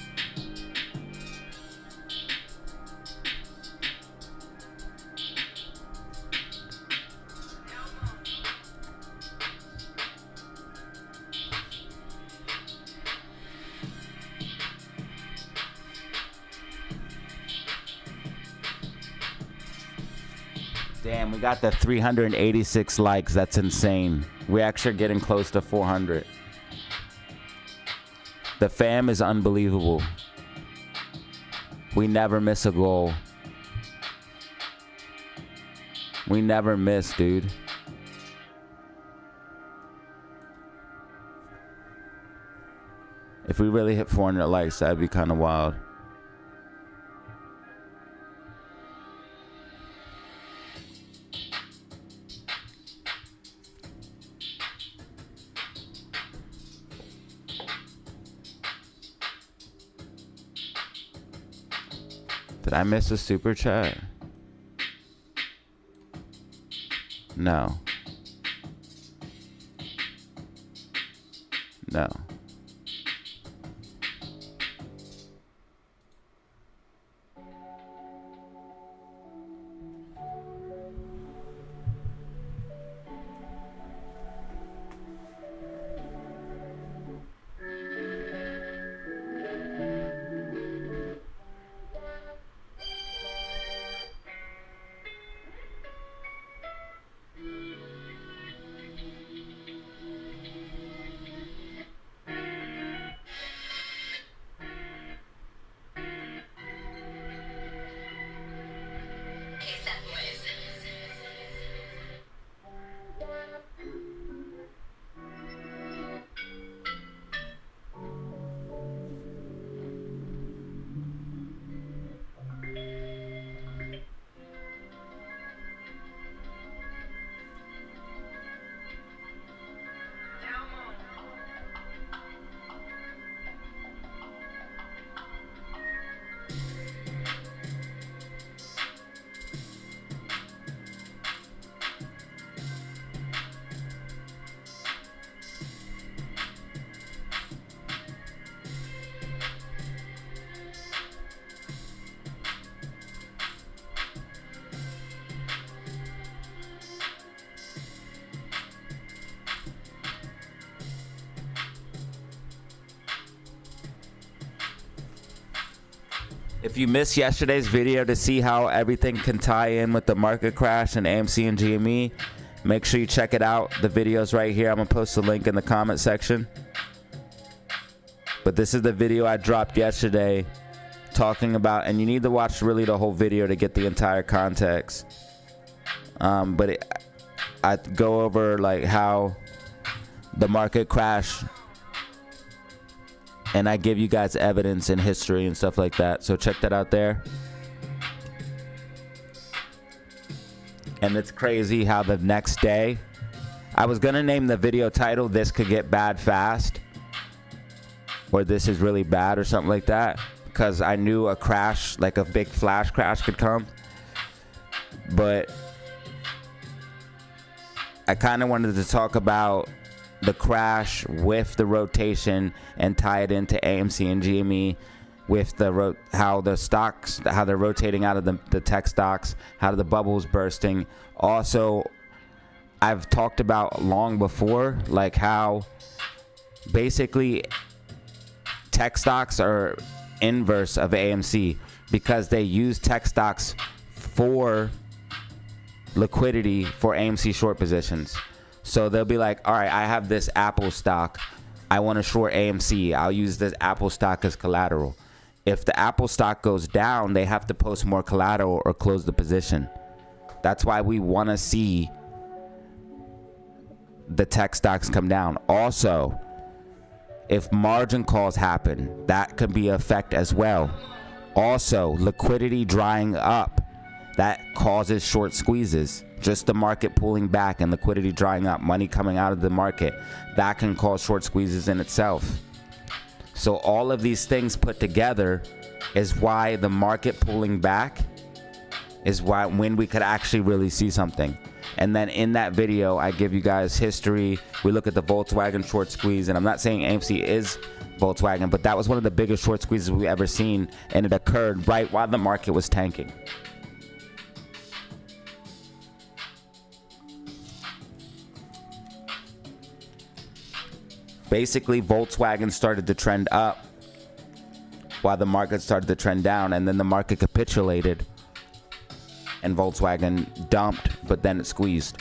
Damn, we got the 386 likes. That's insane. We actually are getting close to 400. The fam is unbelievable. We never miss a goal. We never miss, dude. If we really hit 400 likes, that'd be kind of wild. Did I miss a super chat? No. No. If you missed yesterday's video to see how everything can tie in with the market crash and AMC and GME, make sure you check it out. The video's right here. I'm going to post the link in the comment section. But this is the video I dropped yesterday talking about, and you need to watch really the whole video to get the entire context. But I go over like how the market crashed, and I give you guys evidence and history and stuff like that. So check that out there. And it's crazy how the next day, I was gonna name the video title "This Could Get Bad Fast," or "This Is Really Bad," or something like that, because I knew a crash, like a big flash crash, could come. But I kind of wanted to talk about the crash with the rotation and tie it into AMC and GME with the how the stocks, how they're rotating out of the tech stocks, how the bubble's bursting. Also, I've talked about long before, like how basically tech stocks are inverse of AMC because they use tech stocks for liquidity for AMC short positions. So they'll be like, all right, I have this Apple stock, I want to short AMC, I'll use this Apple stock as collateral. If the Apple stock goes down, they have to post more collateral or close the position. That's why we want to see the tech stocks come down. Also, if margin calls happen, that could be an effect as well. Also, liquidity drying up, that causes short squeezes. Just the market pulling back and liquidity drying up, money coming out of the market, that can cause short squeezes in itself. So all of these things put together is why the market pulling back is why when we could actually really see something. And then in that video, I give you guys history. We look at the Volkswagen short squeeze, and I'm not saying AMC is Volkswagen, but that was one of the biggest short squeezes we've ever seen, and it occurred right while the market was tanking. Basically, Volkswagen started to trend up while the market started to trend down, and then the market capitulated and Volkswagen dumped, but then it squeezed.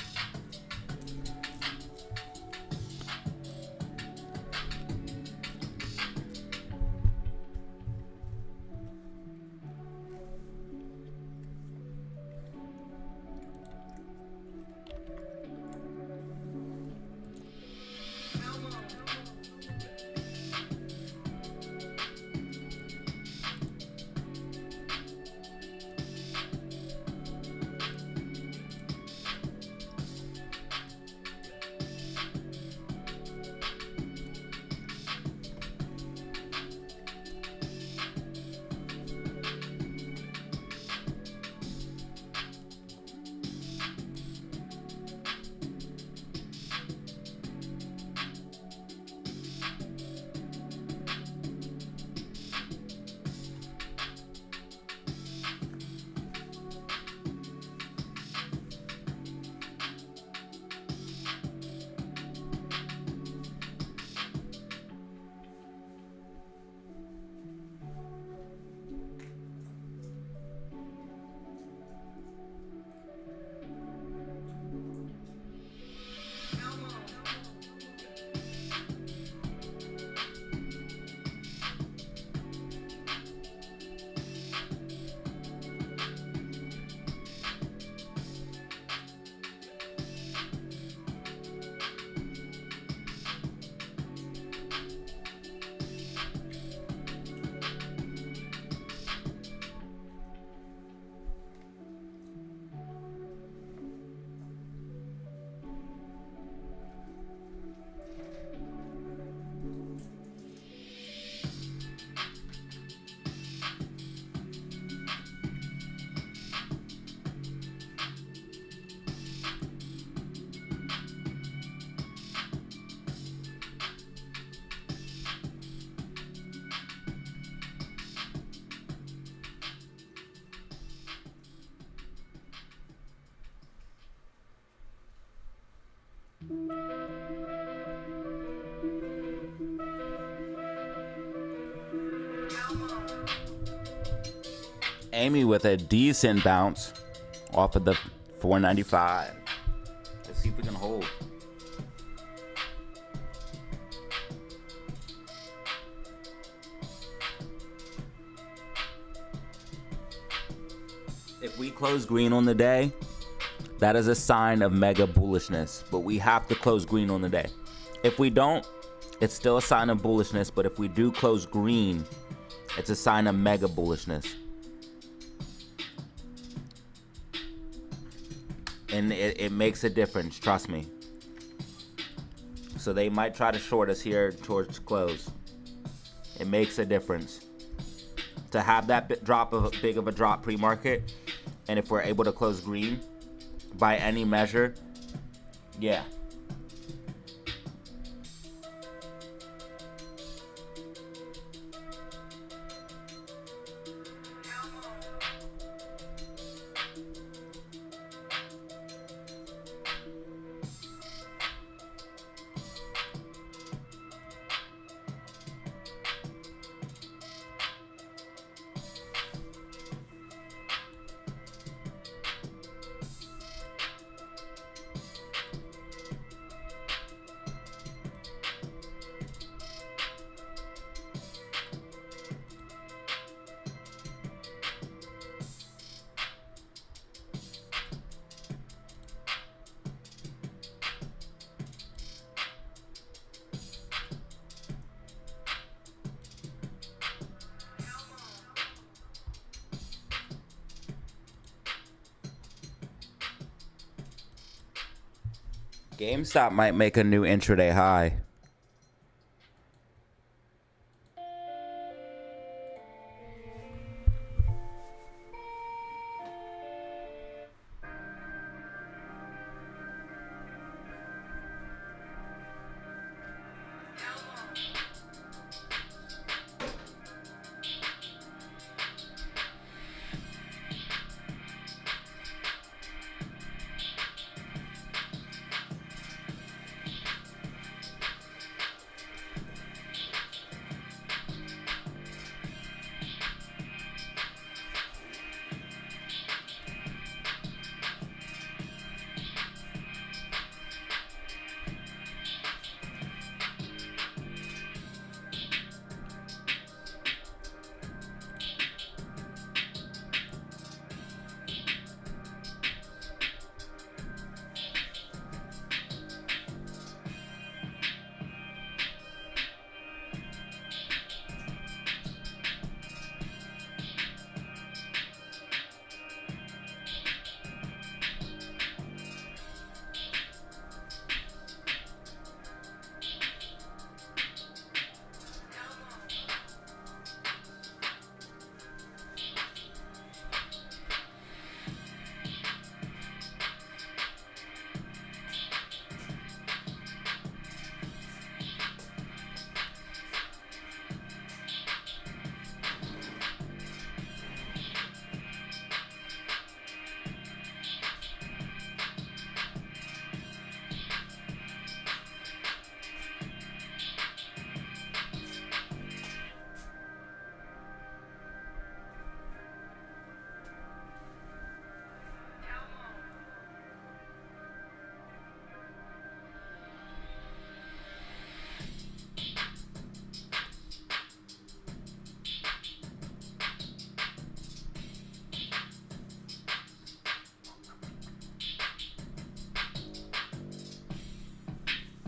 Amy with a decent bounce off of the 495. Let's see if we can hold. If we close green on the day, that is a sign of mega bullishness. But we have to close green on the day. If we don't, it's still a sign of bullishness. But if we do close green, it's a sign of mega bullishness. And it makes a difference, trust me. So they might try to short us here towards close. It makes a difference to have that big of a drop pre-market. And if we're able to close green by any measure, yeah. GameStop might make a new intraday high.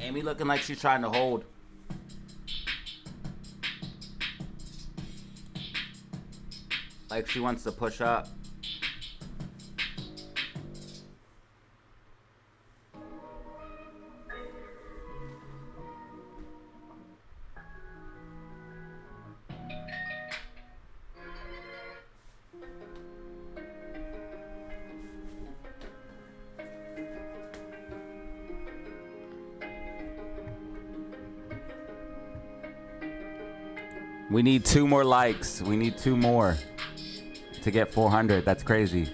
Amy looking like she's trying to hold. Like she wants to push up. We need 2 more likes. We need 2 more to get 400. That's crazy.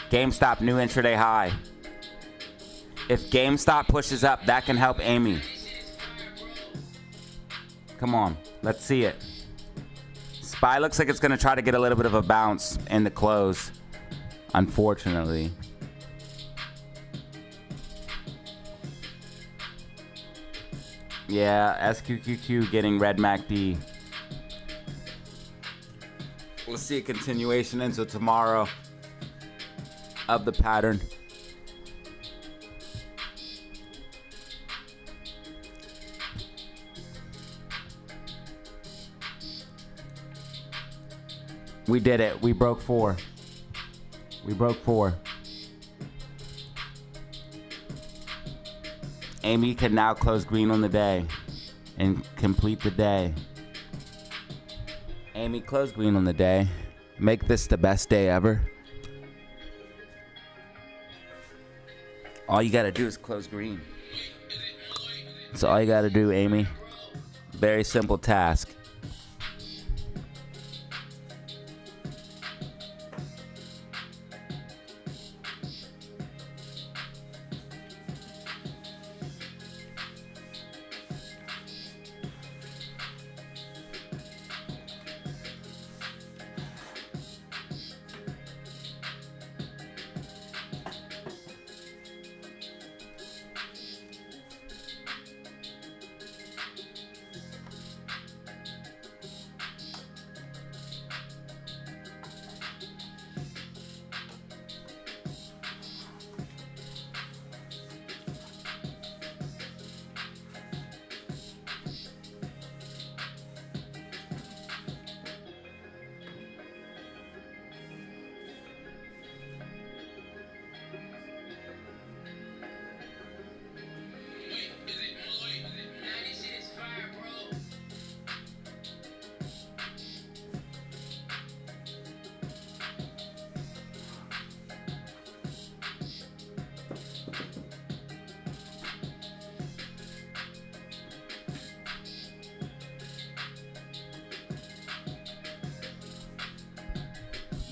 GameStop, new intraday high. If GameStop pushes up, that can help Amy. Come on, let's see it. SPY looks like it's going to try to get a little bit of a bounce in the close, unfortunately. Yeah, SQQQ getting red MACD. We'll see a continuation until tomorrow of the pattern. We did it. We broke 4. We broke 4. Amy can now close green on the day and complete the day. Amy, close green on the day. Make this the best day ever. All you gotta do is close green. That's all you gotta do, Amy. Very simple task.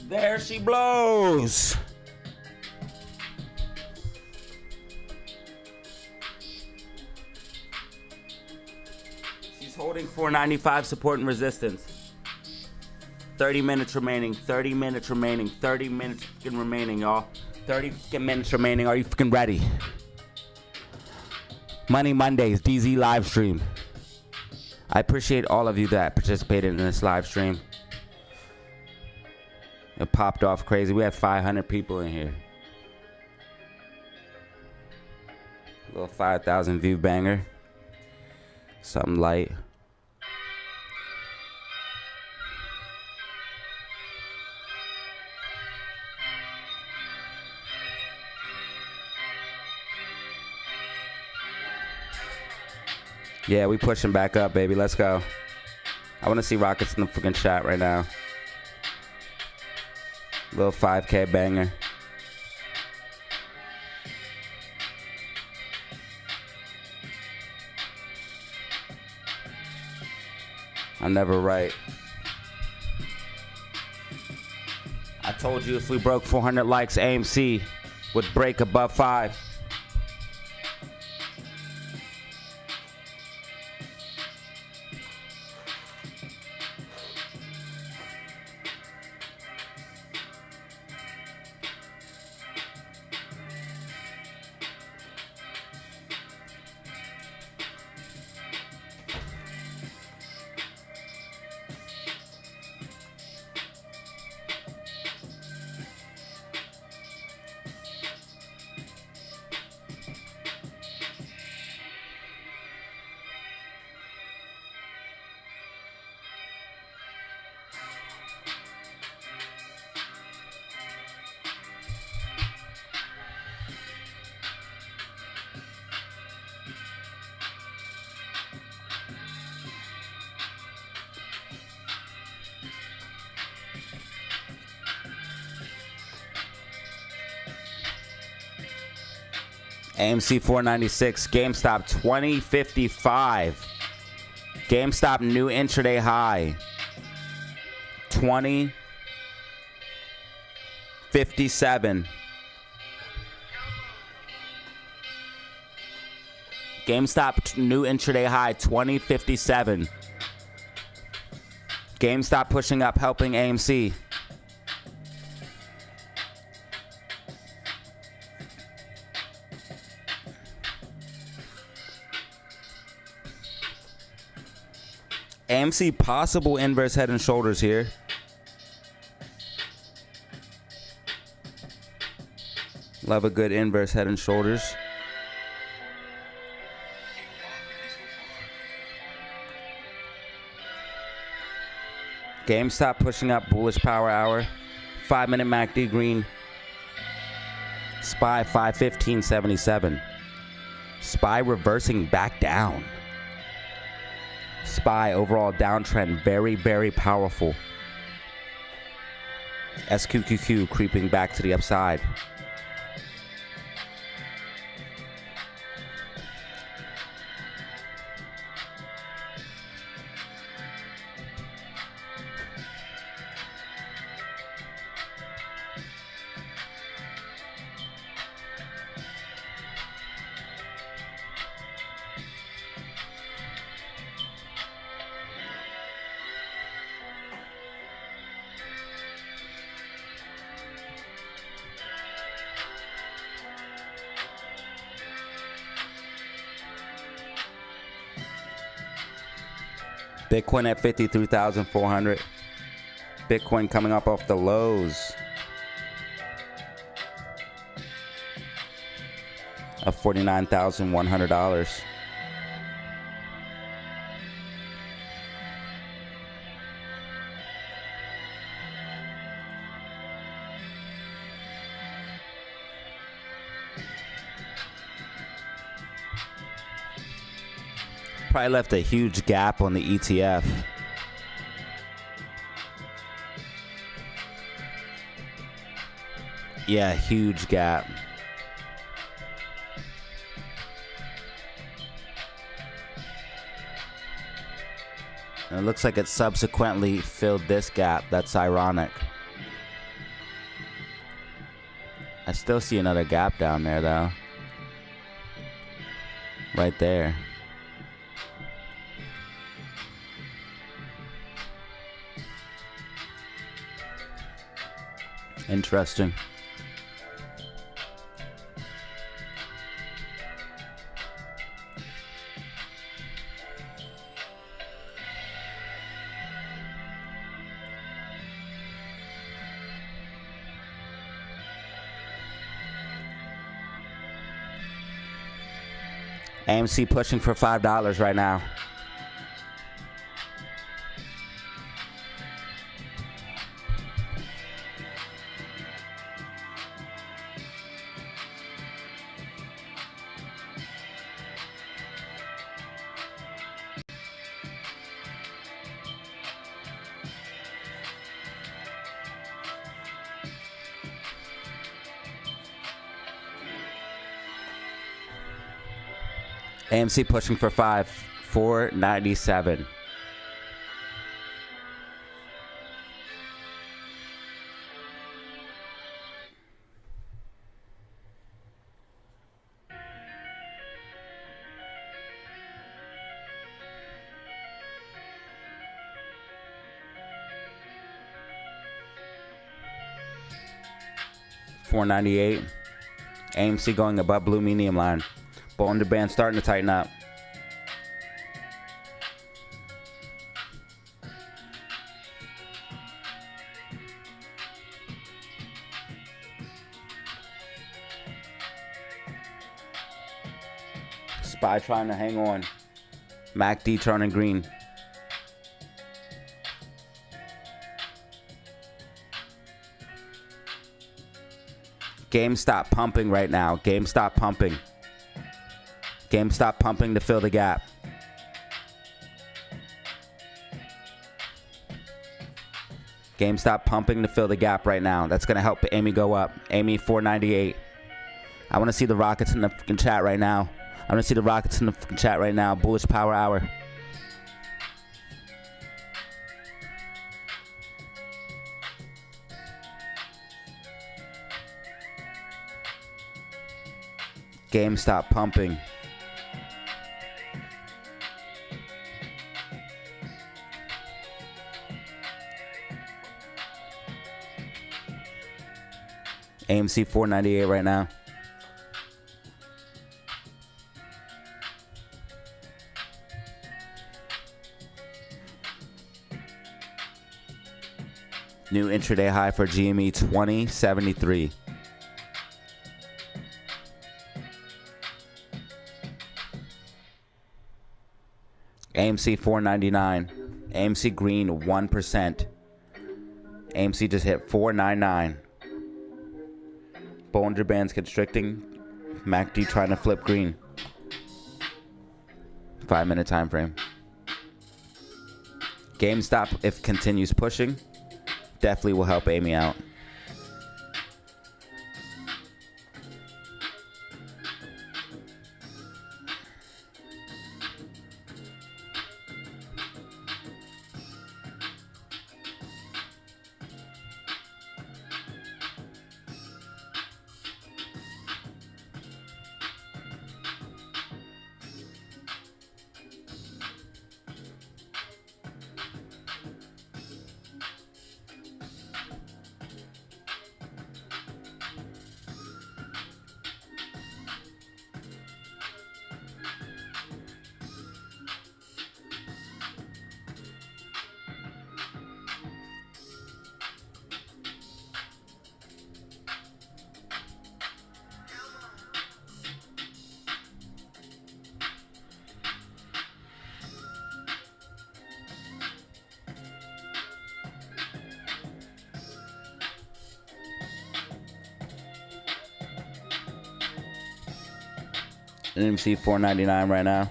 There she blows. She's holding 495 support and resistance. 30 minutes remaining. 30 minutes remaining. 30 minutes freaking remaining, y'all. 30 freaking minutes remaining. Are you freaking ready? Money Mondays, DZ live stream. I appreciate all of you that participated in this live stream. It popped off crazy. We had 500 people in here. A little 5,000 view banger. Something light. Yeah, we pushing back up, baby. Let's go. I want to see rockets in the freaking chat right now. Little 5K banger. I'm never right. I told you if we broke 400 likes, AMC would break above 5. AMC 496, GameStop 2055. GameStop new intraday high 2057. GameStop new intraday high 2057. GameStop pushing up, helping AMC. AMC possible inverse head and shoulders here. Love a good inverse head and shoulders. GameStop pushing up, bullish power hour. 5-minute MACD green. SPY 515.77. SPY reversing back down. SPY overall downtrend, very, very powerful. SQQQ creeping back to the upside. Bitcoin at 53,400. Bitcoin coming up off the lows of $49,100. Probably left a huge gap on the ETF. Yeah, huge gap. And it looks like it subsequently filled this gap. That's ironic. I still see another gap down there, though. Right there. Interesting. AMC pushing for $5 right now. AMC pushing for $4.97. $4.98. AMC going above blue medium line. Bollinger Band starting to tighten up. SPY trying to hang on. MACD turning green. GameStop pumping right now. GameStop pumping. GameStop pumping to fill the gap. GameStop pumping to fill the gap right now. That's going to help AMI go up. AMI 498. I want to see the rockets in the chat right now. I want to see the rockets in the chat right now. Bullish power hour. GameStop pumping. AMC 498 right now. New intraday high for GME 2073. AMC 499. AMC green 1%. AMC just hit 499. Bollinger Bands constricting. MACD trying to flip green. 5-minute time frame. GameStop, if continues pushing, definitely will help Amy out. AMC 499 right now.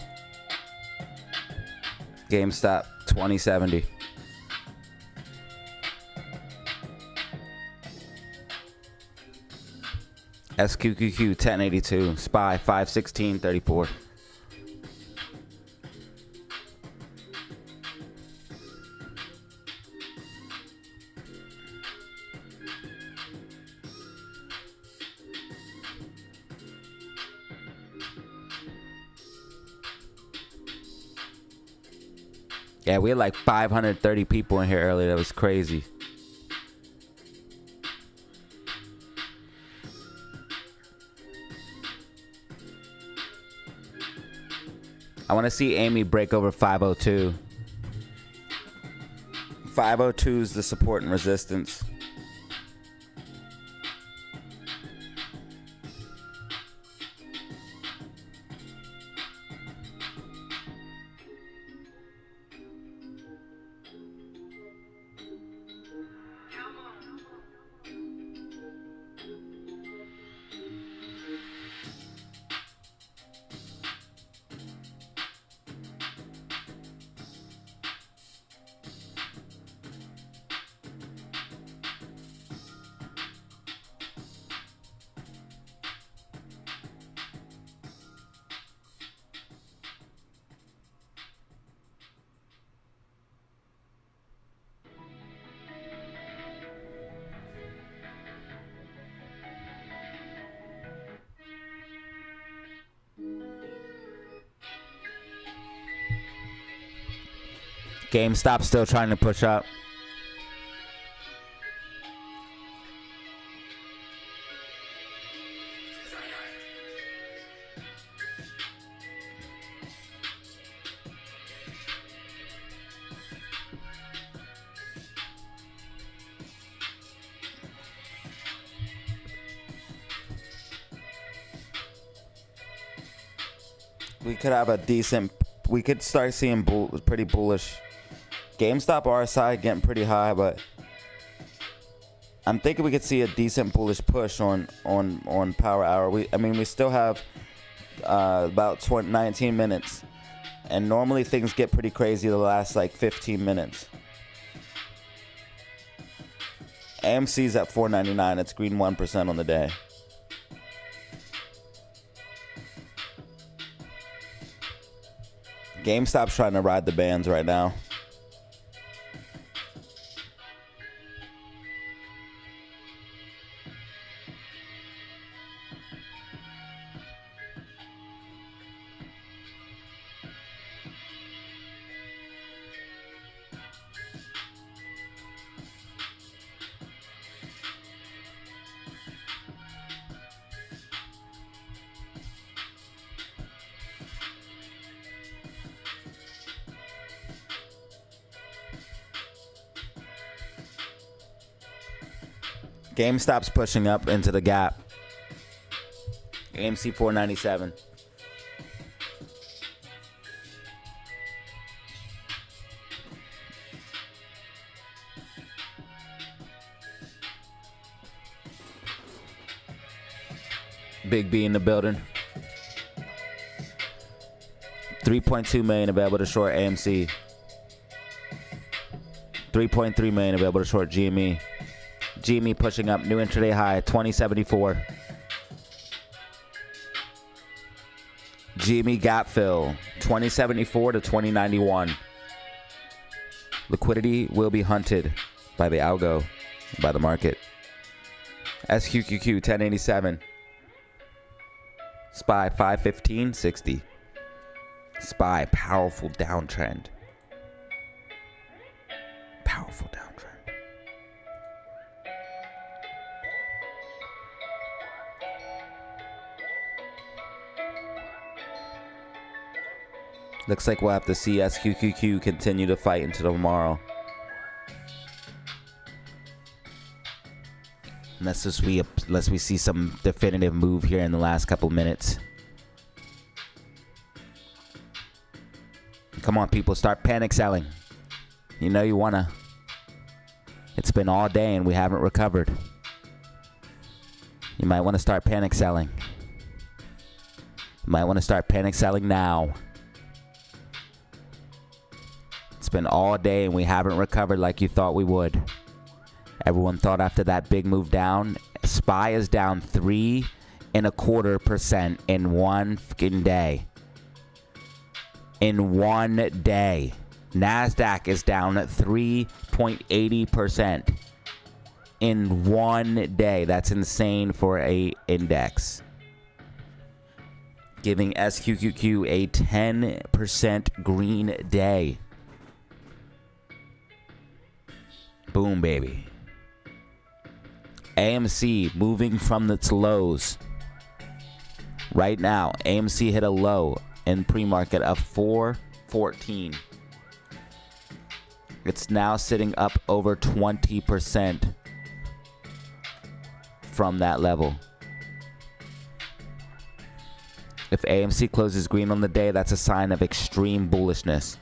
GameStop 2070. SQQQ 1082. SPY 516.34. Yeah, we had like 530 people in here earlier. That was crazy. I want to see Amy break over 502. 502 is the support and resistance. GameStop still trying to push up. We could have a decent, we could start seeing pretty bullish. GameStop RSI getting pretty high, but I'm thinking we could see a decent bullish push on power hour. We still have about 19 minutes, and normally things get pretty crazy the last like 15 minutes. AMC's at 499. It's green 1% on the day. GameStop's trying to ride the bands right now. GameStop's pushing up into the gap. AMC 497. Big B in the building. 3.2 million available to short AMC. 3.3 million available to short GME. GME pushing up, new intraday high, 2074. GME gap fill, 2074 to 2091. Liquidity will be hunted by the algo, by the market. SQQQ, 1087. SPY, 515.60. SPY, powerful downtrend. Powerful downtrend. Looks like we'll have to see SQQQ continue to fight into tomorrow. Unless we see some definitive move here in the last couple minutes. Come on, people, start panic selling. You know you wanna. It's been all day and we haven't recovered. You might want to start panic selling. You might want to start panic selling now. It's been all day and we haven't recovered like you thought we would. Everyone thought after that big move down. SPY is down 3.25% in one fucking day. In one day. NASDAQ is down 3.80% in one day. That's insane for a index. Giving SQQQ a 10% green day. Boom, baby. AMC moving from its lows. Right now, AMC hit a low in pre-market of 414. It's now sitting up over 20% from that level. If AMC closes green on the day, that's a sign of extreme bullishness.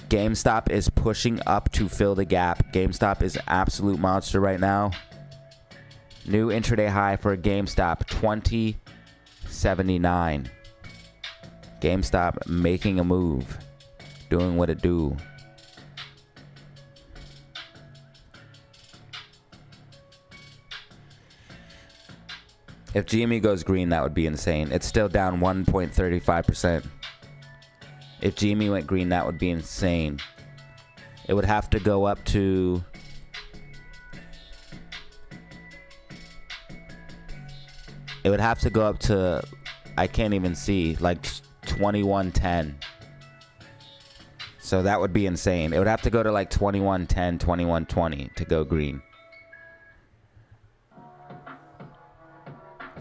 GameStop is pushing up to fill the gap. GameStop is an absolute monster right now. New intraday high for GameStop, 2079. GameStop making a move, doing what it do. If GME goes green, that would be insane. It's still down 1.35%. If GME went green, that would be insane. It would have to go up to... It would have to go up to... I can't even see. Like 2110. So that would be insane. It would have to go to like 2110, 2120 to go green.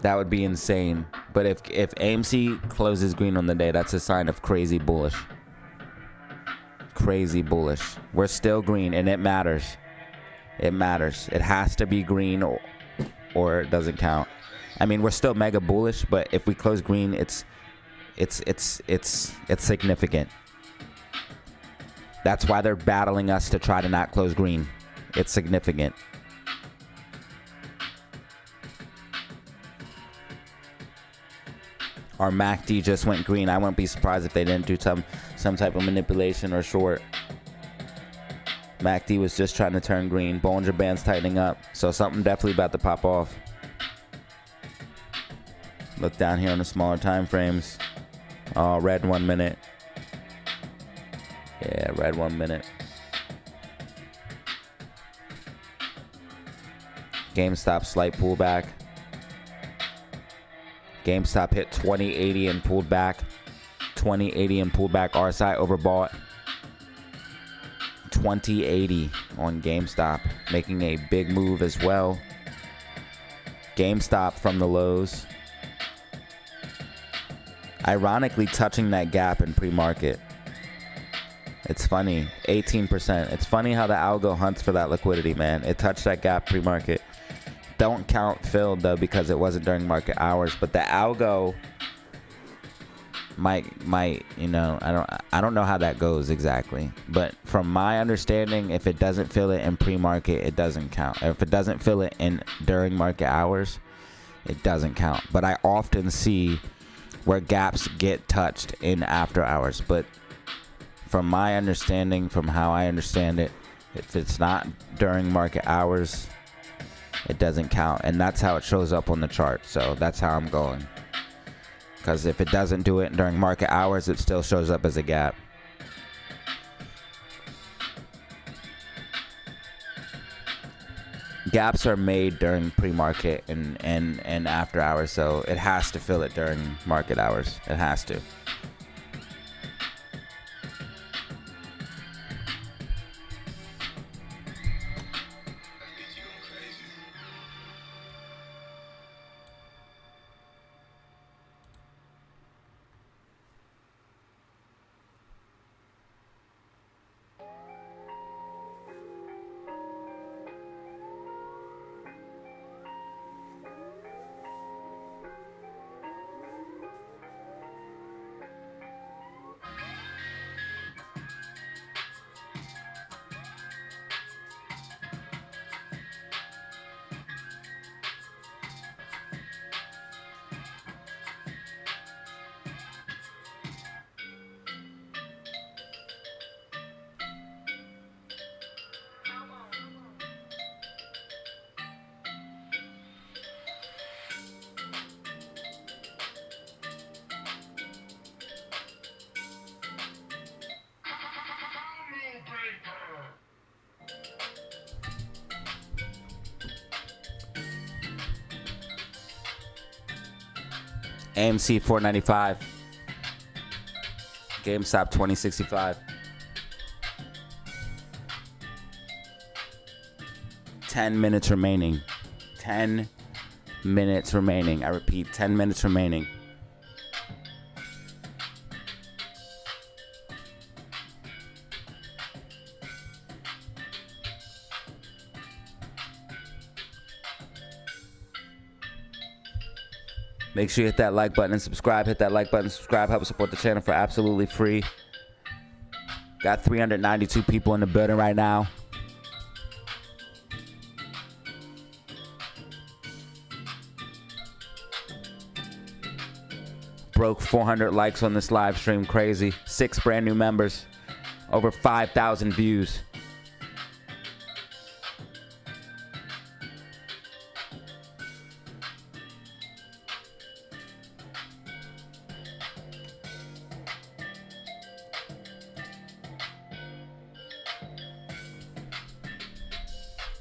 That would be insane. But if AMC closes green on the day, that's a sign of crazy bullish. Crazy bullish. We're still green, and it matters. It matters. It has to be green, or it doesn't count. I mean, we're still mega bullish, but if we close green, it's significant. That's why they're battling us to try to not close green. It's significant. Our MACD just went green. I wouldn't be surprised if they didn't do some type of manipulation or short. MACD was just trying to turn green. Bollinger Band's tightening up. So something definitely about to pop off. Look down here on the smaller time frames. Oh, red 1 minute. Yeah, red 1 minute. GameStop slight pullback. GameStop hit 2080 and pulled back. 2080 and pulled back. RSI overbought. 2080 on GameStop, making a big move as well. GameStop from the lows. Ironically touching that gap in pre-market. It's funny. 18%. It's funny how the algo hunts for that liquidity, man. It touched that gap pre-market. Don't count filled though because it wasn't during market hours, but the algo might you know, I don't know how that goes exactly, but from my understanding, if it doesn't fill it in pre-market, it doesn't count. If it doesn't fill it in during market hours, it doesn't count. But I often see where gaps get touched in after hours. But from my understanding, from how I understand it, if it's not during market hours, it doesn't count. And that's how it shows up on the chart. So that's how I'm going. Because if it doesn't do it during market hours, it still shows up as a gap. Gaps are made during pre-market and after hours, so it has to fill it during market hours. It has to. AMC 495. GameStop 2065. 10 minutes remaining. 10 minutes remaining. I repeat, 10 minutes remaining. Make sure you hit that like button and subscribe. Hit that like button, subscribe, help support the channel for absolutely free. Got 392 people in the building right now. Broke 400 likes on this live stream. Crazy. 6 brand new members. Over 5,000 views.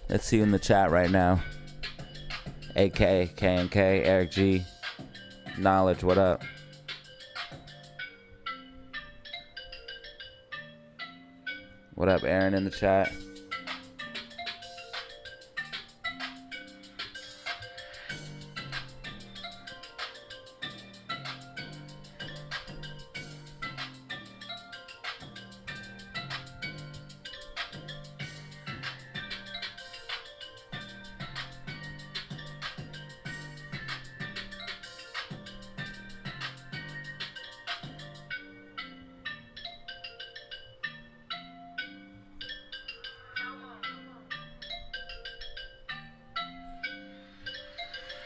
Let's see you in the chat right now. AK, KNK, Eric G, Knowledge, what up? What up, Aaron, in the chat?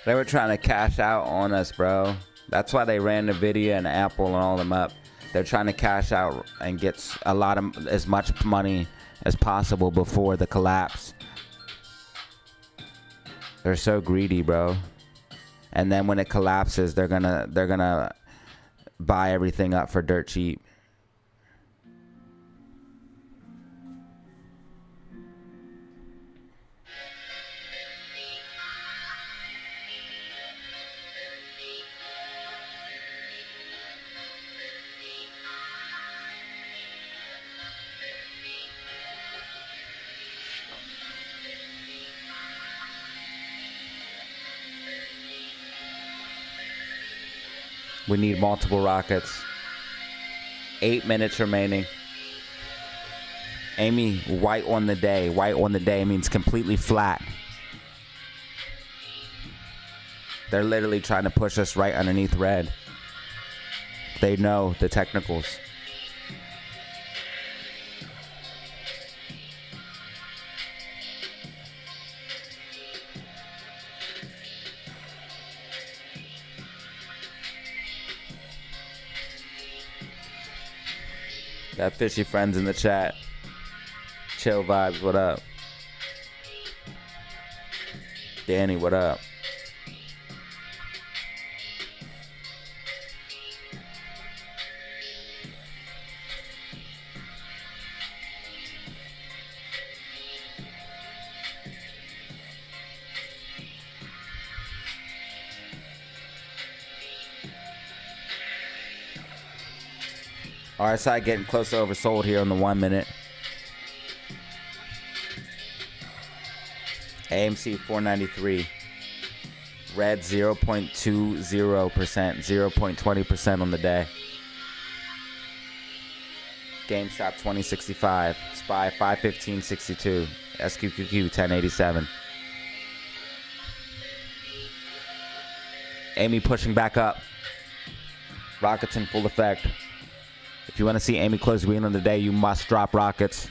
They were trying to cash out on us, bro. That's why they ran NVIDIA and Apple and all them up. They're trying to cash out and get as much money as possible before the collapse. They're so greedy, bro. And then when it collapses, they're gonna buy everything up for dirt cheap. We need multiple rockets. 8 minutes remaining. Amy, white on the day. White on the day means completely flat. They're literally trying to push us right underneath red. They know the technicals. Got fishy friends in the chat. Chill vibes, what up? Danny, what up? RSI getting close to oversold here on the 1 minute. AMC 493. Red 0.20%, 0.20% on the day. GameStop 2065. SPY 515.62. SQQQ 1087. Amy pushing back up. Rockets in full effect. If you want to see Amy close green on the day, you must drop rockets.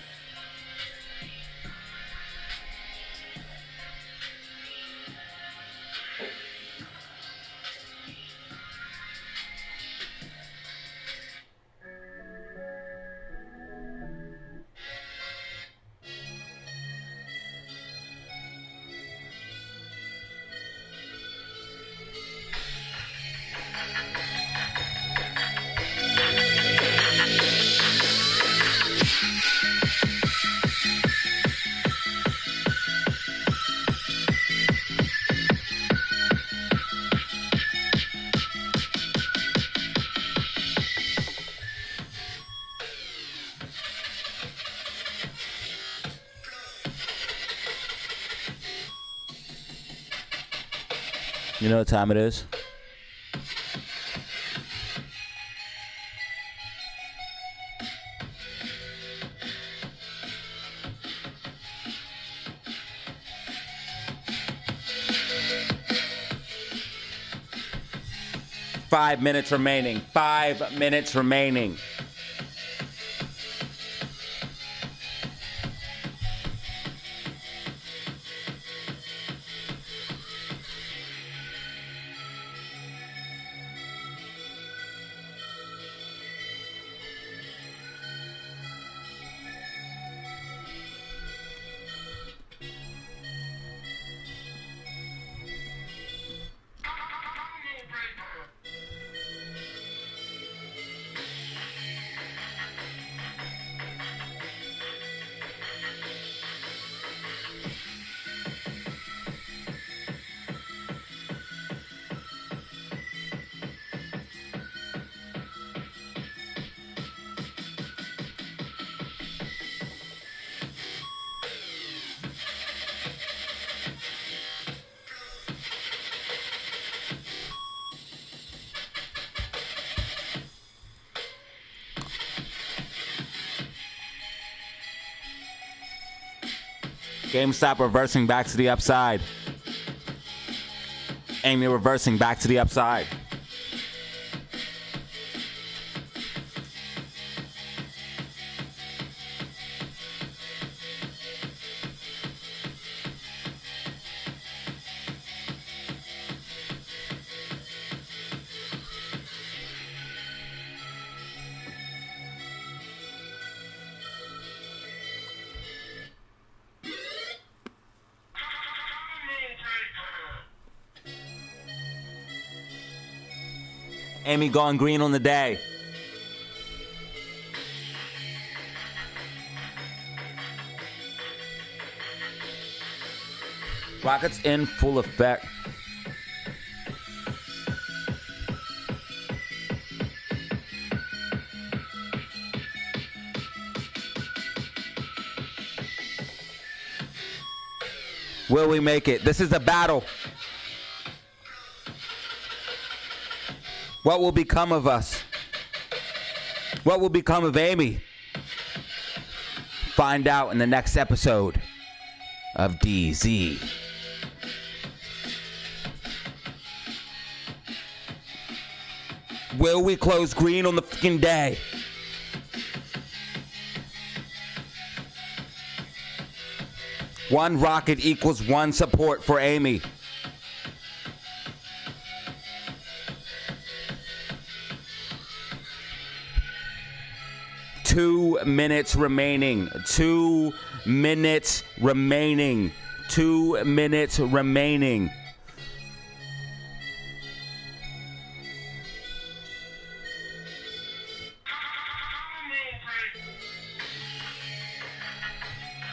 You know what time it is? Five minutes remaining. 5 minutes remaining. GameStop reversing back to the upside. Amy reversing back to the upside. Amy going green on the day. Rockets in full effect. Will we make it? This is a battle. What will become of us? What will become of Amy? Find out in the next episode of DZ. Will we close green on the fucking day? One rocket equals one support for Amy. 2 minutes remaining. 2 minutes remaining. 2 minutes remaining.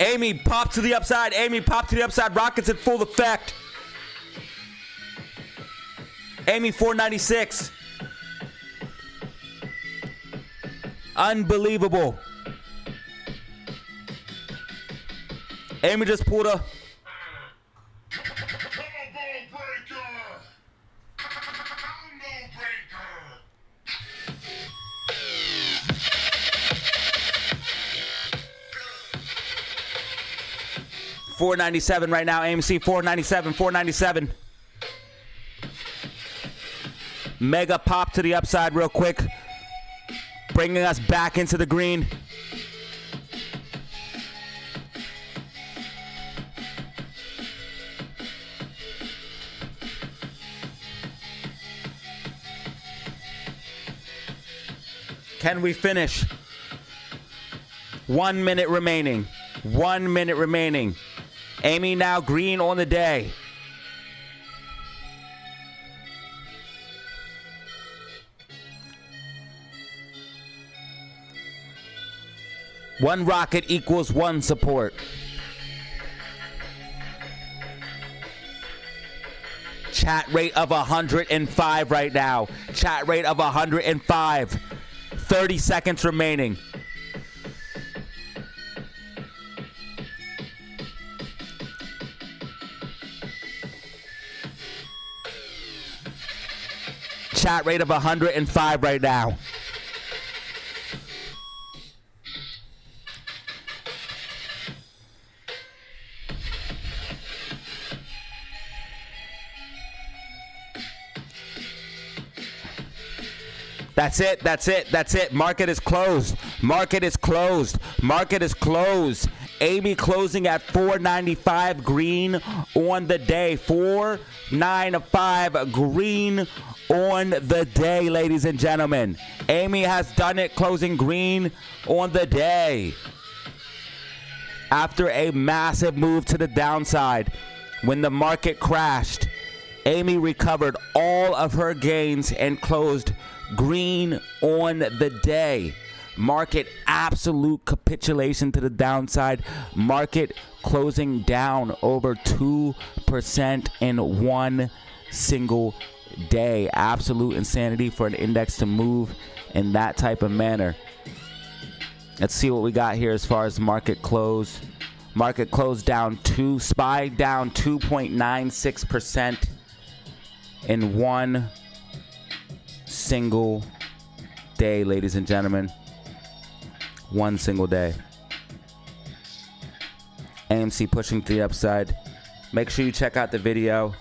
Amy, pop to the upside. Amy, pop to the upside. Rockets in full effect. Amy, 496. Unbelievable. Amy just pulled a... $497 right now, AMC, $497. Mega pop to the upside real quick, bringing us back into the green. Can we finish? 1 minute remaining. 1 minute remaining. Amy now green on the day. One rocket equals one support. Chat rate of 105 right now. Chat rate of 105. 30 seconds remaining. Chat rate of 105 right now. That's it. That's it. That's it. Market is closed. Market is closed. Market is closed. Amy closing at 495 green on the day. 495 green on the day, ladies and gentlemen. Amy has done it, closing green on the day. After a massive move to the downside, when the market crashed, Amy recovered all of her gains and closed green on the day. Market absolute capitulation to the downside. Market closing down over 2% in one single day. Absolute insanity for an index to move in that type of manner. Let's see what we got here as far as market close. Market closed down SPY down 2.96% in one single day, ladies and gentlemen. One single day. AMC pushing to the upside. Make sure you check out the video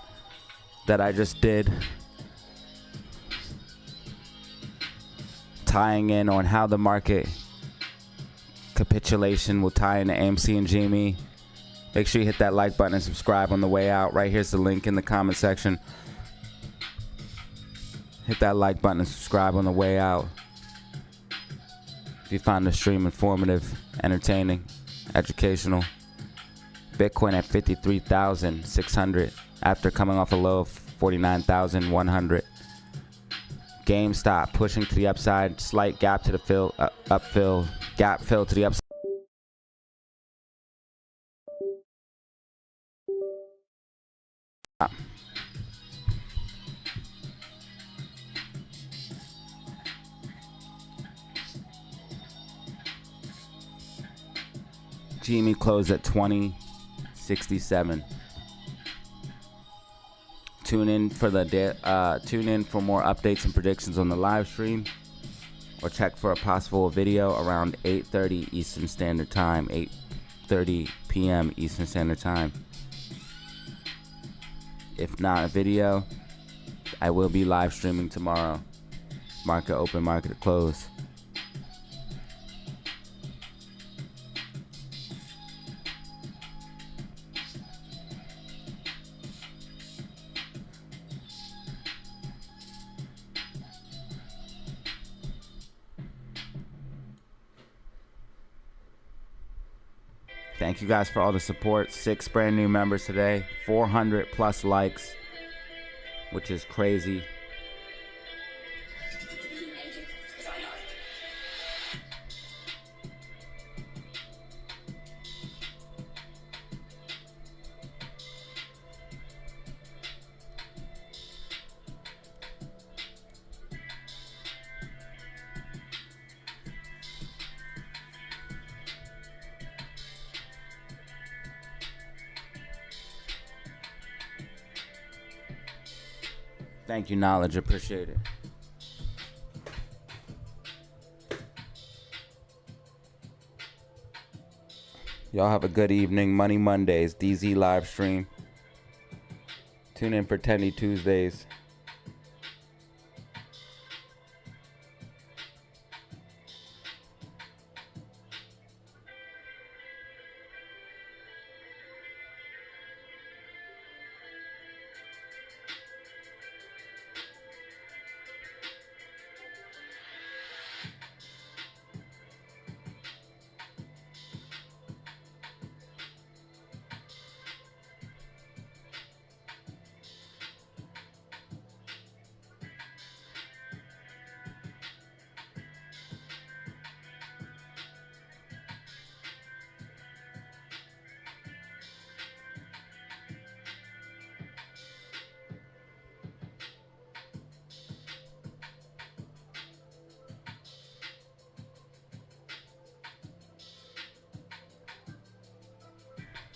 that I just did, tying in on how the market capitulation will tie into AMC and GME. Make sure you hit that like button and subscribe on the way out. Right here's the link in the comment section. Hit that like button and subscribe on the way out. If you found the stream informative, entertaining, educational. Bitcoin at 53,600 after coming off a low of 49,100. GameStop pushing to the upside, slight gap to the fill, upfill, gap fill to the upside. GME closed at 2067. Tune in for more updates and predictions on the live stream, or check for a possible video around 8:30 Eastern Standard Time, 8:30 p.m. Eastern Standard Time. If not a video, I will be live streaming tomorrow. Market open, market close. Thank you guys for all the support. 6 brand new members today. 400 plus likes, which is crazy. Thank you, Knowledge. Appreciate it. Y'all have a good evening. Money Mondays, DZ live stream. Tune in for Tenny Tuesdays.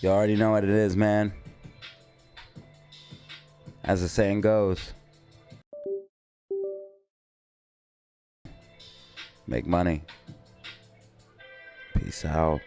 You already know what it is, man. As the saying goes, make money. Peace out.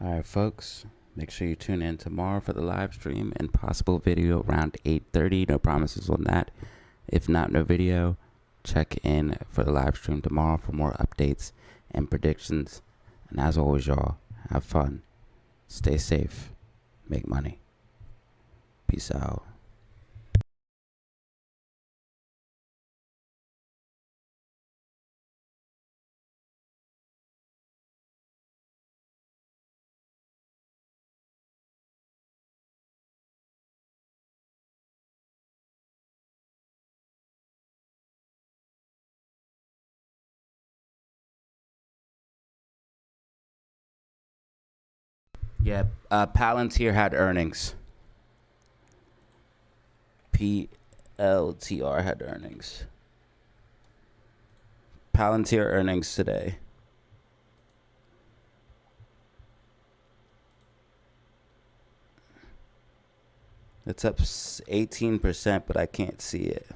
All right, folks. Make sure you tune in tomorrow for the live stream and possible video around 8:30. No promises on that. If not, no video. Check in for the live stream tomorrow for more updates and predictions. And as always, y'all, have fun. Stay safe. Make money. Peace out. Yeah, Palantir had earnings. PLTR had earnings. Palantir earnings today. It's up 18%, but I can't see it.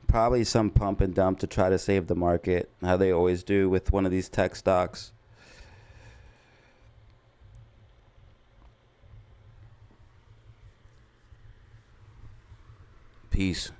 Probably some pump and dump to try to save the market, how they always do with one of these tech stocks. Peace.